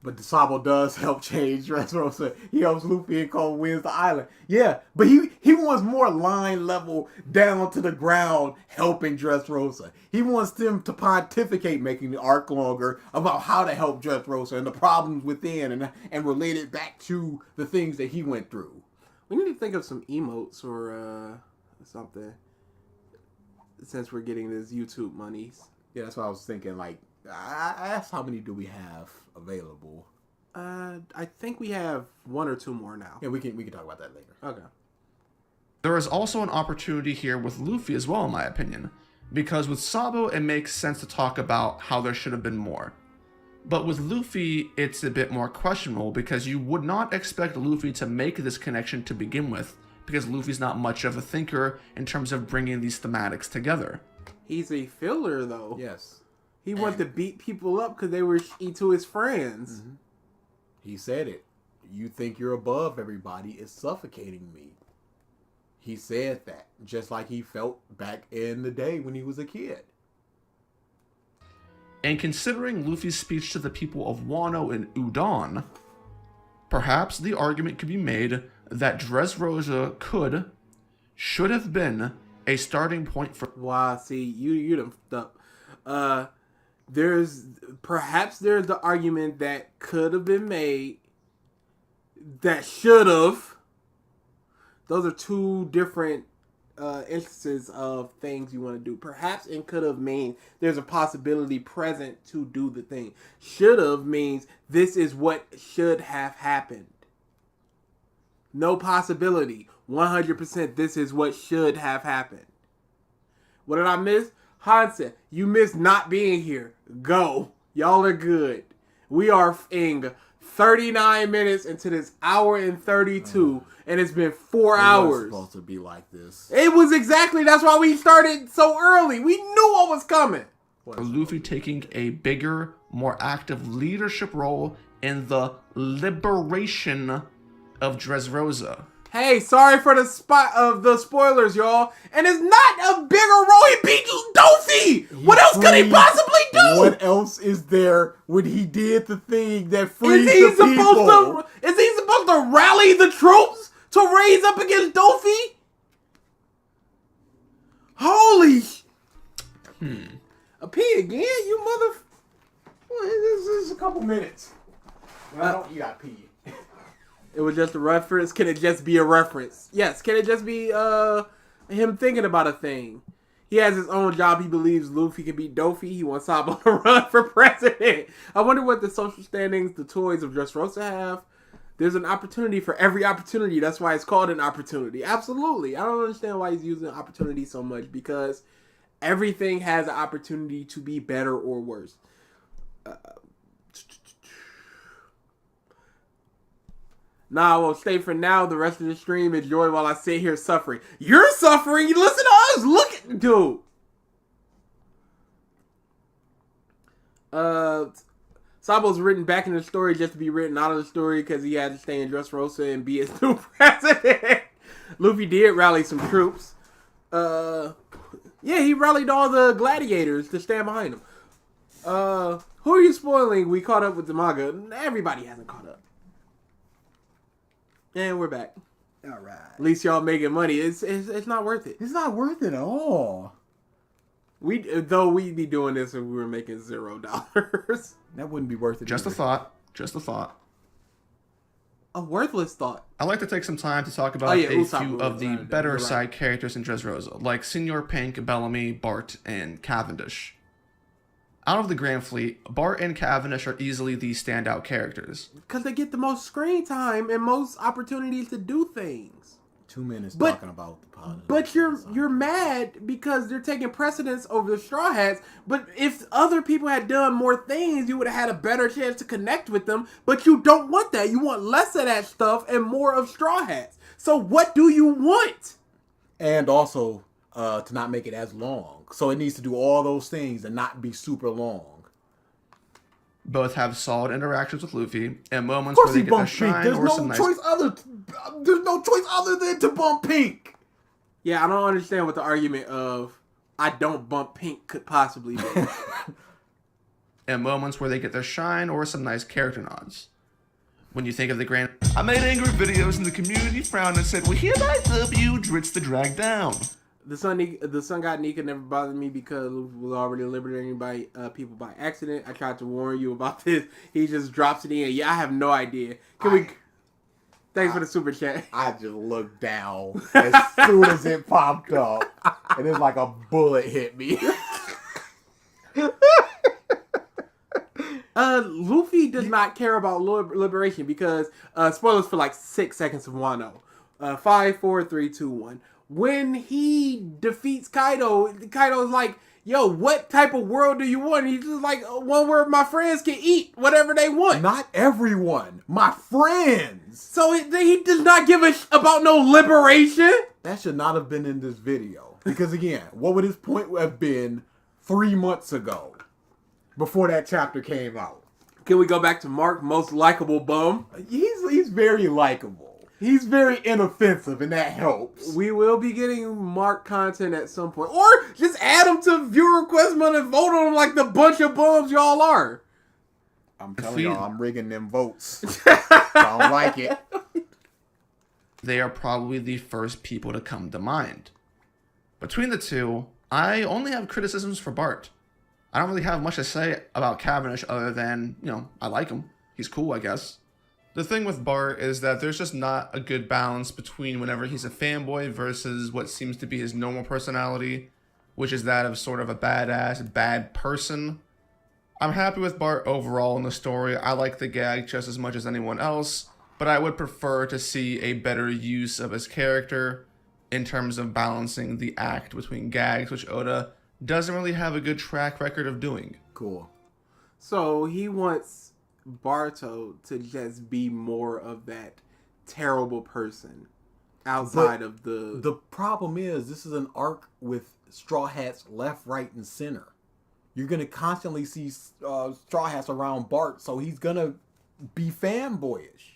But Sabo does help change Dressrosa. He helps Luffy and Cole wins the island. Yeah, but he wants more line level down to the ground helping Dressrosa. He wants them to pontificate, making the arc longer, about how to help Dressrosa and the problems within and relate it back to the things that he went through. We need to think of some emotes or something. Since we're getting this YouTube monies. Yeah, that's what I was thinking. Like, I asked how many do we have available. I think we have one or two more now. Yeah, we can talk about that later. Okay. There is also an opportunity here with Luffy as well, in my opinion. Because with Sabo, it makes sense to talk about how there should have been more. But with Luffy, it's a bit more questionable because you would not expect Luffy to make this connection to begin with, because Luffy's not much of a thinker in terms of bringing these thematics together. He's a filler, though. Yes. He wanted to beat people up because they were to his friends. Mm-hmm. He said it. You think you're above everybody. It's suffocating me. He said that, just like he felt back in the day when he was a kid. And considering Luffy's speech to the people of Wano and Udon, perhaps the argument could be made that Dressrosa should have been a starting point for... Wow, see, you done fucked up. There's the argument that could have been made that should have. Those are two different instances of things you want to do. Perhaps and could have means there's a possibility present to do the thing. Should have means this is what should have happened. No possibility. 100% this is what should have happened. What did I miss? Hansa, you missed not being here. Go. Y'all are good. We are in 39 minutes into this hour and 32, and it's been 4 hours. It was supposed to be like this. It was exactly, that's why we started so early. We knew what was coming. Luffy taking a bigger, more active leadership role in the liberation of Dressrosa. Hey, sorry for the spot of the spoilers, y'all. And it's not a bigger role. He beat Dofi. What else could he possibly do? What else is there when he did the thing that freed the people? Is he supposed to rally the troops to raise up against Dofi? Holy A pee again, you mother... Well, this is a couple minutes. Well, you got pee. It was just a reference. Can it just be a reference? Yes. Can it just be him thinking about a thing? He has his own job. He believes Luffy can beat Dofi. He wants Sabo to run for president. I wonder what the social standings the toys of Dressrosa have. There's an opportunity for every opportunity. That's why it's called an opportunity. Absolutely. I don't understand why he's using opportunity so much, because everything has an opportunity to be better or worse. Nah, I will stay for now. The rest of the stream, enjoy while I sit here suffering. You're suffering? You listen to us. Look at... Dude. Sabo's written back in the story just to be written out of the story because he had to stay in Dressrosa and be his new president. Luffy did rally some troops. Yeah, he rallied all the gladiators to stand behind him. Who are you spoiling? We caught up with the manga. Everybody hasn't caught up. And we're back. All right. At least y'all making money. It's not worth it. It's not worth it at all. Though we'd be doing this if we were making $0. That wouldn't be worth it. Just either. a thought. Just a thought. A worthless thought. I'd like to take some time to talk about a few of the better side characters in Dressrosa, like Senior Pink, Bellamy, Bart, and Cavendish. Out of the Grand Fleet, Bart and Cavendish are easily the standout characters. Because they get the most screen time and most opportunities to do things. 2 minutes talking about the positive. But you're mad because they're taking precedence over the Straw Hats. But if other people had done more things, you would have had a better chance to connect with them. But you don't want that. You want less of that stuff and more of Straw Hats. So what do you want? And also... to not make it as long. So it needs to do all those things and not be super long. Both have solid interactions with Luffy, and moments where they get their shine There's or no some nice... choice other than to bump Pink. Yeah, I don't understand what the argument of I don't bump Pink could possibly be. And moments where they get their shine or some nice character nods. When you think of the grand... I made angry videos and the community frowned and said, well, hereby dub you, Drizzt the drag down. The sun god Nika never bothered me because Luffy was already liberating people by accident. I tried to warn you about this. He just drops it in. Yeah, I have no idea. Thanks for the super chat. I just looked down as soon as it popped up, and it's like a bullet hit me. Luffy does not care about liberation because spoilers for like 6 seconds of Wano. 5, 4, 3, 2, 1. when he defeats Kaido, Kaido's like, yo, what type of world do you want? And he's just like, one where my friends can eat whatever they want. Not everyone. My friends. So he does not give a about no liberation. That should not have been in this video. Because again, what would his point have been 3 months ago? Before that chapter came out. Can we go back to Mark, most likable bum? He's very likable. He's very inoffensive, and that helps. We will be getting Mark content at some point. Or just add him to viewer request month and vote on him like the bunch of bums y'all are. I'm telling y'all, I'm rigging them votes. I don't like it. They are probably the first people to come to mind. Between the two, I only have criticisms for Bart. I don't really have much to say about Cavendish other than, I like him. He's cool, I guess. The thing with Bart is that there's just not a good balance between whenever he's a fanboy versus what seems to be his normal personality, which is that of sort of a badass, bad person. I'm happy with Bart overall in the story. I like the gag just as much as anyone else, but I would prefer to see a better use of his character in terms of balancing the act between gags, which Oda doesn't really have a good track record of doing. Cool. So he wants Barto to just be more of that terrible person outside of the... The problem is, this is an arc with Straw Hats left, right, and center. You're going to constantly see Straw Hats around Bart, so he's going to be fanboyish.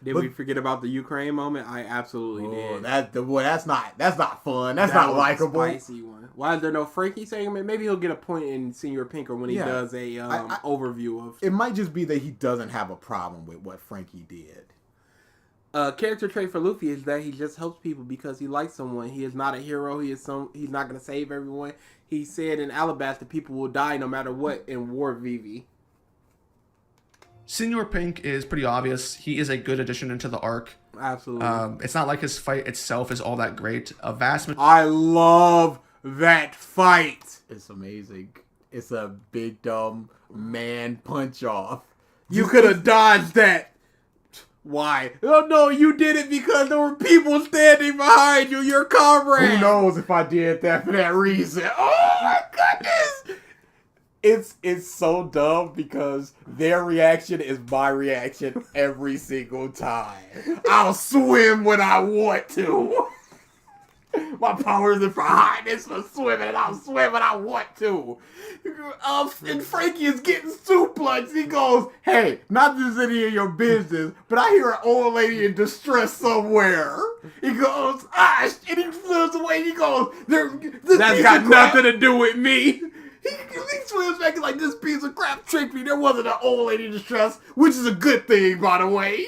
Did we forget about the Ukraine moment? I absolutely did. That's not fun. That's not likable. Spicy one. Why is there no Frankie segment? Maybe he'll get a point in Senior Pinker when he does a overview of. It might just be that he doesn't have a problem with what Frankie did. Character trait for Luffy is that he just helps people because he likes someone. He is not a hero. He's not going to save everyone. He said in Alabasta, people will die no matter what in War Vivi. Senor Pink is pretty obvious. He is a good addition into the arc. Absolutely. It's not like his fight itself is all that great. I love that fight. It's amazing. It's a big dumb man punch off. You could have dodged that. Why? Oh no, you did it because there were people standing behind you, your comrade. Who knows if I did that for that reason? Oh my goodness! It's so dumb because their reaction is my reaction every single time. I'll swim when I want to. My power is for highness for swimming, and I'll swim when I want to. And Frankie is getting suplexed. He goes, hey, not this is any of your business, but I hear an old lady in distress somewhere. He goes, and he flips away. He goes, that's got nothing to do with me. He swims back like, this piece of crap tricked me. There wasn't an old lady in distress, which is a good thing, by the way.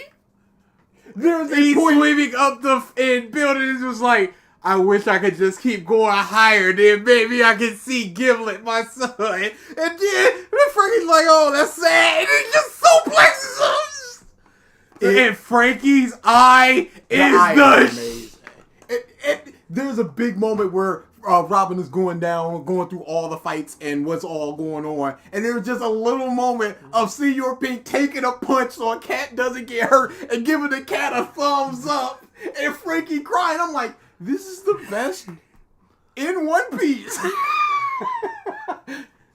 He's swimming up and building is just like, I wish I could just keep going higher, then maybe I can see Gimlet, my son. And then Frankie's like, oh, that's sad. And he just suplexes him. And Frankie's eye is amazing. There's a big moment where Robin is going through all the fights and what's all going on. And there was just a little moment of Senor Pink taking a punch so a cat doesn't get hurt and giving the cat a thumbs up. And Frankie crying. I'm like, this is the best in One Piece.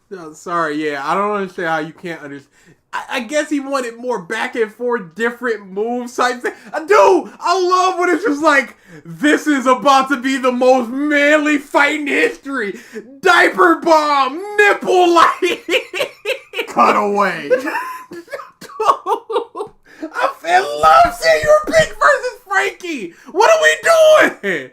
No, sorry, I don't understand how you can't understand. I guess he wanted more back and forth, different moves type thing. Dude, I love when it's just like, this is about to be the most manly fight in history. Diaper bomb, nipple light. Cut away. I love Senor Pink versus Frankie. What are we doing?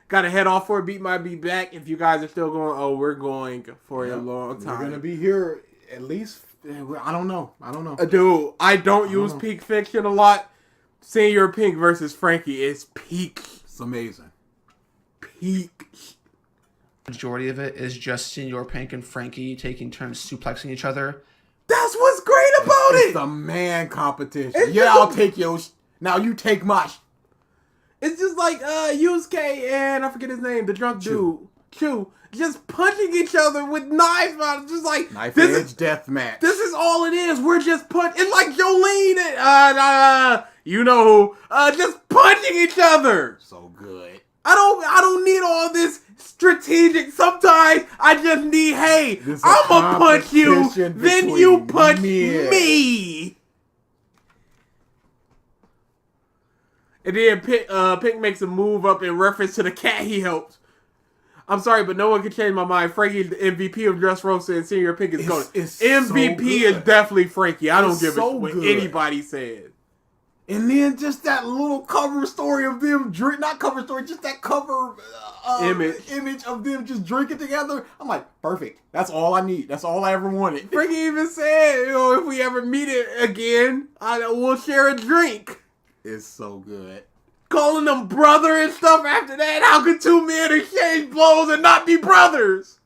Gotta head off for a beat my beat back. If you guys are still going, we're going for a long time. We're gonna be here at least. I don't know. Dude, I don't use peak fiction a lot. Senor Pink versus Frankie is peak. It's amazing. Peak. Majority of it is just Senor Pink and Frankie taking turns suplexing each other. That's what's great about It's it. the man competition. I'll take yours. Now you take my. It's just like Yusuke and I forget his name, the drunk dude, Chu, just punching each other with knives out. Just like knife edge death match. This is all it is. We're just it's like Jolene and you know who, just punching each other. So good. I don't need all this strategic. Sometimes I just need, hey, This I'm gonna punch you, competition then you between punch men. me. And then Pink makes a move up in reference to the cat he helped. I'm sorry, but no one can change my mind. Frankie, the MVP of Dressrosa and Senior Pink is going. It's MVP so is good. definitely Frankie. I don't It's give so a shit what good. anybody said. And then just that little cover story of them drink, not cover story, just that cover image of them just drinking together. I'm like, perfect. That's all I need. That's all I ever wanted. Frankie even said, if we ever meet it again, we'll share a drink. It's so good. Calling them brother and stuff after that. How could two men exchange blows and not be brothers?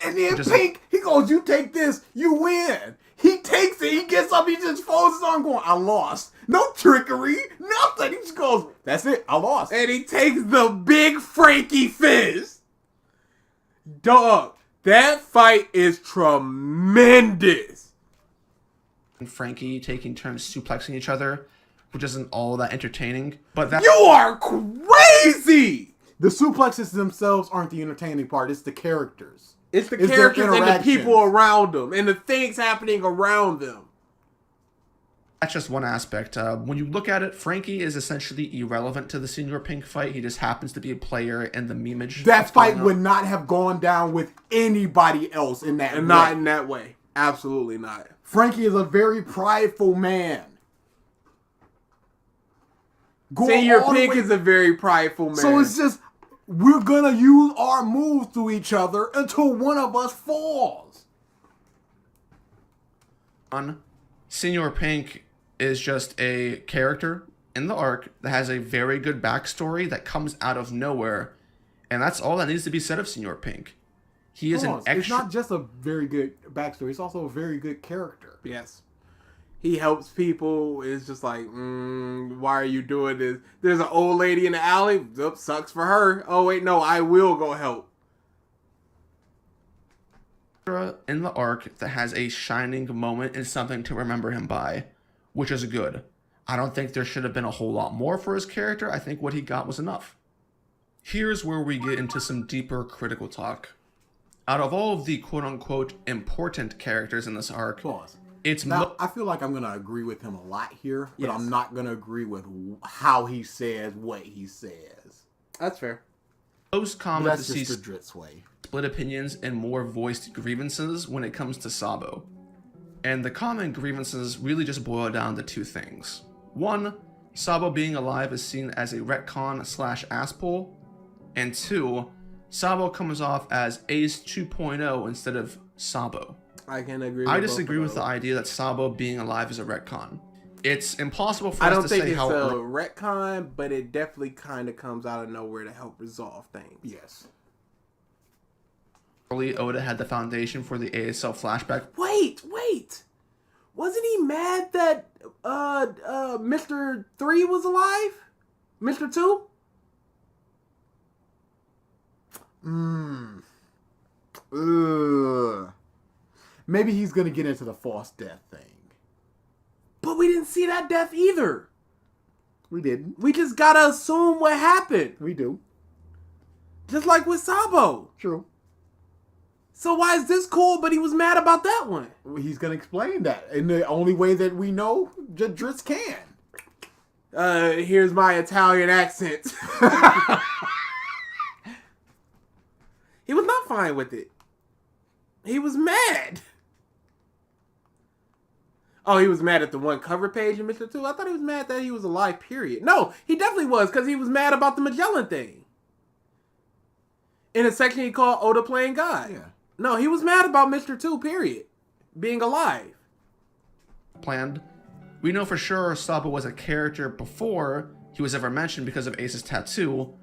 And then Pink, he goes, you take this, you win. He takes it, he gets up, he just folds his arm going, I lost. No trickery, nothing. He just goes, that's it, I lost. And he takes the big Frankie fist. Dog, that fight is tremendous. And Frankie taking turns suplexing each other, which isn't all that entertaining. But that You are crazy! The suplexes themselves aren't the entertaining part, it's the characters. It's the It's their characters and the interactions. people around them and the things happening around them. that's just one aspect. When you look at it, Frankie is essentially irrelevant to the Senior Pink fight. He just happens to be a player in the memeage. That fight would not have gone down with anybody else in that And way. not in that way. Absolutely not. Frankie is a very prideful man. Going Senior all the Pink way- is a very prideful man. So it's just, we're gonna use our moves to each other until one of us falls. Senior Pink is just a character in the arc that has a very good backstory that comes out of nowhere. And that's all that needs to be said of Senior Pink. He is an It's extra... not just a very good backstory, it's also a very good character. Yes. He helps people. It's just like, why are you doing this? There's an old lady in the alley. Oops, sucks for her. Oh, wait, no, I will go help. in the arc that has a shining moment and something to remember him by, which is good. I don't think there should have been a whole lot more for his character. I think what he got was enough. Here's where we get into some deeper critical talk. Out of all of the quote-unquote important characters in this arc, Pause. it's Now, I feel like I'm going to agree with him a lot here, but Yes. I'm not going to agree with how he says what he says. That's fair. most But common to that's see just the Drizzt way. split opinions and more voiced grievances when it comes to Sabo. And the common grievances really just boil down to two things. One, Sabo being alive is seen as a retcon/asspull. And two, Sabo comes off as Ace 2.0 instead of Sabo. I can agree with I both disagree of with the those. idea that Sabo being alive is a retcon. It's impossible for I us don't to think say it's how... a retcon, but it definitely kind of comes out of nowhere to help resolve things. Yes. early Oda had the foundation for the ASL flashback. Wait. Wasn't he mad that Mr. 3 was alive? Mr. 2? Ugh. Maybe he's going to get into the false death thing. But we didn't see that death either. We didn't. We just gotta assume what happened. We do. Just like with Sabo. True. So why is this cool, but he was mad about that one? He's going to explain that in the only way that we know Drizzt can. Here's my Italian accent. He was not fine with it. He was mad. Oh, he was mad at the one cover page in Mr. 2? I thought he was mad that he was alive, period. No, he definitely was, because he was mad about the Magellan thing. In a section he called Oda Playing God. Yeah. No, he was mad about Mr. 2, period. Being alive. Planned. We know for sure Sabo was a character before he was ever mentioned because of Ace's tattoo,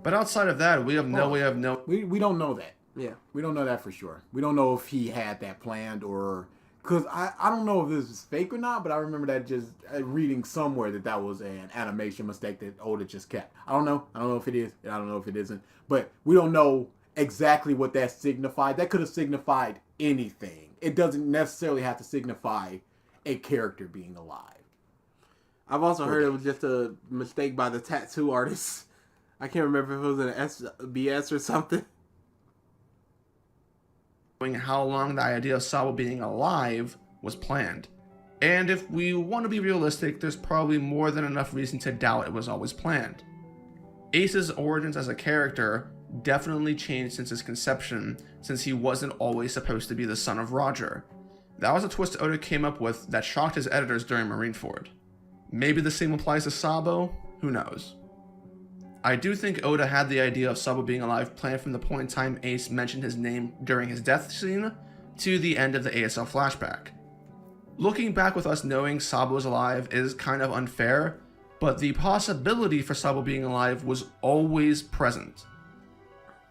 but outside of that, we have no way of knowing. We don't know that. Yeah. We don't know that for sure. We don't know if he had that planned or... Because I don't know if this is fake or not, but I remember that just reading somewhere that was an animation mistake that Oda just kept. I don't know. I don't know if it is. I don't know if it isn't. But we don't know exactly what that signified. That could have signified anything. It doesn't necessarily have to signify a character being alive. I've also heard it was just a mistake by the tattoo artist. I can't remember if it was an SBS or something. How long the idea of Sabo being alive was planned. And if we want to be realistic, there's probably more than enough reason to doubt it was always planned. Ace's origins as a character definitely changed since his conception, since he wasn't always supposed to be the son of Roger. That was a twist Oda came up with that shocked his editors during Marineford. Maybe the same applies to Sabo, who knows. I do think Oda had the idea of Sabo being alive planned from the point in time Ace mentioned his name during his death scene to the end of the ASL flashback. Looking back with us knowing Sabo is alive is kind of unfair, but the possibility for Sabo being alive was always present.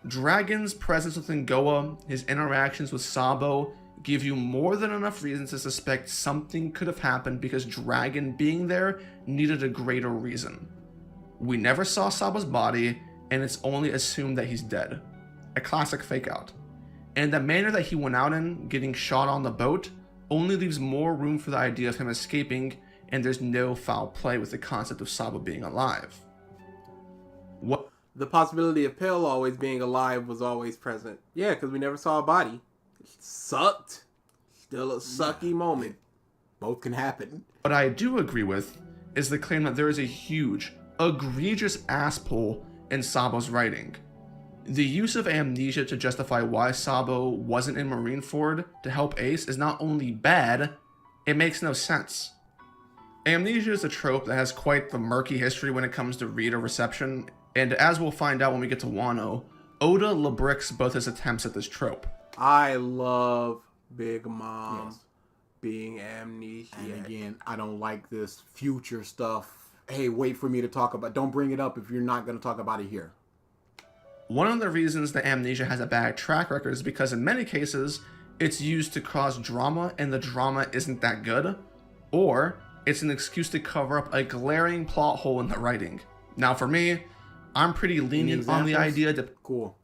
Dragon's presence within Goa, his interactions with Sabo, give you more than enough reason to suspect something could have happened because Dragon being there needed a greater reason. We never saw Sabo's body, and it's only assumed that he's dead. A classic fake out. And the manner that he went out in, getting shot on the boat, only leaves more room for the idea of him escaping, and there's no foul play with the concept of Sabo being alive. What? The possibility of Pale always being alive was always present. Yeah, because we never saw a body. It sucked. Still a sucky moment. Both can happen. What I do agree with is the claim that there is a huge, egregious ass pull in Sabo's writing. The use of amnesia to justify why Sabo wasn't in Marineford to help Ace is not only bad, it makes no sense. Amnesia is a trope that has quite the murky history when it comes to reader reception, and as we'll find out when we get to Wano, Oda lubricates both his attempts at this trope. I love Big Mom being amnesia. And again, I don't like this future stuff. Hey, wait for me to talk about. Don't bring it up if you're not going to talk about it here. One of the reasons that amnesia has a bad track record is because in many cases, it's used to cause drama and the drama isn't that good, or it's an excuse to cover up a glaring plot hole in the writing. Now for me, I'm pretty lenient on the idea to... Cool.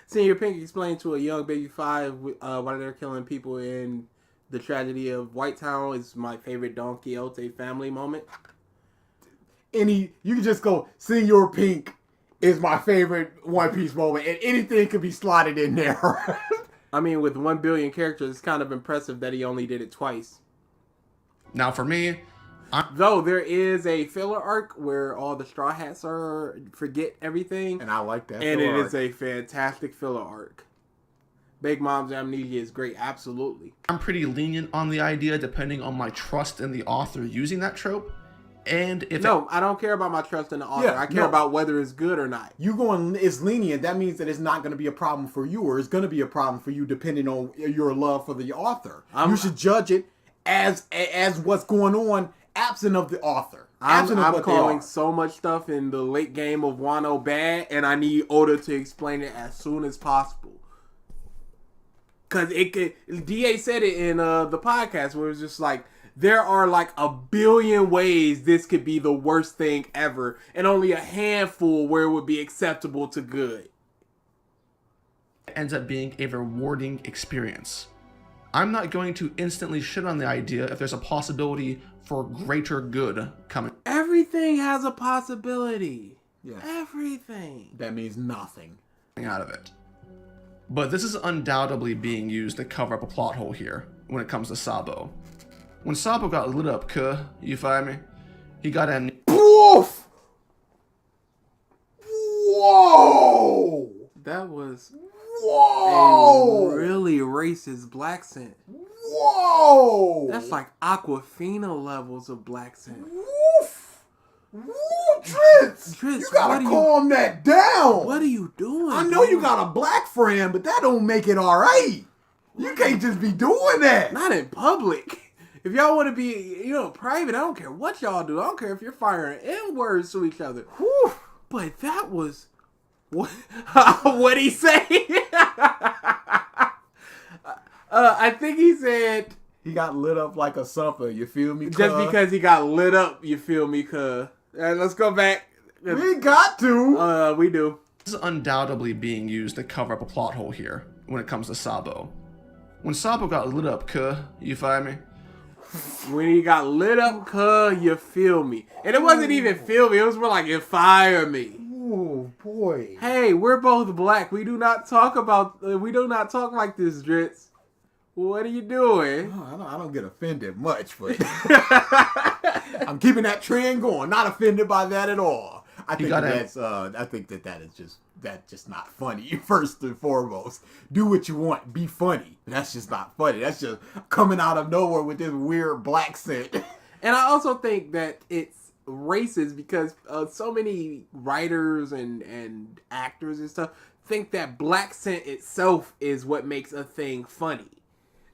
Senior Pink explained to a young baby 5 why they're killing people in the tragedy of Whitetown is my favorite Don Quixote family moment. You can just go, Senior Pink is my favorite One Piece moment, and anything could be slotted in there. I mean, with 1 billion characters, it's kind of impressive that he only did it twice. Now for me, though there is a filler arc where all the Straw Hats forget everything. And I like that. And it is a fantastic filler arc. Big Mom's amnesia is great, absolutely. I'm pretty lenient on the idea depending on my trust in the author using that trope. And if I don't care about my trust in the author. I care about whether it's good or not. You going it's lenient, that means that it's not going to be a problem for you, or it's going to be a problem for you depending on your love for the author. You should judge it as what's going on absent of the author. I'm calling so much stuff in the late game of Wano bad, and I need Oda to explain it as soon as possible. Because DA said it in the podcast where it was just like, there are like a billion ways this could be the worst thing ever, and only a handful where it would be acceptable to good. It ends up being a rewarding experience. I'm not going to instantly shit on the idea if there's a possibility for greater good coming. Everything has a possibility. Yes. Everything. That means nothing out of it. But this is undoubtedly being used to cover up a plot hole here when it comes to Sabo. When Sabo got lit up, you find me? He got amnesia. Poof! Whoa! That was a really racist black scent. Whoa! That's like Aquafina levels of black scent. Woof! Woo, Drizzt! You gotta calm that down! What are you doing? I know you got a black friend, but that don't make it alright. You can't just be doing that. Not in public. If y'all want to be, private, I don't care what y'all do. I don't care if you're firing N-words to each other. Whew. But that was... What'd he say? I think he said... He got lit up like a something, you feel me, Just because he got lit up, you feel me, cuz. Let's go back. We got to. We do. This is undoubtedly being used to cover up a plot hole here when it comes to Sabo. When Sabo got lit up, you find me? When he got lit up, cuz, you feel me. And it wasn't even feel me. It was more like, you fire me. Oh, boy. Hey, we're both black. We do not talk like this, Drizzt. What are you doing? Oh, I don't get offended much, but I'm keeping that trend going. Not offended by that at all. I think that's just not funny. First and foremost, do what you want, be funny. That's just not funny. That's just coming out of nowhere with this weird black scent. And I also think that it's racist because so many writers and actors and stuff think that black scent itself is what makes a thing funny.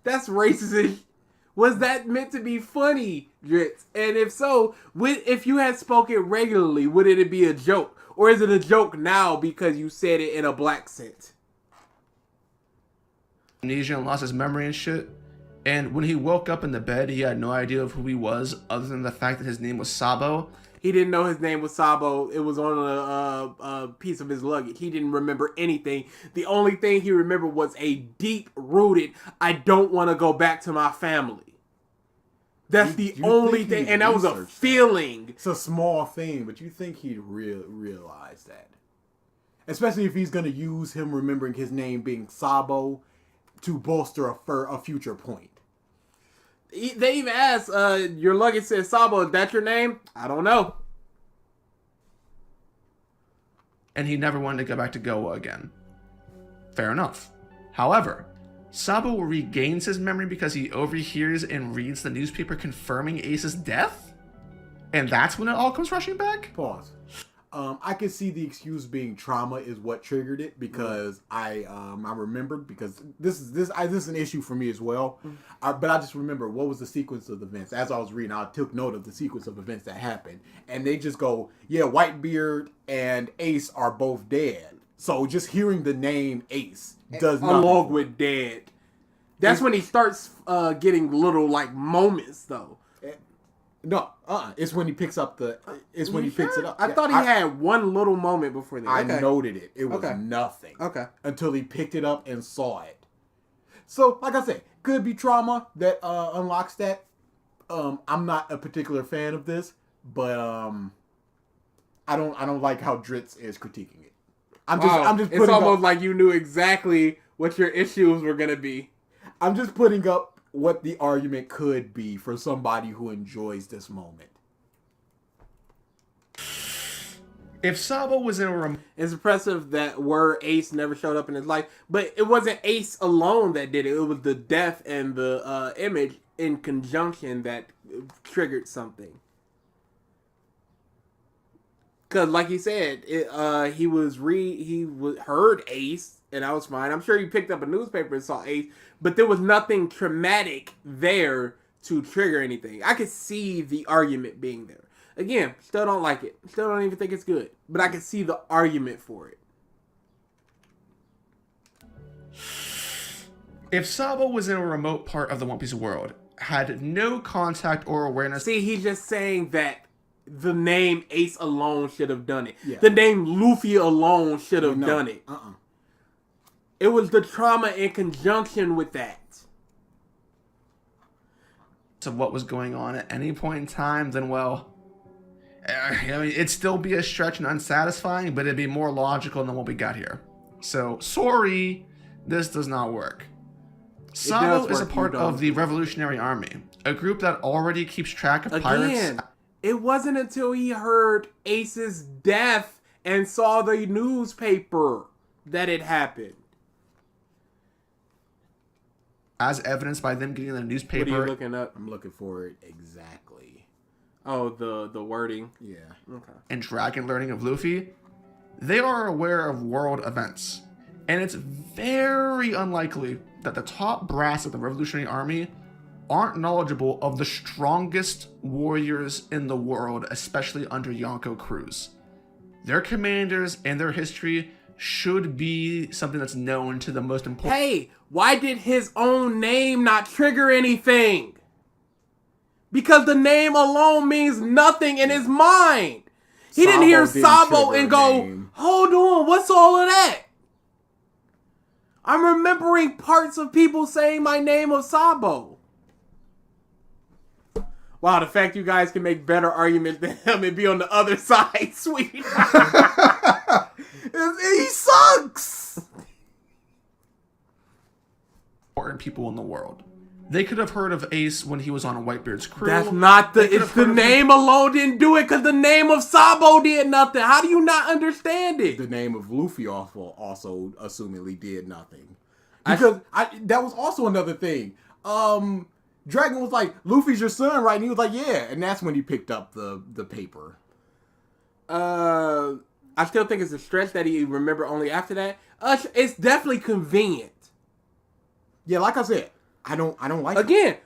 That's racist. Was that meant to be funny, Drizzt? And if so, if you had spoken regularly, would it be a joke? Or is it a joke now because you said it in a black scent? Amnesia and lost his memory and shit. And when he woke up in the bed, he had no idea of who he was, other than the fact that his name was Sabo. He didn't know his name was Sabo. It was on a piece of his luggage. He didn't remember anything. The only thing he remembered was a deep-rooted, I don't want to go back to my family. That's the only thing. And that was a feeling. It's a small thing, but you think he'd realize that. Especially if he's going to use him remembering his name being Sabo to bolster a future point. They even asked, your luggage says Sabo, is that your name? I don't know. And he never wanted to go back to Goa again. Fair enough. However, Sabo regains his memory because he overhears and reads the newspaper confirming Ace's death? And that's when it all comes rushing back? Pause. I can see the excuse being trauma is what triggered it because I remembered because this is an issue for me as well. But I just remember what was the sequence of events. As I was reading, I took note of the sequence of events that happened, and they just go, yeah, Whitebeard and Ace are both dead. So just hearing the name Ace does not along with dead. That's when he starts getting little like moments though. No, it's when he picks up the. It's when he picks it up. I thought he had one little moment before that. I noted it. It was nothing. Okay. Until he picked it up and saw it. So, like I said, could be trauma that unlocks that. I'm not a particular fan of this, but I don't like how Drizzt is critiquing it. I'm just. It's almost like you knew exactly what your issues were gonna be. I'm just putting up what the argument could be for somebody who enjoys this moment. If Sabo was in a it's impressive that Ace never showed up in his life, but it wasn't Ace alone that did it. It was the death and the image in conjunction that triggered something. Because, like he said, he heard Ace, and that was fine. I'm sure he picked up a newspaper and saw Ace, but there was nothing traumatic there to trigger anything. I could see the argument being there. Again, still don't like it. Still don't even think it's good. But I can see the argument for it. If Sabo was in a remote part of the One Piece world, had no contact or awareness... See, he's just saying that the name Ace alone should have done it. Yeah. The name Luffy alone should have done it. It was the trauma in conjunction with that. To what was going on at any point in time, then, well... I mean, it'd still be a stretch and unsatisfying, but it'd be more logical than what we got here. So, sorry, this does not work. Sabo is a part of the Revolutionary Army, a group that already keeps track of pirates. It wasn't until he heard Ace's death and saw the newspaper that it happened. As evidenced by them getting the newspaper. What are you looking up? I'm looking for it exactly. Oh, the wording? Yeah. Okay. And Dragon learning of Luffy. They are aware of world events. And it's very unlikely that the top brass of the Revolutionary Army aren't knowledgeable of the strongest warriors in the world, especially under Yonko Cruz. Their commanders and their history should be something that's known to the most important... Hey, why did his own name not trigger anything? Because the name alone means nothing in his mind. He didn't hear Sabo and go, hold on, what's all of that? I'm remembering parts of people saying my name of Sabo. Wow, the fact you guys can make better arguments than him and be on the other side, sweet. He sucks. Important people in the world. They could have heard of Ace when he was on Whitebeard's crew. That's not the... It's the name alone didn't do it because the name of Sabo did nothing. How do you not understand it? The name of Luffy also assumingly did nothing. Because that was also another thing. Dragon was like, Luffy's your son, right? And he was like, yeah. And that's when he picked up the paper. I still think it's a stretch that he remembered only after that. It's definitely convenient. Yeah, like I said, I don't like it. Again,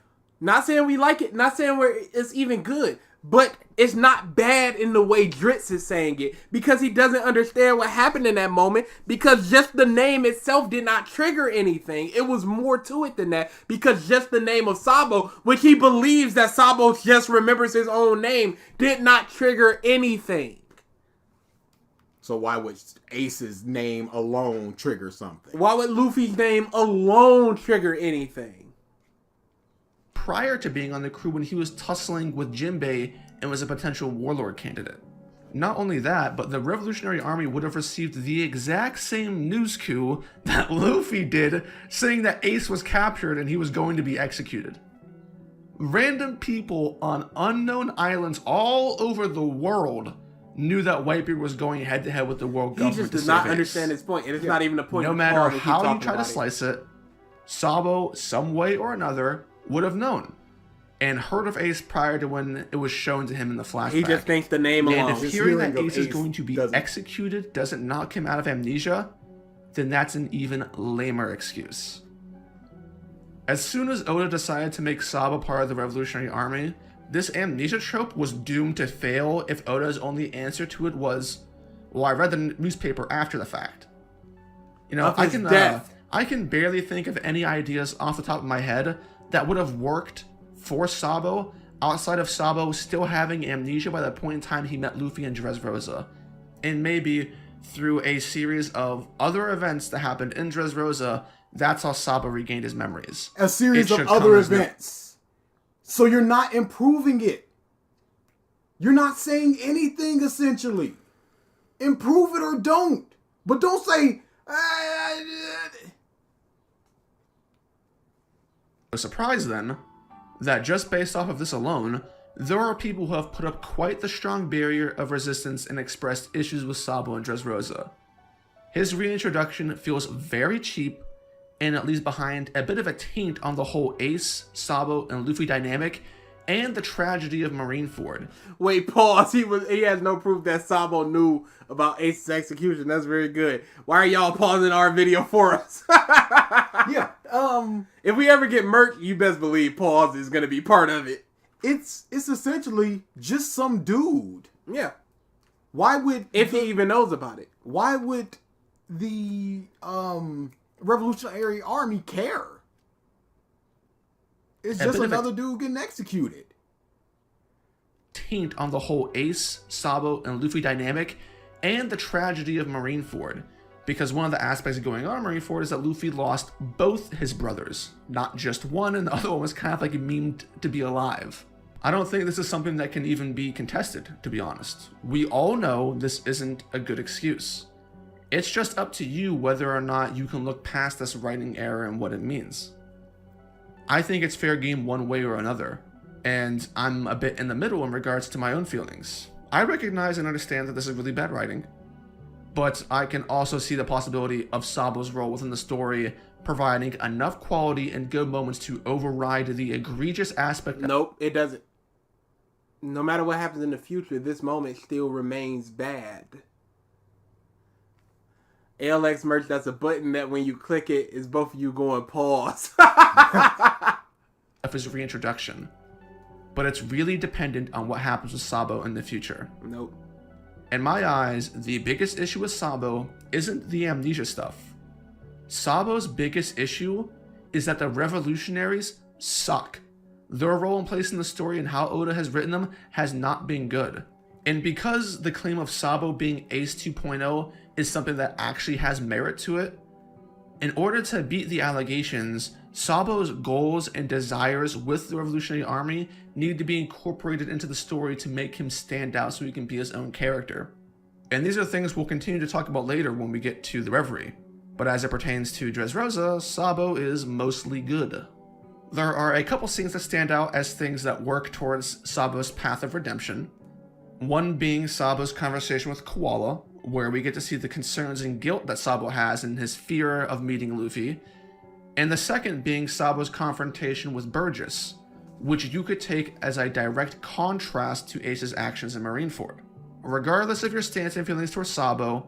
not saying we like it, not saying it's even good, but it's not bad in the way Drizzt is saying it because he doesn't understand what happened in that moment because just the name itself did not trigger anything. It was more to it than that because just the name of Sabo, which he believes that Sabo just remembers his own name, did not trigger anything. So why would Ace's name alone trigger something? Why would Luffy's name alone trigger anything? Prior to being on the crew when he was tussling with Jinbei and was a potential warlord candidate. Not only that, but the Revolutionary Army would have received the exact same news coup that Luffy did, saying that Ace was captured and he was going to be executed. Random people on unknown islands all over the world knew that Whitebeard was going head-to-head with the world government. He just does not understand his point, and it's not even a point. No matter how you try to slice it, Sabo, some way or another, would have known and heard of Ace prior to when it was shown to him in the flashback. He just thinks the name alone. And if hearing that Ace is going to be executed doesn't knock him out of amnesia, then that's an even lamer excuse. As soon as Oda decided to make Sabo part of the Revolutionary Army, this amnesia trope was doomed to fail if Oda's only answer to it was, well, I read the newspaper after the fact. You know, I can barely think of any ideas off the top of my head that would have worked for Sabo outside of Sabo still having amnesia by the point in time he met Luffy and Dressrosa. And maybe through a series of other events that happened in Dressrosa, that's how Sabo regained his memories. A series of other events. So you're not improving it. You're not saying anything, essentially. Improve it or don't. But don't say... No surprise then, that just based off of this alone, there are people who have put up quite the strong barrier of resistance and expressed issues with Sabo and Dressrosa. His reintroduction feels very cheap and it leaves behind a bit of a taint on the whole Ace, Sabo, and Luffy dynamic and the tragedy of Marineford. Wait, pause. He has no proof that Sabo knew about Ace's execution. That's very good. Why are y'all pausing our video for us? Yeah. If we ever get merch, you best believe pause is gonna be part of it. It's essentially just some dude. Yeah. Why would he even knows about it? Why would the Revolutionary Army care? It's just another dude getting executed. Taint on the whole Ace, Sabo, and Luffy dynamic and the tragedy of Marineford. Because one of the aspects going on in Marineford is that Luffy lost both his brothers. Not just one, and the other one was kind of like memed to be alive. I don't think this is something that can even be contested, to be honest. We all know this isn't a good excuse. It's just up to you whether or not you can look past this writing error and what it means. I think it's fair game one way or another, and I'm a bit in the middle in regards to my own feelings. I recognize and understand that this is really bad writing, but I can also see the possibility of Sabo's role within the story providing enough quality and good moments to override the egregious aspect. Nope, it doesn't. No matter what happens in the future, this moment still remains bad. ALX merch, that's a button that when you click it, is both of you going pause. Of his reintroduction. But it's really dependent on what happens with Sabo in the future. Nope. In my eyes, the biggest issue with Sabo isn't the amnesia stuff. Sabo's biggest issue is that the revolutionaries suck. Their role and place in the story and how Oda has written them has not been good. And because the claim of Sabo being Ace 2.0 is something that actually has merit to it, in order to beat the allegations, Sabo's goals and desires with the Revolutionary Army need to be incorporated into the story to make him stand out so he can be his own character. And these are things we'll continue to talk about later when we get to the Reverie. But as it pertains to Dressrosa, Sabo is mostly good. There are a couple scenes that stand out as things that work towards Sabo's path of redemption. One being Sabo's conversation with Koala, where we get to see the concerns and guilt that Sabo has and his fear of meeting Luffy. And the second being Sabo's confrontation with Burgess, which you could take as a direct contrast to Ace's actions in Marineford. Regardless of your stance and feelings towards Sabo,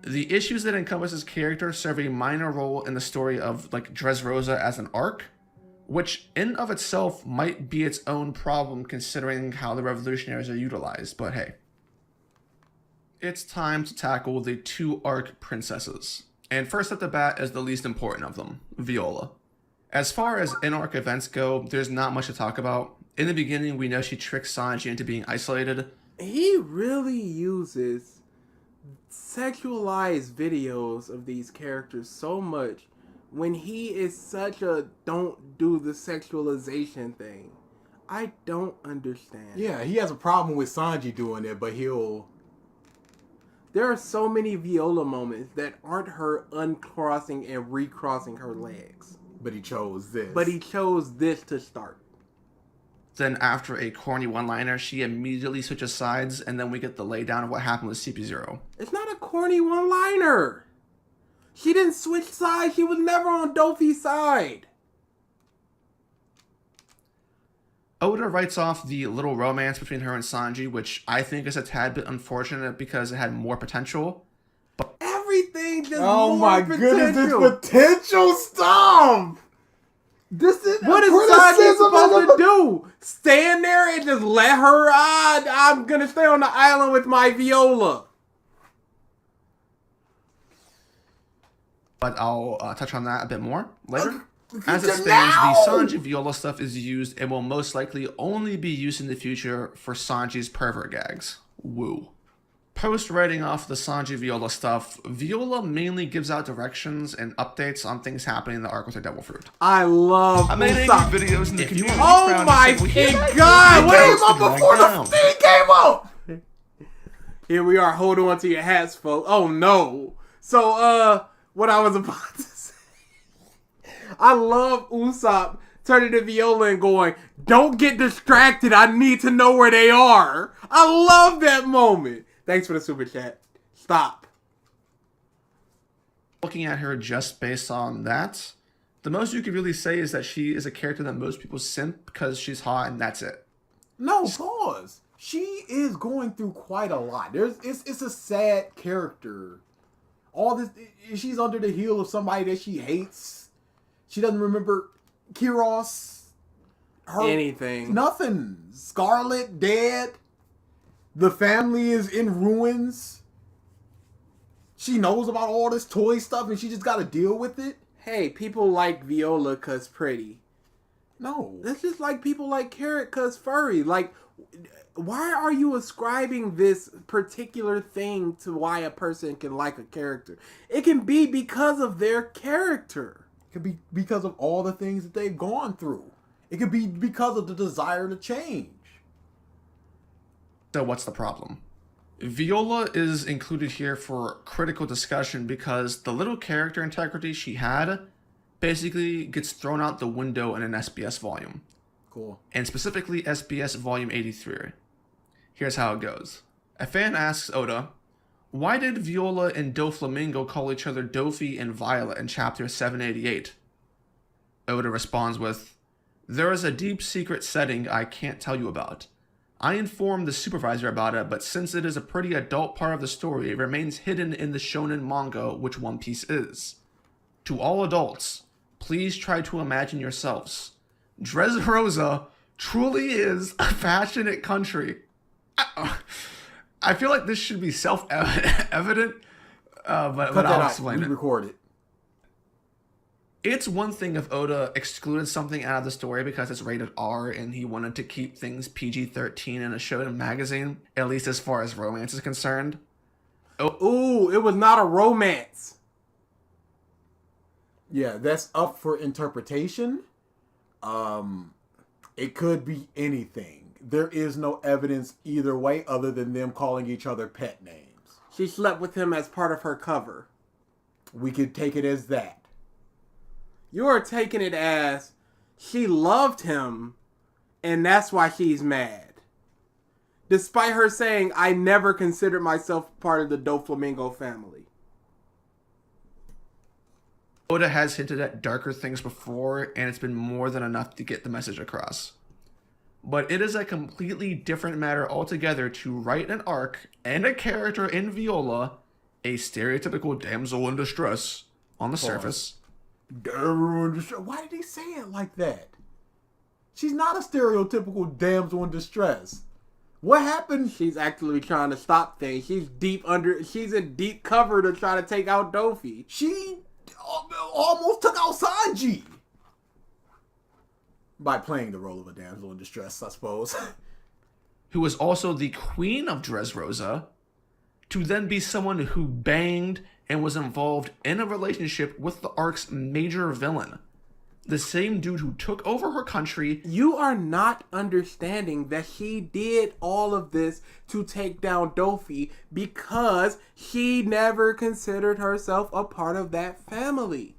the issues that encompass his character serve a minor role in the story of Dressrosa as an arc, which in of itself might be its own problem considering how the revolutionaries are utilized, but hey. It's time to tackle the 2 arc princesses. And first at the bat is the least important of them, Viola. As far as in-arc events go, there's not much to talk about. In the beginning, we know she tricks Sanji into being isolated. He really uses sexualized videos of these characters so much when he is such a don't do the sexualization thing. I don't understand. Yeah, he has a problem with Sanji doing it, but he'll... There are so many Viola moments that aren't her uncrossing and recrossing her legs. But he chose this. But he chose this to start. Then after a corny one-liner, she immediately switches sides, and then we get the laydown of what happened with CP0. It's not a corny one-liner. She didn't switch sides. She was never on Dofi's side. Oda writes off the little romance between her and Sanji, which I think is a tad bit unfortunate because it had more potential. But everything just oh more my potential. Goodness, this potential stuff! This is what is Sanji supposed to do? Stand there and just let her I'm gonna stay on the island with my Viola. But I'll touch on that a bit more later. As it stands, the Sanji Viola stuff is used and will most likely only be used in the future for Sanji's pervert gags. Woo. Post writing off the Sanji Viola stuff, Viola mainly gives out directions and updates on things happening in the arc with her devil fruit. I love I made angry videos in the community. Oh my god! What came up before the thing came up? Here we are, hold on to your hats, folks. Oh no. So, what I was about to say. I love Usopp turning to Viola and going, "Don't get distracted. I need to know where they are." I love that moment. Thanks for the super chat. Stop. Looking at her just based on that, the most you could really say is that she is a character that most people simp because she's hot and that's it. No, pause. She is going through quite a lot. It's a sad character. All this, she's under the heel of somebody that she hates. She doesn't remember Kiros. Anything. Nothing. Scarlet dead. The family is in ruins. She knows about all this toy stuff and she just got to deal with it. Hey, people like Viola cause pretty. No. That's just like people like Carrot cause furry. Like, why are you ascribing this particular thing to why a person can like a character? It can be because of their character. It could be because of all the things that they've gone through. It could be because of the desire to change. So what's the problem? Viola is included here for critical discussion because the little character integrity she had basically gets thrown out the window in an SBS volume. Cool. And specifically SBS volume 83. Here's how it goes. A fan asks Oda, why did Viola and Doflamingo call each other Dofi and Violet in chapter 788? Oda responds with, there is a deep secret setting I can't tell you about. I informed the supervisor about it, but since it is a pretty adult part of the story, it remains hidden in the shonen manga, which One Piece is. To all adults, please try to imagine yourselves. Dressrosa truly is a passionate country. I feel like this should be self-evident, but I'll explain it. Record it. It's one thing if Oda excluded something out of the story because it's rated R and he wanted to keep things PG-13 in a shonen magazine, at least as far as romance is concerned. Ooh, it was not a romance. Yeah, that's up for interpretation. It could be anything. There is no evidence either way other than them calling each other pet names. She slept with him as part of her cover. We could take it as that. You are taking it as she loved him, and that's why she's mad. Despite her saying, I never considered myself part of the Doflamingo family. Oda has hinted at darker things before, and it's been more than enough to get the message across. But it is a completely different matter altogether to write an arc and a character in Viola, a stereotypical damsel in distress, on the surface. Why did he say it like that? She's not a stereotypical damsel in distress. What happened? She's actually trying to stop things. She's in deep cover to try to take out Dofi. She almost took out Sanji. By playing the role of a damsel in distress, I suppose. Who was also the queen of Dressrosa, to then be someone who banged and was involved in a relationship with the arc's major villain. The same dude who took over her country. You are not understanding that she did all of this to take down Dofi because she never considered herself a part of that family.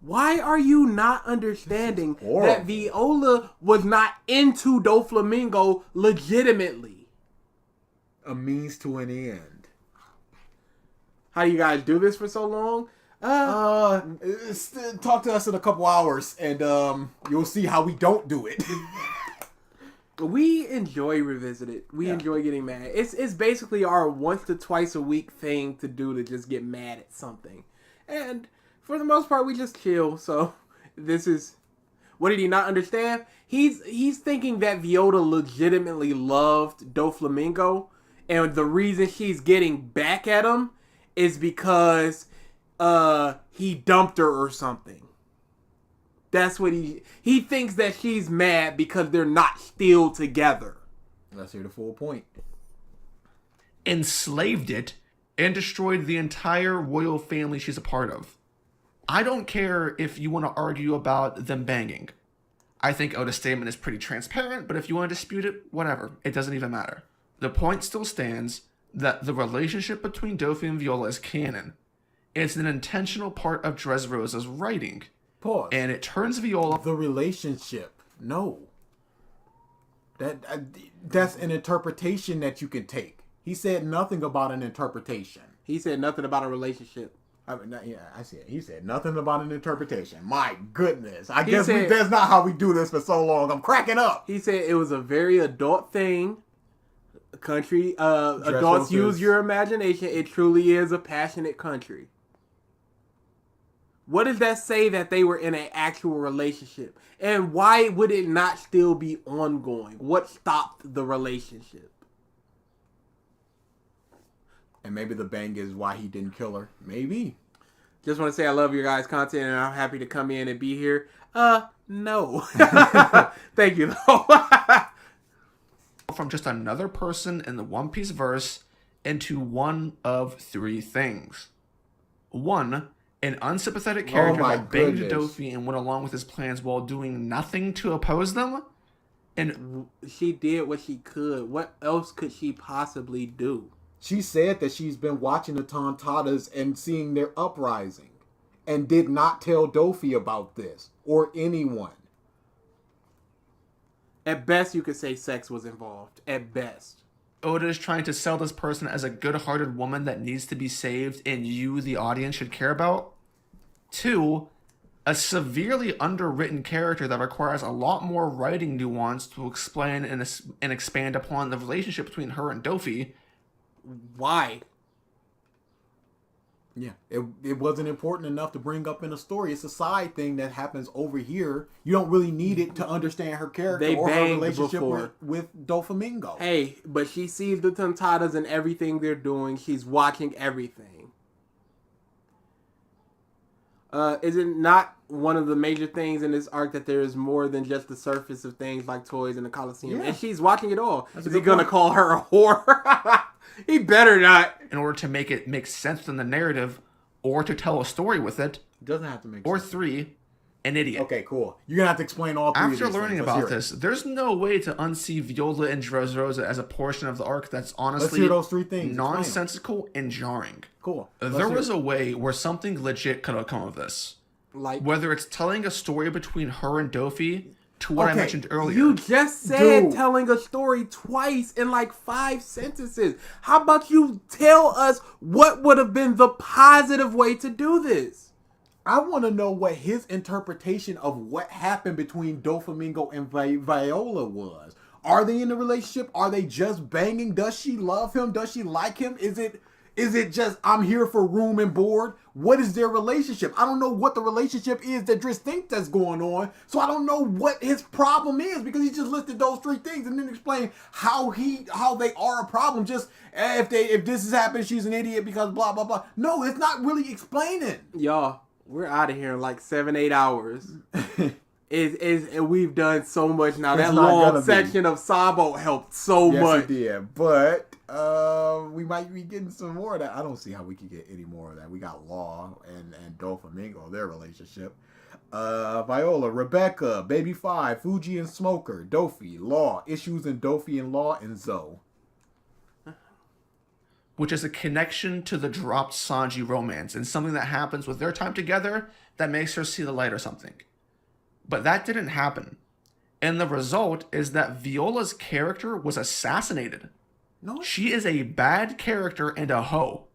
Why are you not understanding that Viola was not into Doflamingo legitimately? A means to an end. How do you guys do this for so long? Talk to us in a couple hours, and you'll see how we don't do it. We enjoy Revisited. We enjoy getting mad. It's basically our once to twice a week thing to do to just get mad at something. And for the most part, we just chill. So this is... What did he not understand? He's thinking that Viola legitimately loved Doflamingo. And the reason she's getting back at him is because he dumped her or something. That's what he thinks that she's mad because they're not still together. Let's hear the full point. Enslaved it and destroyed the entire royal family she's a part of. I don't care if you want to argue about them banging. I think Oda's statement is pretty transparent, but if you want to dispute it, whatever. It doesn't even matter. The point still stands that the relationship between Dofi and Viola is canon. It's an intentional part of Dressrosa's writing. Pause. And it turns Viola... The relationship. No. That's an interpretation that you can take. He said nothing about an interpretation. He said nothing about a relationship. He said nothing about an interpretation. My goodness. I guess that's not how we do this for so long. I'm cracking up. He said it was a very adult thing. Country, adults use your imagination. It truly is a passionate country. What does that say that they were in an actual relationship? And why would it not still be ongoing? What stopped the relationship? And maybe the bang is why he didn't kill her. Maybe. Just want to say I love your guys' content and I'm happy to come in and be here. No. Thank you, though. From just another person in the One Piece verse into one of three things. One, an unsympathetic character that banged Dofi and went along with his plans while doing nothing to oppose them. And she did what she could. What else could she possibly do? She said that she's been watching the Tontatas and seeing their uprising and did not tell Dofi about this or anyone. At best, you could say sex was involved. At best. Oda is trying to sell this person as a good-hearted woman that needs to be saved and you, the audience, should care about. Two, a severely underwritten character that requires a lot more writing nuance to explain and expand upon the relationship between her and Dofi. Why? Yeah, it wasn't important enough to bring up in a story. It's a side thing that happens over here. You don't really need it to understand her character or her relationship with Doflamingo. Hey, but she sees the Tontatas and everything they're doing. She's watching everything. Is it not one of the major things in this arc that there is more than just the surface of things like toys in the Coliseum? Yeah. And she's watching it all. Is he going to call her a whore? He better not. In order to make it make sense in the narrative, or to tell a story with it, Doesn't have to make or sense. 3, an idiot. Okay, cool. You're gonna have to explain all three. After of these learning things. Let's about hear it. this, there's no way to unsee Viola and Dressrosa as a portion of the arc that's honestly Let's hear those 3 things. Explain 'em. nonsensical and jarring. Cool. There was a way where something legit could have come of this. Like, Whether it's telling a story between her and Dofi, to what I Okay, mentioned earlier. you just said Dude. telling a story twice in like 5 sentences. How about you tell us what would have been the positive way to do this? I want to know what his interpretation of what happened between Doflamingo and Viola was. Are they in a relationship? Are they just banging? Does she love him? Does she like him? Is it just I'm here for room and board? What is their relationship? I don't know what the relationship is that Drizzt thinks that's going on. So I don't know what his problem is because he just listed those 3 things and then explained how they are a problem. Just if this is happening, she's an idiot because blah blah blah. No, it's not really explaining. Y'all, we're out of here in like 7-8 hours. And we've done so much now. It's That not long gonna be. section of Sabo helped so Yes, much. it did. But we might be getting some more of that. I don't see how we could get any more of that. We got Law and Doflamingo, their relationship. Viola, Rebecca, Baby 5, Fuji and Smoker, Dofi, Law, issues in Dofi and Law, and Zou. Which is a connection to the dropped Sanji romance and something that happens with their time together that makes her see the light or something. But that didn't happen. And the result is that Viola's character was assassinated. No, She is a bad character and a hoe.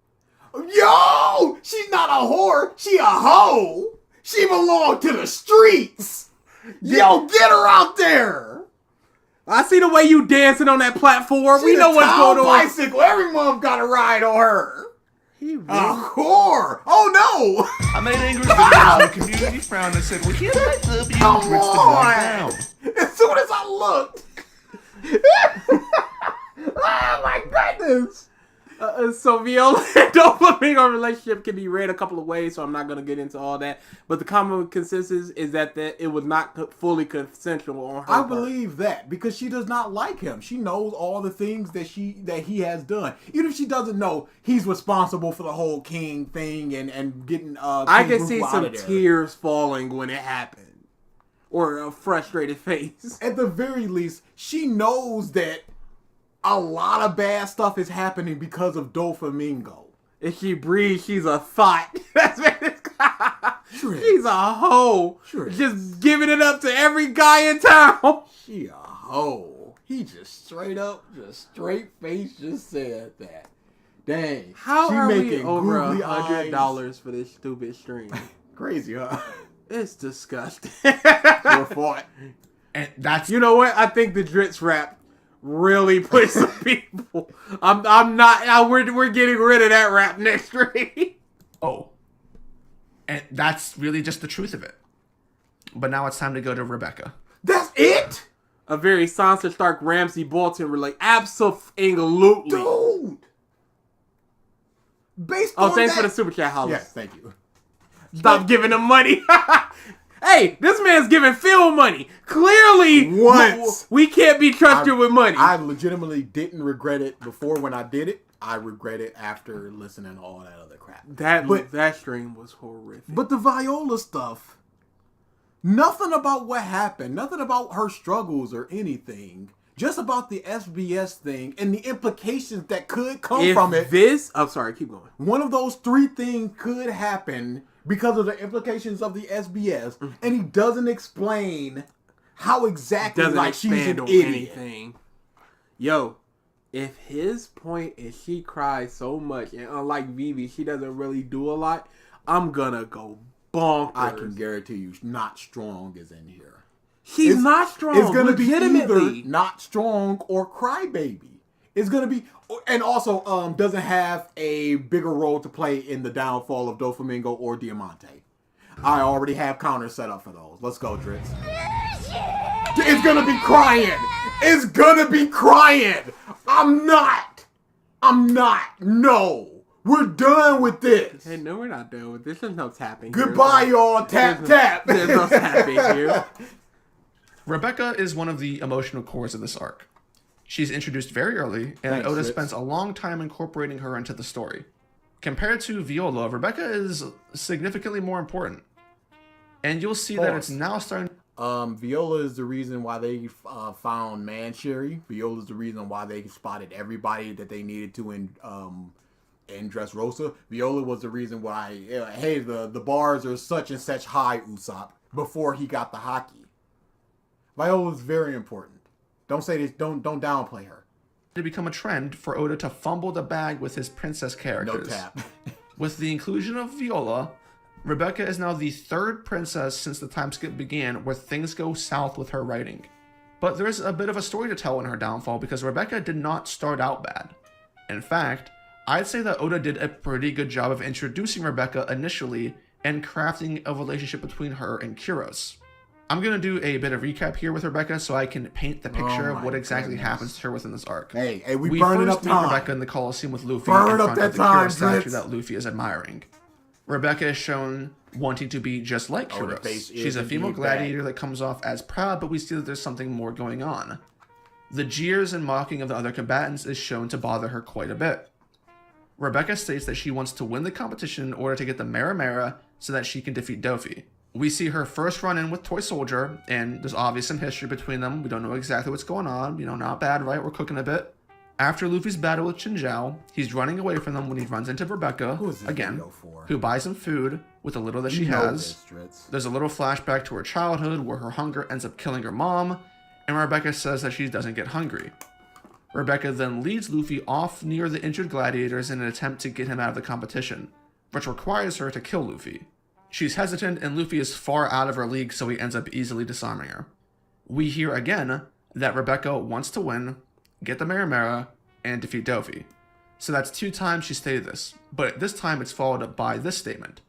yo, she's not a whore. She a hoe. She belonged to the streets. Yo, get her out there. I see the way you dancing on that platform. We She's know a what's town going on. bicycle. Every mom got a ride on her. He A really- whore. Oh no. I made angry videos on the community frown and said, well, here's my W, Come Drizzt the Black down. on. As soon as I looked. Oh my goodness. So Viola and Doflamingo relationship can be read a couple of ways, so I'm not going to get into all that. But the common consensus is that it was not fully consensual on her I part. believe that because she does not like him. She knows all the things that he has done. Even if she doesn't know, he's responsible for the whole King thing and getting I King can see Rufu out some of there. tears falling when it happened. Or a frustrated face. At the very least, she knows that a lot of bad stuff is happening because of Doflamingo. If she breathes, she's a thought. That's what it's Sure is. She's a hoe. Sure is. Just giving it up to every guy in town. She a hoe. He just straight face just said that. Dang. How she are we making over googly eyes. $100 for this stupid stream? Crazy, huh? It's disgusting. Your fault. And that's You know what? I think the Drizzt rap really put some people. I'm not. We're getting rid of that rap next week. oh. And that's really just the truth of it. But now it's time to go to Rebecca. That's it? A very Sansa Stark Ramsay Bolton relate. Absolutely. Dude. Based Oh, on thanks that... for the super chat, Hollis. Yes, thank you. Stop giving them money. Hey, this man's giving Phil money. Clearly, Once. we can't be trusted with money. I legitimately didn't regret it before when I did it. I regret it after listening to all that other crap. That stream was horrific. But the Viola stuff, nothing about what happened, nothing about her struggles or anything. Just about the SBS thing and the implications that could come from it. I'm sorry, keep going. One of those 3 things could happen because of the implications of the SBS, and he doesn't explain how exactly Doesn't like she's expand an on idiot. anything. Yo, if his point is she cries so much, and unlike Vivi, she doesn't really do a lot, I'm gonna go bonkers. I can guarantee you, not strong is in here. She's not strong. It's gonna be legitimately. either not strong or crybaby. It's gonna be, and also doesn't have a bigger role to play in the downfall of Doflamingo or Diamante. I already have counters set up for those. Let's go, Drizzt. It's gonna be crying. It's gonna be crying. I'm not. No. We're done with this. Hey, no, we're not done with this. There's no tapping. Goodbye, y'all. Tap, tap. There's no tapping here. Rebecca is one of the emotional cores of this arc. She's introduced very early, and Thanks, Oda Drizzt. spends a long time incorporating her into the story. Compared to Viola, Rebecca is significantly more important. And you'll see that it's now starting... Viola is the reason why they found Man-Sherry. Viola is the reason why they spotted everybody that they needed to in Dressrosa. Viola was the reason why, hey, the bars are such and such high, Usopp, before he got the hockey. Viola is very important. Don't say this. Don't downplay her. To become a trend for Oda to fumble the bag with his princess characters. No tap. With the inclusion of Viola, Rebecca is now the third princess since the time skip began where things go south with her writing. But there's a bit of a story to tell in her downfall because Rebecca did not start out bad. In fact, I'd say that Oda did a pretty good job of introducing Rebecca initially and crafting a relationship between her and Kuros. I'm going to do a bit of recap here with Rebecca so I can paint the picture of what exactly happens to her within this arc. Hey, we burning up time. We first meet Rebecca in the Coliseum with Luffy Burn in up front that of the time, Kuros statue Drizzt. that Luffy is admiring. Rebecca is shown wanting to be just like Kuros. She's a female gladiator that comes off as proud, but we see that there's something more going on. The jeers and mocking of the other combatants is shown to bother her quite a bit. Rebecca states that she wants to win the competition in order to get the Mera Mera so that she can defeat Dofi. We see her first run in with Toy Soldier, and there's obviously some history between them. We don't know exactly what's going on. You know, not bad, right? We're cooking a bit. After Luffy's battle with Chinzhou, he's running away from them when he runs into Rebecca, again, who buys him food with the little that she has. There's a little flashback to her childhood where her hunger ends up killing her mom, and Rebecca says that she doesn't get hungry. Rebecca then leads Luffy off near the injured gladiators in an attempt to get him out of the competition, which requires her to kill Luffy. She's hesitant, and Luffy is far out of her league, so he ends up easily disarming her. We hear again that Rebecca wants to win, get the Mera Mera, and defeat Dofi. So that's 2 times she stated this, but this time it's followed up by this statement.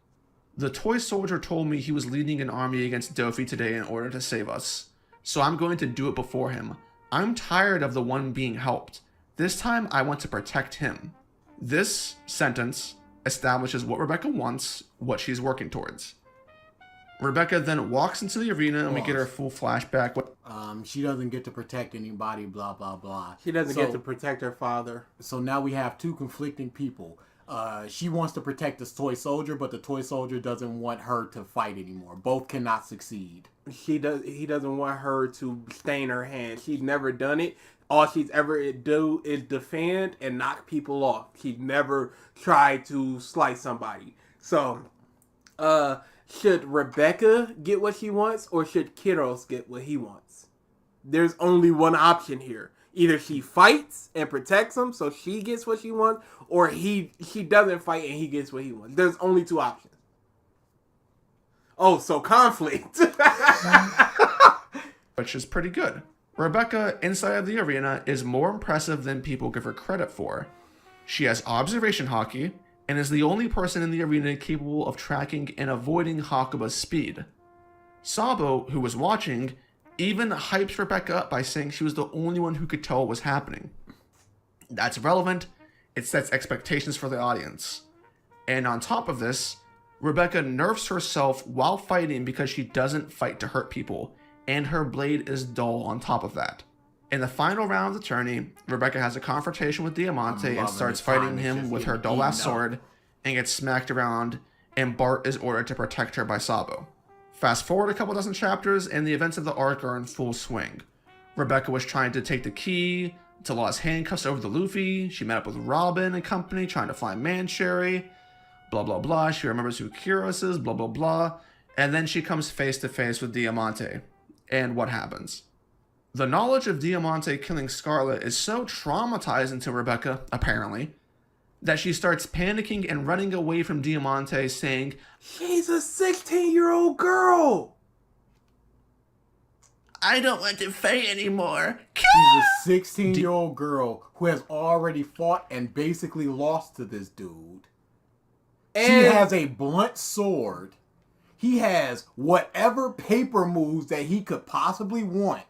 The toy soldier told me he was leading an army against Dofi today in order to save us, so I'm going to do it before him. I'm tired of the one being helped. This time I want to protect him. This sentence establishes what Rebecca wants, what she's working towards. Rebecca then walks into the arena and we get her full flashback. She doesn't get to protect anybody, blah, blah, blah. She doesn't get to protect her father. So now we have 2 conflicting people. She wants to protect the toy soldier, but the toy soldier doesn't want her to fight anymore. Both cannot succeed. He doesn't want her to stain her hand. She's never done it. All she's ever do is defend and knock people off. She's never tried to slice somebody. So, should Rebecca get what she wants, or should Kuros get what he wants? There's only one option here. Either she fights and protects him so she gets what she wants, or she doesn't fight and he gets what he wants. There's only 2 options. Oh, so conflict. Which is pretty good. Rebecca, inside of the arena, is more impressive than people give her credit for. She has observation haki, and is the only person in the arena capable of tracking and avoiding Hakuba's speed. Sabo, who was watching, even hypes Rebecca up by saying she was the only one who could tell what was happening. That's relevant. It sets expectations for the audience. And on top of this, Rebecca nerfs herself while fighting because she doesn't fight to hurt people, and her blade is dull on top of that. In the final round of the tourney, Rebecca has a confrontation with Diamante and starts fighting him with her dull-ass sword and gets smacked around, and Bart is ordered to protect her by Sabo. Fast forward a couple dozen chapters, and the events of the arc are in full swing. Rebecca was trying to take the key to Law's handcuffs over to Luffy. She met up with Robin and company trying to find Man-Sherry. Blah, blah, blah. She remembers who Kuros is, blah, blah, blah. And then she comes face to face with Diamante. And what happens? The knowledge of Diamante killing Scarlet is so traumatizing to Rebecca, apparently, that she starts panicking and running away from Diamante, saying, She's a 16-year-old girl. I don't want to fight anymore. She's a 16-year-old girl who has already fought and basically lost to this dude. And she has a blunt sword. He has whatever paper moves that he could possibly want.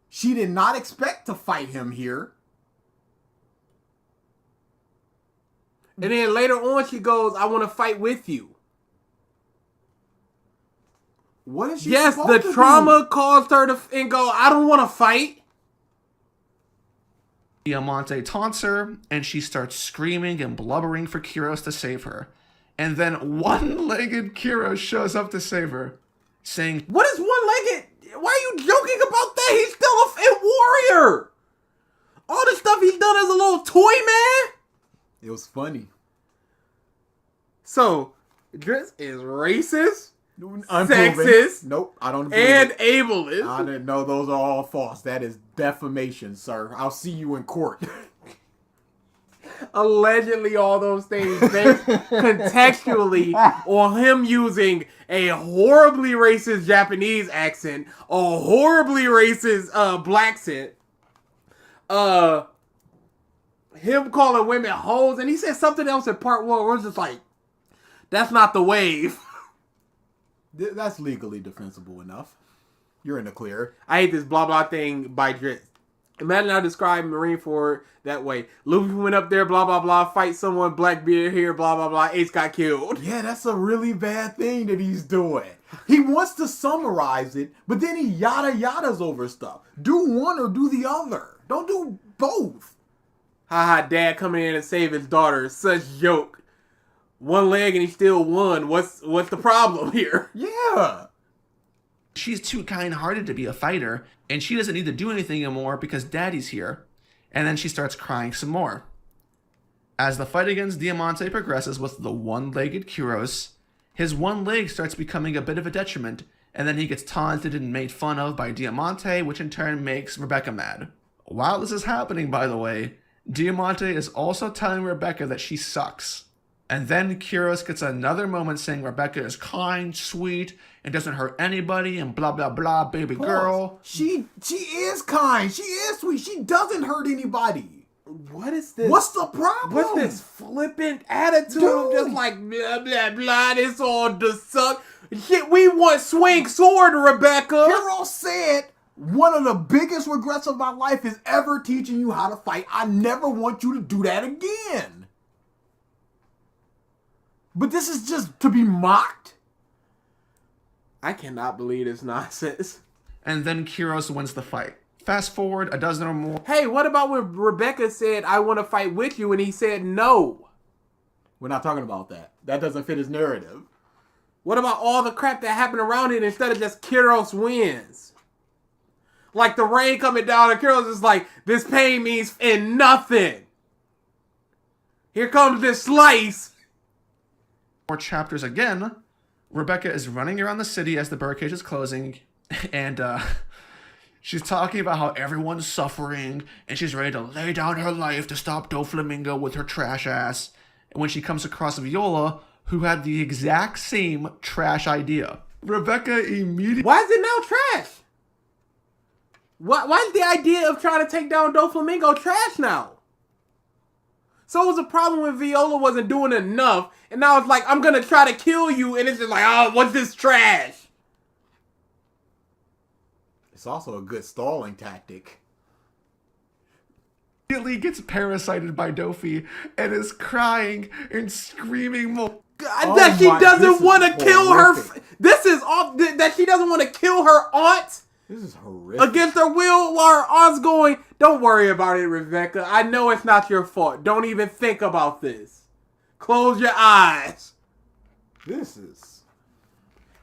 She did not expect to fight him here. And then later on she goes, I want to fight with you. What is she Yes, supposed the to trauma do? caused her to and go, I don't want to fight. Diamante taunts her, and she starts screaming and blubbering for Kyros to save her. And then one-legged Kyros shows up to save her, saying, What is one-legged? Why are you joking about that? He's still a warrior. All the stuff he's done as a little toy man. It was funny. So, Drizzt is racist, Unproven. sexist, Nope, I don't agree. and ableist. I didn't know those are all false. That is defamation, sir. I'll see you in court. Allegedly, all those things based contextually on him using a horribly racist Japanese accent, a horribly racist black accent, him calling women hoes, and he said something else in part 1 where it's just like, that's not the wave. That's legally defensible enough. You're in the clear. I hate this blah blah thing by Drizzt. Imagine I described Marineford that way. Luffy went up there, blah blah blah, fight someone, Blackbeard here, blah blah blah, Ace got killed. Yeah, that's a really bad thing that he's doing. He wants to summarize it, but then he yada yadas over stuff. Do one or do the other. Don't do both. Haha, dad coming in and save his daughter. Such joke. One leg and he still won. What's the problem here? Yeah. she's too kind-hearted to be a fighter, and she doesn't need to do anything anymore because Daddy's here. And then she starts crying some more. As the fight against Diamante progresses with the one-legged Kyros, his one leg starts becoming a bit of a detriment, and then he gets taunted and made fun of by Diamante, which in turn makes Rebecca mad. While this is happening, by the way, Diamante is also telling Rebecca that she sucks. And then Kyros gets another moment saying Rebecca is kind, sweet, and doesn't hurt anybody, and blah blah blah, baby girl. She is kind. She is sweet. She doesn't hurt anybody. What is this? What's the problem? What's this flippant attitude? Dude. Just like blah blah blah. This all the suck. Shit, we want swing sword, Rebecca. Hero said, one of the biggest regrets of my life is ever teaching you how to fight. I never want you to do that again. But this is just to be mocked? I cannot believe this nonsense. And then Kyros wins the fight. Fast forward a dozen or more. Hey, what about when Rebecca said, I want to fight with you, and he said no? We're not talking about that. That doesn't fit his narrative. What about all the crap that happened around it instead of just Kyros wins? Like the rain coming down and Kyros is like, this pain means in nothing. Here comes this slice. More chapters again. Rebecca is running around the city as the birdcage is closing, and she's talking about how everyone's suffering, and she's ready to lay down her life to stop Doflamingo with her trash ass. And when she comes across Viola, who had the exact same trash idea, Rebecca immediately... Why is it now trash? Why is the idea of trying to take down Doflamingo trash now? So it was a problem when Viola wasn't doing enough, and now it's like, I'm gonna try to kill you, and it's just like, oh, what's this trash? It's also a good stalling tactic. immediately gets parasited by Dofi and is crying and screaming more. That she doesn't want to kill her. This is all that she doesn't want to kill her aunt. This is horrific. Against her will, while her aunt's going, don't worry about it, Rebecca. I know it's not your fault. Don't even think about this. Close your eyes. This is...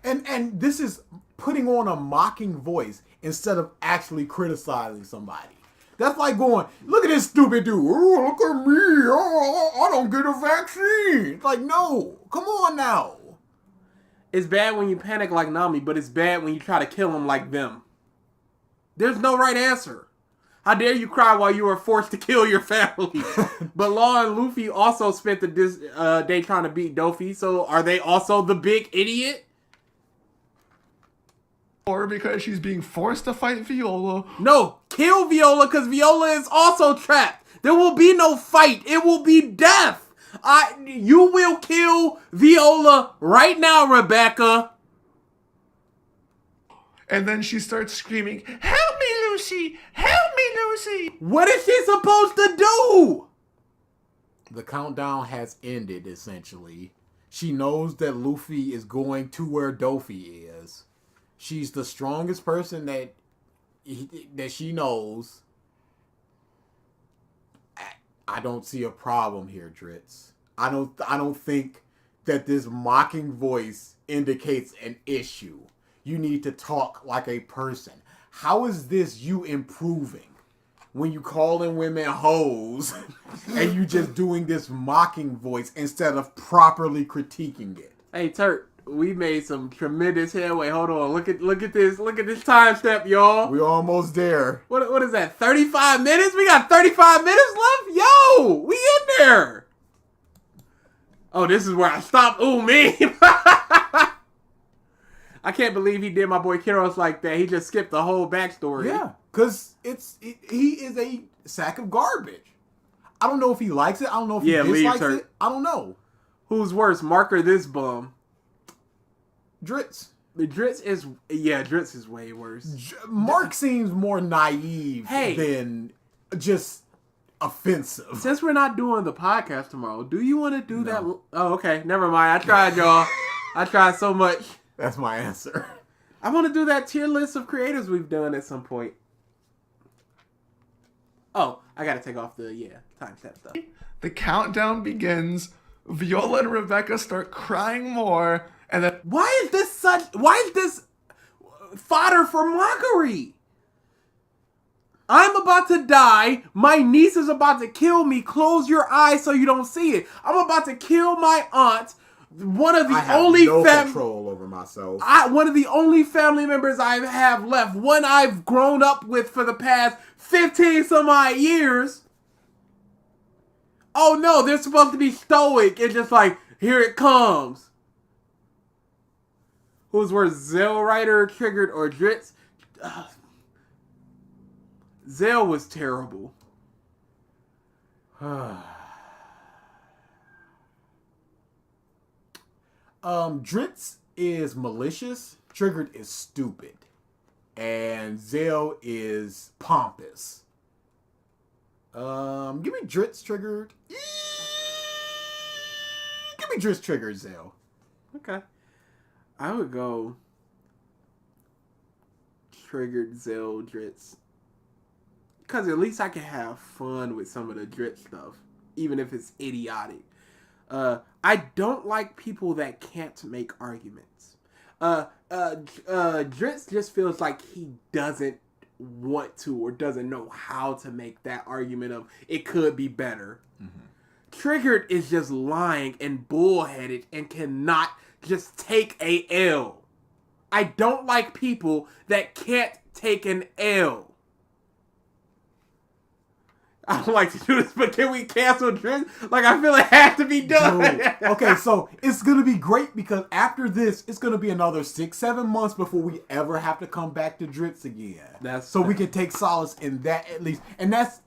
And this is putting on a mocking voice instead of actually criticizing somebody. That's like going, look at this stupid dude. Oh, look at me. Oh, I don't get a vaccine. It's like, no. Come on now. It's bad when you panic like Nami, but it's bad when you try to kill him like them. There's no right answer. How dare you cry while you were forced to kill your family? But Law and Luffy also spent the day trying to beat Dofi, so are they also the big idiot? Or because she's being forced to fight Viola. No, kill Viola because Viola is also trapped. There will be no fight. It will be death. You will kill Viola right now, Rebecca. And then she starts screaming, "Help me, Lucy! Help me, Lucy!" What is she supposed to do? The countdown has ended, essentially. She knows that Luffy is going to where Dofi is. She's the strongest person that she knows. I don't see a problem here, Drizzt. I don't think that this mocking voice indicates an issue. You need to talk like a person. How is this you improving when you calling women hoes and you just doing this mocking voice instead of properly critiquing it? Hey, Turk, we made some tremendous headway. Hold on, look at this time step, y'all. We're almost there. What is that? 35 minutes? We got 35 minutes left? Yo, we in there. Oh, this is where I stopped. Ooh, me. I can't believe he did my boy Kiros like that. He just skipped the whole backstory. Yeah, because he is a sack of garbage. I don't know if he likes it. I don't know if he dislikes it. I don't know. Who's worse, Mark or this bum? Drizzt. Drizzt is way worse. Mark seems more naive than just offensive. Since we're not doing the podcast tomorrow, do you want to do that? Oh, okay. Never mind. I tried, y'all. I tried so much. That's my answer. I want to do that tier list of creators we've done at some point. Oh, I got to take off the, timestamp stuff. The countdown begins. Viola and Rebecca start crying more. And then... Why is this fodder for mockery? I'm about to die. My niece is about to kill me. Close your eyes so you don't see it. I'm about to kill my aunt. One of the only control over myself. One of the only family members I have left. One I've grown up with for the past 15 some odd years. Oh no, they're supposed to be stoic. It's just like, here it comes. Who's worse, Zou writer, Triggered, or Drizzt? Zou was terrible. Drizzt is malicious, Triggered is stupid, and Zou is pompous. Give me Drizzt, Triggered. Give me Drizzt, Triggered, Zou. Okay. I would go Triggered, Zou, Drizzt. Because at least I can have fun with some of the Drizzt stuff, even if it's idiotic. I don't like people that can't make arguments. Drizzt just feels like he doesn't want to or doesn't know how to make that argument of it could be better. Mm-hmm. Triggered is just lying and bullheaded and cannot just take a L. I don't like people that can't take an L. I don't like to do this, but can we cancel Drizzt? Like, I feel it has to be done. Dude. Okay, so it's going to be great because after this, it's going to be another 6-7 months before we ever have to come back to Drizzt again. So we can take solace in that at least. And that's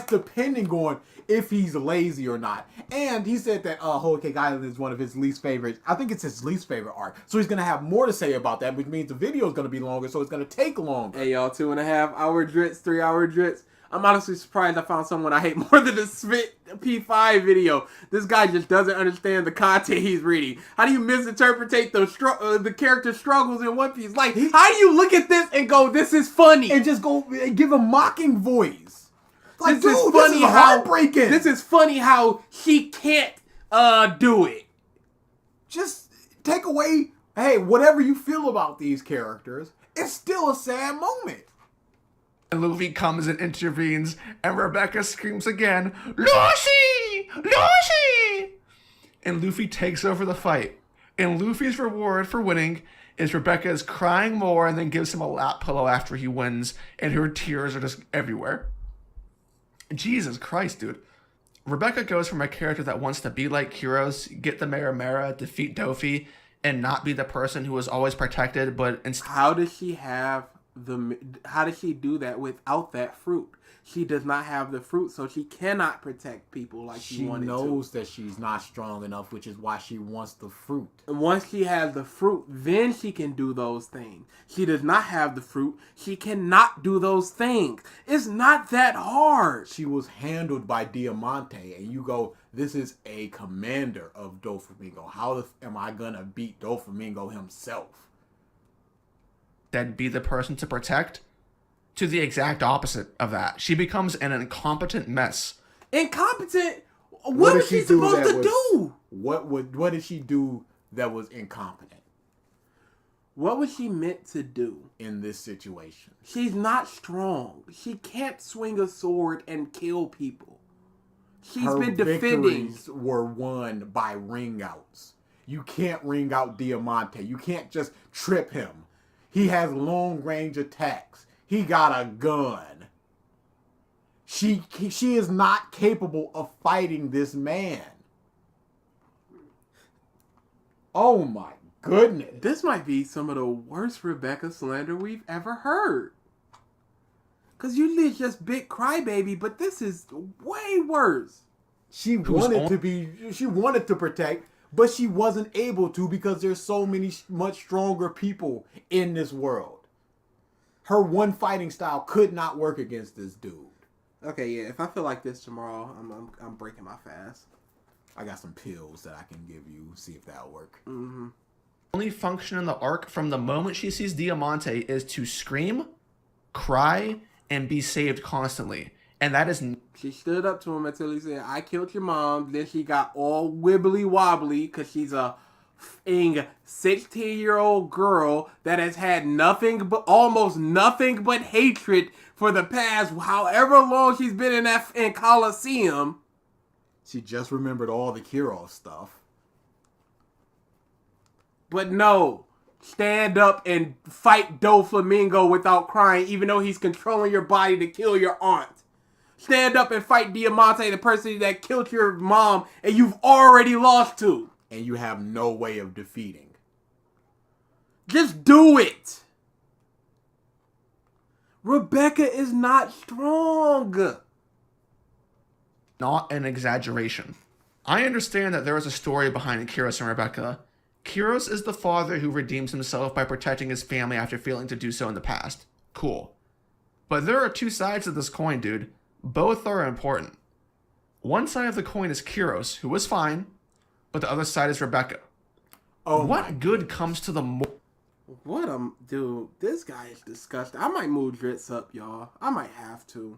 depending on if he's lazy or not. And he said that Whole Cake Island is one of his least favorites. I think it's his least favorite arc. So he's going to have more to say about that, which means the video is going to be longer, so it's going to take longer. Hey, y'all, 2.5 hour Drizzt, 3 hour Drizzt. I'm honestly surprised I found someone I hate more than the Spit P5 video. This guy just doesn't understand the content he's reading. How do you misinterpret the character's struggles in One Piece? Like, how do you look at this and go, this is funny? And just go and give a mocking voice. Like, this is funny. This is heartbreaking. This is funny how she can't do it. Just take away, hey, whatever you feel about these characters, it's still a sad moment. And Luffy comes and intervenes, and Rebecca screams again, Lucy! Lucy! And Luffy takes over the fight. And Luffy's reward for winning is Rebecca is crying more and then gives him a lap pillow after he wins, and her tears are just everywhere. Jesus Christ, dude. Rebecca goes from a character that wants to be like heroes, get the Mera, defeat Dofi, and not be the person who is always protected, but instead... How does she do that without that fruit? She does not have the fruit, so she cannot protect people like she wanted to. She knows that she's not strong enough, which is why she wants the fruit. And once she has the fruit, then she can do those things. She does not have the fruit. She cannot do those things. It's not that hard. She was handled by Diamante, and you go, this is a commander of Doflamingo. How am I going to beat Doflamingo himself? Then be the person to protect? To the exact opposite of that. She becomes an incompetent mess. Incompetent? What was she supposed to do? What did she do that was incompetent? What was she meant to do in this situation? She's not strong. She can't swing a sword and kill people. She's been defending. Victories were won by ring outs. You can't ring out Diamante. You can't just trip him. He has long range attacks. He got a gun. She is not capable of fighting this man. Oh my goodness. This might be some of the worst Rebecca slander we've ever heard. Because usually it's just big crybaby, but this is way worse. She wanted to protect, but she wasn't able to because there's so much stronger people in this world. Her one fighting style could not work against this dude. Okay, yeah, if I feel like this tomorrow, I'm breaking my fast. I got some pills that I can give you, see if that'll work. Mm-hmm. Only function in the arc from the moment she sees Diamante is to scream, cry, and be saved constantly. And that is... She stood up to him until he said, I killed your mom. Then she got all wibbly wobbly because she's a 16-year-old girl that has had almost nothing but hatred for the past however long she's been in Coliseum. She just remembered all the Kiro stuff. But no, stand up and fight Doflamingo without crying, even though he's controlling your body to kill your aunt. Stand up and fight Diamante, the person that killed your mom and you've already lost to. And you have no way of defeating. Just do it. Rebecca is not strong. Not an exaggeration. I understand that there is a story behind Kyros and Rebecca. Kyros is the father who redeems himself by protecting his family after failing to do so in the past. Cool. But there are two sides of this coin, dude. Both are important. One side of the coin is Kyros, who was fine, but the other side is Rebecca. Oh, what good comes to the dude, this guy is disgusting. I might move Drizzt up, y'all. I might have to.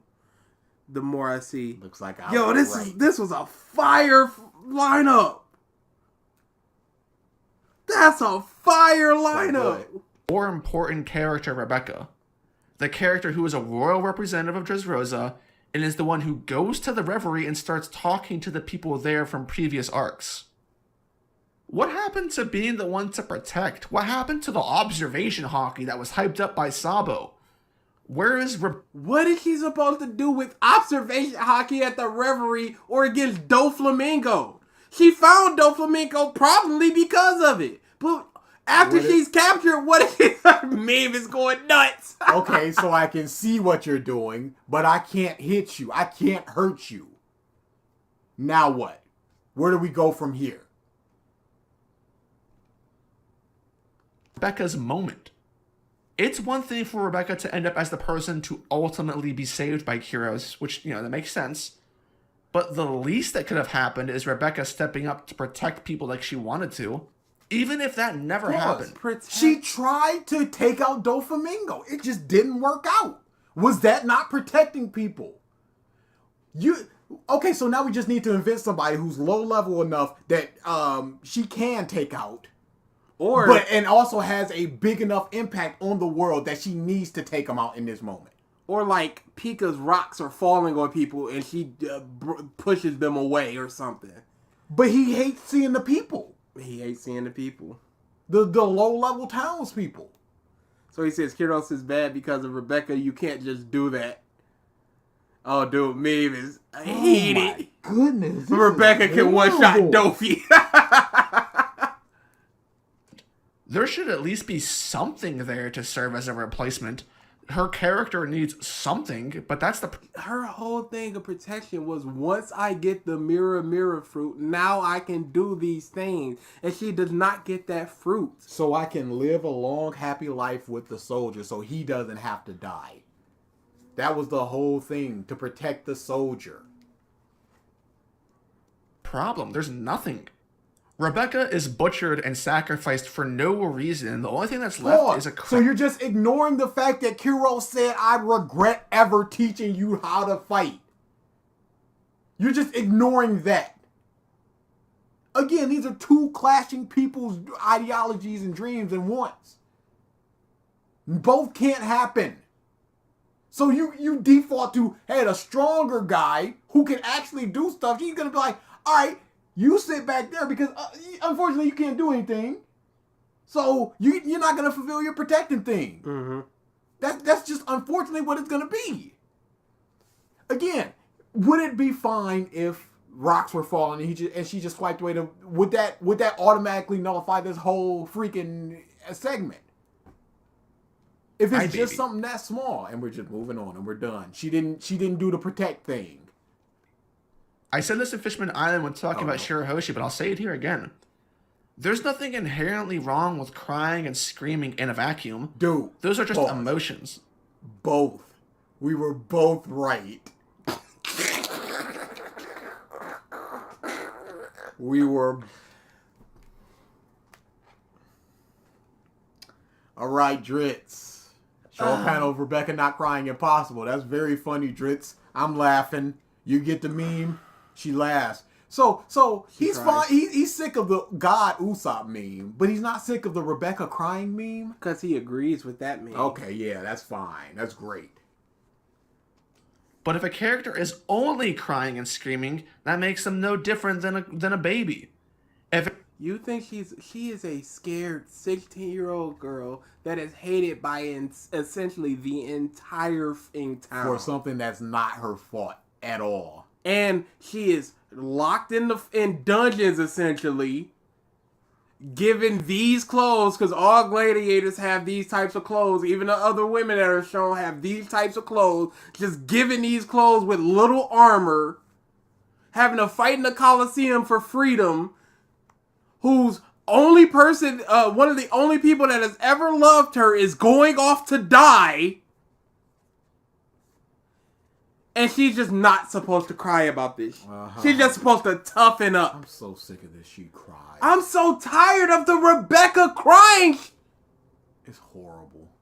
The more I see. Looks like this was a fire lineup. That's a fire lineup. more important character, Rebecca. The character who is a royal representative of Dressrosa and is the one who goes to the reverie and starts talking to the people there from previous arcs. What happened to being the one to protect? What happened to the observation hockey that was hyped up by Sabo? Where is What is he supposed to do with observation hockey at the reverie or against Doflamingo? She found Doflamingo probably because of it. But after she's captured, what if her meme is going nuts? Okay, so I can see what you're doing, but I can't hit you. I can't hurt you. Now what? Where do we go from here? Rebecca's moment. It's one thing for Rebecca to end up as the person to ultimately be saved by Kyros, which, that makes sense. But the least that could have happened is Rebecca stepping up to protect people like she wanted to, even if that never happened. She tried to take out Doflamingo. It just didn't work out. Was that not protecting people? Okay, so now we just need to invent somebody who's low level enough that she can take out. And also has a big enough impact on the world that she needs to take them out in this moment. Or like Pika's rocks are falling on people and she pushes them away or something. But he hates seeing the people. He hates seeing the people. The low-level townspeople. So he says Kyros is bad because of Rebecca. You can't just do that. Oh, dude, meme is heated. Oh my goodness. Rebecca can one-shot Dofi. There should at least be something there to serve as a replacement. Her character needs something, but that's her whole thing of protection was once I get the mirror fruit, now I can do these things. And she does not get that fruit. So I can live a long, happy life with the soldier so he doesn't have to die. That was the whole thing, to protect the soldier. Problem, there's nothing. Rebecca is butchered and sacrificed for no reason. The only thing that's left is a... So you're just ignoring the fact that Kyros said, I regret ever teaching you how to fight. You're just ignoring that. Again, these are two clashing people's ideologies and dreams and wants. Both can't happen. So you default to, hey, the stronger guy who can actually do stuff, he's going to be like, all right, you sit back there because unfortunately you can't do anything. So you're not going to fulfill your protecting thing. Mm-hmm. That's just unfortunately what it's going to be. Again, would it be fine if rocks were falling and she just swiped away? Would that automatically nullify this whole freaking segment? If it's just something that small and we're just moving on and we're done. She didn't do the protect thing. I said this in Fishman Island when talking about Shirahoshi, but I'll say it here again. There's nothing inherently wrong with crying and screaming in a vacuum. Dude. Those are just emotions. Both. We were both right. We were... Alright, Drizzt. Show a panel of Rebecca not crying impossible. That's very funny, Drizzt. I'm laughing. You get the meme. She laughs. So he's fine. He's sick of the God Usopp meme, but he's not sick of the Rebecca crying meme? Because he agrees with that meme. Okay, yeah, that's fine. That's great. But if a character is only crying and screaming, that makes them no different than a baby. You think she is a scared 16-year-old girl that is hated by essentially the entire town for something that's not her fault at all, and she is locked in dungeons essentially, given these clothes because all gladiators have these types of clothes. Even the other women that are shown have these types of clothes. Just given these clothes with little armor, having to fight in the Colosseum for freedom. Whose only person, one of the only people that has ever loved her is going off to die. And she's just not supposed to cry about this. She's just supposed to toughen up. I'm so sick of this. She cries. I'm so tired of the Rebecca crying. It's horrible.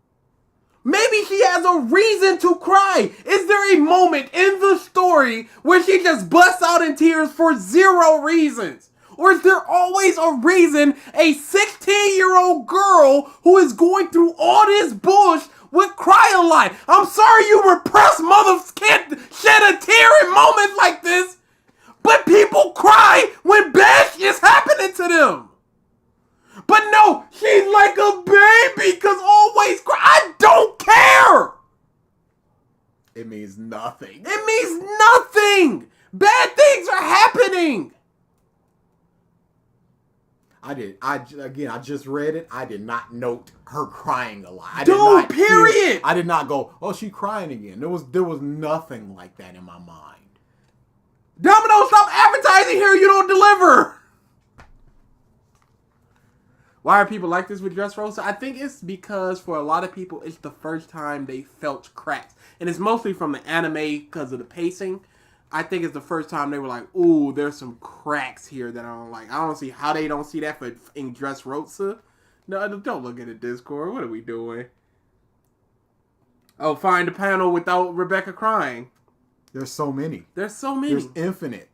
Maybe she has a reason to cry. Is there a moment in the story where she just busts out in tears for zero reasons? Or is there always a reason a 16-year-old girl who is going through all this bullshit would cry a lot? I'm sorry you repressed mothers can't shed a tear in moments like this, but people cry when bad shit is happening to them. But no, she's like a baby because always cry. I don't care. It means nothing. It means nothing. Bad things are happening. I just read it. I did not note her crying a lot. Period. I did not go, oh, she's crying again. There was nothing like that in my mind. Domino, stop advertising here. You don't deliver. Why are people like this with Dressrosa? I think it's because for a lot of people, it's the first time they felt cracks. And it's mostly from the anime because of the pacing. I think it's the first time they were like, ooh, there's some cracks here that I don't like. I don't see how they don't see that in Dressrosa. No, don't look at the Discord. What are we doing? Oh, find a panel without Rebecca crying. There's so many. There's infinite.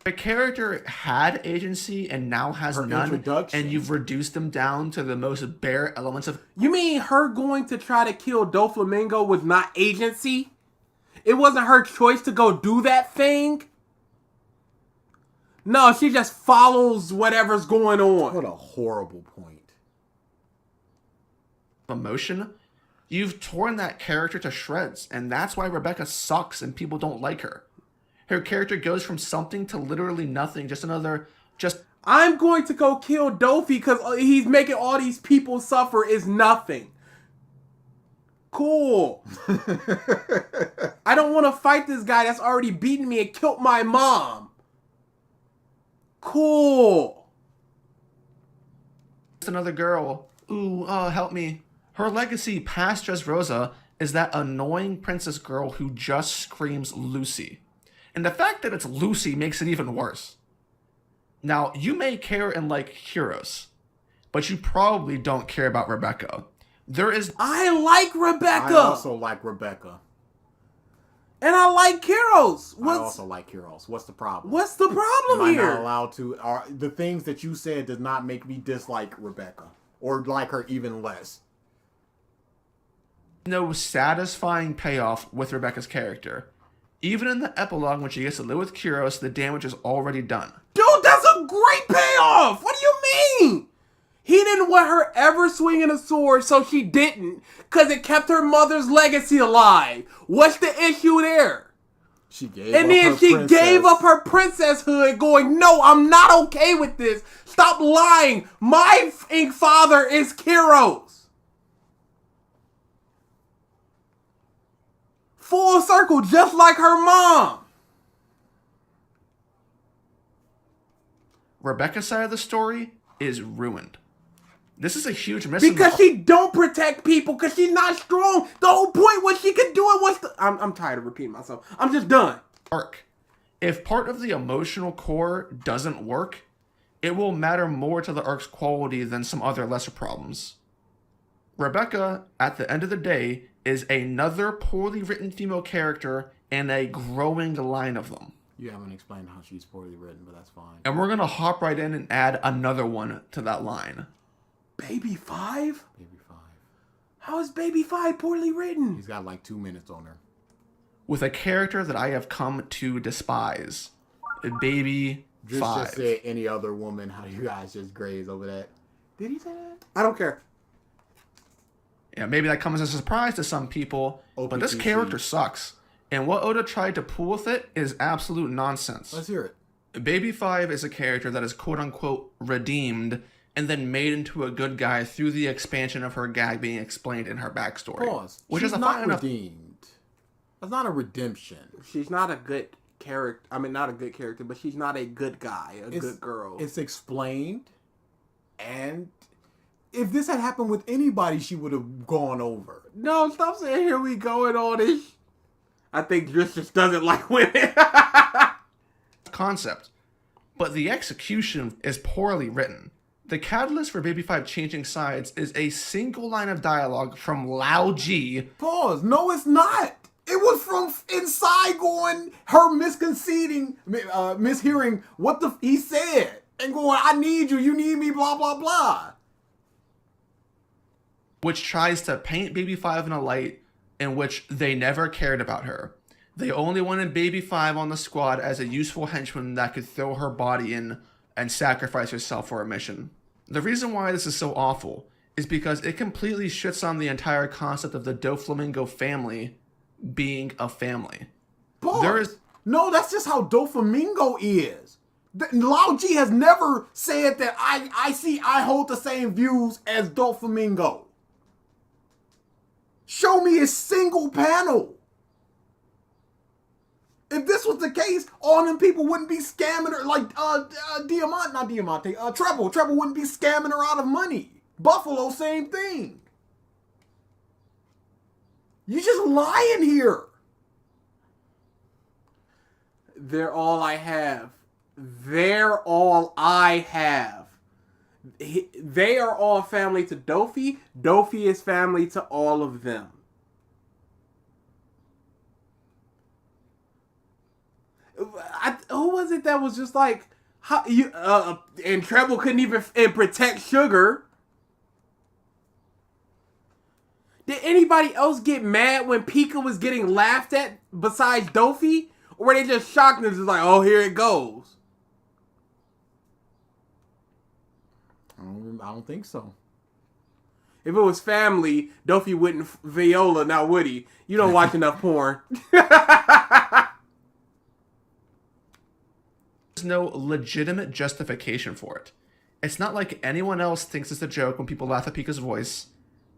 A character had agency and now has none, and you've reduced them down to the most bare elements of... You mean her going to try to kill Doflamingo was not agency? It wasn't her choice to go do that thing? No, she just follows whatever's going on. What a horrible point. Emotion? You've torn that character to shreds, and that's why Rebecca sucks and people don't like her. Her character goes from something to literally nothing, I'm going to go kill Dofi because he's making all these people suffer is nothing. Cool. I don't want to fight this guy that's already beaten me and killed my mom. Cool. Just another girl. Ooh, help me. Her legacy past Dressrosa is that annoying princess girl who just screams Lucy. And the fact that it's Lucy makes it even worse. Now, you may care and like heroes, but you probably don't care about Rebecca. I like Rebecca. I also like Rebecca. And I like Kyros. I also like Kyros. What's the problem? What's the problem Am here? I not allowed to? The things that you said does not make me dislike Rebecca or like her even less. No satisfying payoff with Rebecca's character. Even in the epilogue, when she gets to live with Kyros, the damage is already done. Dude, that's a great payoff! What do you mean? He didn't want her ever swinging a sword, so she didn't, because it kept her mother's legacy alive. What's the issue there? She gave and up then her she princess. gave up her princesshood, going, no, I'm not okay with this. Stop lying. My father is Kyros. Full circle, just like her mom. Rebecca's side of the story is ruined. This is a huge miss. Because she don't protect people, because she's not strong. The whole point was she could do it was I'm tired of repeating myself. I'm just done. Arc. If part of the emotional core doesn't work, it will matter more to the arc's quality than some other lesser problems. Rebecca, at the end of the day, is another poorly written female character and a growing line of them. You haven't explained how she's poorly written, but that's fine. And we're going to hop right in and add another one to that line. Baby 5? Baby 5. How is Baby 5 poorly written? He's got like 2 minutes on her. With a character that I have come to despise. Baby Drizzt 5. just said any other woman, how you guys just graze over that. Did he say that? I don't care. Yeah, maybe that comes as a surprise to some people, but this OPPC. character sucks. And what Oda tried to pull with it is absolute nonsense. Let's hear it. Baby 5 is a character that is quote-unquote redeemed and then made into a good guy through the expansion of her gag being explained in her backstory. Pause. Which She's is a not fine enough. redeemed. That's not a redemption. She's not a good character. I mean, not a good character, but she's not a good guy, good girl. It's explained, and if this had happened with anybody, she would have gone over. No, stop saying here we go and all this. I think Drizzt just doesn't like women. Concept. But the execution is poorly written. The catalyst for Baby 5 changing sides is a single line of dialogue from Lao Ji. Pause. No, it's not. It was from inside going, her mishearing what he said. And going, I need you, you need me, blah, blah, blah. Which tries to paint Baby 5 in a light in which they never cared about her. They only wanted Baby 5 on the squad as a useful henchman that could throw her body in and sacrifice herself for a mission. The reason why this is so awful is because it completely shits on the entire concept of the Doflamingo family being a family. Pause. No, that's just how Doflamingo is. Lao Ji has never said that I hold the same views as Doflamingo. Show me a single panel. If this was the case, all them people wouldn't be scamming her like Treble. Treble wouldn't be scamming her out of money. Buffalo, same thing. You just lying here. They're all I have. They're all I have. They are all family to Dofi. Dofi is family to all of them. Who was it that was just like, how you and Treble couldn't even protect Sugar? Did anybody else get mad when Pika was getting laughed at besides Dofi? Or were they just shocked and just like, oh, here it goes? I don't think so. If it was family, Dofi wouldn't Viola, now would he? You don't watch enough porn. There's no legitimate justification for it. It's not like anyone else thinks it's a joke when people laugh at Pika's voice.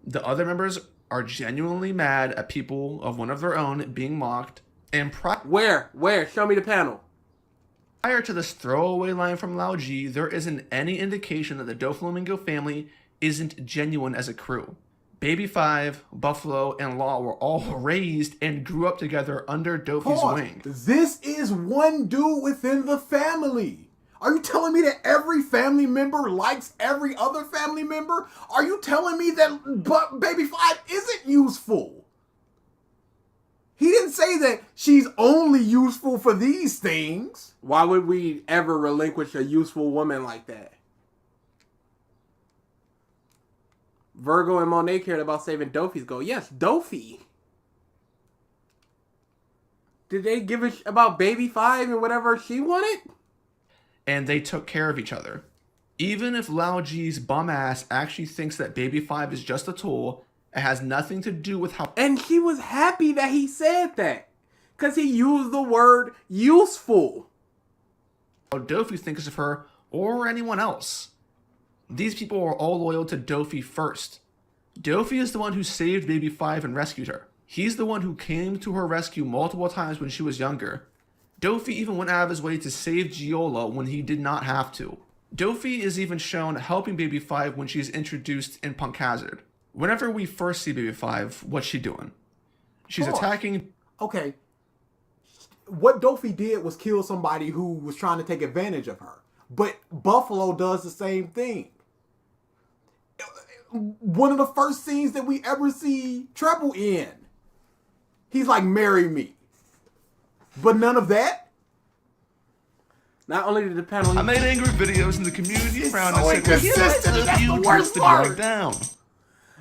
The other members are genuinely mad at people of one of their own being mocked. And Where? Show me the panel. Prior to this throwaway line from Lao Ji, there isn't any indication that the Doflamingo family isn't genuine as a crew. Baby 5, Buffalo, and Law were all raised and grew up together under Dofi's wing. This is one dude within the family. Are you telling me that every family member likes every other family member? Are you telling me that Baby 5 isn't useful? He didn't say that she's only useful for these things. Why would we ever relinquish a useful woman like that? Virgo and Monet cared about saving Dofi's goal. Yes, Dofi. Did they give a about Baby 5 and whatever she wanted? And they took care of each other. Even if Lao Ji's bum ass actually thinks that Baby 5 is just a tool, it has nothing to do with how... And she was happy that he said that. Because he used the word useful. Dofi thinks of her or anyone else. These people are all loyal to Dofi first. Dofi is the one who saved Baby 5 and rescued her. He's the one who came to her rescue multiple times when she was younger. Dofi even went out of his way to save Giola when he did not have to. Dofi is even shown helping Baby 5 when she's introduced in Punk Hazard. Whenever we first see Baby 5, what's she doing? She's attacking... Okay. What Dofi did was kill somebody who was trying to take advantage of her. But Buffalo does the same thing. One of the first scenes that we ever see Treble in, he's like, marry me. But none of that. Not only did the panel... I made angry videos in the community around so and said, inconsistent. That's the worst part. Down.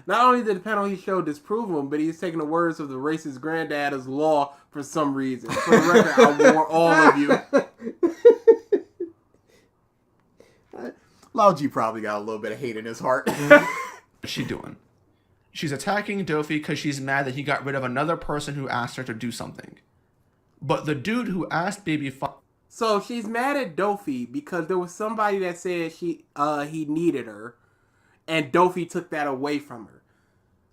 Not only did the penalty show disprove him, but he's taking the words of the racist granddad as law for some reason. For the record, I warn all of you. Lao G probably got a little bit of hate in his heart. What's she doing? She's attacking Dofi because she's mad that he got rid of another person who asked her to do something. But the dude who asked Baby 5... So she's mad at Dofi because there was somebody that said he needed her, and Dofi took that away from her.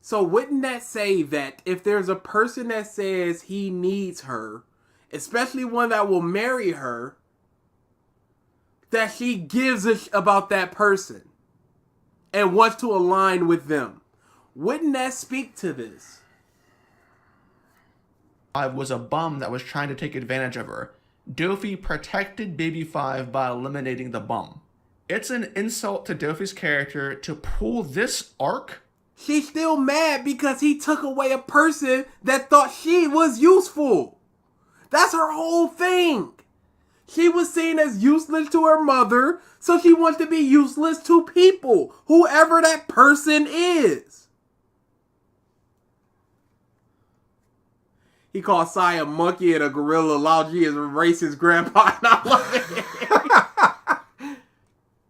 So wouldn't that say that if there's a person that says he needs her, especially one that will marry her, that she gives a about that person and wants to align with them? Wouldn't that speak to this? I was a bum that was trying to take advantage of her. Dofi protected Baby 5 by eliminating the bum. It's an insult to Dofi's character to pull this arc. She's still mad because he took away a person that thought she was useful. That's her whole thing. She was seen as useless to her mother, so she wants to be useless to people, whoever that person is. He called Sai a monkey and a gorilla. Lao G is a racist grandpa, and I love it.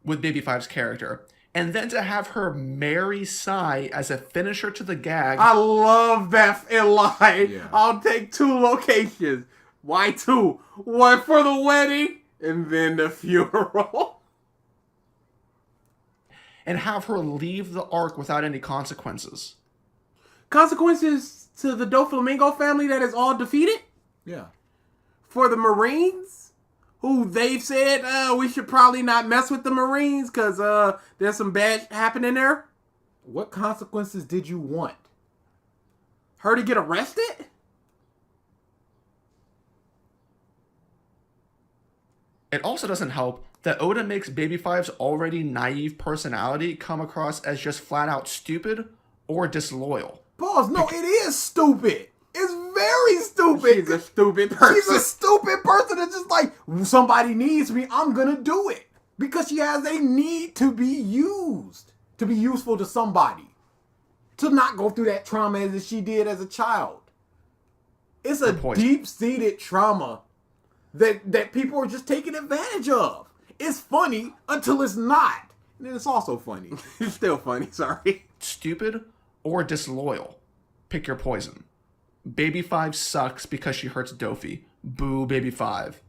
With Baby 5's character. And then to have her marry Sai as a finisher to the gag. I love that line. Yeah. I'll take 2 locations. Why 2? One for the wedding and then the funeral. And have her leave the arc without any consequences. Consequences to the Doflamingo family that is all defeated? Yeah. For the Marines, who they've said we should probably not mess with the Marines because there's some bad happening there? What consequences did you want? Her to get arrested? It also doesn't help that Oda makes Baby 5's already naive personality come across as just flat out stupid or disloyal. Pause. No, it is stupid. It's very stupid. She's a stupid person. She's a stupid person that's just like, somebody needs me, I'm gonna do it. Because she has a need to be used. To be useful to somebody. To not go through that trauma as she did as a child. It's a deep-seated trauma that people are just taking advantage of. It's funny until it's not. And then it's also funny. It's still funny, sorry. Stupid or disloyal. Pick your poison. Baby 5 sucks because she hurts Dofi. Boo, Baby 5.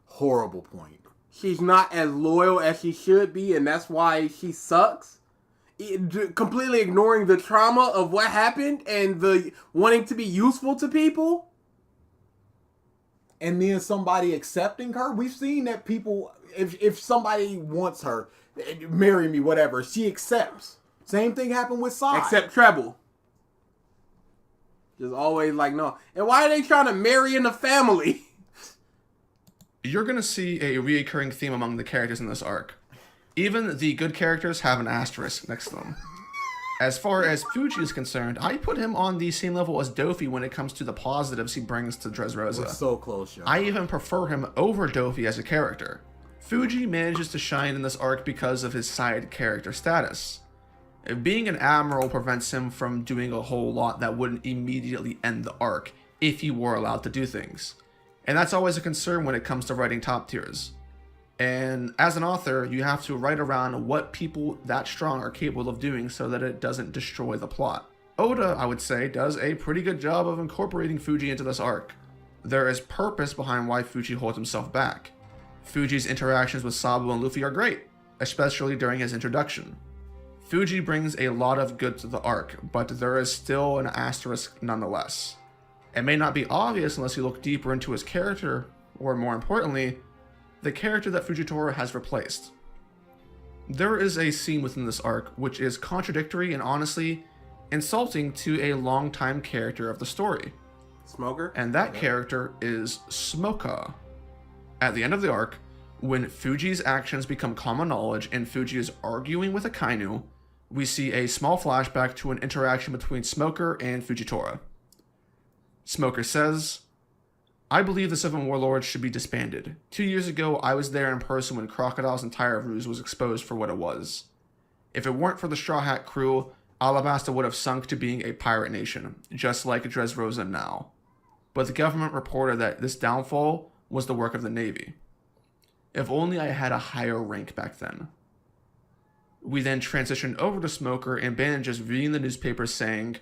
Horrible point. She's not as loyal as she should be, and that's why she sucks. Completely ignoring the trauma of what happened and the wanting to be useful to people. And then somebody accepting her. We've seen that people, if somebody wants her, marry me, whatever, she accepts. Same thing happened with Sai. Except Treble. Just always like, no. And why are they trying to marry in the family? You're going to see a reoccurring theme among the characters in this arc. Even the good characters have an asterisk next to them. As far as Fuji is concerned, I put him on the same level as Dofi when it comes to the positives he brings to Dressrosa. We're so close, y'all. I even prefer him over Dofi as a character. Fuji manages to shine in this arc because of his side character status. Being an admiral prevents him from doing a whole lot that wouldn't immediately end the arc if he were allowed to do things. And that's always a concern when it comes to writing top tiers. And as an author, you have to write around what people that strong are capable of doing so that it doesn't destroy the plot. Oda, I would say, does a pretty good job of incorporating Fuji into this arc. There is purpose behind why Fuji holds himself back. Fuji's interactions with Sabo and Luffy are great, especially during his introduction. Fuji brings a lot of good to the arc, but there is still an asterisk nonetheless. It may not be obvious unless you look deeper into his character, or more importantly, the character that Fujitora has replaced. There is a scene within this arc which is contradictory and honestly insulting to a longtime character of the story. Smoker? And that character is Smoker. At the end of the arc, when Fuji's actions become common knowledge and Fuji is arguing with Akainu, we see a small flashback to an interaction between Smoker and Fujitora. Smoker says, "I believe the 7 warlords should be disbanded. 2 years ago, I was there in person when Crocodile's entire ruse was exposed for what it was. If it weren't for the Straw Hat crew, Alabasta would have sunk to being a pirate nation, just like Dressrosa now. But the government reported that this downfall was the work of the Navy. If only I had a higher rank back then." We then transitioned over to Smoker and Ben just reading the newspaper saying,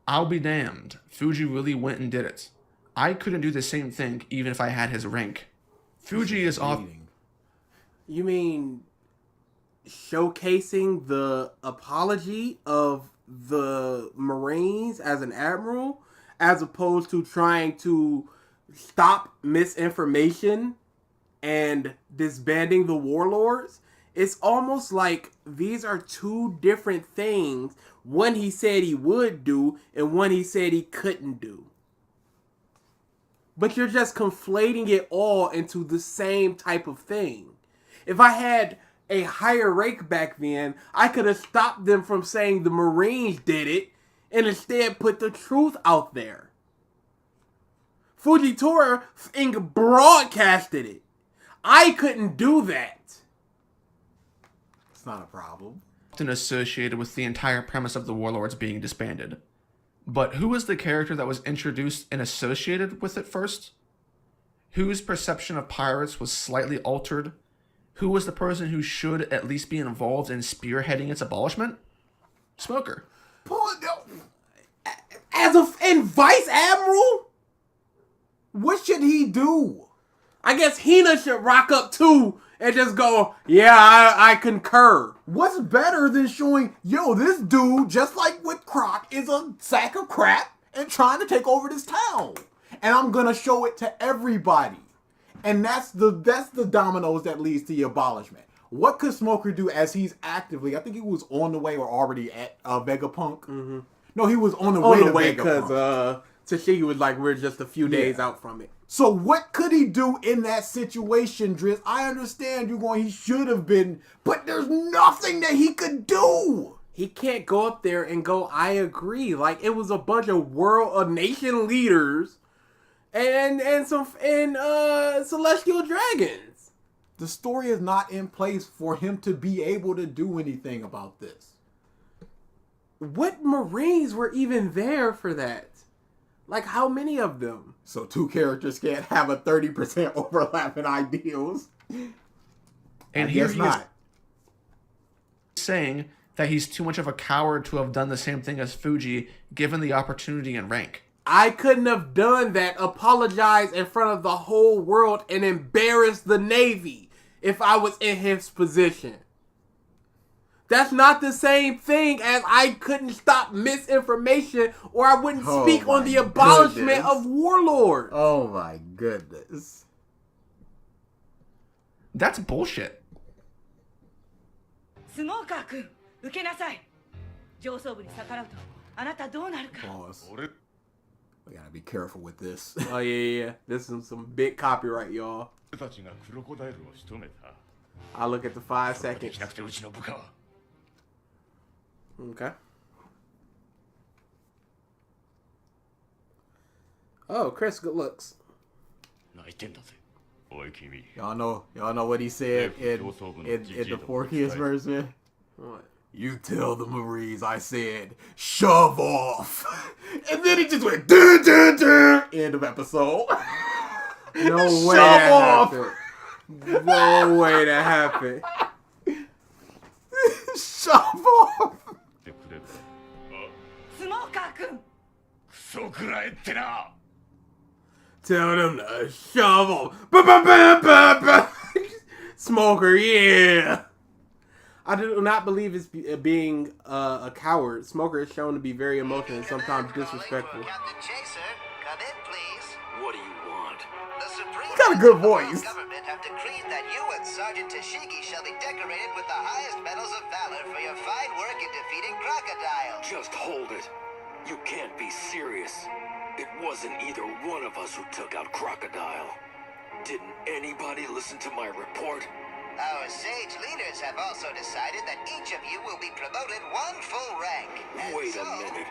"I'll be damned, Fuji really went and did it. I couldn't do the same thing even if I had his rank." Fuji is off. You mean showcasing the apology of the Marines as an admiral, as opposed to trying to stop misinformation and disbanding the warlords? It's almost like these are two different things. One he said he would do, and one he said he couldn't do. But you're just conflating it all into the same type of thing. If I had a higher rank back then, I could have stopped them from saying the Marines did it, and instead put the truth out there. Fujitora broadcasted it. I couldn't do that. It's not a problem. Often associated with the entire premise of the warlords being disbanded. But who was the character that was introduced and associated with it first? Whose perception of pirates was slightly altered? Who was the person who should at least be involved in spearheading its abolishment? Smoker. As a vice admiral? What should he do? I guess Hina should rock up too and just go, "Yeah, I concur." What's better than showing, yo, this dude, just like with Croc, is a sack of crap and trying to take over this town. And I'm gonna show it to everybody. And that's the dominoes that leads to the abolishment. What could Smoker do as he's actively, I think he was on the way or already at Vegapunk. Mm-hmm. No, he was on the way to Vegapunk. Because Tashigi was like, we're just a few days out from it. So what could he do in that situation, Drizzt? I understand you're going, he should have been, but there's nothing that he could do. He can't go up there and go, "I agree." Like, it was a bunch of nation leaders and celestial dragons. The story is not in place for him to be able to do anything about this. What Marines were even there for that? Like, how many of them? So 2 characters can't have a 30% overlap in ideals. And here he is saying that he's too much of a coward to have done the same thing as Fuji, given the opportunity and rank. I couldn't have done that, apologize in front of the whole world and embarrass the Navy if I was in his position. That's not the same thing as I couldn't stop misinformation or I wouldn't speak on the abolishment of warlords. Oh my goodness. That's bullshit. Pause. We gotta be careful with this. Oh yeah. This is some big copyright, y'all. I'll look at the 5 seconds. Okay. Oh, Chris, good looks. Y'all know what he said in the 4Kids version? What? You tell the Marines I said, shove off. And then he just went, dun, dun, dun. End of episode. No way Shove that off. happened. No way that happened. Shove off. Tell them to shove off. Ba-ba-ba-ba-ba. Smoker, yeah. I do not believe it's being a coward. Smoker is shown to be very emotional and sometimes disrespectful. Captain Chaser, come in, please. What do you want? The Supreme He's got a good voice. government have decreed that you and Sergeant Tashigi shall be decorated with the highest medals of valor for your fine work in defeating Crocodile. Just hold it. You can't be serious. It wasn't either one of us who took out Crocodile. Didn't anybody listen to my report? Our sage leaders have also decided that each of you will be promoted one full rank. And Wait so, a minute.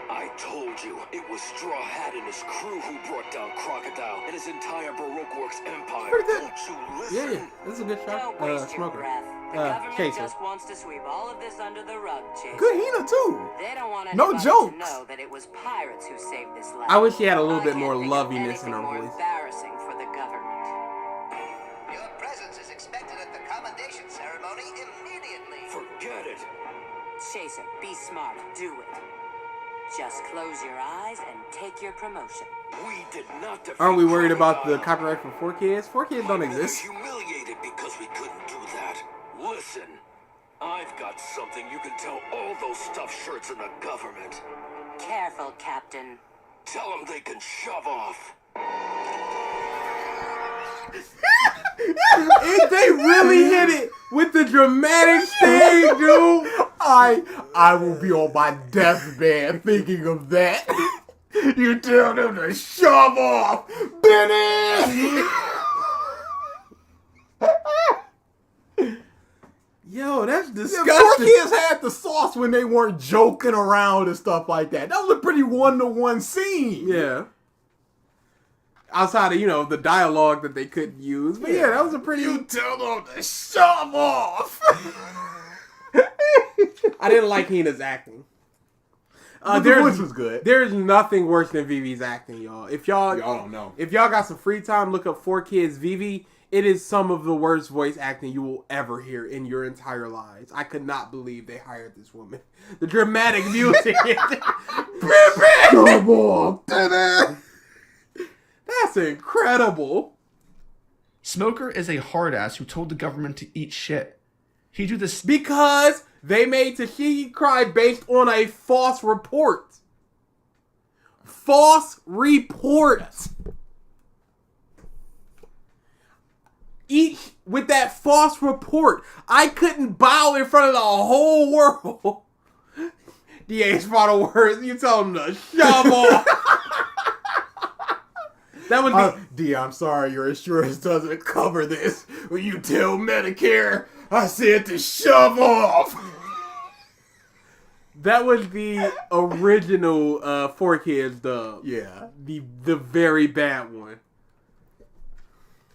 I told you it was Straw Hat and his crew who brought down Crocodile and his entire Baroque Works empire. Pretty good. Don't you Yeah, listen? this is a good shot. Don't waste your Smoker. breath. The government Chaser. just wants to sweep all of this under the rug, Chaser. Good Hina, too. They don't want No anybody jokes. to know that it was pirates who saved this land. I wish she had a little I bit can't more think of loviness in her anything more voice. embarrassing for the government. your presence is expected at the commendation ceremony immediately. Forget it. Chaser, be smart. Do it. Just close your eyes and take your promotion. We did not defeat Aren't we worried about the Crocodile. copyright for 4Kids? 4Kids don't We were exist. humiliated because we couldn't do that. Listen, I've got something you can tell all those stuffed shirts in the government. Careful, Captain. Tell them they can shove off. If they really hit it with the dramatic sting, dude. I will be on my deathbed thinking of that. You tell them to shove off, Benny. Yo, that's The disgusting. 4Kids had the sauce when they weren't joking around and stuff like that. That was a pretty one-to-one scene. Yeah. Outside of, you know, the dialogue that they couldn't use. But yeah, that was a pretty... You tell them to shove off. I didn't like Hina's acting. The voice was good. There's nothing worse than Vivi's acting, y'all. If y'all don't know. If y'all got some free time, look up 4Kids Vivi. It is some of the worst voice acting you will ever hear in your entire lives. I could not believe they hired this woman. The dramatic music. Shove off, Benny. That's incredible. Smoker is a hard ass who told the government to eat shit. He do this Because they made Tashigi cry based on a false report. False report. Eat with that false report. I couldn't bow in front of the whole world. DA's final words. You tell him to shove off. That would be... I'm sorry, your insurance doesn't cover this. When you tell Medicare, I said to shove off. That was the original 4Kids dub. Yeah. The very bad one.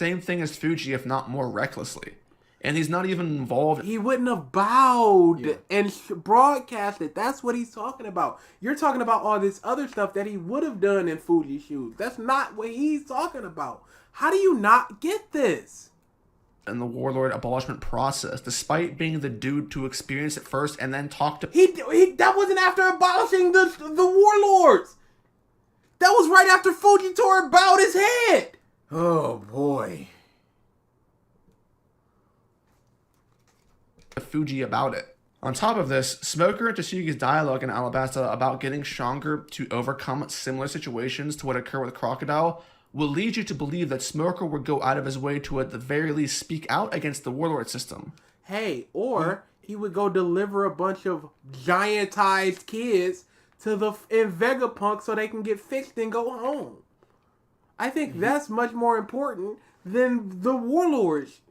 same thing as Fuji, if not more recklessly. And he's not even involved. He wouldn't have bowed and broadcasted. That's what he's talking about. You're talking about all this other stuff that he would have done in Fuji shoes. That's not what he's talking about. How do you not get this? In the warlord abolishment process, despite being the dude to experience it first and then talk to He that wasn't after abolishing the warlords. That was right after Fujitora bowed his head. Oh, boy. Fuji about it. On top of this, Smoker and Tashigi's dialogue in Alabasta about getting stronger to overcome similar situations to what occurred with Crocodile will lead you to believe that Smoker would go out of his way to at the very least speak out against the warlord system. Hey, or he would go deliver a bunch of giantized kids to in Vegapunk so they can get fixed and go home. I think that's much more important than the warlords.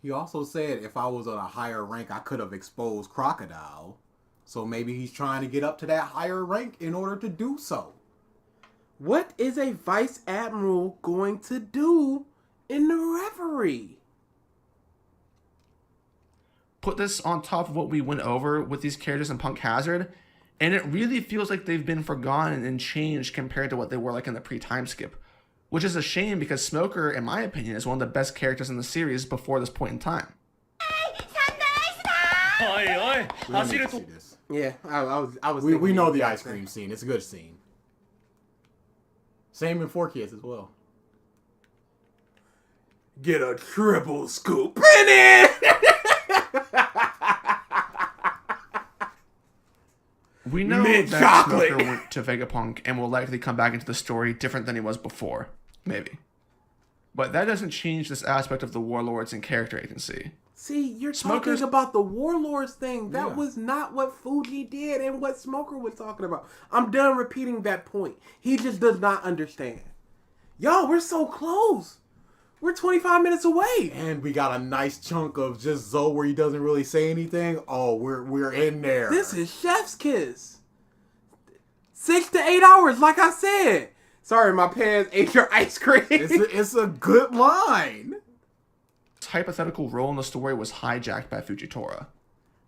He also said if I was at a higher rank, I could have exposed Crocodile. So maybe he's trying to get up to that higher rank in order to do so. What is a vice admiral going to do in the Reverie? Put this on top of what we went over with these characters in Punk Hazard, and it really feels like they've been forgotten and changed compared to what they were like in the pre-time skip. Which is a shame because Smoker, in my opinion, is one of the best characters in the series before this point in time. We don't need to see this. Yeah, I was. We know the ice cream scene. It's a good scene. Same in 4Kids as well. Get a triple scoop in it. We know Mint that chocolate. Smoker went to Vegapunk and will likely come back into the story different than he was before. Maybe. But that doesn't change this aspect of the Warlords and character agency. See, you're Smoker's- talking about the Warlords thing. That Yeah. was not what Fuji did and what Smoker was talking about. I'm done repeating that point. He just does not understand. Yo, we're so close. We're 25 minutes away. And we got a nice chunk of just Zou where he doesn't really say anything. Oh, we're in there. This is chef's kiss. 6 to 8 hours, like I said. Sorry, my pants ate your ice cream. It's a good line. This hypothetical role in the story was hijacked by Fujitora.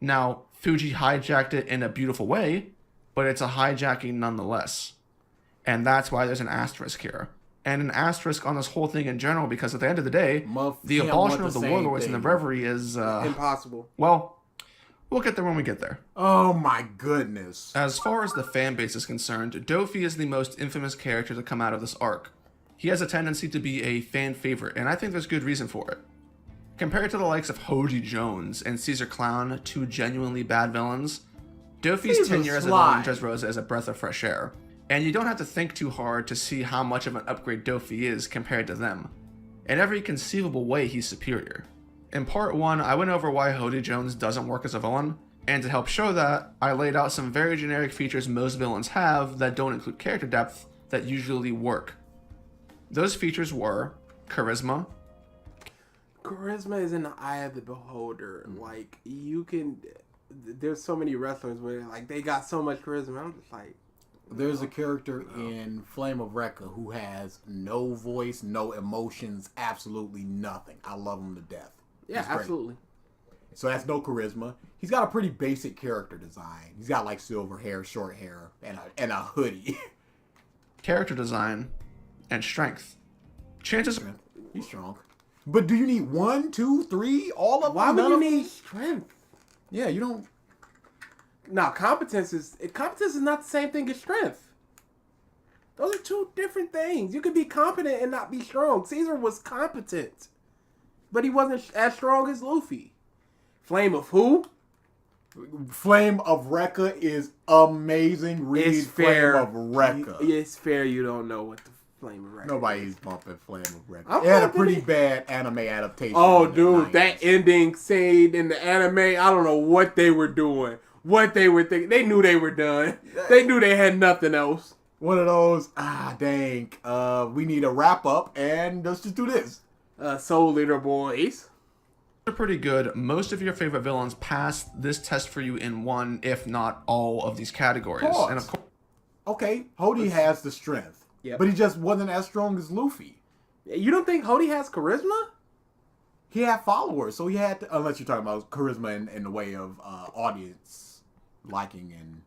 Now, Fuji hijacked it in a beautiful way, but it's a hijacking nonetheless. And that's why there's an asterisk here. And an asterisk on this whole thing in general, because at the end of the day, the can't abolition want of the the same Warlords and the thing. Reverie is, Impossible. well, we'll get there when we get there. Oh my goodness. As far as the fan base is concerned, Dofi is the most infamous character to come out of this arc. He has a tendency to be a fan favorite, and I think there's good reason for it. Compared to the likes of Hoji Jones and Caesar Clown, two genuinely bad villains, Dofi's Caesar's tenure as a villain in sly. Dressrosa is a breath of fresh air. And you don't have to think too hard to see how much of an upgrade Dofi is compared to them. In every conceivable way, he's superior. In part 1, I went over why Hoji Jones doesn't work as a villain, and to help show that, I laid out some very generic features most villains have that don't include character depth that usually work. Those features were charisma. Charisma is in the eye of the beholder. Like, you can... There's so many wrestlers where, like, they got so much charisma. I'm just like... There's a character in Flame of Recca who has no voice, no emotions, absolutely nothing. I love him to death. Yeah, He's great. absolutely. So that's no charisma. He's got a pretty basic character design. He's got like silver hair, short hair, and a hoodie. Character design, and strength. Chances He's strong. But do you need 1, 2, 3, all of Why them? would None you of them? need strength? Yeah, you don't. Now, competence is not the same thing as strength. Those are two different things. You could be competent and not be strong. Caesar was competent, but he wasn't as strong as Luffy. Flame of who? Flame of Recca is amazing. Read It's fair. Flame of Recca. It's fair you don't know what the Flame of Recca Nobody's bumping Flame of Recca. I'm It had a bumping pretty it. bad anime adaptation. Oh, in the dude, 90s. that ending scene in the anime, I don't know what they were doing. What they were thinking. They knew they were done. They knew they had nothing else. One of those, dang, we need a wrap up and let's just do this. Soul Leader Boys. are pretty good. Most of your favorite villains pass this test for you in one, if not all, of these categories. Pause. And of course, Okay, Hody has the strength, Yep. but he just wasn't as strong as Luffy. You don't think Hody has charisma? He had followers, so he had to, unless you're talking about charisma in the way of audience liking and...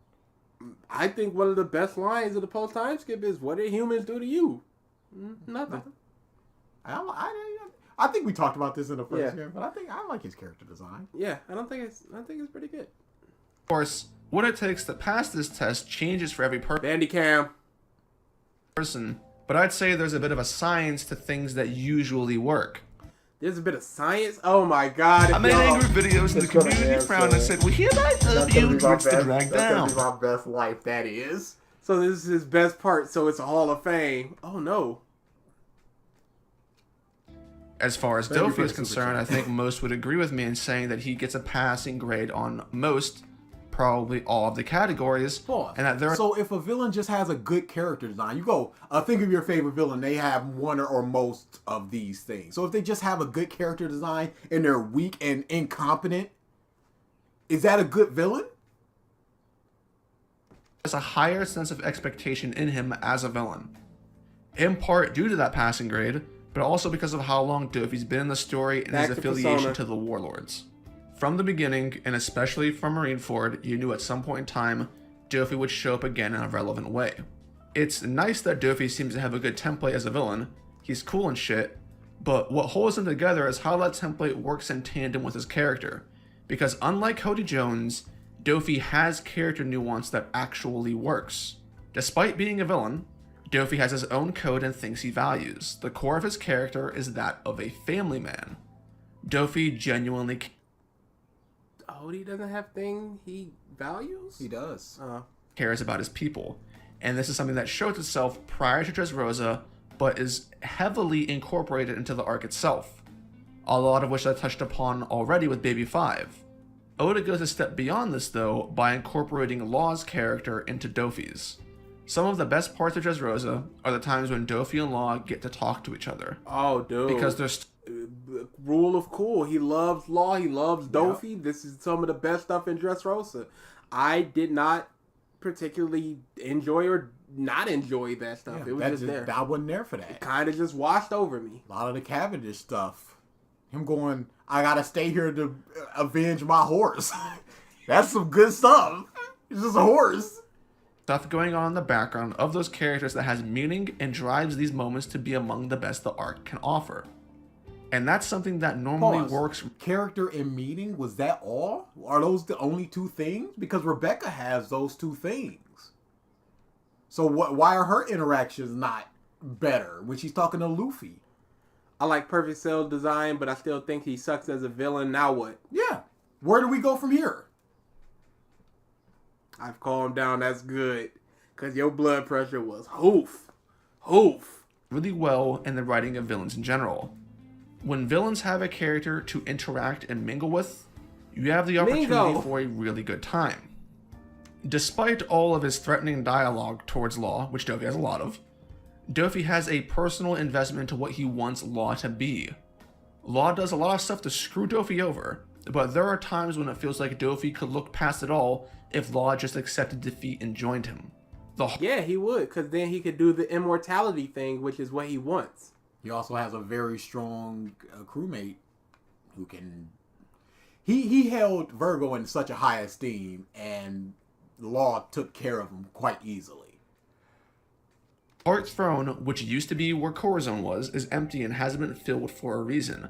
I think one of the best lines of the post-time skip is, what did humans do to you? Nothing. I think we talked about this in the first Yeah. year, but I like his character design. Yeah, I think it's pretty good. of course, what it takes to pass this test changes for every Bandicam. person, but I'd say there's a bit of a science to things that usually work. There's a bit of science. Oh my god. I made angry videos and the community frowned and said, we hereby love you, Drizzt to drag down. my best life, that is. So this is his best part, so it's a Hall of Fame. Oh no. As far as Thank you for Dofi is the concerned, I super think most would agree with me in saying that he gets a passing grade on most, probably all of the categories. Pause. And that there are So if a villain just has a good character design, you go, think of your favorite villain, they have one or most of these things. So if they just have a good character design and they're weak and incompetent, is that a good villain? a higher sense of expectation in him as a villain. in part due to that passing grade, but also because of how long Dofi's been in the story and Back his to affiliation Persona. to the Warlords. From the beginning, and especially from Marineford, you knew at some point in time, Dofi would show up again in a relevant way. It's nice that Dofi seems to have a good template as a villain, he's cool and shit, but what holds him together is how that template works in tandem with his character. Because unlike Cody Jones, Dofi has character nuance that actually works. Despite being a villain, Dofi has his own code and things he values. The core of his character is that of a family man. Dofi genuinely He doesn't have thing he values? He does. cares about his people. And this is something that shows itself prior to Dressrosa, but is heavily incorporated into the arc itself. A lot of which I touched upon already with Baby 5. Oda goes a step beyond this though by incorporating Law's character into Dofi's. Some of the best parts of Dressrosa are the times when Dofi and Law get to talk to each other. Oh, dude. Because there's Rule of cool. He loves Law. He loves Dofi. This is some of the best stuff in Dressrosa. I did not particularly enjoy or not enjoy that stuff. Yeah, It was that just there. I wasn't there for that. Kind of just washed over me. A lot of the Cavendish stuff. Him going, I gotta stay here to avenge my horse. That's some good stuff. It's just a horse. stuff going on in the background of those characters that has meaning and drives these moments to be among the best the arc can offer. And that's something that normally Pause. works. Character and meaning, was that all? Are those the only two things? Because Rebecca has those two things. So why are her interactions not better when she's talking to Luffy? I like Perfect Cell design, but I still think he sucks as a villain. Now what? Yeah. Where do we go from here? I've calmed down. That's good. Because your blood pressure was hoof. Hoof. Really well in the writing of villains in general. When villains have a character to interact and mingle with, you have the opportunity Mingo. for a really good time. Despite all of his threatening dialogue towards Law, which Dofi has a lot of, Dofi has a personal investment into what he wants Law to be. Law does a lot of stuff to screw Dofi over, but there are times when it feels like Dofi could look past it all if Law just accepted defeat and joined him. Yeah, he would. Because then he could do the immortality thing, which is what he wants. He also has a very strong crewmate who can... He held Virgo in such a high esteem, and Law took care of him quite easily. Heart Throne, which used to be where Corazon was, is empty and hasn't been filled for a reason.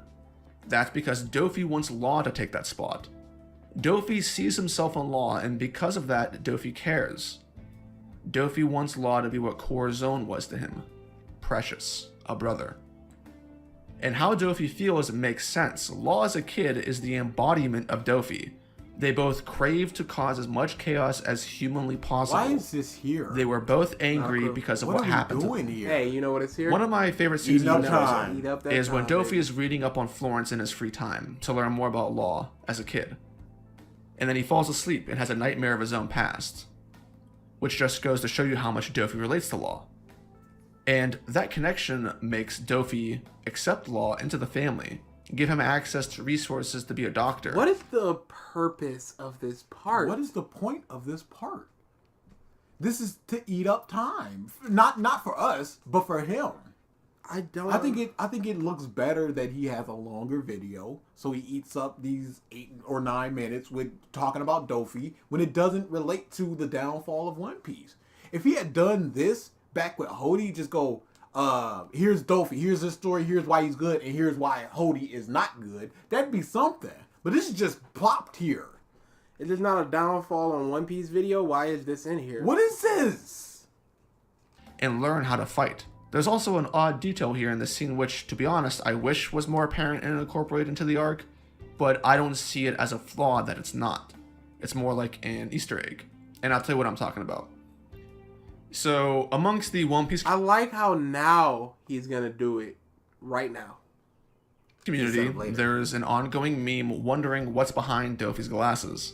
That's because Dofi wants Law to take that spot. Dofi sees himself in Law, and because of that, Dofi cares. Dofi wants Law to be what Corazon was to him. Precious. A brother. And how Dofi feels makes sense. Law as a kid is the embodiment of Dofi. They both crave to cause as much chaos as humanly possible. Why is this here? They were both angry Uncle, because of what what are happened we to doing them. here? Hey, you know what it's here? One of my favorite scenes Eating up in time. Eat up that is when time, Dofi baby. is reading up on Florence in his free time to learn more about Law as a kid. And then he falls asleep and has a nightmare of his own past. Which just goes to show you how much Dofi relates to Law. And that connection makes Dofi accept Law into the family, give him access to resources to be a doctor. What is the purpose of this part? What is the point of this part? This is to eat up time. Not for us, but for him. I don't... I think it looks better that he has a longer video, so he eats up these 8 or 9 minutes with talking about Dofi when it doesn't relate to the downfall of One Piece. If he had done this back with Hody, just go, here's Dofi, here's his story, here's why he's good, and here's why Hody is not good, that'd be something. But this is just plopped here. Is this not a downfall on One Piece video? Why is this in here? What is this? And learn how to fight. There's also an odd detail here in the scene which, to be honest, I wish was more apparent and incorporated into the arc, but I don't see it as a flaw that it's not. It's more like an Easter egg. And I'll tell you what I'm talking about. So, amongst the One Piece I like how now he's gonna do it. Right now. community, later. there's an ongoing meme wondering what's behind Dofi's glasses.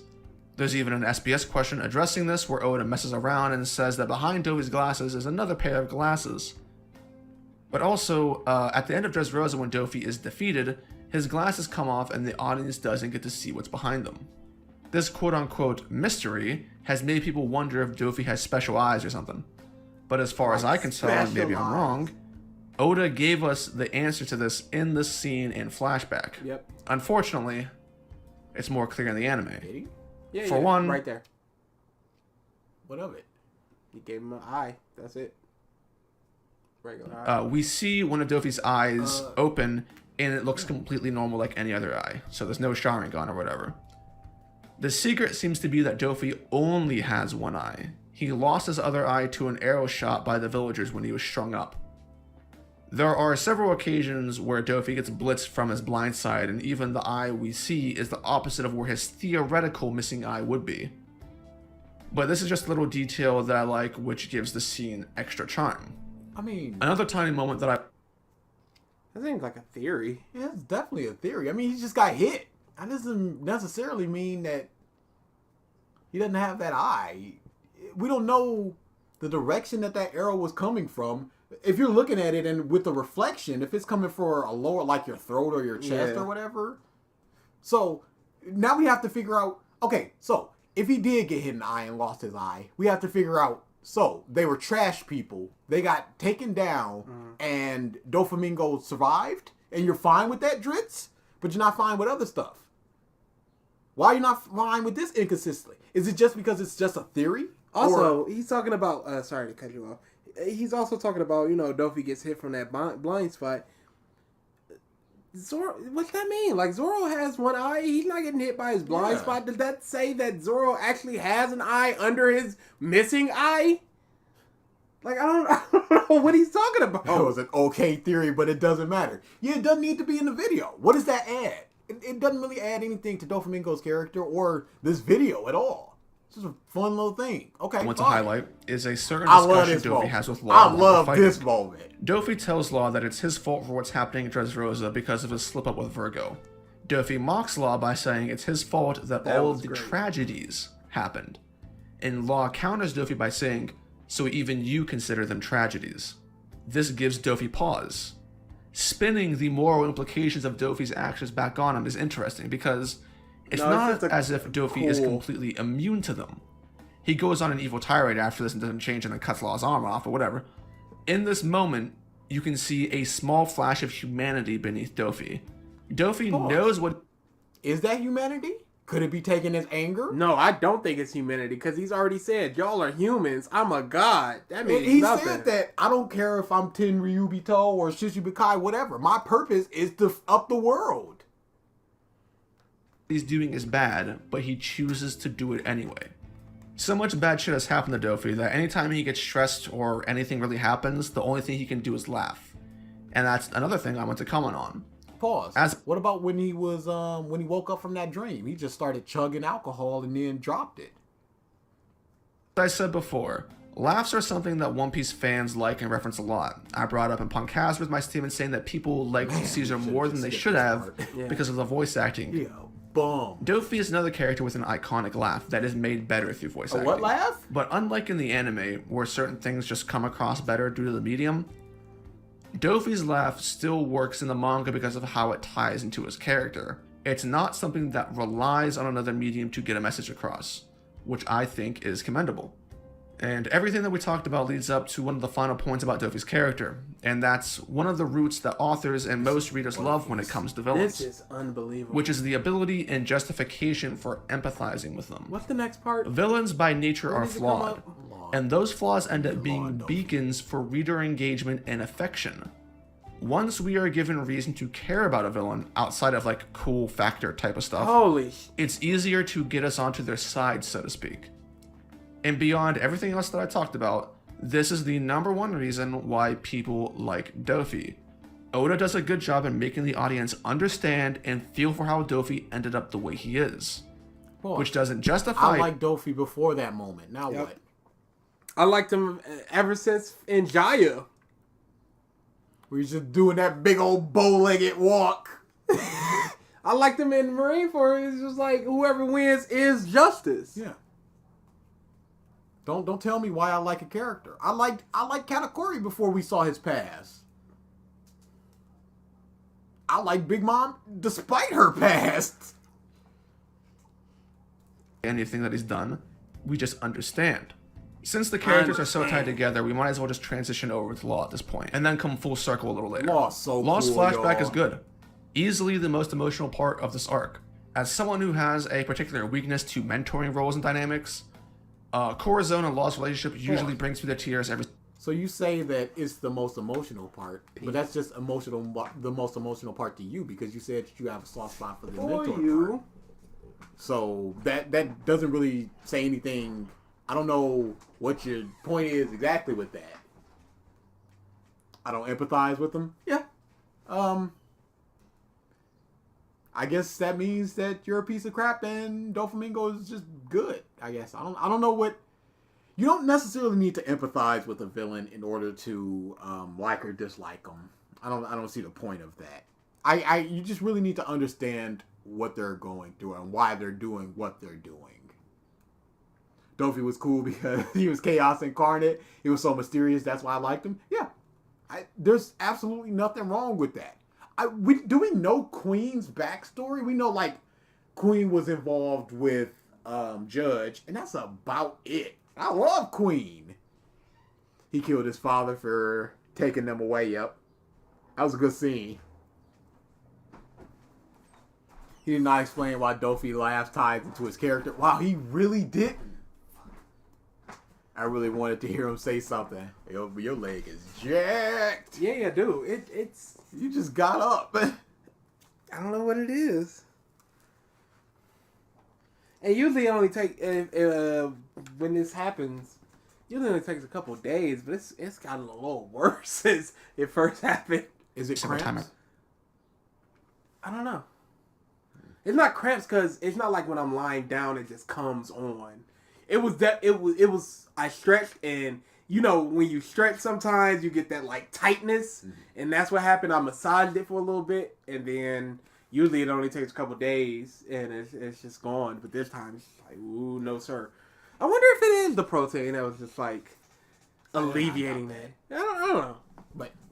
There's even an SBS question addressing this where Oda messes around and says that behind Dofi's glasses is another pair of glasses. But also, at the end of Dressrosa when Dofi is defeated, his glasses come off and the audience doesn't get to see what's behind them. This quote-unquote mystery has made people wonder if Dofi has special eyes or something. But as far as I can tell, and maybe I'm wrong, Oda gave us the answer to this in the scene in flashback. Yep. Unfortunately, it's more clear in the anime. Did he? Yeah, For one- right there. What of it? He gave him an eye. That's it. Regular eye. We see one of Dofi's eyes open, and it looks completely normal like any other eye. So there's no Sharingan or whatever. The secret seems to be that Dofi only has one eye. He lost his other eye to an arrow shot by the villagers when he was strung up. There are several occasions where Dofi gets blitzed from his blind side, and even the eye we see is the opposite of where his theoretical missing eye would be. But this is just a little detail that I like, which gives the scene extra charm. I mean, Another tiny moment that I... That seems like a theory. yeah, it's definitely a theory. I mean, he just got hit. That doesn't necessarily mean that he doesn't have that eye. We don't know the direction that arrow was coming from. If you're looking at it and with the reflection, if it's coming for a lower, like your throat or your chest or whatever. So now we have to figure out, okay, so if he did get hit in the eye and lost his eye, we have to figure out, so they were trash people. They got taken down and Doflamingo survived, and you're fine with that, Drizzt, but you're not fine with other stuff. Why are you not fine with this inconsistently? Is it just because it's just a theory? Also, he's talking about, sorry to cut you off. He's also talking about, Dofi gets hit from that blind spot. Zoro, what's that mean? Like, Zoro has one eye. He's not getting hit by his blind spot. Does that say that Zoro actually has an eye under his missing eye? Like, I don't know what he's talking about. That was an okay theory, but it doesn't matter. Yeah, it doesn't need to be in the video. What does that add? It doesn't really add anything to Doflamingo's character or this video at all. It's just a fun little thing. Okay, I want to fine. highlight is a certain I love discussion this Dofi moment. has with Law. I while they're love fighting. this moment. Dofi tells Law that it's his fault for what's happening in Dressrosa because of his slip-up with Virgo. Dofi mocks Law by saying it's his fault that all was of the great. tragedies happened. And Law counters Dofi by saying, so even you consider them tragedies. This gives Dofi pause. Spinning the moral implications of Dofi's actions back on him is interesting because it's not as if Dofi is completely immune to them. He goes on an evil tirade after this and doesn't change and then cuts Law's arm off or whatever. In this moment, you can see a small flash of humanity beneath Dofi. Dofi knows what... Is that humanity? Could it be taken as anger? No, I don't think it's humanity because he's already said, y'all are humans. I'm a god. That means He nothing. said that I don't care if I'm Ten Ryubito or Shichibukai, whatever. My purpose is to up the world. he's doing is bad, but he chooses to do it anyway. So much bad shit has happened to Dofi that anytime he gets stressed or anything really happens, the only thing he can do is laugh. And that's another thing I want to comment on. Pause. What about when he was when he woke up from that dream? He just started chugging alcohol and then dropped it. As I said before, laughs are something that One Piece fans like and reference a lot. I brought up in Punkcast with my statement saying that people like Caesar more than they should have because of the voice acting. Yeah, bum. Dofi is another character with an iconic laugh that is made better through voice acting. What laugh? But unlike in the anime, where certain things just come across better due to the medium, Dofi's laugh still works in the manga because of how it ties into his character. It's not something that relies on another medium to get a message across, which I think is commendable. And everything that we talked about leads up to one of the final points about Dofi's character, and that's one of the roots that authors and most readers love when it comes to villains. This is unbelievable. Which is the ability and justification for empathizing with them. What's the next part? Villains by nature are does it come flawed, up? and those flaws end up being beacons for reader engagement and affection. Once we are given reason to care about a villain outside of like cool factor type of stuff, Holy sh... it's easier to get us onto their side, so to speak. And beyond everything else that I talked about, this is the #1 reason why people like Dofi. Oda does a good job in making the audience understand and feel for how Dofi ended up the way he is. Boy, Which doesn't justify... I liked Dofi before that moment. Now what? I liked him ever since in Jaya. Where he's just doing that big old bow-legged walk. I liked him in Marineford. It's just like whoever wins is justice. Yeah. Don't tell me why I like a character. I liked Katakuri before we saw his past. I like Big Mom despite her past. anything that he's done, we just understand. Since the characters are so tied together, we might as well just transition over to Law at this point, and then come full circle a little later. Law's Law's cool, flashback y'all. is good. Easily the most emotional part of this arc. As someone who has a particular weakness to mentoring roles and dynamics, Corazon and Law's relationship usually brings me to tears every... So you say that it's the most emotional part, but that's just the most emotional part to you because you said you have a soft spot for the mentor part. So that doesn't really say anything. I don't know what your point is exactly with that. I don't empathize with them. Yeah. I guess that means that you're a piece of crap and Doflamingo is just good. I guess I don't know what. You don't necessarily need to empathize with a villain in order to like or dislike them. I don't see the point of that. You just really need to understand what they're going through and why they're doing what they're doing. Dofi was cool because he was chaos incarnate. He was so mysterious. That's why I liked him. Yeah, there's absolutely nothing wrong with that. Do we know Queen's backstory? We know like Queen was involved with Judge, and that's about it. I love Queen. He killed his father for taking them away. Yep, that was a good scene. He did not explain why Dofi laughs ties into his character. Wow, he really didn't. I really wanted to hear him say something. Your leg is jacked. Yeah, dude. It's You just got up. I don't know what it is. And usually it only take when this happens. Usually it only takes a couple of days, but it's gotten a little worse since it first happened. Is it cramps? I don't know. It's not cramps because it's not like when I'm lying down it just comes on. It was I stretched, and you know when you stretch sometimes you get that like tightness, and that's what happened. I massaged it for a little bit, and then usually it only takes a couple days and it's just gone. But this time it's like, ooh, no sir. I wonder if it is the protein that was just like alleviating that. I don't know.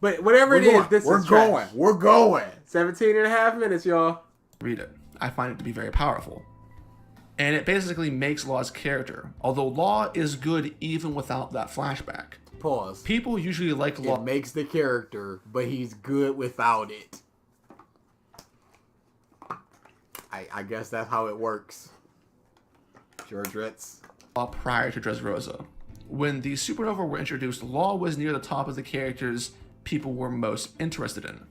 But whatever it is, this is trash. We're going. 17 and a half minutes, y'all. Read it. I find it to be very powerful. And it basically makes Law's character, although Law is good even without that flashback. Pause. People usually like Law. It makes the character, but he's good without it. I guess that's how it works. Sure, Drizzt. Law prior to Dressrosa. When the Supernova were introduced, Law was near the top of the characters people were most interested in.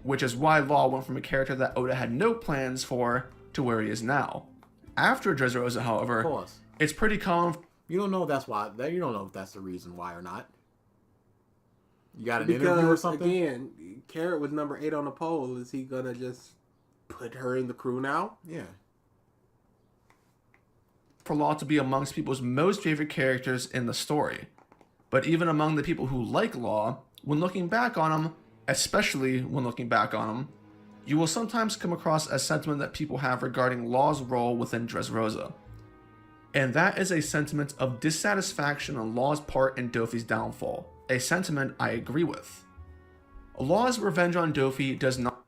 Which is why Law went from a character that Oda had no plans for to where he is now. After Dressrosa, however, Pause. it's pretty common. You don't know that's why. You don't know if that's the reason why or not. You got an interview or something? Again, Carrot was number 8 on the poll. Is he gonna just put her in the crew now? Yeah. For Law to be amongst people's most favorite characters in the story. But even among the people who like Law, when looking back on him, especially when looking back on him, you will sometimes come across a sentiment that people have regarding Law's role within Dressrosa. And that is a sentiment of dissatisfaction on Law's part in Dofi's downfall. A sentiment I agree with. Law's revenge on Dofi does not...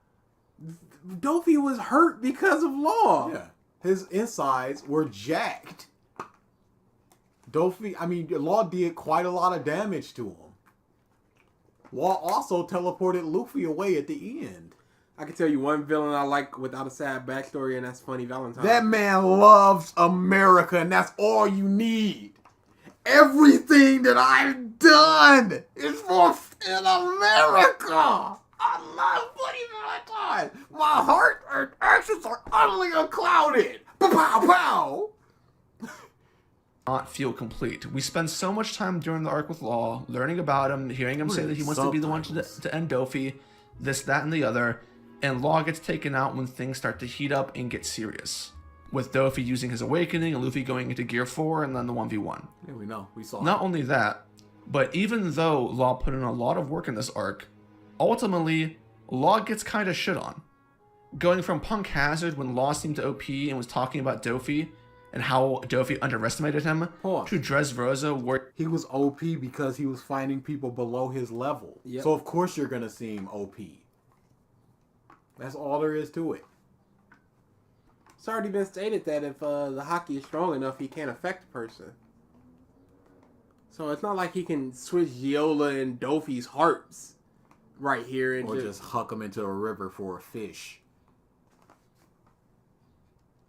Dofi was hurt because of Law. Yeah. His insides were jacked. Law did quite a lot of damage to him. Law also teleported Luffy away at the end. I can tell you one villain I like without a sad backstory, and that's Funny Valentine. That man loves America, and that's all you need. Everything that I've done is for in America. I love Funny Valentine. My heart and actions are utterly unclouded. Pow, pow, pow. Not feel complete. We spend so much time during the arc with Law, learning about him, hearing him say that he wants to be the one to end Dofi, this, that, and the other, and Law gets taken out when things start to heat up and get serious. With Dofi using his awakening and Luffy going into Gear 4 and then the 1v1. Yeah, we know. We saw Not only that, but even though Law put in a lot of work in this arc, ultimately, Law gets kind of shit on. Going from Punk Hazard when Law seemed to OP and was talking about Dofi, and how Dofi underestimated him, to Dressrosa where he was OP because he was finding people below his level. Yep. So of course you're going to see him OP. That's all there is to it. It's already been stated that if the hockey is strong enough, he can't affect a person. So it's not like he can switch Viola and Dofi's hearts right here. And or just huck him into a river for a fish.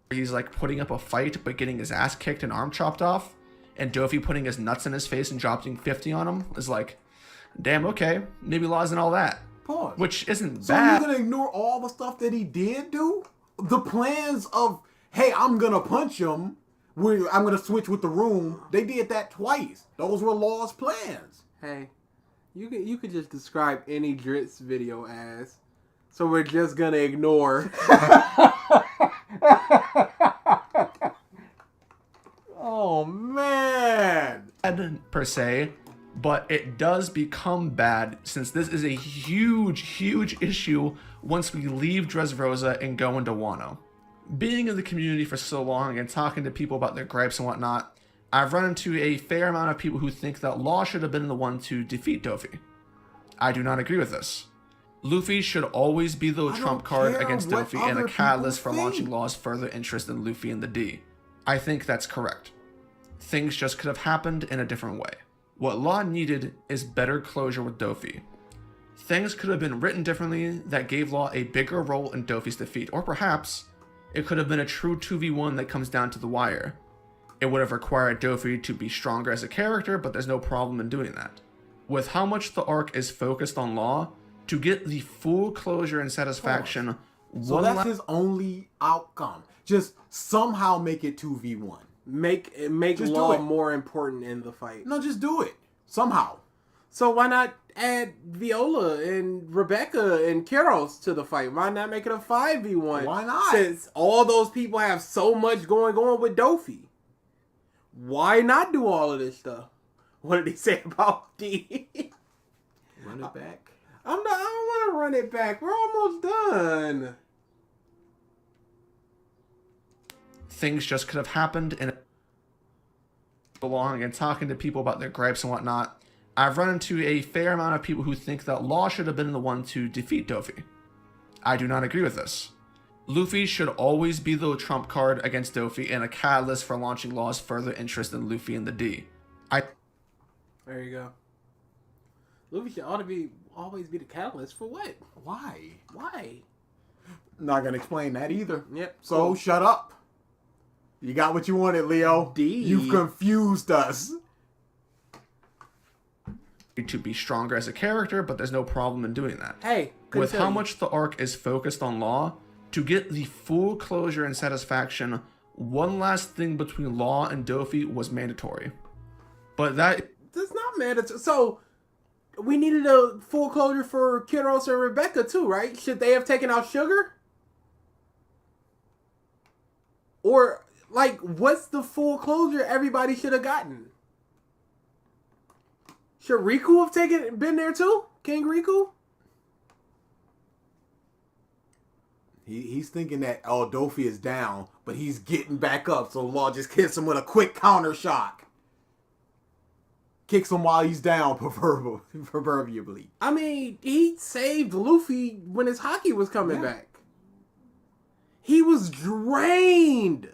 He's like putting up a fight but getting his ass kicked and arm chopped off, and Dofi putting his nuts in his face and dropping 50 on him is like, damn, okay, maybe Law isn't all that. Pause. Which isn't So bad. you're gonna ignore all the stuff that he did do? The plans of, hey, I'm gonna punch him, I'm gonna switch with the room. They did that twice. Those were Law's plans. hey, you could just describe any Drizzt video as. So we're just gonna ignore. Oh man. Per se, but it does become bad since this is a huge issue once we leave Dressrosa and go into Wano. Being in the community for so long and talking to people about their gripes and whatnot, I've run into a fair amount of people who think that Law should have been the one to defeat Dofi. I do not agree with this. Luffy should always be the trump card against Dofi and a catalyst for launching Law's further interest in Luffy and the D. I think that's correct. Things just could have happened in a different way. What Law needed is better closure with Dofi. Things could have been written differently that gave Law a bigger role in Dofi's defeat, or perhaps it could have been a true 2v1 that comes down to the wire. It would have required Dofi to be stronger as a character, but there's no problem in doing that. With how much the arc is focused on Law, to get the full closure and satisfaction, So that's his only outcome. Just somehow make it 2v1. Make Just Law do it. more important in the fight. No, just do it. Somehow. So why not add Viola and Rebecca and Keros to the fight? Why not make it a 5v1? Why not? Since all those people have so much going on with Dofi. Why not do all of this stuff? What did he say about D? Run it back. I don't want to run it back. We're almost done. Things just could have happened in belong and talking to people about their gripes and whatnot. I've run into a fair amount of people who think that Law should have been the one to defeat Dofi. I do not agree with this. Luffy should always be the trump card against Dofi and a catalyst for launching Law's further interest in Luffy and the D. There you go. Luffy should always be the catalyst for what? Why? Why? Not gonna explain that either. Yep. So Cool. shut up. You got what you wanted, Leo. D. You've confused us. To be stronger as a character, but there's no problem in doing that. Hey, With how continue. much the arc is focused on Law, to get the full closure and satisfaction, one last thing between Law and Dofi was mandatory. But that That's not mandatory. So we needed a full closure for Keros and Rebecca too, right? Should they have taken out Sugar? Or like, what's the full closure everybody should have gotten? Should Riku have been there too? King Riku? He's thinking that, oh, Dofi is down, but he's getting back up, so Law just hits him with a quick counter shock. Kicks him while he's down, proverbially. I mean, he saved Luffy when his hockey was coming back. He was drained.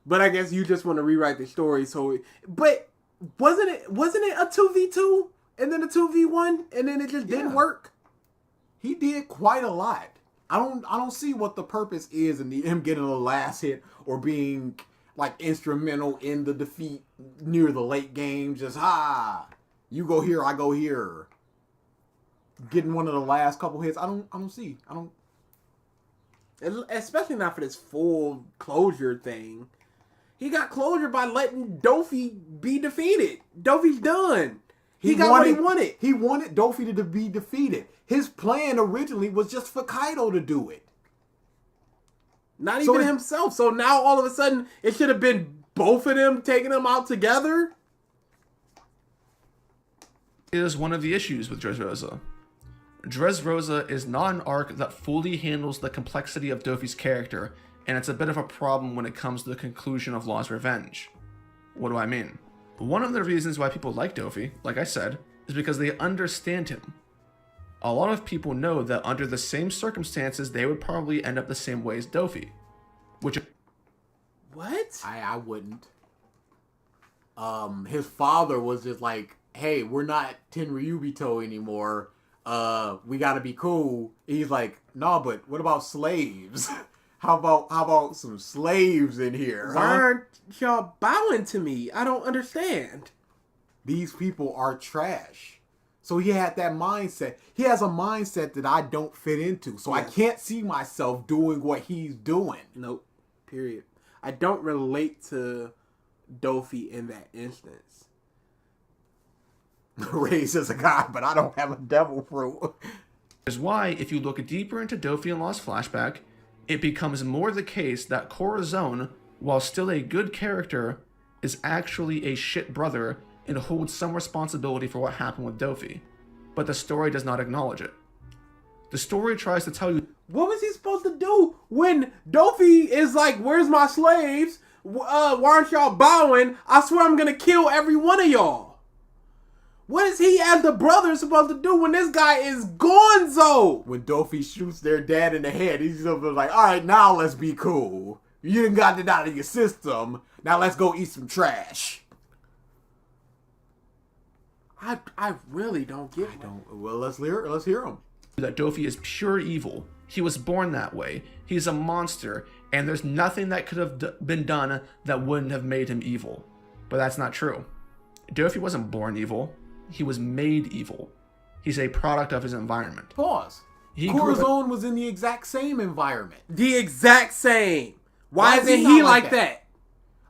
But I guess you just want to rewrite the story. But wasn't it a 2v2 and then a 2v1 and then it just didn't work? He did quite a lot. I don't see what the purpose is in him getting the last hit or being like instrumental in the defeat near the late game. Just you go here, I go here. Getting one of the last couple hits. I don't see. Especially not for this full closure thing. He got closure by letting Dofi be defeated. Dofi's done. He got what he wanted. He wanted Dofi to be defeated. His plan originally was just for Kaido to do it. Not even himself. So now all of a sudden it should have been both of them taking them out together. is one of the issues with Dressrosa. Dressrosa is not an arc that fully handles the complexity of Dofi's character, and it's a bit of a problem when it comes to the conclusion of Law's revenge. What do I mean? One of the reasons why people like Dofi, like I said, is because they understand him. A lot of people know that under the same circumstances, they would probably end up the same way as Dofi. Which... What? I wouldn't. his father was just like, hey, we're not Tenryubito anymore. We gotta be cool. He's like, nah, but what about slaves? How about some slaves in here? Why Huh? aren't y'all bowing to me? I don't understand. These people are trash. So he had that mindset. He has a mindset that I don't fit into. So I Yes. can't see myself doing what he's doing. Nope. Period. I don't relate to Dofi in that instance. Raised as a god, but I don't have a devil fruit. Is why, if you look deeper into Dofi and Law's flashback, it becomes more the case that Corazon, while still a good character, is actually a shit brother and holds some responsibility for what happened with Dofi. But the story does not acknowledge it. The story tries to tell you What was he supposed to do when Dofi is like, where's my slaves? Why aren't y'all bowing? I swear I'm gonna kill every one of y'all. What is he as the brother supposed to do when this guy is gonzo? When Dofi shoots their dad in the head, he's over like, all right, now let's be cool. You done got it out of your system. Now let's go eat some trash. I really don't get it. Well, let's hear him. that Dofi is pure evil. He was born that way. He's a monster, and there's nothing that could have been done that wouldn't have made him evil. But that's not true. Dofi wasn't born evil. He was made evil. He's a product of his environment. Pause. He grew up- Corazon was in the exact same environment. The exact same. Why Why is isn't he he not like like that?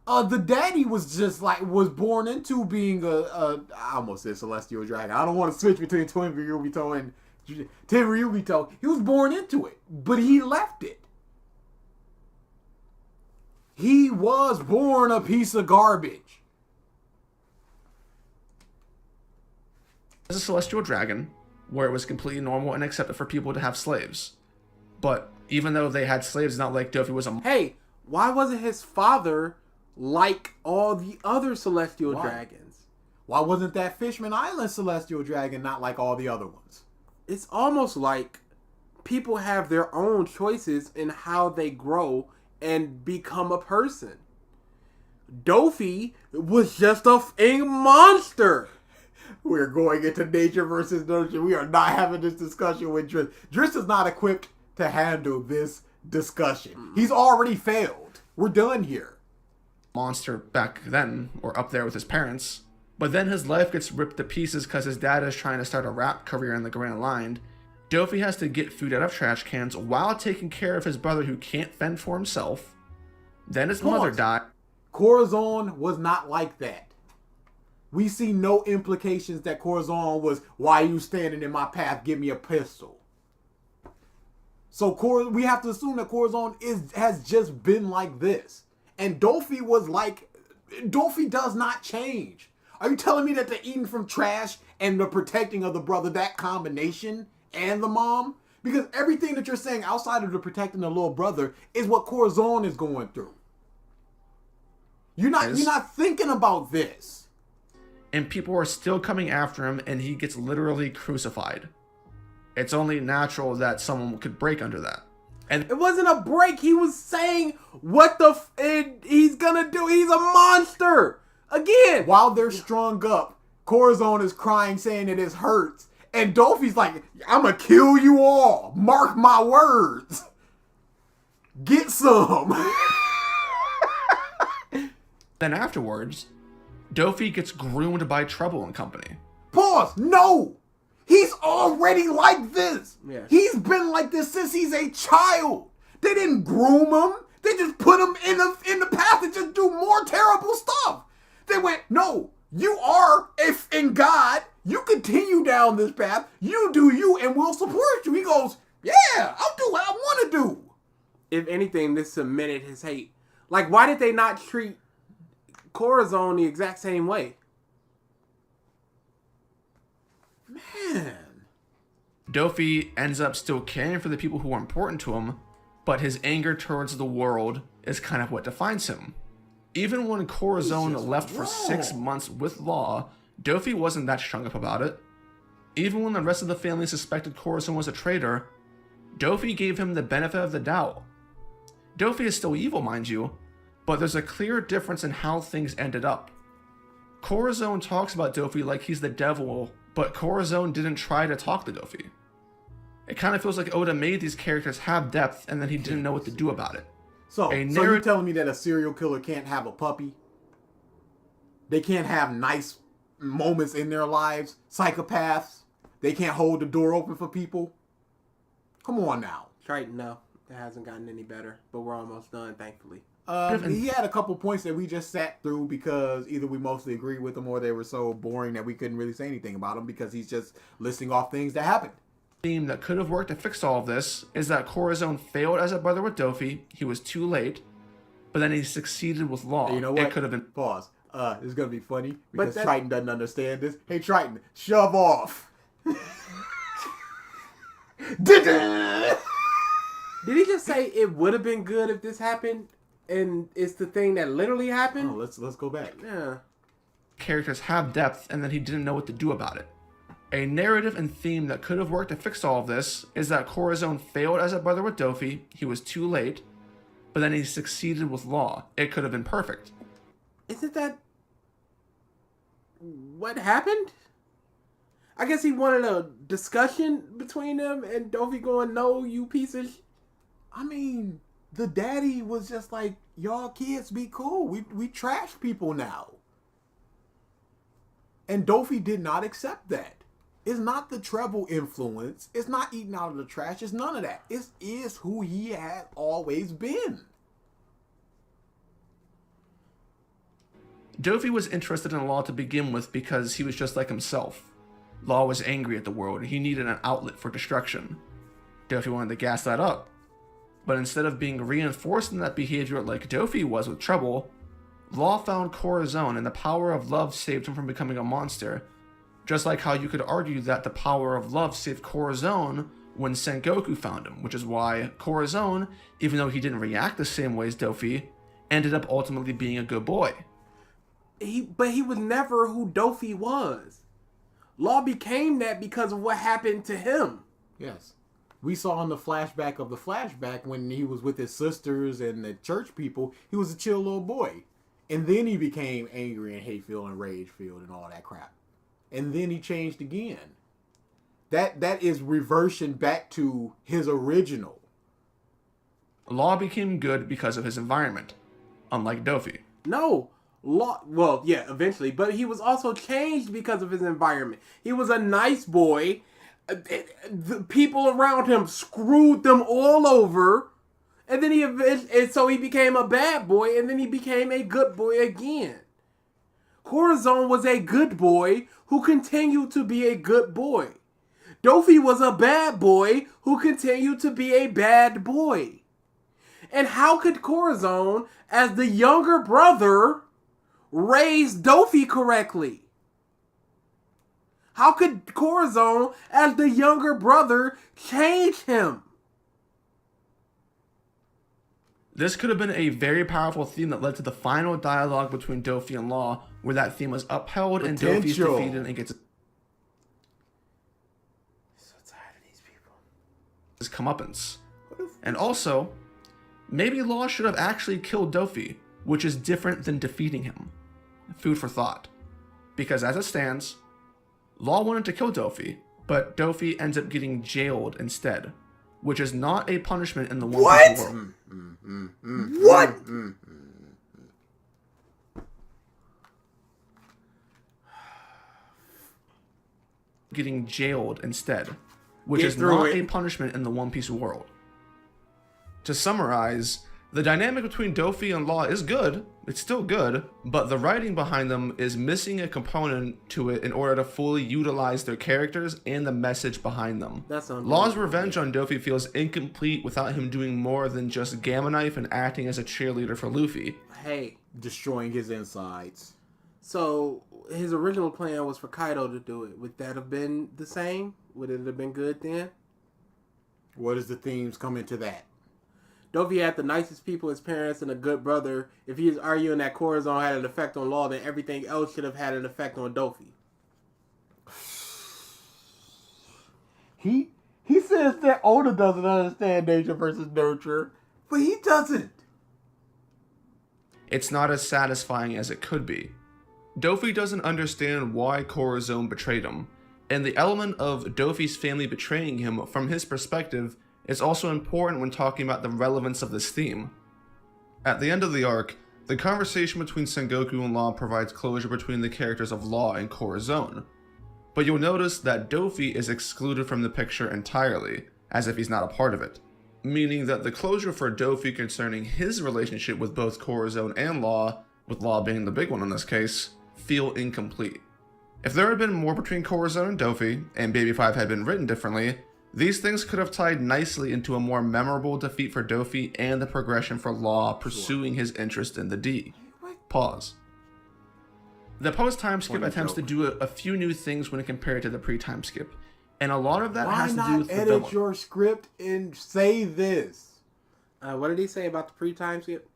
that? The daddy was just like, was born into being I almost said celestial dragon. I don't want to switch between Tenryubito and Tenryubito. He was born into it, but he left it. He was born a piece of garbage. As a celestial dragon, where it was completely normal and accepted for people to have slaves. But even though they had slaves, it's not like Dofi was a... Hey, why wasn't his father like all the other celestial Why? dragons? Why wasn't that Fishman Island celestial dragon not like all the other ones? It's almost like people have their own choices in how they grow and become a person. Dofi was just a f***ing monster. We're going into nature versus nurture. We are not having this discussion with Drizzt. Drizzt is not equipped to handle this discussion. He's already failed. We're done here. monster back then, or up there with his parents. But then his life gets ripped to pieces because his dad is trying to start a rap career in the Grand Line. Dofi has to get food out of trash cans while taking care of his brother who can't fend for himself. Then his mother died. Corazon was not like that. We see no implications that Corazon was, why are you standing in my path? Give me a pistol. So we have to assume that Corazon has just been like this. And Dofi was like, Dofi does not change. Are you telling me that the eating from trash and the protecting of the brother, that combination, and the mom? Because everything that you're saying outside of the protecting the little brother is what Corazon is going through. You're not thinking about this. And people are still coming after him, and he gets literally crucified. It's only natural that someone could break under that. And It wasn't a break. He was saying what the he's gonna do. He's a monster. Again. While they're strung up, Corazon is crying, saying that it hurts. And Dofi's like, I'm gonna kill you all. Mark my words. Get some. then afterwards, Dofi gets groomed by Trouble and Company. Pause. No. He's already like this. Yeah. He's been like this since he's a child. They didn't groom him. They just put him in the path to just do more terrible stuff. They went, no, you are in God. You continue down this path. You do you, and we'll support you. He goes, yeah, I'll do what I want to do. If anything, this cemented his hate. Like, why did they not treat Corazon the exact same way? Man. Dofi ends up still caring for the people who are important to him, but his anger towards the world is kind of what defines him. Even when Corazon left for 6 months with Law, Dofi wasn't that strung up about it. Even when the rest of the family suspected Corazon was a traitor, Dofi gave him the benefit of the doubt. Dofi is still evil, mind you, but there's a clear difference in how things ended up. Corazon talks about Dofi like he's the devil, but Corazon didn't try to talk to Dofi. It kind of feels like Oda made these characters have depth and then he didn't know what to do about it. So you're telling me that a serial killer can't have a puppy? They can't have nice moments in their lives? Psychopaths? They can't hold the door open for people? Come on now. Triton, no. It hasn't gotten any better, but we're almost done, thankfully. He had a couple points that we just sat through because either we mostly agreed with them or they were so boring that we couldn't really say anything about them because he's just listing off things that happened. Theme that could have worked to fix all of this is that Corazon failed as a brother with Dofi. He was too late, but then he succeeded with Law. You know what? It could have been... Pause. This is going to be funny because Triton doesn't understand this. Hey, Triton, shove off. Did he just say it would have been good if this happened? And it's the thing that literally happened? Oh, let's go back. Yeah. Characters have depth and then he didn't know what to do about it. A narrative and theme that could have worked to fix all of this is that Corazon failed as a brother with Dofi. He was too late, but then he succeeded with Law. It could have been perfect. Isn't that what happened? I guess he wanted a discussion between them and Dofi going, no, you piece of I mean, the daddy was just like, y'all kids be cool. We trash people now. And Dofi did not accept that. It's not the treble influence. It's not eating out of the trash. It's none of that. It is who he had always been. Dofi was interested in Law to begin with because he was just like himself. Law was angry at the world. He needed an outlet for destruction. Dofi wanted to gas that up. But instead of being reinforced in that behavior like Dofi was with Treble, Law found Corazon and the power of love saved him from becoming a monster. Just like how you could argue that the power of love saved Corazon when Sengoku found him, which is why Corazon, even though he didn't react the same way as Dofi, ended up ultimately being a good boy. But he was never who Dofi was. Law became that because of what happened to him. Yes. We saw in the flashback of the flashback when he was with his sisters and the church people, he was a chill little boy. And then he became angry and hate-filled and rage-filled and all that crap. And then he changed again. That is reversion back to his original. Law became good because of his environment, unlike Dofi. No. Law, well, yeah, eventually. But he was also changed because of his environment. He was a nice boy. The people around him screwed them all over. And then so he became a bad boy. And then he became a good boy again. Corazon was a good boy who continued to be a good boy. Dofi was a bad boy who continued to be a bad boy. And how could Corazon, as the younger brother, raise Dofi correctly? How could Corazon, as the younger brother, change him? This could have been a very powerful theme that led to the final dialogue between Dofi and Law, where that theme was upheld and Dofi's defeated and gets So tired of these people. his comeuppance. And also, maybe Law should have actually killed Dofi, which is different than defeating him. Food for thought. Because as it stands, Law wanted to kill Dofi, but Dofi ends up getting jailed instead, which is not a punishment in the One Piece world. What? Getting jailed instead, which is not a punishment in the One Piece world. To summarize, the dynamic between Dofi and Law is good, it's still good, but the writing behind them is missing a component to it in order to fully utilize their characters and the message behind them. Law's revenge on Dofi feels incomplete without him doing more than just Gamma Knife and acting as a cheerleader for Luffy. Hey. Destroying his insides. So, his original plan was for Kaido to do it. Would that have been the same? Would it have been good then? What is the themes come into that? Dofi had the nicest people, his parents, and a good brother. If he was arguing that Corazon had an effect on Law, then everything else should have had an effect on Dofi. He says that Oda doesn't understand nature versus nurture, but he doesn't. It's not as satisfying as it could be. Dofi doesn't understand why Corazon betrayed him, and the element of Dofi's family betraying him from his perspective is also important when talking about the relevance of this theme. At the end of the arc, the conversation between Sengoku and Law provides closure between the characters of Law and Corazon, but you'll notice that Dofi is excluded from the picture entirely, as if he's not a part of it, meaning that the closure for Dofi concerning his relationship with both Corazon and Law, with Law being the big one in this case, feel incomplete. If there had been more between Corazon and Dofi, and Baby 5 had been written differently, these things could have tied nicely into a more memorable defeat for Dofi and the progression for Law pursuing his interest in the D. Pause. The post-time skip attempts to do a few new things when compared to the pre-time skip, and a lot of that has to do with the villain. Why not edit your script and say this? What did he say about the pre-time skip?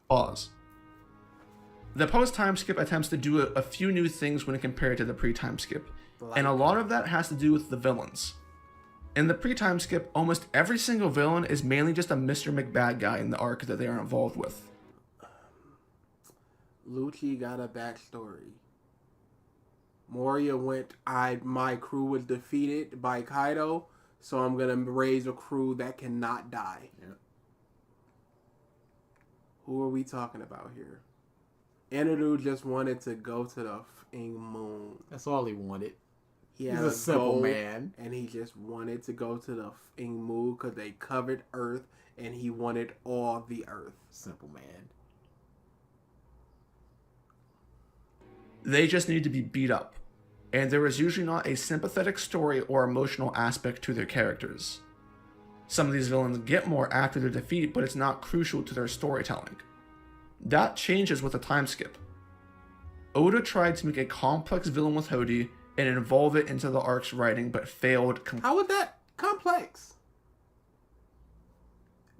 Pause. The post-time skip attempts to do a few new things when compared to the pre-time skip, and a lot of that has to do with the villains. In the pre-time skip, almost every single villain is mainly just a Mr. McBad guy in the arc that they are involved with. Lucci got a backstory. Moria went, my crew was defeated by Kaido, so I'm gonna raise a crew that cannot die. Yep. Who are we talking about here? Eniru just wanted to go to the f***ing moon. That's all he wanted. He's a simple man. And he just wanted to go to the f***ing moon because they covered Earth and he wanted all the Earth. Simple man. They just need to be beat up, and there is usually not a sympathetic story or emotional aspect to their characters. Some of these villains get more after their defeat, but it's not crucial to their storytelling. That changes with the time skip. Oda tried to make a complex villain with Hody and involve it into the arc's writing, but failed How was that complex?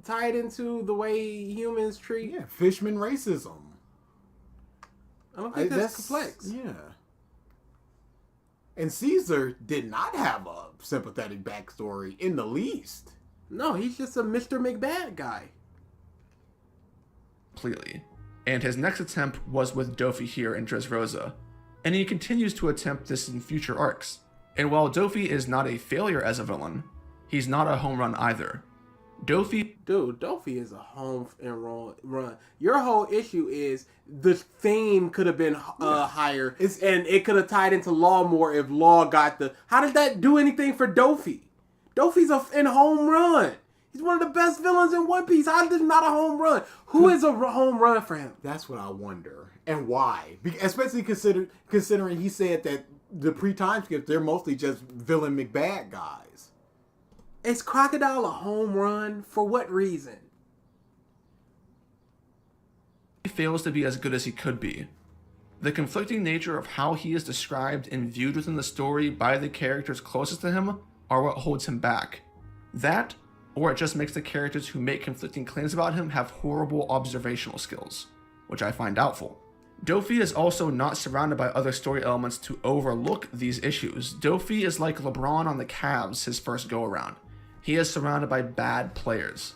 Tied into the way humans treat... Yeah, Fishman racism. I don't think that's complex. Yeah. And Caesar did not have a sympathetic backstory in the least. No, he's just a Mr. McBad guy. completely. And his next attempt was with Dofi here in Dressrosa, and he continues to attempt this in future arcs. And while Dofi is not a failure as a villain, he's not a home run either. Dofi is a home and run. Your whole issue is the theme could have been higher, and it could have tied into Law more if Law got the... How did that do anything for Dofi? Dofi's in home run. He's one of the best villains in One Piece. How is this not a home run? Who is a home run for him? That's what I wonder. And why? Especially considering he said that the pre-time skips, they're mostly just villain McBad guys. Is Crocodile a home run? For what reason? He fails to be as good as he could be. The conflicting nature of how he is described and viewed within the story by the characters closest to him are what holds him back. That, or it just makes the characters who make conflicting claims about him have horrible observational skills, which I find doubtful. Dofi is also not surrounded by other story elements to overlook these issues. Dofi is like LeBron on the Cavs his first go-around. He is surrounded by bad players.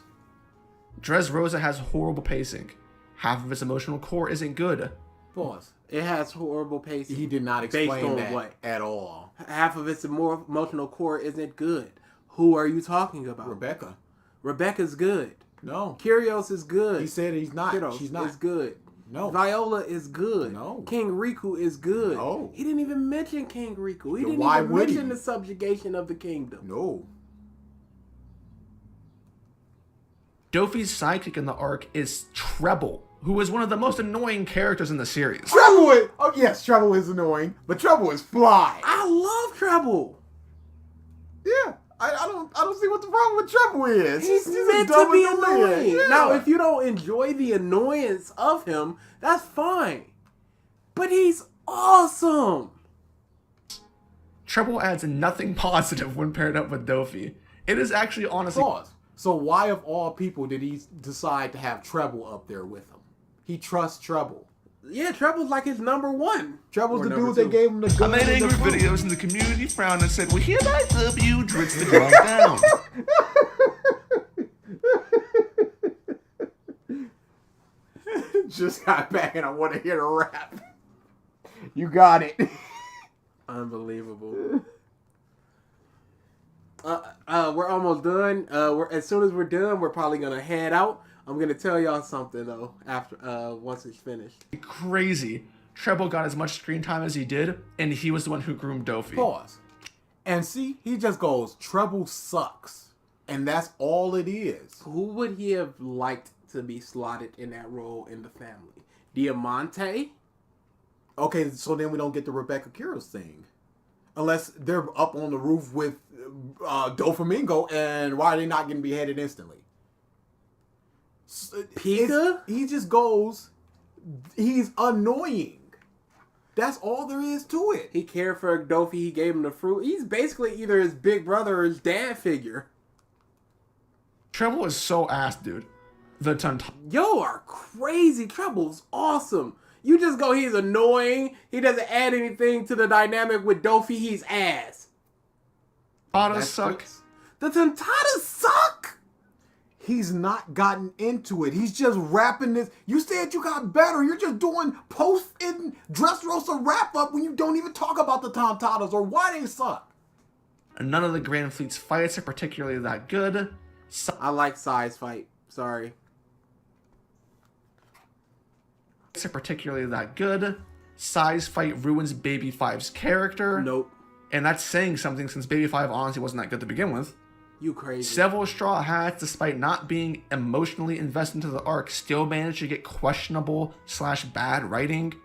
Dressrosa has horrible pacing. Half of its emotional core isn't good. Pause. It has horrible pacing. He did not explain that at all. Half of its emotional core isn't good. Who are you talking about? Rebecca. Rebecca's good. No. Kyrios is good. He said he's not. Kyrios She's not. is good. No. Viola is good. No. King Riku is good. No. He didn't even mention King Riku. He didn't Why even would mention he? the subjugation of the kingdom. No. Dofi's sidekick in the arc is Treble, who is one of the most annoying characters in the series. Treble is... Oh, yes, Treble is annoying, but Treble is fly. I love Treble. Yeah. I don't see what the problem with Treble is. He's a meant to dumb be annoying. annoying. Yeah. Now, if you don't enjoy the annoyance of him, that's fine. But he's awesome. Treble adds nothing positive when paired up with Dofi. It is actually honestly... Pause. So why of all people did he decide to have Treble up there with him? He trusts Treble. Yeah, Treble's like his number one. Treble's Or the number dude that two. gave him the I gun. made and angry the phone. videos and the community frowned and said, well, hereby dub you, Drizzt the drunk down. just got back and I want to hear the rap. You got it. Unbelievable. We're almost done. As soon as we're done, we're probably gonna head out. I'm gonna tell y'all something though after once it's finished. Crazy. Treble got as much screen time as he did, and he was the one who groomed Dofi. Pause. And see, he just goes, Treble sucks. And that's all it is. Who would he have liked to be slotted in that role in the family? Diamante? Okay, so then we don't get the Rebecca Kuros thing. Unless they're up on the roof with Doflamingo, and why are they not getting beheaded instantly? Pika? He just goes, he's annoying. That's all there is to it. He cared for Dofi, he gave him the fruit. He's basically either his big brother or his dad figure. Treble is so ass, dude. Yo are crazy. Treble's awesome. You just go, he's annoying. He doesn't add anything to the dynamic with Dofi. He's ass. Tontatas suck. The Tontatas suck. He's not gotten into it. He's just rapping this. You said you got better. You're just doing post-in Dressrosa wrap-up when you don't even talk about the Tontatas or why they suck. None of the Grand Fleet's fights are particularly that good. I like Sai's fight. Sorry. Are particularly that good. Sai's fight ruins Baby Five's character. Nope. And that's saying something since Baby Five honestly wasn't that good to begin with. You crazy. Several Straw Hats, despite not being emotionally invested into the arc, still managed to get questionable/bad writing.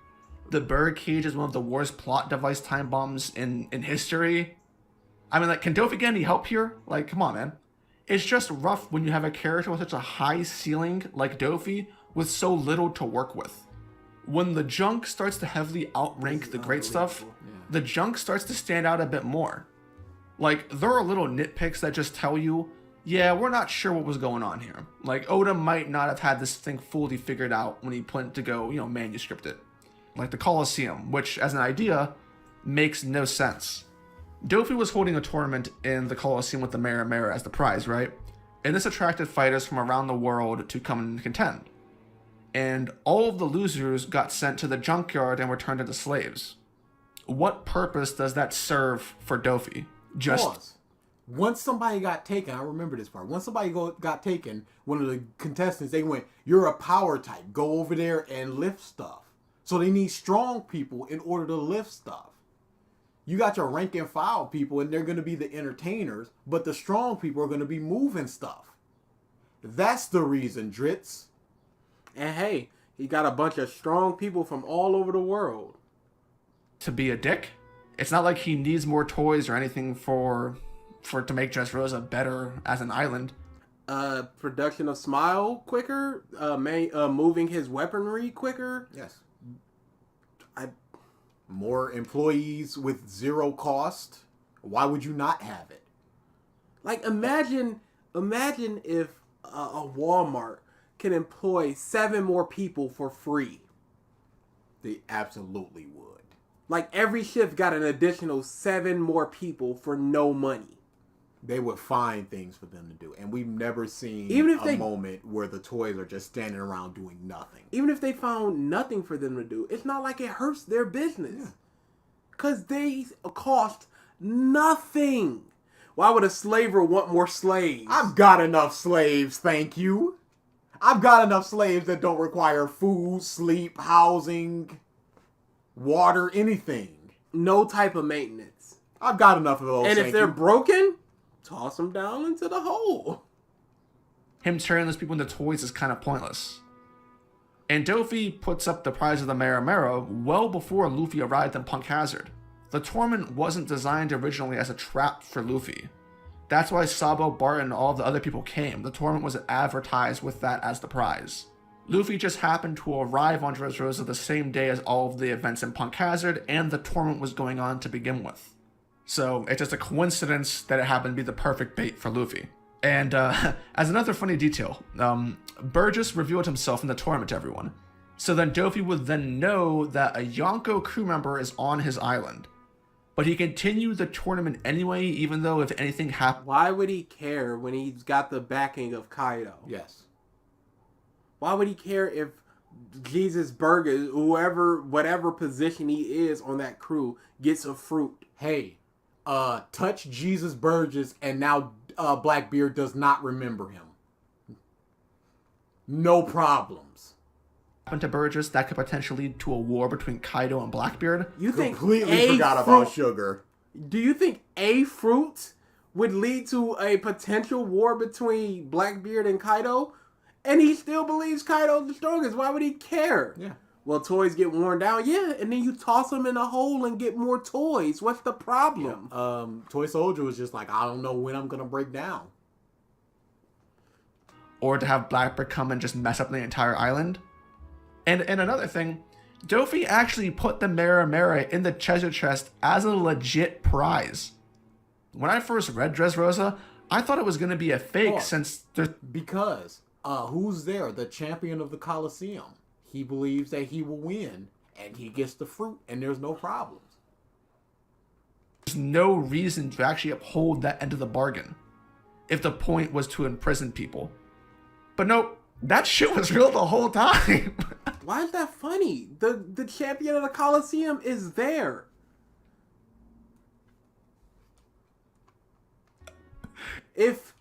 The Birdcage is one of the worst plot device time bombs in history. I mean, like, can Dofi get any help here? Like, come on, man. It's just rough when you have a character with such a high ceiling like Dofi with so little to work with. When the junk starts to heavily outrank the great stuff, the junk starts to stand out a bit more. Like, there are little nitpicks that just tell you, yeah, we're not sure what was going on here. Like, Oda might not have had this thing fully figured out when he went to go, manuscript it. Like the Colosseum, which, as an idea, makes no sense. Dofi was holding a tournament in the Colosseum with the Mera as the prize, right? And this attracted fighters from around the world to come and contend. And all of the losers got sent to the junkyard and were turned into slaves. What purpose does that serve for Dofi? Pause. Once somebody got taken, I remember this part. Once somebody got taken, one of the contestants, they went, you're a power type. Go over there and lift stuff. So they need strong people in order to lift stuff. You got your rank and file people, and they're going to be the entertainers, but the strong people are going to be moving stuff. That's the reason, Drizzt. And hey, he got a bunch of strong people from all over the world. To be a dick? It's not like he needs more toys or anything for to make Dressrosa better as an island. Production of Smile quicker, moving his weaponry quicker. Yes. More employees with zero cost. Why would you not have it? Like, imagine if a Walmart can employ 7 more people for free. They absolutely would. Like, every shift got an additional 7 more people for no money. They would find things for them to do. And we've never seen a moment where the toys are just standing around doing nothing. Even if they found nothing for them to do, it's not like it hurts their business. Because they cost nothing. Why would a slaver want more slaves? I've got enough slaves, thank you. I've got enough slaves that don't require food, sleep, housing, water, anything. No type of maintenance. I've got enough of those. And if they're broken, toss them down into the hole. Him turning those people into toys is kind of pointless. And Dofi puts up the prize of the Mera well before Luffy arrived in Punk Hazard. The tournament wasn't designed originally as a trap for Luffy. That's why Sabo, Bart, and all the other people came. The tournament was advertised with that as the prize. Luffy just happened to arrive on Dressrosa the same day as all of the events in Punk Hazard, and the tournament was going on to begin with. So it's just a coincidence that it happened to be the perfect bait for Luffy. And as another funny detail, Burgess revealed himself in the tournament to everyone. So then Dofi would then know that a Yonko crew member is on his island. But he continued the tournament anyway, even though if anything happened... Why would he care when he's got the backing of Kaido? Yes. Why would he care if Jesus Burgers, whatever position he is on that crew, gets a fruit. Hey, touch Jesus Burgess, and now Blackbeard does not remember him. No problems. Happened to Burgess that could potentially lead to a war between Kaido and Blackbeard. You think Completely a forgot fruit, about Sugar. Do you think a fruit would lead to a potential war between Blackbeard and Kaido? And he still believes Kaido's the strongest. Why would he care? Yeah. Well, toys get worn down. Yeah, and then you toss them in a hole and get more toys. What's the problem? Toy Soldier was just like, I don't know when I'm gonna break down. Or to have Blackbeard come and just mess up the entire island. And another thing, Dofi actually put the Mera in the treasure chest as a legit prize. When I first read Dressrosa, I thought it was going to be a fake since there's... Because, who's there? The champion of the Coliseum. He believes that he will win, and he gets the fruit, and there's no problems. There's no reason to actually uphold that end of the bargain, if the point was to imprison people. But nope, that shit was real the whole time. Why is that funny? The champion of the Coliseum is there. If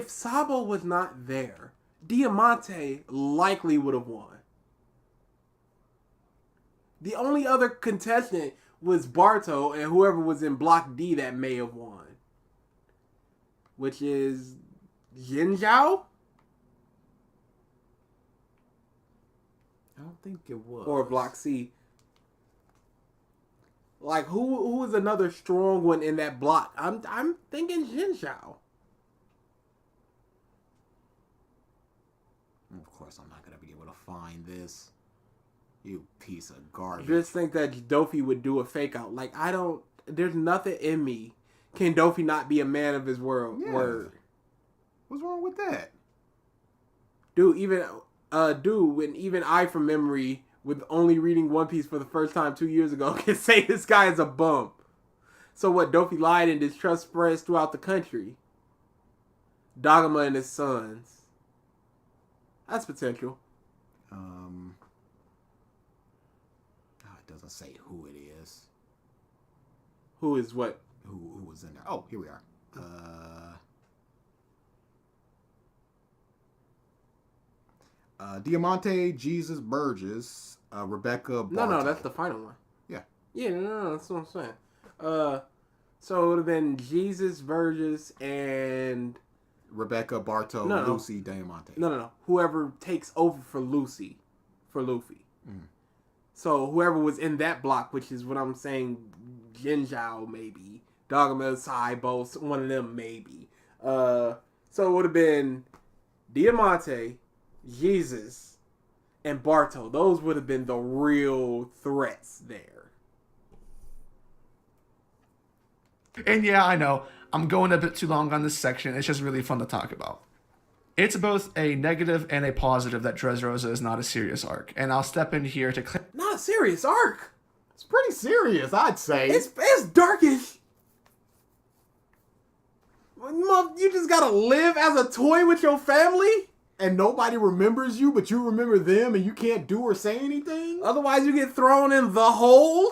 Sabo was not there, Diamante likely would have won. The only other contestant was Barto and whoever was in Block D that may have won. Which is Jin Zhao? I don't think it was. Or Block C. Like, who is another strong one in that block? I'm thinking Jin Zhao. Of course, I'm not going to be able to find this. You piece of garbage. Just think that Dofi would do a fake out. Like, there's nothing in me. Can Dofi not be a man of his word? What's wrong with that? Dude, when even I from memory, with only reading One Piece for the first time 2 years ago, can say this guy is a bum. So what, Dofi lied and distrust spreads throughout the country. Dagama and his sons. That's potential. It doesn't say who it is. Who is what? Who was in there? Oh, here we are. Diamante, Jesus Burgess, Rebecca Barton. No, that's the final one. Yeah. Yeah, no, that's what I'm saying. So it would have been Jesus, Burgess, and... Rebecca, Barto, Lucy, Diamante. No. Whoever takes over for Lucy. For Luffy. Mm. So whoever was in that block, which is what I'm saying, Jin Zhao maybe. Dogma, Saibo, one of them maybe. So it would have been Diamante, Jesus, and Barto. Those would have been the real threats there. And yeah, I know, I'm going a bit too long on this section. It's just really fun to talk about. It's both a negative and a positive that Dressrosa is not a serious arc. And I'll step in here to... Not a serious arc! It's pretty serious, I'd say. It's darkish. You just gotta live as a toy with your family? And nobody remembers you, but you remember them, and you can't do or say anything? Otherwise you get thrown in the hole?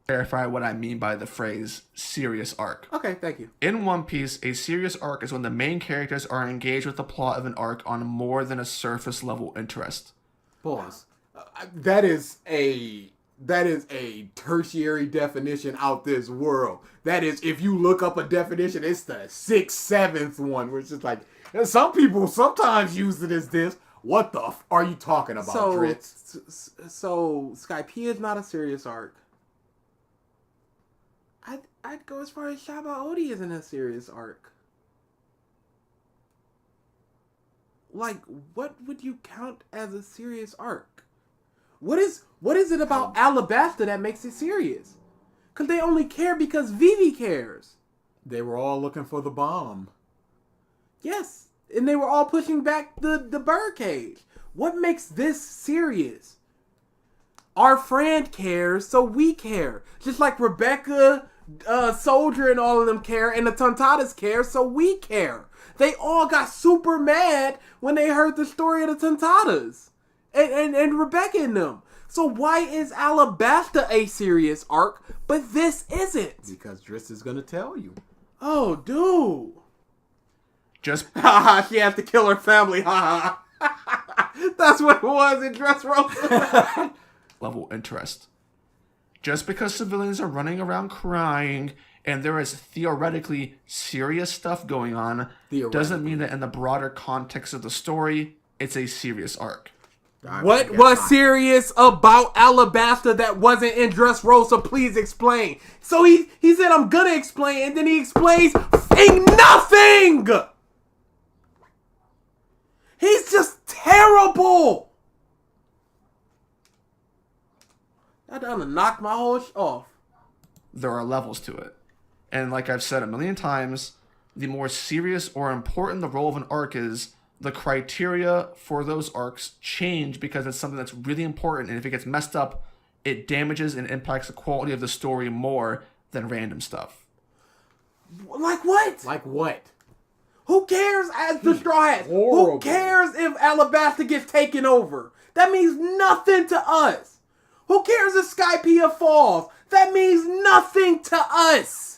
Clarify what I mean by the phrase serious arc. Okay, thank you. In One Piece, a serious arc is when the main characters are engaged with the plot of an arc on more than a surface level interest. Pause. That is a tertiary definition out this world. That is, if you look up a definition, it's the 6th, 7th one, which is like, some people sometimes use it as this. What the are you talking about, Drizzt? So Skypiea is not a serious arc. I'd go as far as Shaba Odi isn't a serious arc. Like, what would you count as a serious arc? What is it about Alabasta that makes it serious? Because they only care because Vivi cares. They were all looking for the bomb. Yes, and they were all pushing back the birdcage. What makes this serious? Our friend cares, so we care. Just like Rebecca, Soldier, and all of them care, and the Tontatas care, so we care. They all got super mad when they heard the story of the Tontatas. and Rebecca and them. So why is Alabasta a serious arc, but this isn't? Because Drizzt is gonna tell you. Oh, dude. Just Haha, she has to kill her family. Haha. That's what it was in Dressrosa. level interest. Just because civilians are running around crying and there is theoretically serious stuff going on doesn't mean that in the broader context of the story, it's a serious arc. What was serious about Alabasta that wasn't in Dressrosa? Please explain. So he said, I'm gonna explain, and then he explains nothing! He's just terrible! That done knocked my whole off. There are levels to it. And like I've said a million times, the more serious or important the role of an arc is, the criteria for those arcs change because it's something that's really important, and if it gets messed up, it damages and impacts the quality of the story more than random stuff. Like what? Like what? Who cares as the Straw Hats? Horrible. Who cares if Alabasta gets taken over? That means nothing to us. Who cares if Skypiea falls? That means nothing to us.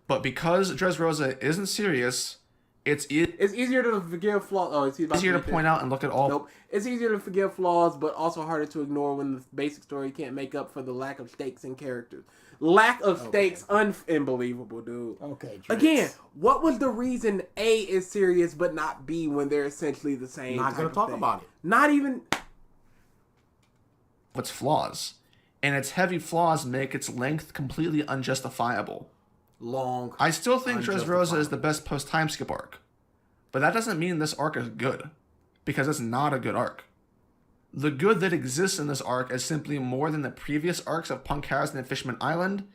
But because Dressrosa isn't serious, it's easier to forgive flaws. Oh, it's easier to point out and look at all. Nope. It's easier to forgive flaws, but also harder to ignore when the basic story can't make up for the lack of stakes in characters. Lack of stakes, unbelievable, dude. Okay, Drizzt. Again, what was the reason A is serious but not B when they're essentially the same? Not gonna talk about it. Not even. Its flaws, and its heavy flaws make its length completely unjustifiable. Long. I still think Dressrosa is the best post-time skip arc, but that doesn't mean this arc is good, because it's not a good arc. The good that exists in this arc is simply more than the previous arcs of Punk Harrison and Fishman Island,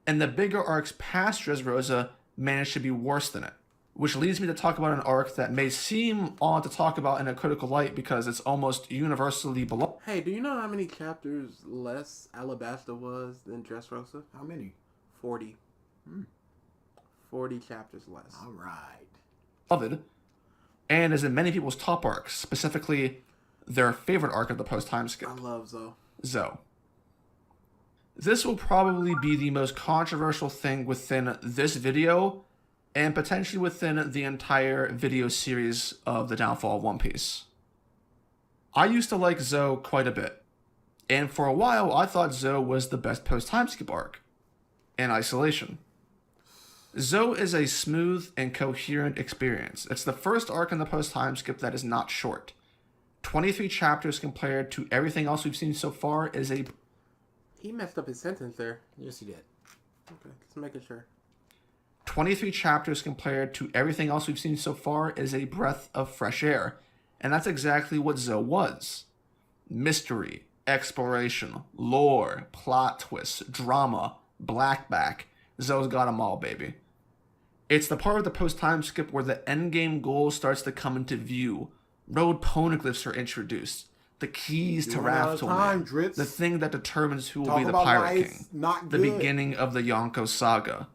and the bigger arcs past Dressrosa managed to be worse than it. Which leads me to talk about an arc that may seem odd to talk about in a critical light because it's almost universally beloved. Hey, do you know how many chapters less Alabasta was than Dressrosa? How many? 40. 40 chapters less. All right. Beloved, and is in many people's top arcs, specifically their favorite arc of the post-time skip. I love Zou. Zou. This will probably be the most controversial thing within this video, and potentially within the entire video series of the Downfall of One Piece. I used to like Zou quite a bit, and for a while I thought Zou was the best post-time skip arc, in isolation. Zou is a smooth and coherent experience. It's the first arc in the post-time skip that is not short. 23 chapters compared to everything else we've seen so far is a... He messed up his sentence there. Yes, he did. Okay, just making sure. 23 chapters compared to everything else we've seen so far is a breath of fresh air. And that's exactly what Zou was. Mystery, exploration, lore, plot twists, drama, blackback. Zou's got 'em all, baby. It's the part of the post-time skip where the endgame goal starts to come into view. Road poneglyphs are introduced. The keys to Raftelman. The thing that determines who will be the Pirate King. The beginning of the Yonko saga.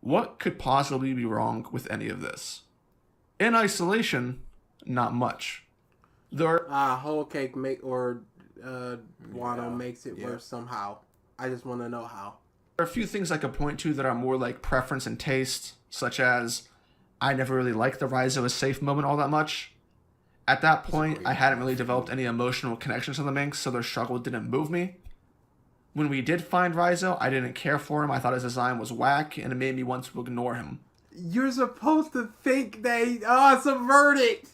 What could possibly be wrong with any of this? In isolation, not much. Whole cake Wano makes it worse somehow. I just want to know how. There are a few things I could point to that are more like preference and taste, such as I never really liked the Raizo is safe moment all that much. At that point, I hadn't really developed any emotional connections to the Minx, so their struggle didn't move me. When we did find Raizo, I didn't care for him. I thought his design was whack, and it made me want to ignore him. You're supposed to think that subverted.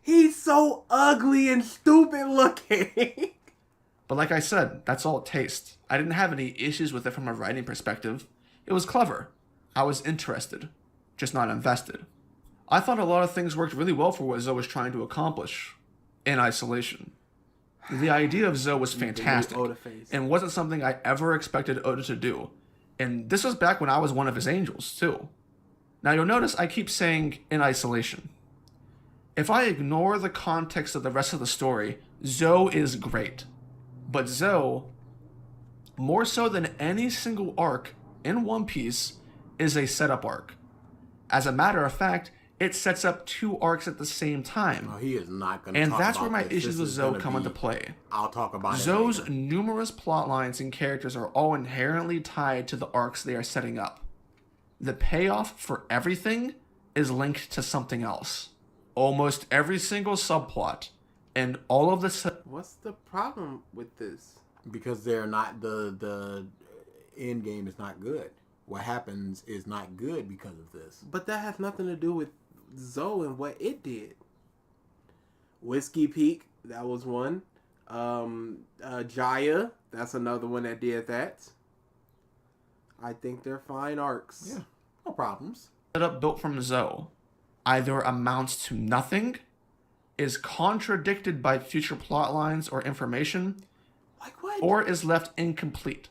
He's so ugly and stupid looking. But like I said, that's all taste. I didn't have any issues with it from a writing perspective. It was clever. I was interested, just not invested. I thought a lot of things worked really well for what Zou was trying to accomplish, in isolation. The idea of Zou was fantastic, and wasn't something I ever expected Oda to do. And this was back when I was one of his angels, too. Now you'll notice I keep saying in isolation. If I ignore the context of the rest of the story, Zou is great. But Zou, more so than any single arc in One Piece, is a setup arc. As a matter of fact, it sets up 2 arcs at the same time. Oh, he is not going to. And talk that's about where my this. issues This with is Zou gonna come be- into play. I'll talk about it Zou's later. numerous plot lines and characters are all inherently tied to the arcs they are setting up. The payoff for everything is linked to something else. Almost every single subplot and all of the... What's the problem with this? Because they're not the end game is not good. What happens is not good because of this. But that has nothing to do with Zou and what it did. Whiskey Peak, that was one. Jaya, that's another one that did that. I think they're fine arcs. Yeah, no problems. setup built from Zou either amounts to nothing, is contradicted by future plot lines or information, Like what? or is left incomplete.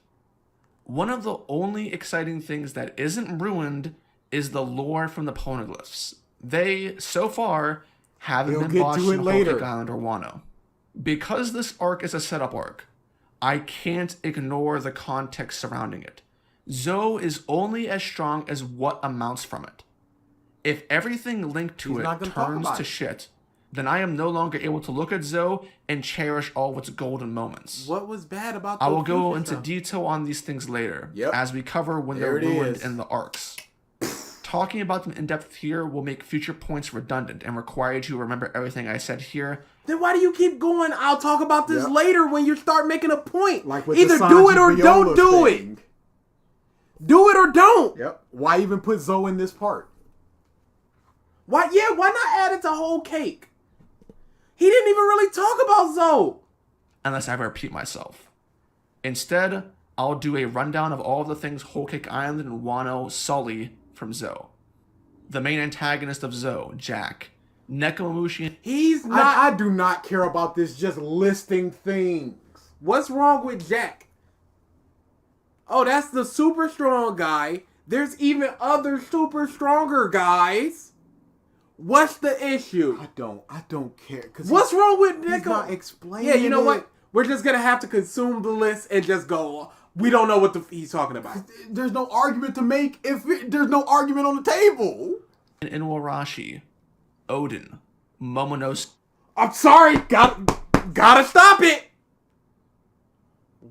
One of the only exciting things that isn't ruined is the lore from the poneglyphs. They, so far, haven't We'll been get botched to it in later. Whole Cake Island or Wano. Because this arc is a setup arc, I can't ignore the context surrounding it. Zou is only as strong as what amounts from it. If everything linked to He's not it gonna talk turns about to it. shit, then I am no longer able to look at Zou and cherish all of its golden moments. What was bad about I the will go future into stuff? detail on these things later, Yep. as we cover when There they're it ruined is. in the arcs. Talking about them in depth here will make future points redundant and require you to remember everything I said here. Then why do you keep going? I'll talk about this Yep. later when you start making a point. Like with Either the do it or Sanji don't Viola do thing. it. Do it or don't. Yep. Why even put Zou in this part? Why? Yeah, why not add it to Whole Cake? He didn't even really talk about Zou. Unless I repeat myself. Instead, I'll do a rundown of all of the things Whole Cake Island and Wano sully from Zou. The main antagonist of Zou, Jack, Nekomamushi. He's not. I do not care about this just listing things. What's wrong with Jack? Oh, that's the super strong guy. There's even other super stronger guys. What's the issue? I don't care. Cause What's wrong with he's Nico? not explaining Yeah, you know it. what? We're just gonna have to consume the list and just go. We don't know what he's talking about. There's no argument to make if there's no argument on the table. Inuarashi, Odin, Momonosuke. I'm sorry. Gotta stop it.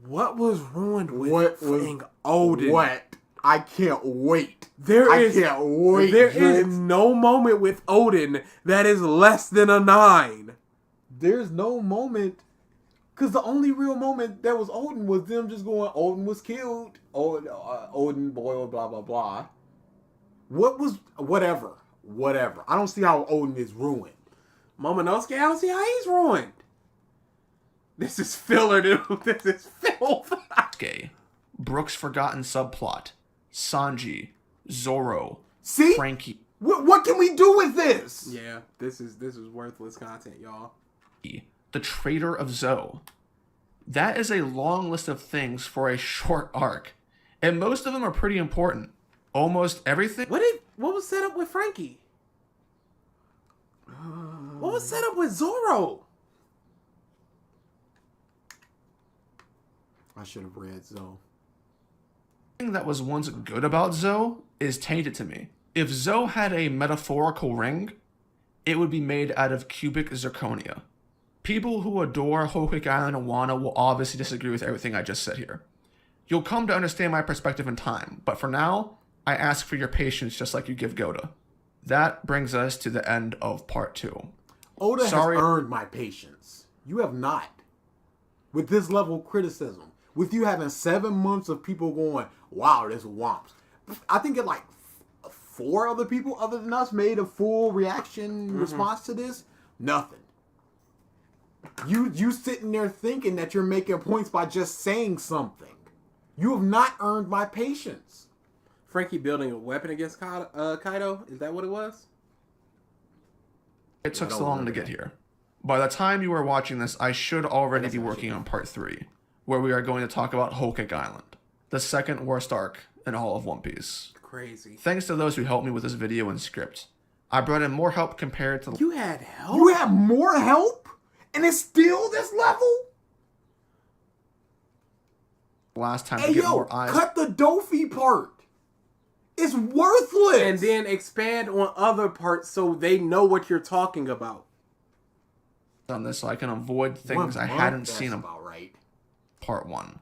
What was ruined with What was freaking Odin? What? I can't wait. There I is can't wait. There is Drizzt. no moment with Odin that is less than a 9. There's no moment. Because the only real moment that was Odin was them just going, Odin was killed. Odin boiled, blah, blah, blah. What was, whatever. I don't see how Odin is ruined. Momonosuke, I don't see how he's ruined. This is filler, dude. This is filth. Brooks' forgotten subplot, Sanji, Zoro, See? Frankie, What can we do with this? Yeah, this is worthless content, y'all. the traitor of Zou. That is a long list of things for a short arc, and most of them are pretty important. Almost everything. What was set up with Frankie? What was set up with Zoro? I should have read Zou. Everything that was once good about Zou is tainted to me. If Zou had a metaphorical ring, it would be made out of cubic zirconia. People who adore Whole Cake Island and Wano will obviously disagree with everything I just said here. You'll come to understand my perspective in time, but for now, I ask for your patience just like you give Goda. That brings us to the end of part 2. Oda Sorry. has earned my patience. You have not. With this level of criticism. With you having 7 months of people going, wow, this whomps. I think it like 4 other people other than us made a full reaction response to this. Nothing. You sitting there thinking that you're making points by just saying something. You have not earned my patience. Frankie building a weapon against Kaido? Is that what it was? It took don't so long to remember get here. By the time you are watching this, I should already be working on part 3, where we are going to talk about Whole Cake Island, the second worst arc in all of One Piece. Crazy. Thanks to those who helped me with this video and script. I brought in more help compared to You had help? You have more help? And it's still this level? last time Hey, to get yo, more eyes. cut the Dofi part. It's worthless. And then expand on other parts so they know what you're talking about. On this, so I can avoid things I hadn't seen in part 1.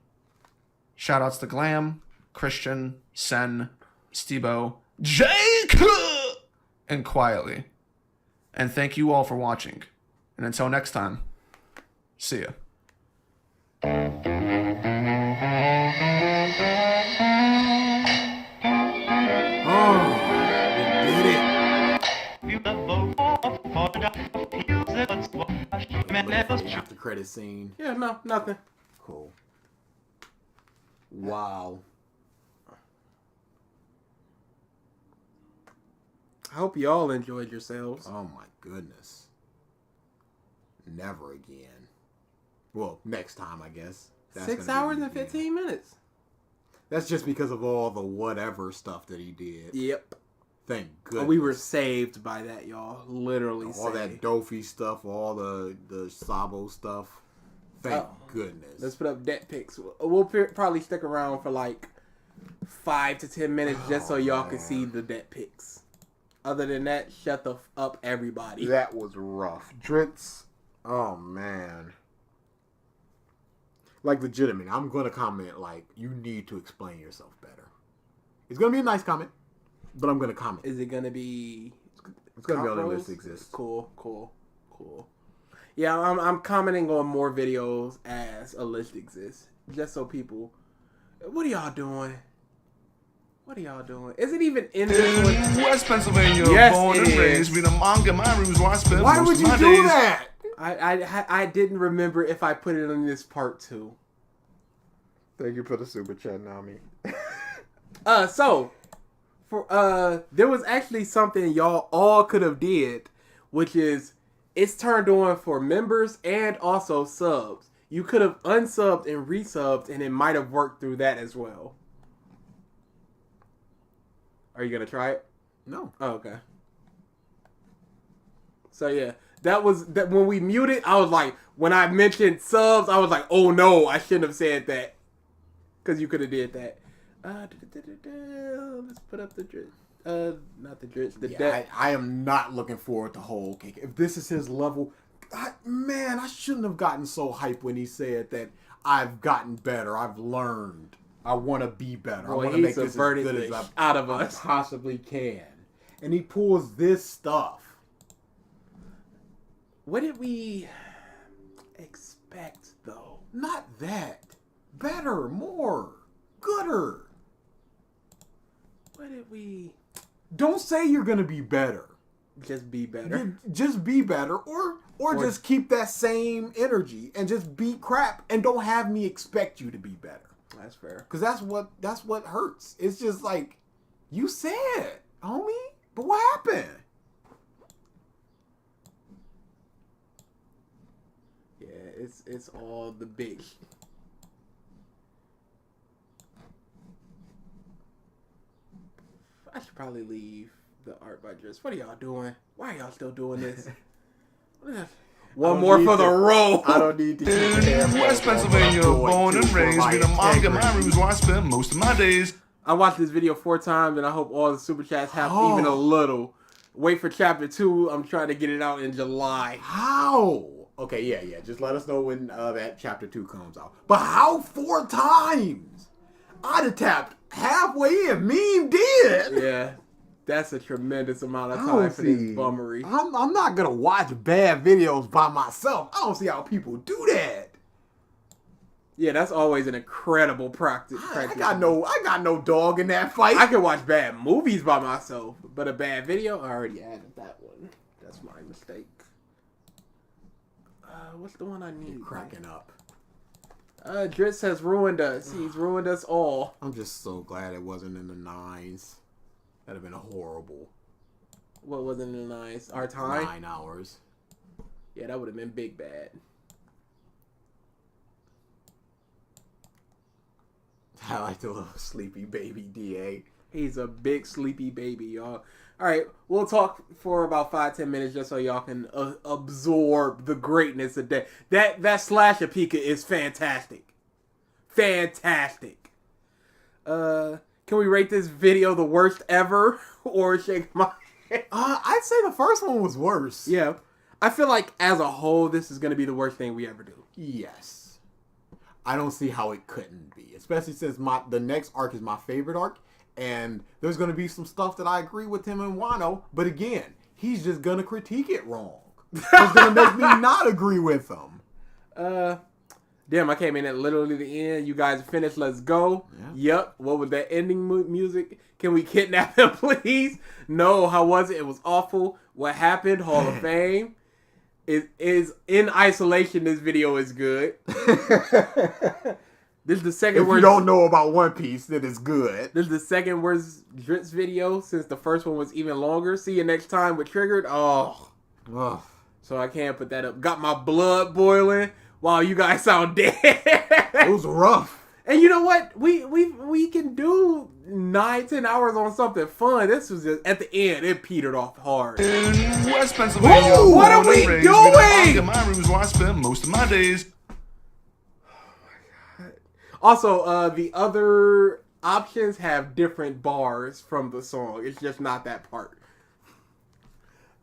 Shoutouts to Glam, Christian, Sen, Stebo, Jake, and Quietly. And thank you all for watching. And until next time, see ya. After credit scene. Yeah, no, nothing. Cool. Wow. I hope y'all enjoyed yourselves. Oh my goodness. Never again. Well, next time, I guess. 6 hours and 15 minutes. That's just because of all the whatever stuff that he did. Yep. Thank goodness. We were saved by that, y'all. Literally all saved. that Dofi stuff, all the Sabo stuff. Thank goodness. Let's put up debt pics. We'll probably stick around for like 5 to 10 minutes just so y'all can see the debt pics. Other than that, shut the up, everybody. That was rough. Drizzt. Oh, man. Like, legitimate. I'm going to comment, like, you need to explain yourself better. It's going to be a nice comment, but I'm going to comment. Is it going to be... It's going to be on the list exists. Cool. Yeah, I'm commenting on more videos as a list exists. Just so people... What are y'all doing? Is it even in this one? West Pennsylvania, Yes, born and it raised, is. reading a manga. My room is where I spend Why most would of you my do days. that? I didn't remember if I put it on this part 2. Thank you for the super chat, Nami. So for there was actually something y'all all could have did, which is it's turned on for members and also subs. You could have unsubbed and resubbed, and it might have worked through that as well. Are you gonna try it? No. Oh, okay. So yeah, that when we muted, I was like, when I mentioned subs, I was like, oh no, I shouldn't have said that. Because you could have did that. Let's put up the Drizzt. Not the Drizzt. The deck. I am not looking forward to Whole Cake. If this is his level, I shouldn't have gotten so hyped when he said that I've gotten better. I've learned. I want to be better. I want to make this as good as out of I us. possibly can. And he pulls this stuff. What did we expect, though? Not that. Better, more, gooder. What did we... Don't say you're going to be better. Just be better. Just be better, or just keep that same energy and just be crap and don't have me expect you to be better. That's fair. Because that's what hurts. It's just like, you said, homie, but what happened? Yeah, it's all the big... I should probably leave the art by Drizzt. What are y'all doing? Why are y'all still doing this? One more for the roll. I don't need to keep West Pennsylvania, born and raised, reading a manga. My room is where I spend most of my days. I watched this video 4 times, and I hope all the super chats have even a little. Wait for chapter 2. I'm trying to get it out in July. How? Okay, yeah. Just let us know when that chapter 2 comes out. But how 4 times? I'd have tapped halfway in. Meme did. Yeah, that's a tremendous amount of time for this bummery. I'm not gonna watch bad videos by myself. I don't see how people do that. Yeah, that's always an incredible practice. I got no dog in that fight. I can watch bad movies by myself, but a bad video, I already added that one. That's my mistake. What's the one I need? You're cracking up. Drizzt has ruined us. He's ruined us all. I'm just so glad it wasn't in the 9s. That'd have been horrible. What wasn't in the 9s? Our time? 9 hours. Yeah, that would have been big bad. I like the little sleepy baby DA. He's a big sleepy baby, y'all. Alright, we'll talk for about 5-10 minutes just so y'all can absorb the greatness of that. That slasher Pika is fantastic. Fantastic. Can we rate this video the worst ever or shake my head? I'd say the first one was worse. Yeah. I feel like as a whole, this is going to be the worst thing we ever do. Yes. I don't see how it couldn't be, especially since the next arc is my favorite arc, and there's going to be some stuff that I agree with him and Wano, but again, he's just going to critique it wrong. It's going to make me not agree with him. Damn, I came in at literally the end. You guys finished. Let's go. Yeah. Yep. What was that ending music? Can we kidnap him, please? No. How was it? It was awful. What happened? Hall of Fame. It is in isolation. This video is good. This is the second If worst. you don't know about One Piece, then it's good. This is the second worst Drizzt video since the first one was even longer. See you next time with Triggered. Oh. Ugh. So I can't put that up. Got my blood boiling. Wow, you guys sound dead. It was rough. And you know what? We can do 9-10 hours on something fun. This was just at the end. It petered off hard. In West Pennsylvania, Ooh, what are we doing? In my room is where I spend most of my days. Also, the other options have different bars from the song. It's just not that part.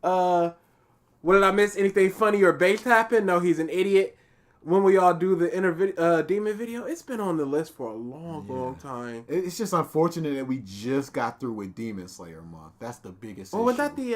What did I miss? Anything funny or based happen? No, he's an idiot. When we all do the demon video, it's been on the list for a long time. It's just unfortunate that we just got through with Demon Slayer month. That's the biggest issue. Was that the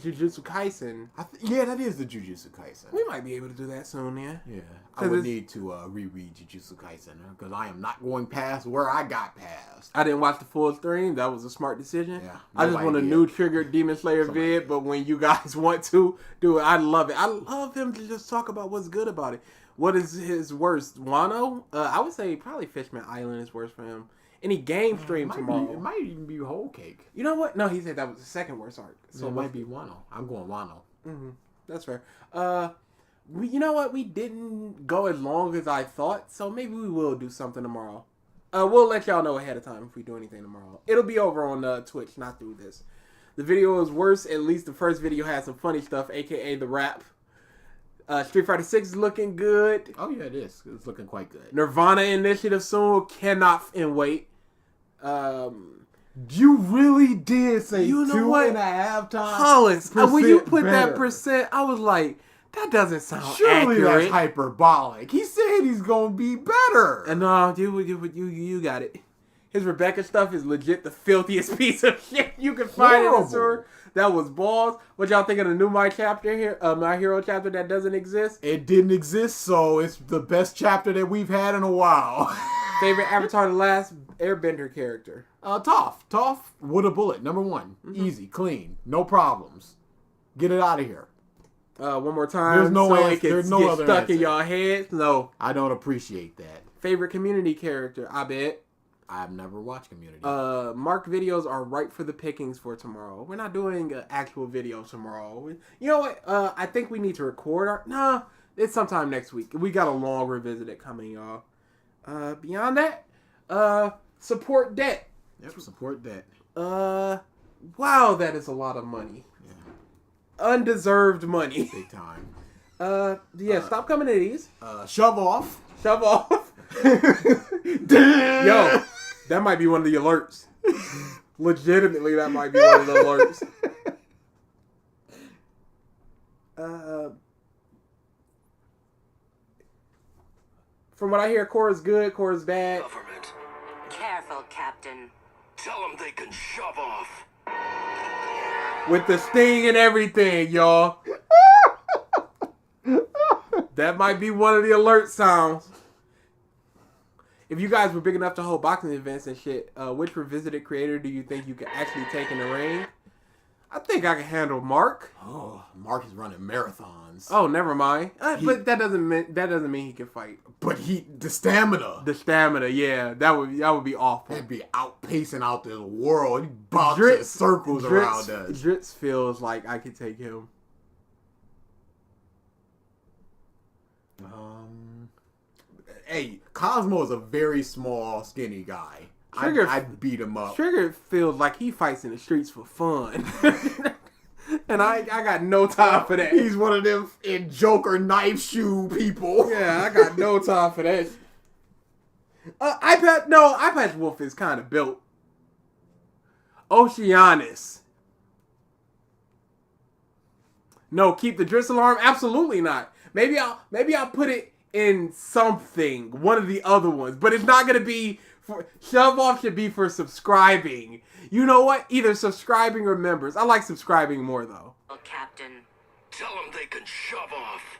Jujutsu Kaisen? Yeah, that is the Jujutsu Kaisen. We might be able to do that soon, yeah. Yeah, I would need to reread Jujutsu Kaisen because I am not going past where I got past. I didn't watch the full stream. That was a smart decision. Yeah, I just want a new triggered Demon Slayer vid, but when you guys want to do it, I love it. I love him to just talk about what's good about it. What is his worst? Wano? I would say probably Fishman Island is worse for him. Any game stream tomorrow. It might even be Whole Cake. You know what? No, he said that was the second worst arc. So it might be Wano. I'm going Wano. Mm-hmm. That's fair. You know what? We didn't go as long as I thought, so maybe we will do something tomorrow. We'll let y'all know ahead of time if we do anything tomorrow. It'll be over on Twitch, not through this. The video is worse. At least the first video had some funny stuff, aka the rap. Street Fighter 6 is looking good. Oh yeah, it is. It's looking quite good. Nirvana Initiative soon. Cannot wait. You really did say you know what? 2.5 times. Hollis, when you put better. that percent, I was like, that doesn't sound Surely accurate. that's hyperbolic. He said he's gonna be better. And no, you got it. His Rebecca stuff is legit the filthiest piece of shit you can find in the store. That was balls. What y'all think of the new My Hero chapter that doesn't exist? It didn't exist, so it's the best chapter that we've had in a while. Favorite Avatar: The Last Airbender character? Toph. Toph with a bullet. Number 1. Easy, clean, no problems. Get it out of here. One more time. There's no so answer. it can There's no get other stuck answer. in y'all heads. No. I don't appreciate that. Favorite community character? I bet. I've never watched Community. Mark videos are ripe for the pickings for tomorrow. We're not doing an actual video tomorrow. You know what? I think we need to record it's sometime next week. We got a long revisited coming, y'all. Beyond that, support debt. Yep, support that. Wow, that is a lot of money. Yeah. Undeserved money. Big time. Yeah, stop coming to these. Shove off. Shove off. Damn. Yo, that might be one of the alerts. Legitimately, that might be one of the alerts. From what I hear, Korra's good, Korra's bad. Government. Careful, Captain. Tell them they can shove off. With the sting and everything, y'all. That might be one of the alert sounds. If you guys were big enough to hold boxing events and shit, which revisited creator do you think you could actually take in the ring? I think I can handle Mark. Oh, Mark is running marathons. Oh, never mind. But that doesn't mean he can fight. But the stamina. The stamina, yeah, that would be awful. That'd be outpacing out this world. He bounces circles around us. Drizzt feels like I could take him. Hey, Cosmo is a very small, skinny guy. I'd beat him up. Trigger feels like he fights in the streets for fun. And I got no time for that. He's one of them in Joker knife shoe people. Yeah, I got no time for that. iPatch Wolf is kind of built. Oceanus. No, keep the Drizzt alarm? Absolutely not. Maybe I'll put it in something, one of the other ones, but it's not gonna be for shove off. Should be for subscribing. You know what? Either subscribing or members. I like subscribing more though. Captain. Tell them they can shove off.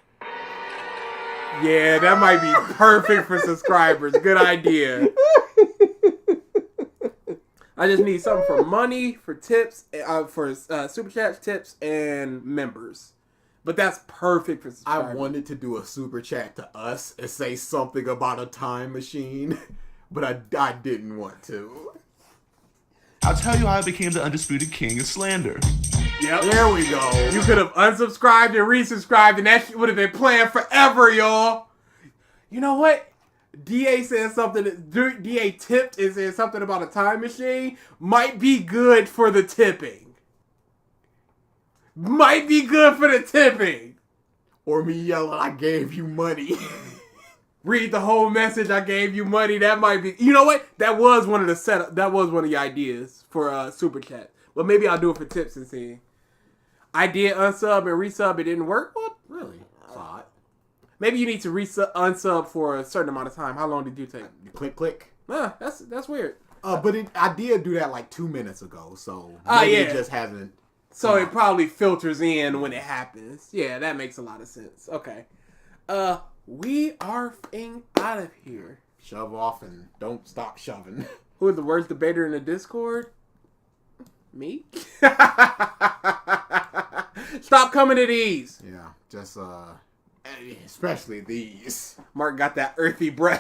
Yeah, that might be perfect for subscribers. Good idea. I just need something for money, for tips, for super chats, tips, and members. But that's perfect for subscribers. I wanted to do a super chat to us and say something about a time machine, but I didn't want to. I'll tell you how I became the undisputed king of slander. Yep. There we go. You could have unsubscribed and resubscribed, and that shit would have been playing forever, y'all. You know what? DA said something. DA tipped and said something about a time machine. Might be good for the tipping. Might be good for the tipping. Or me yelling, I gave you money. Read the whole message. I gave you money. That might be. You know what? That was one of the setup. That was one of the ideas for super chat. But maybe I'll do it for tips and see. I did unsub and resub. It didn't work. What? Really? Odd. Maybe you need to unsub for a certain amount of time. How long did you take? Click. That's weird. But I did do that like 2 minutes ago, so maybe it just hasn't. So it probably filters in when it happens. Yeah, that makes a lot of sense. Okay. We are out of here. Shove off and don't stop shoving. Who is the worst debater in the Discord? Me? Stop coming to these. Yeah, just especially these. Mark got that earthy breath.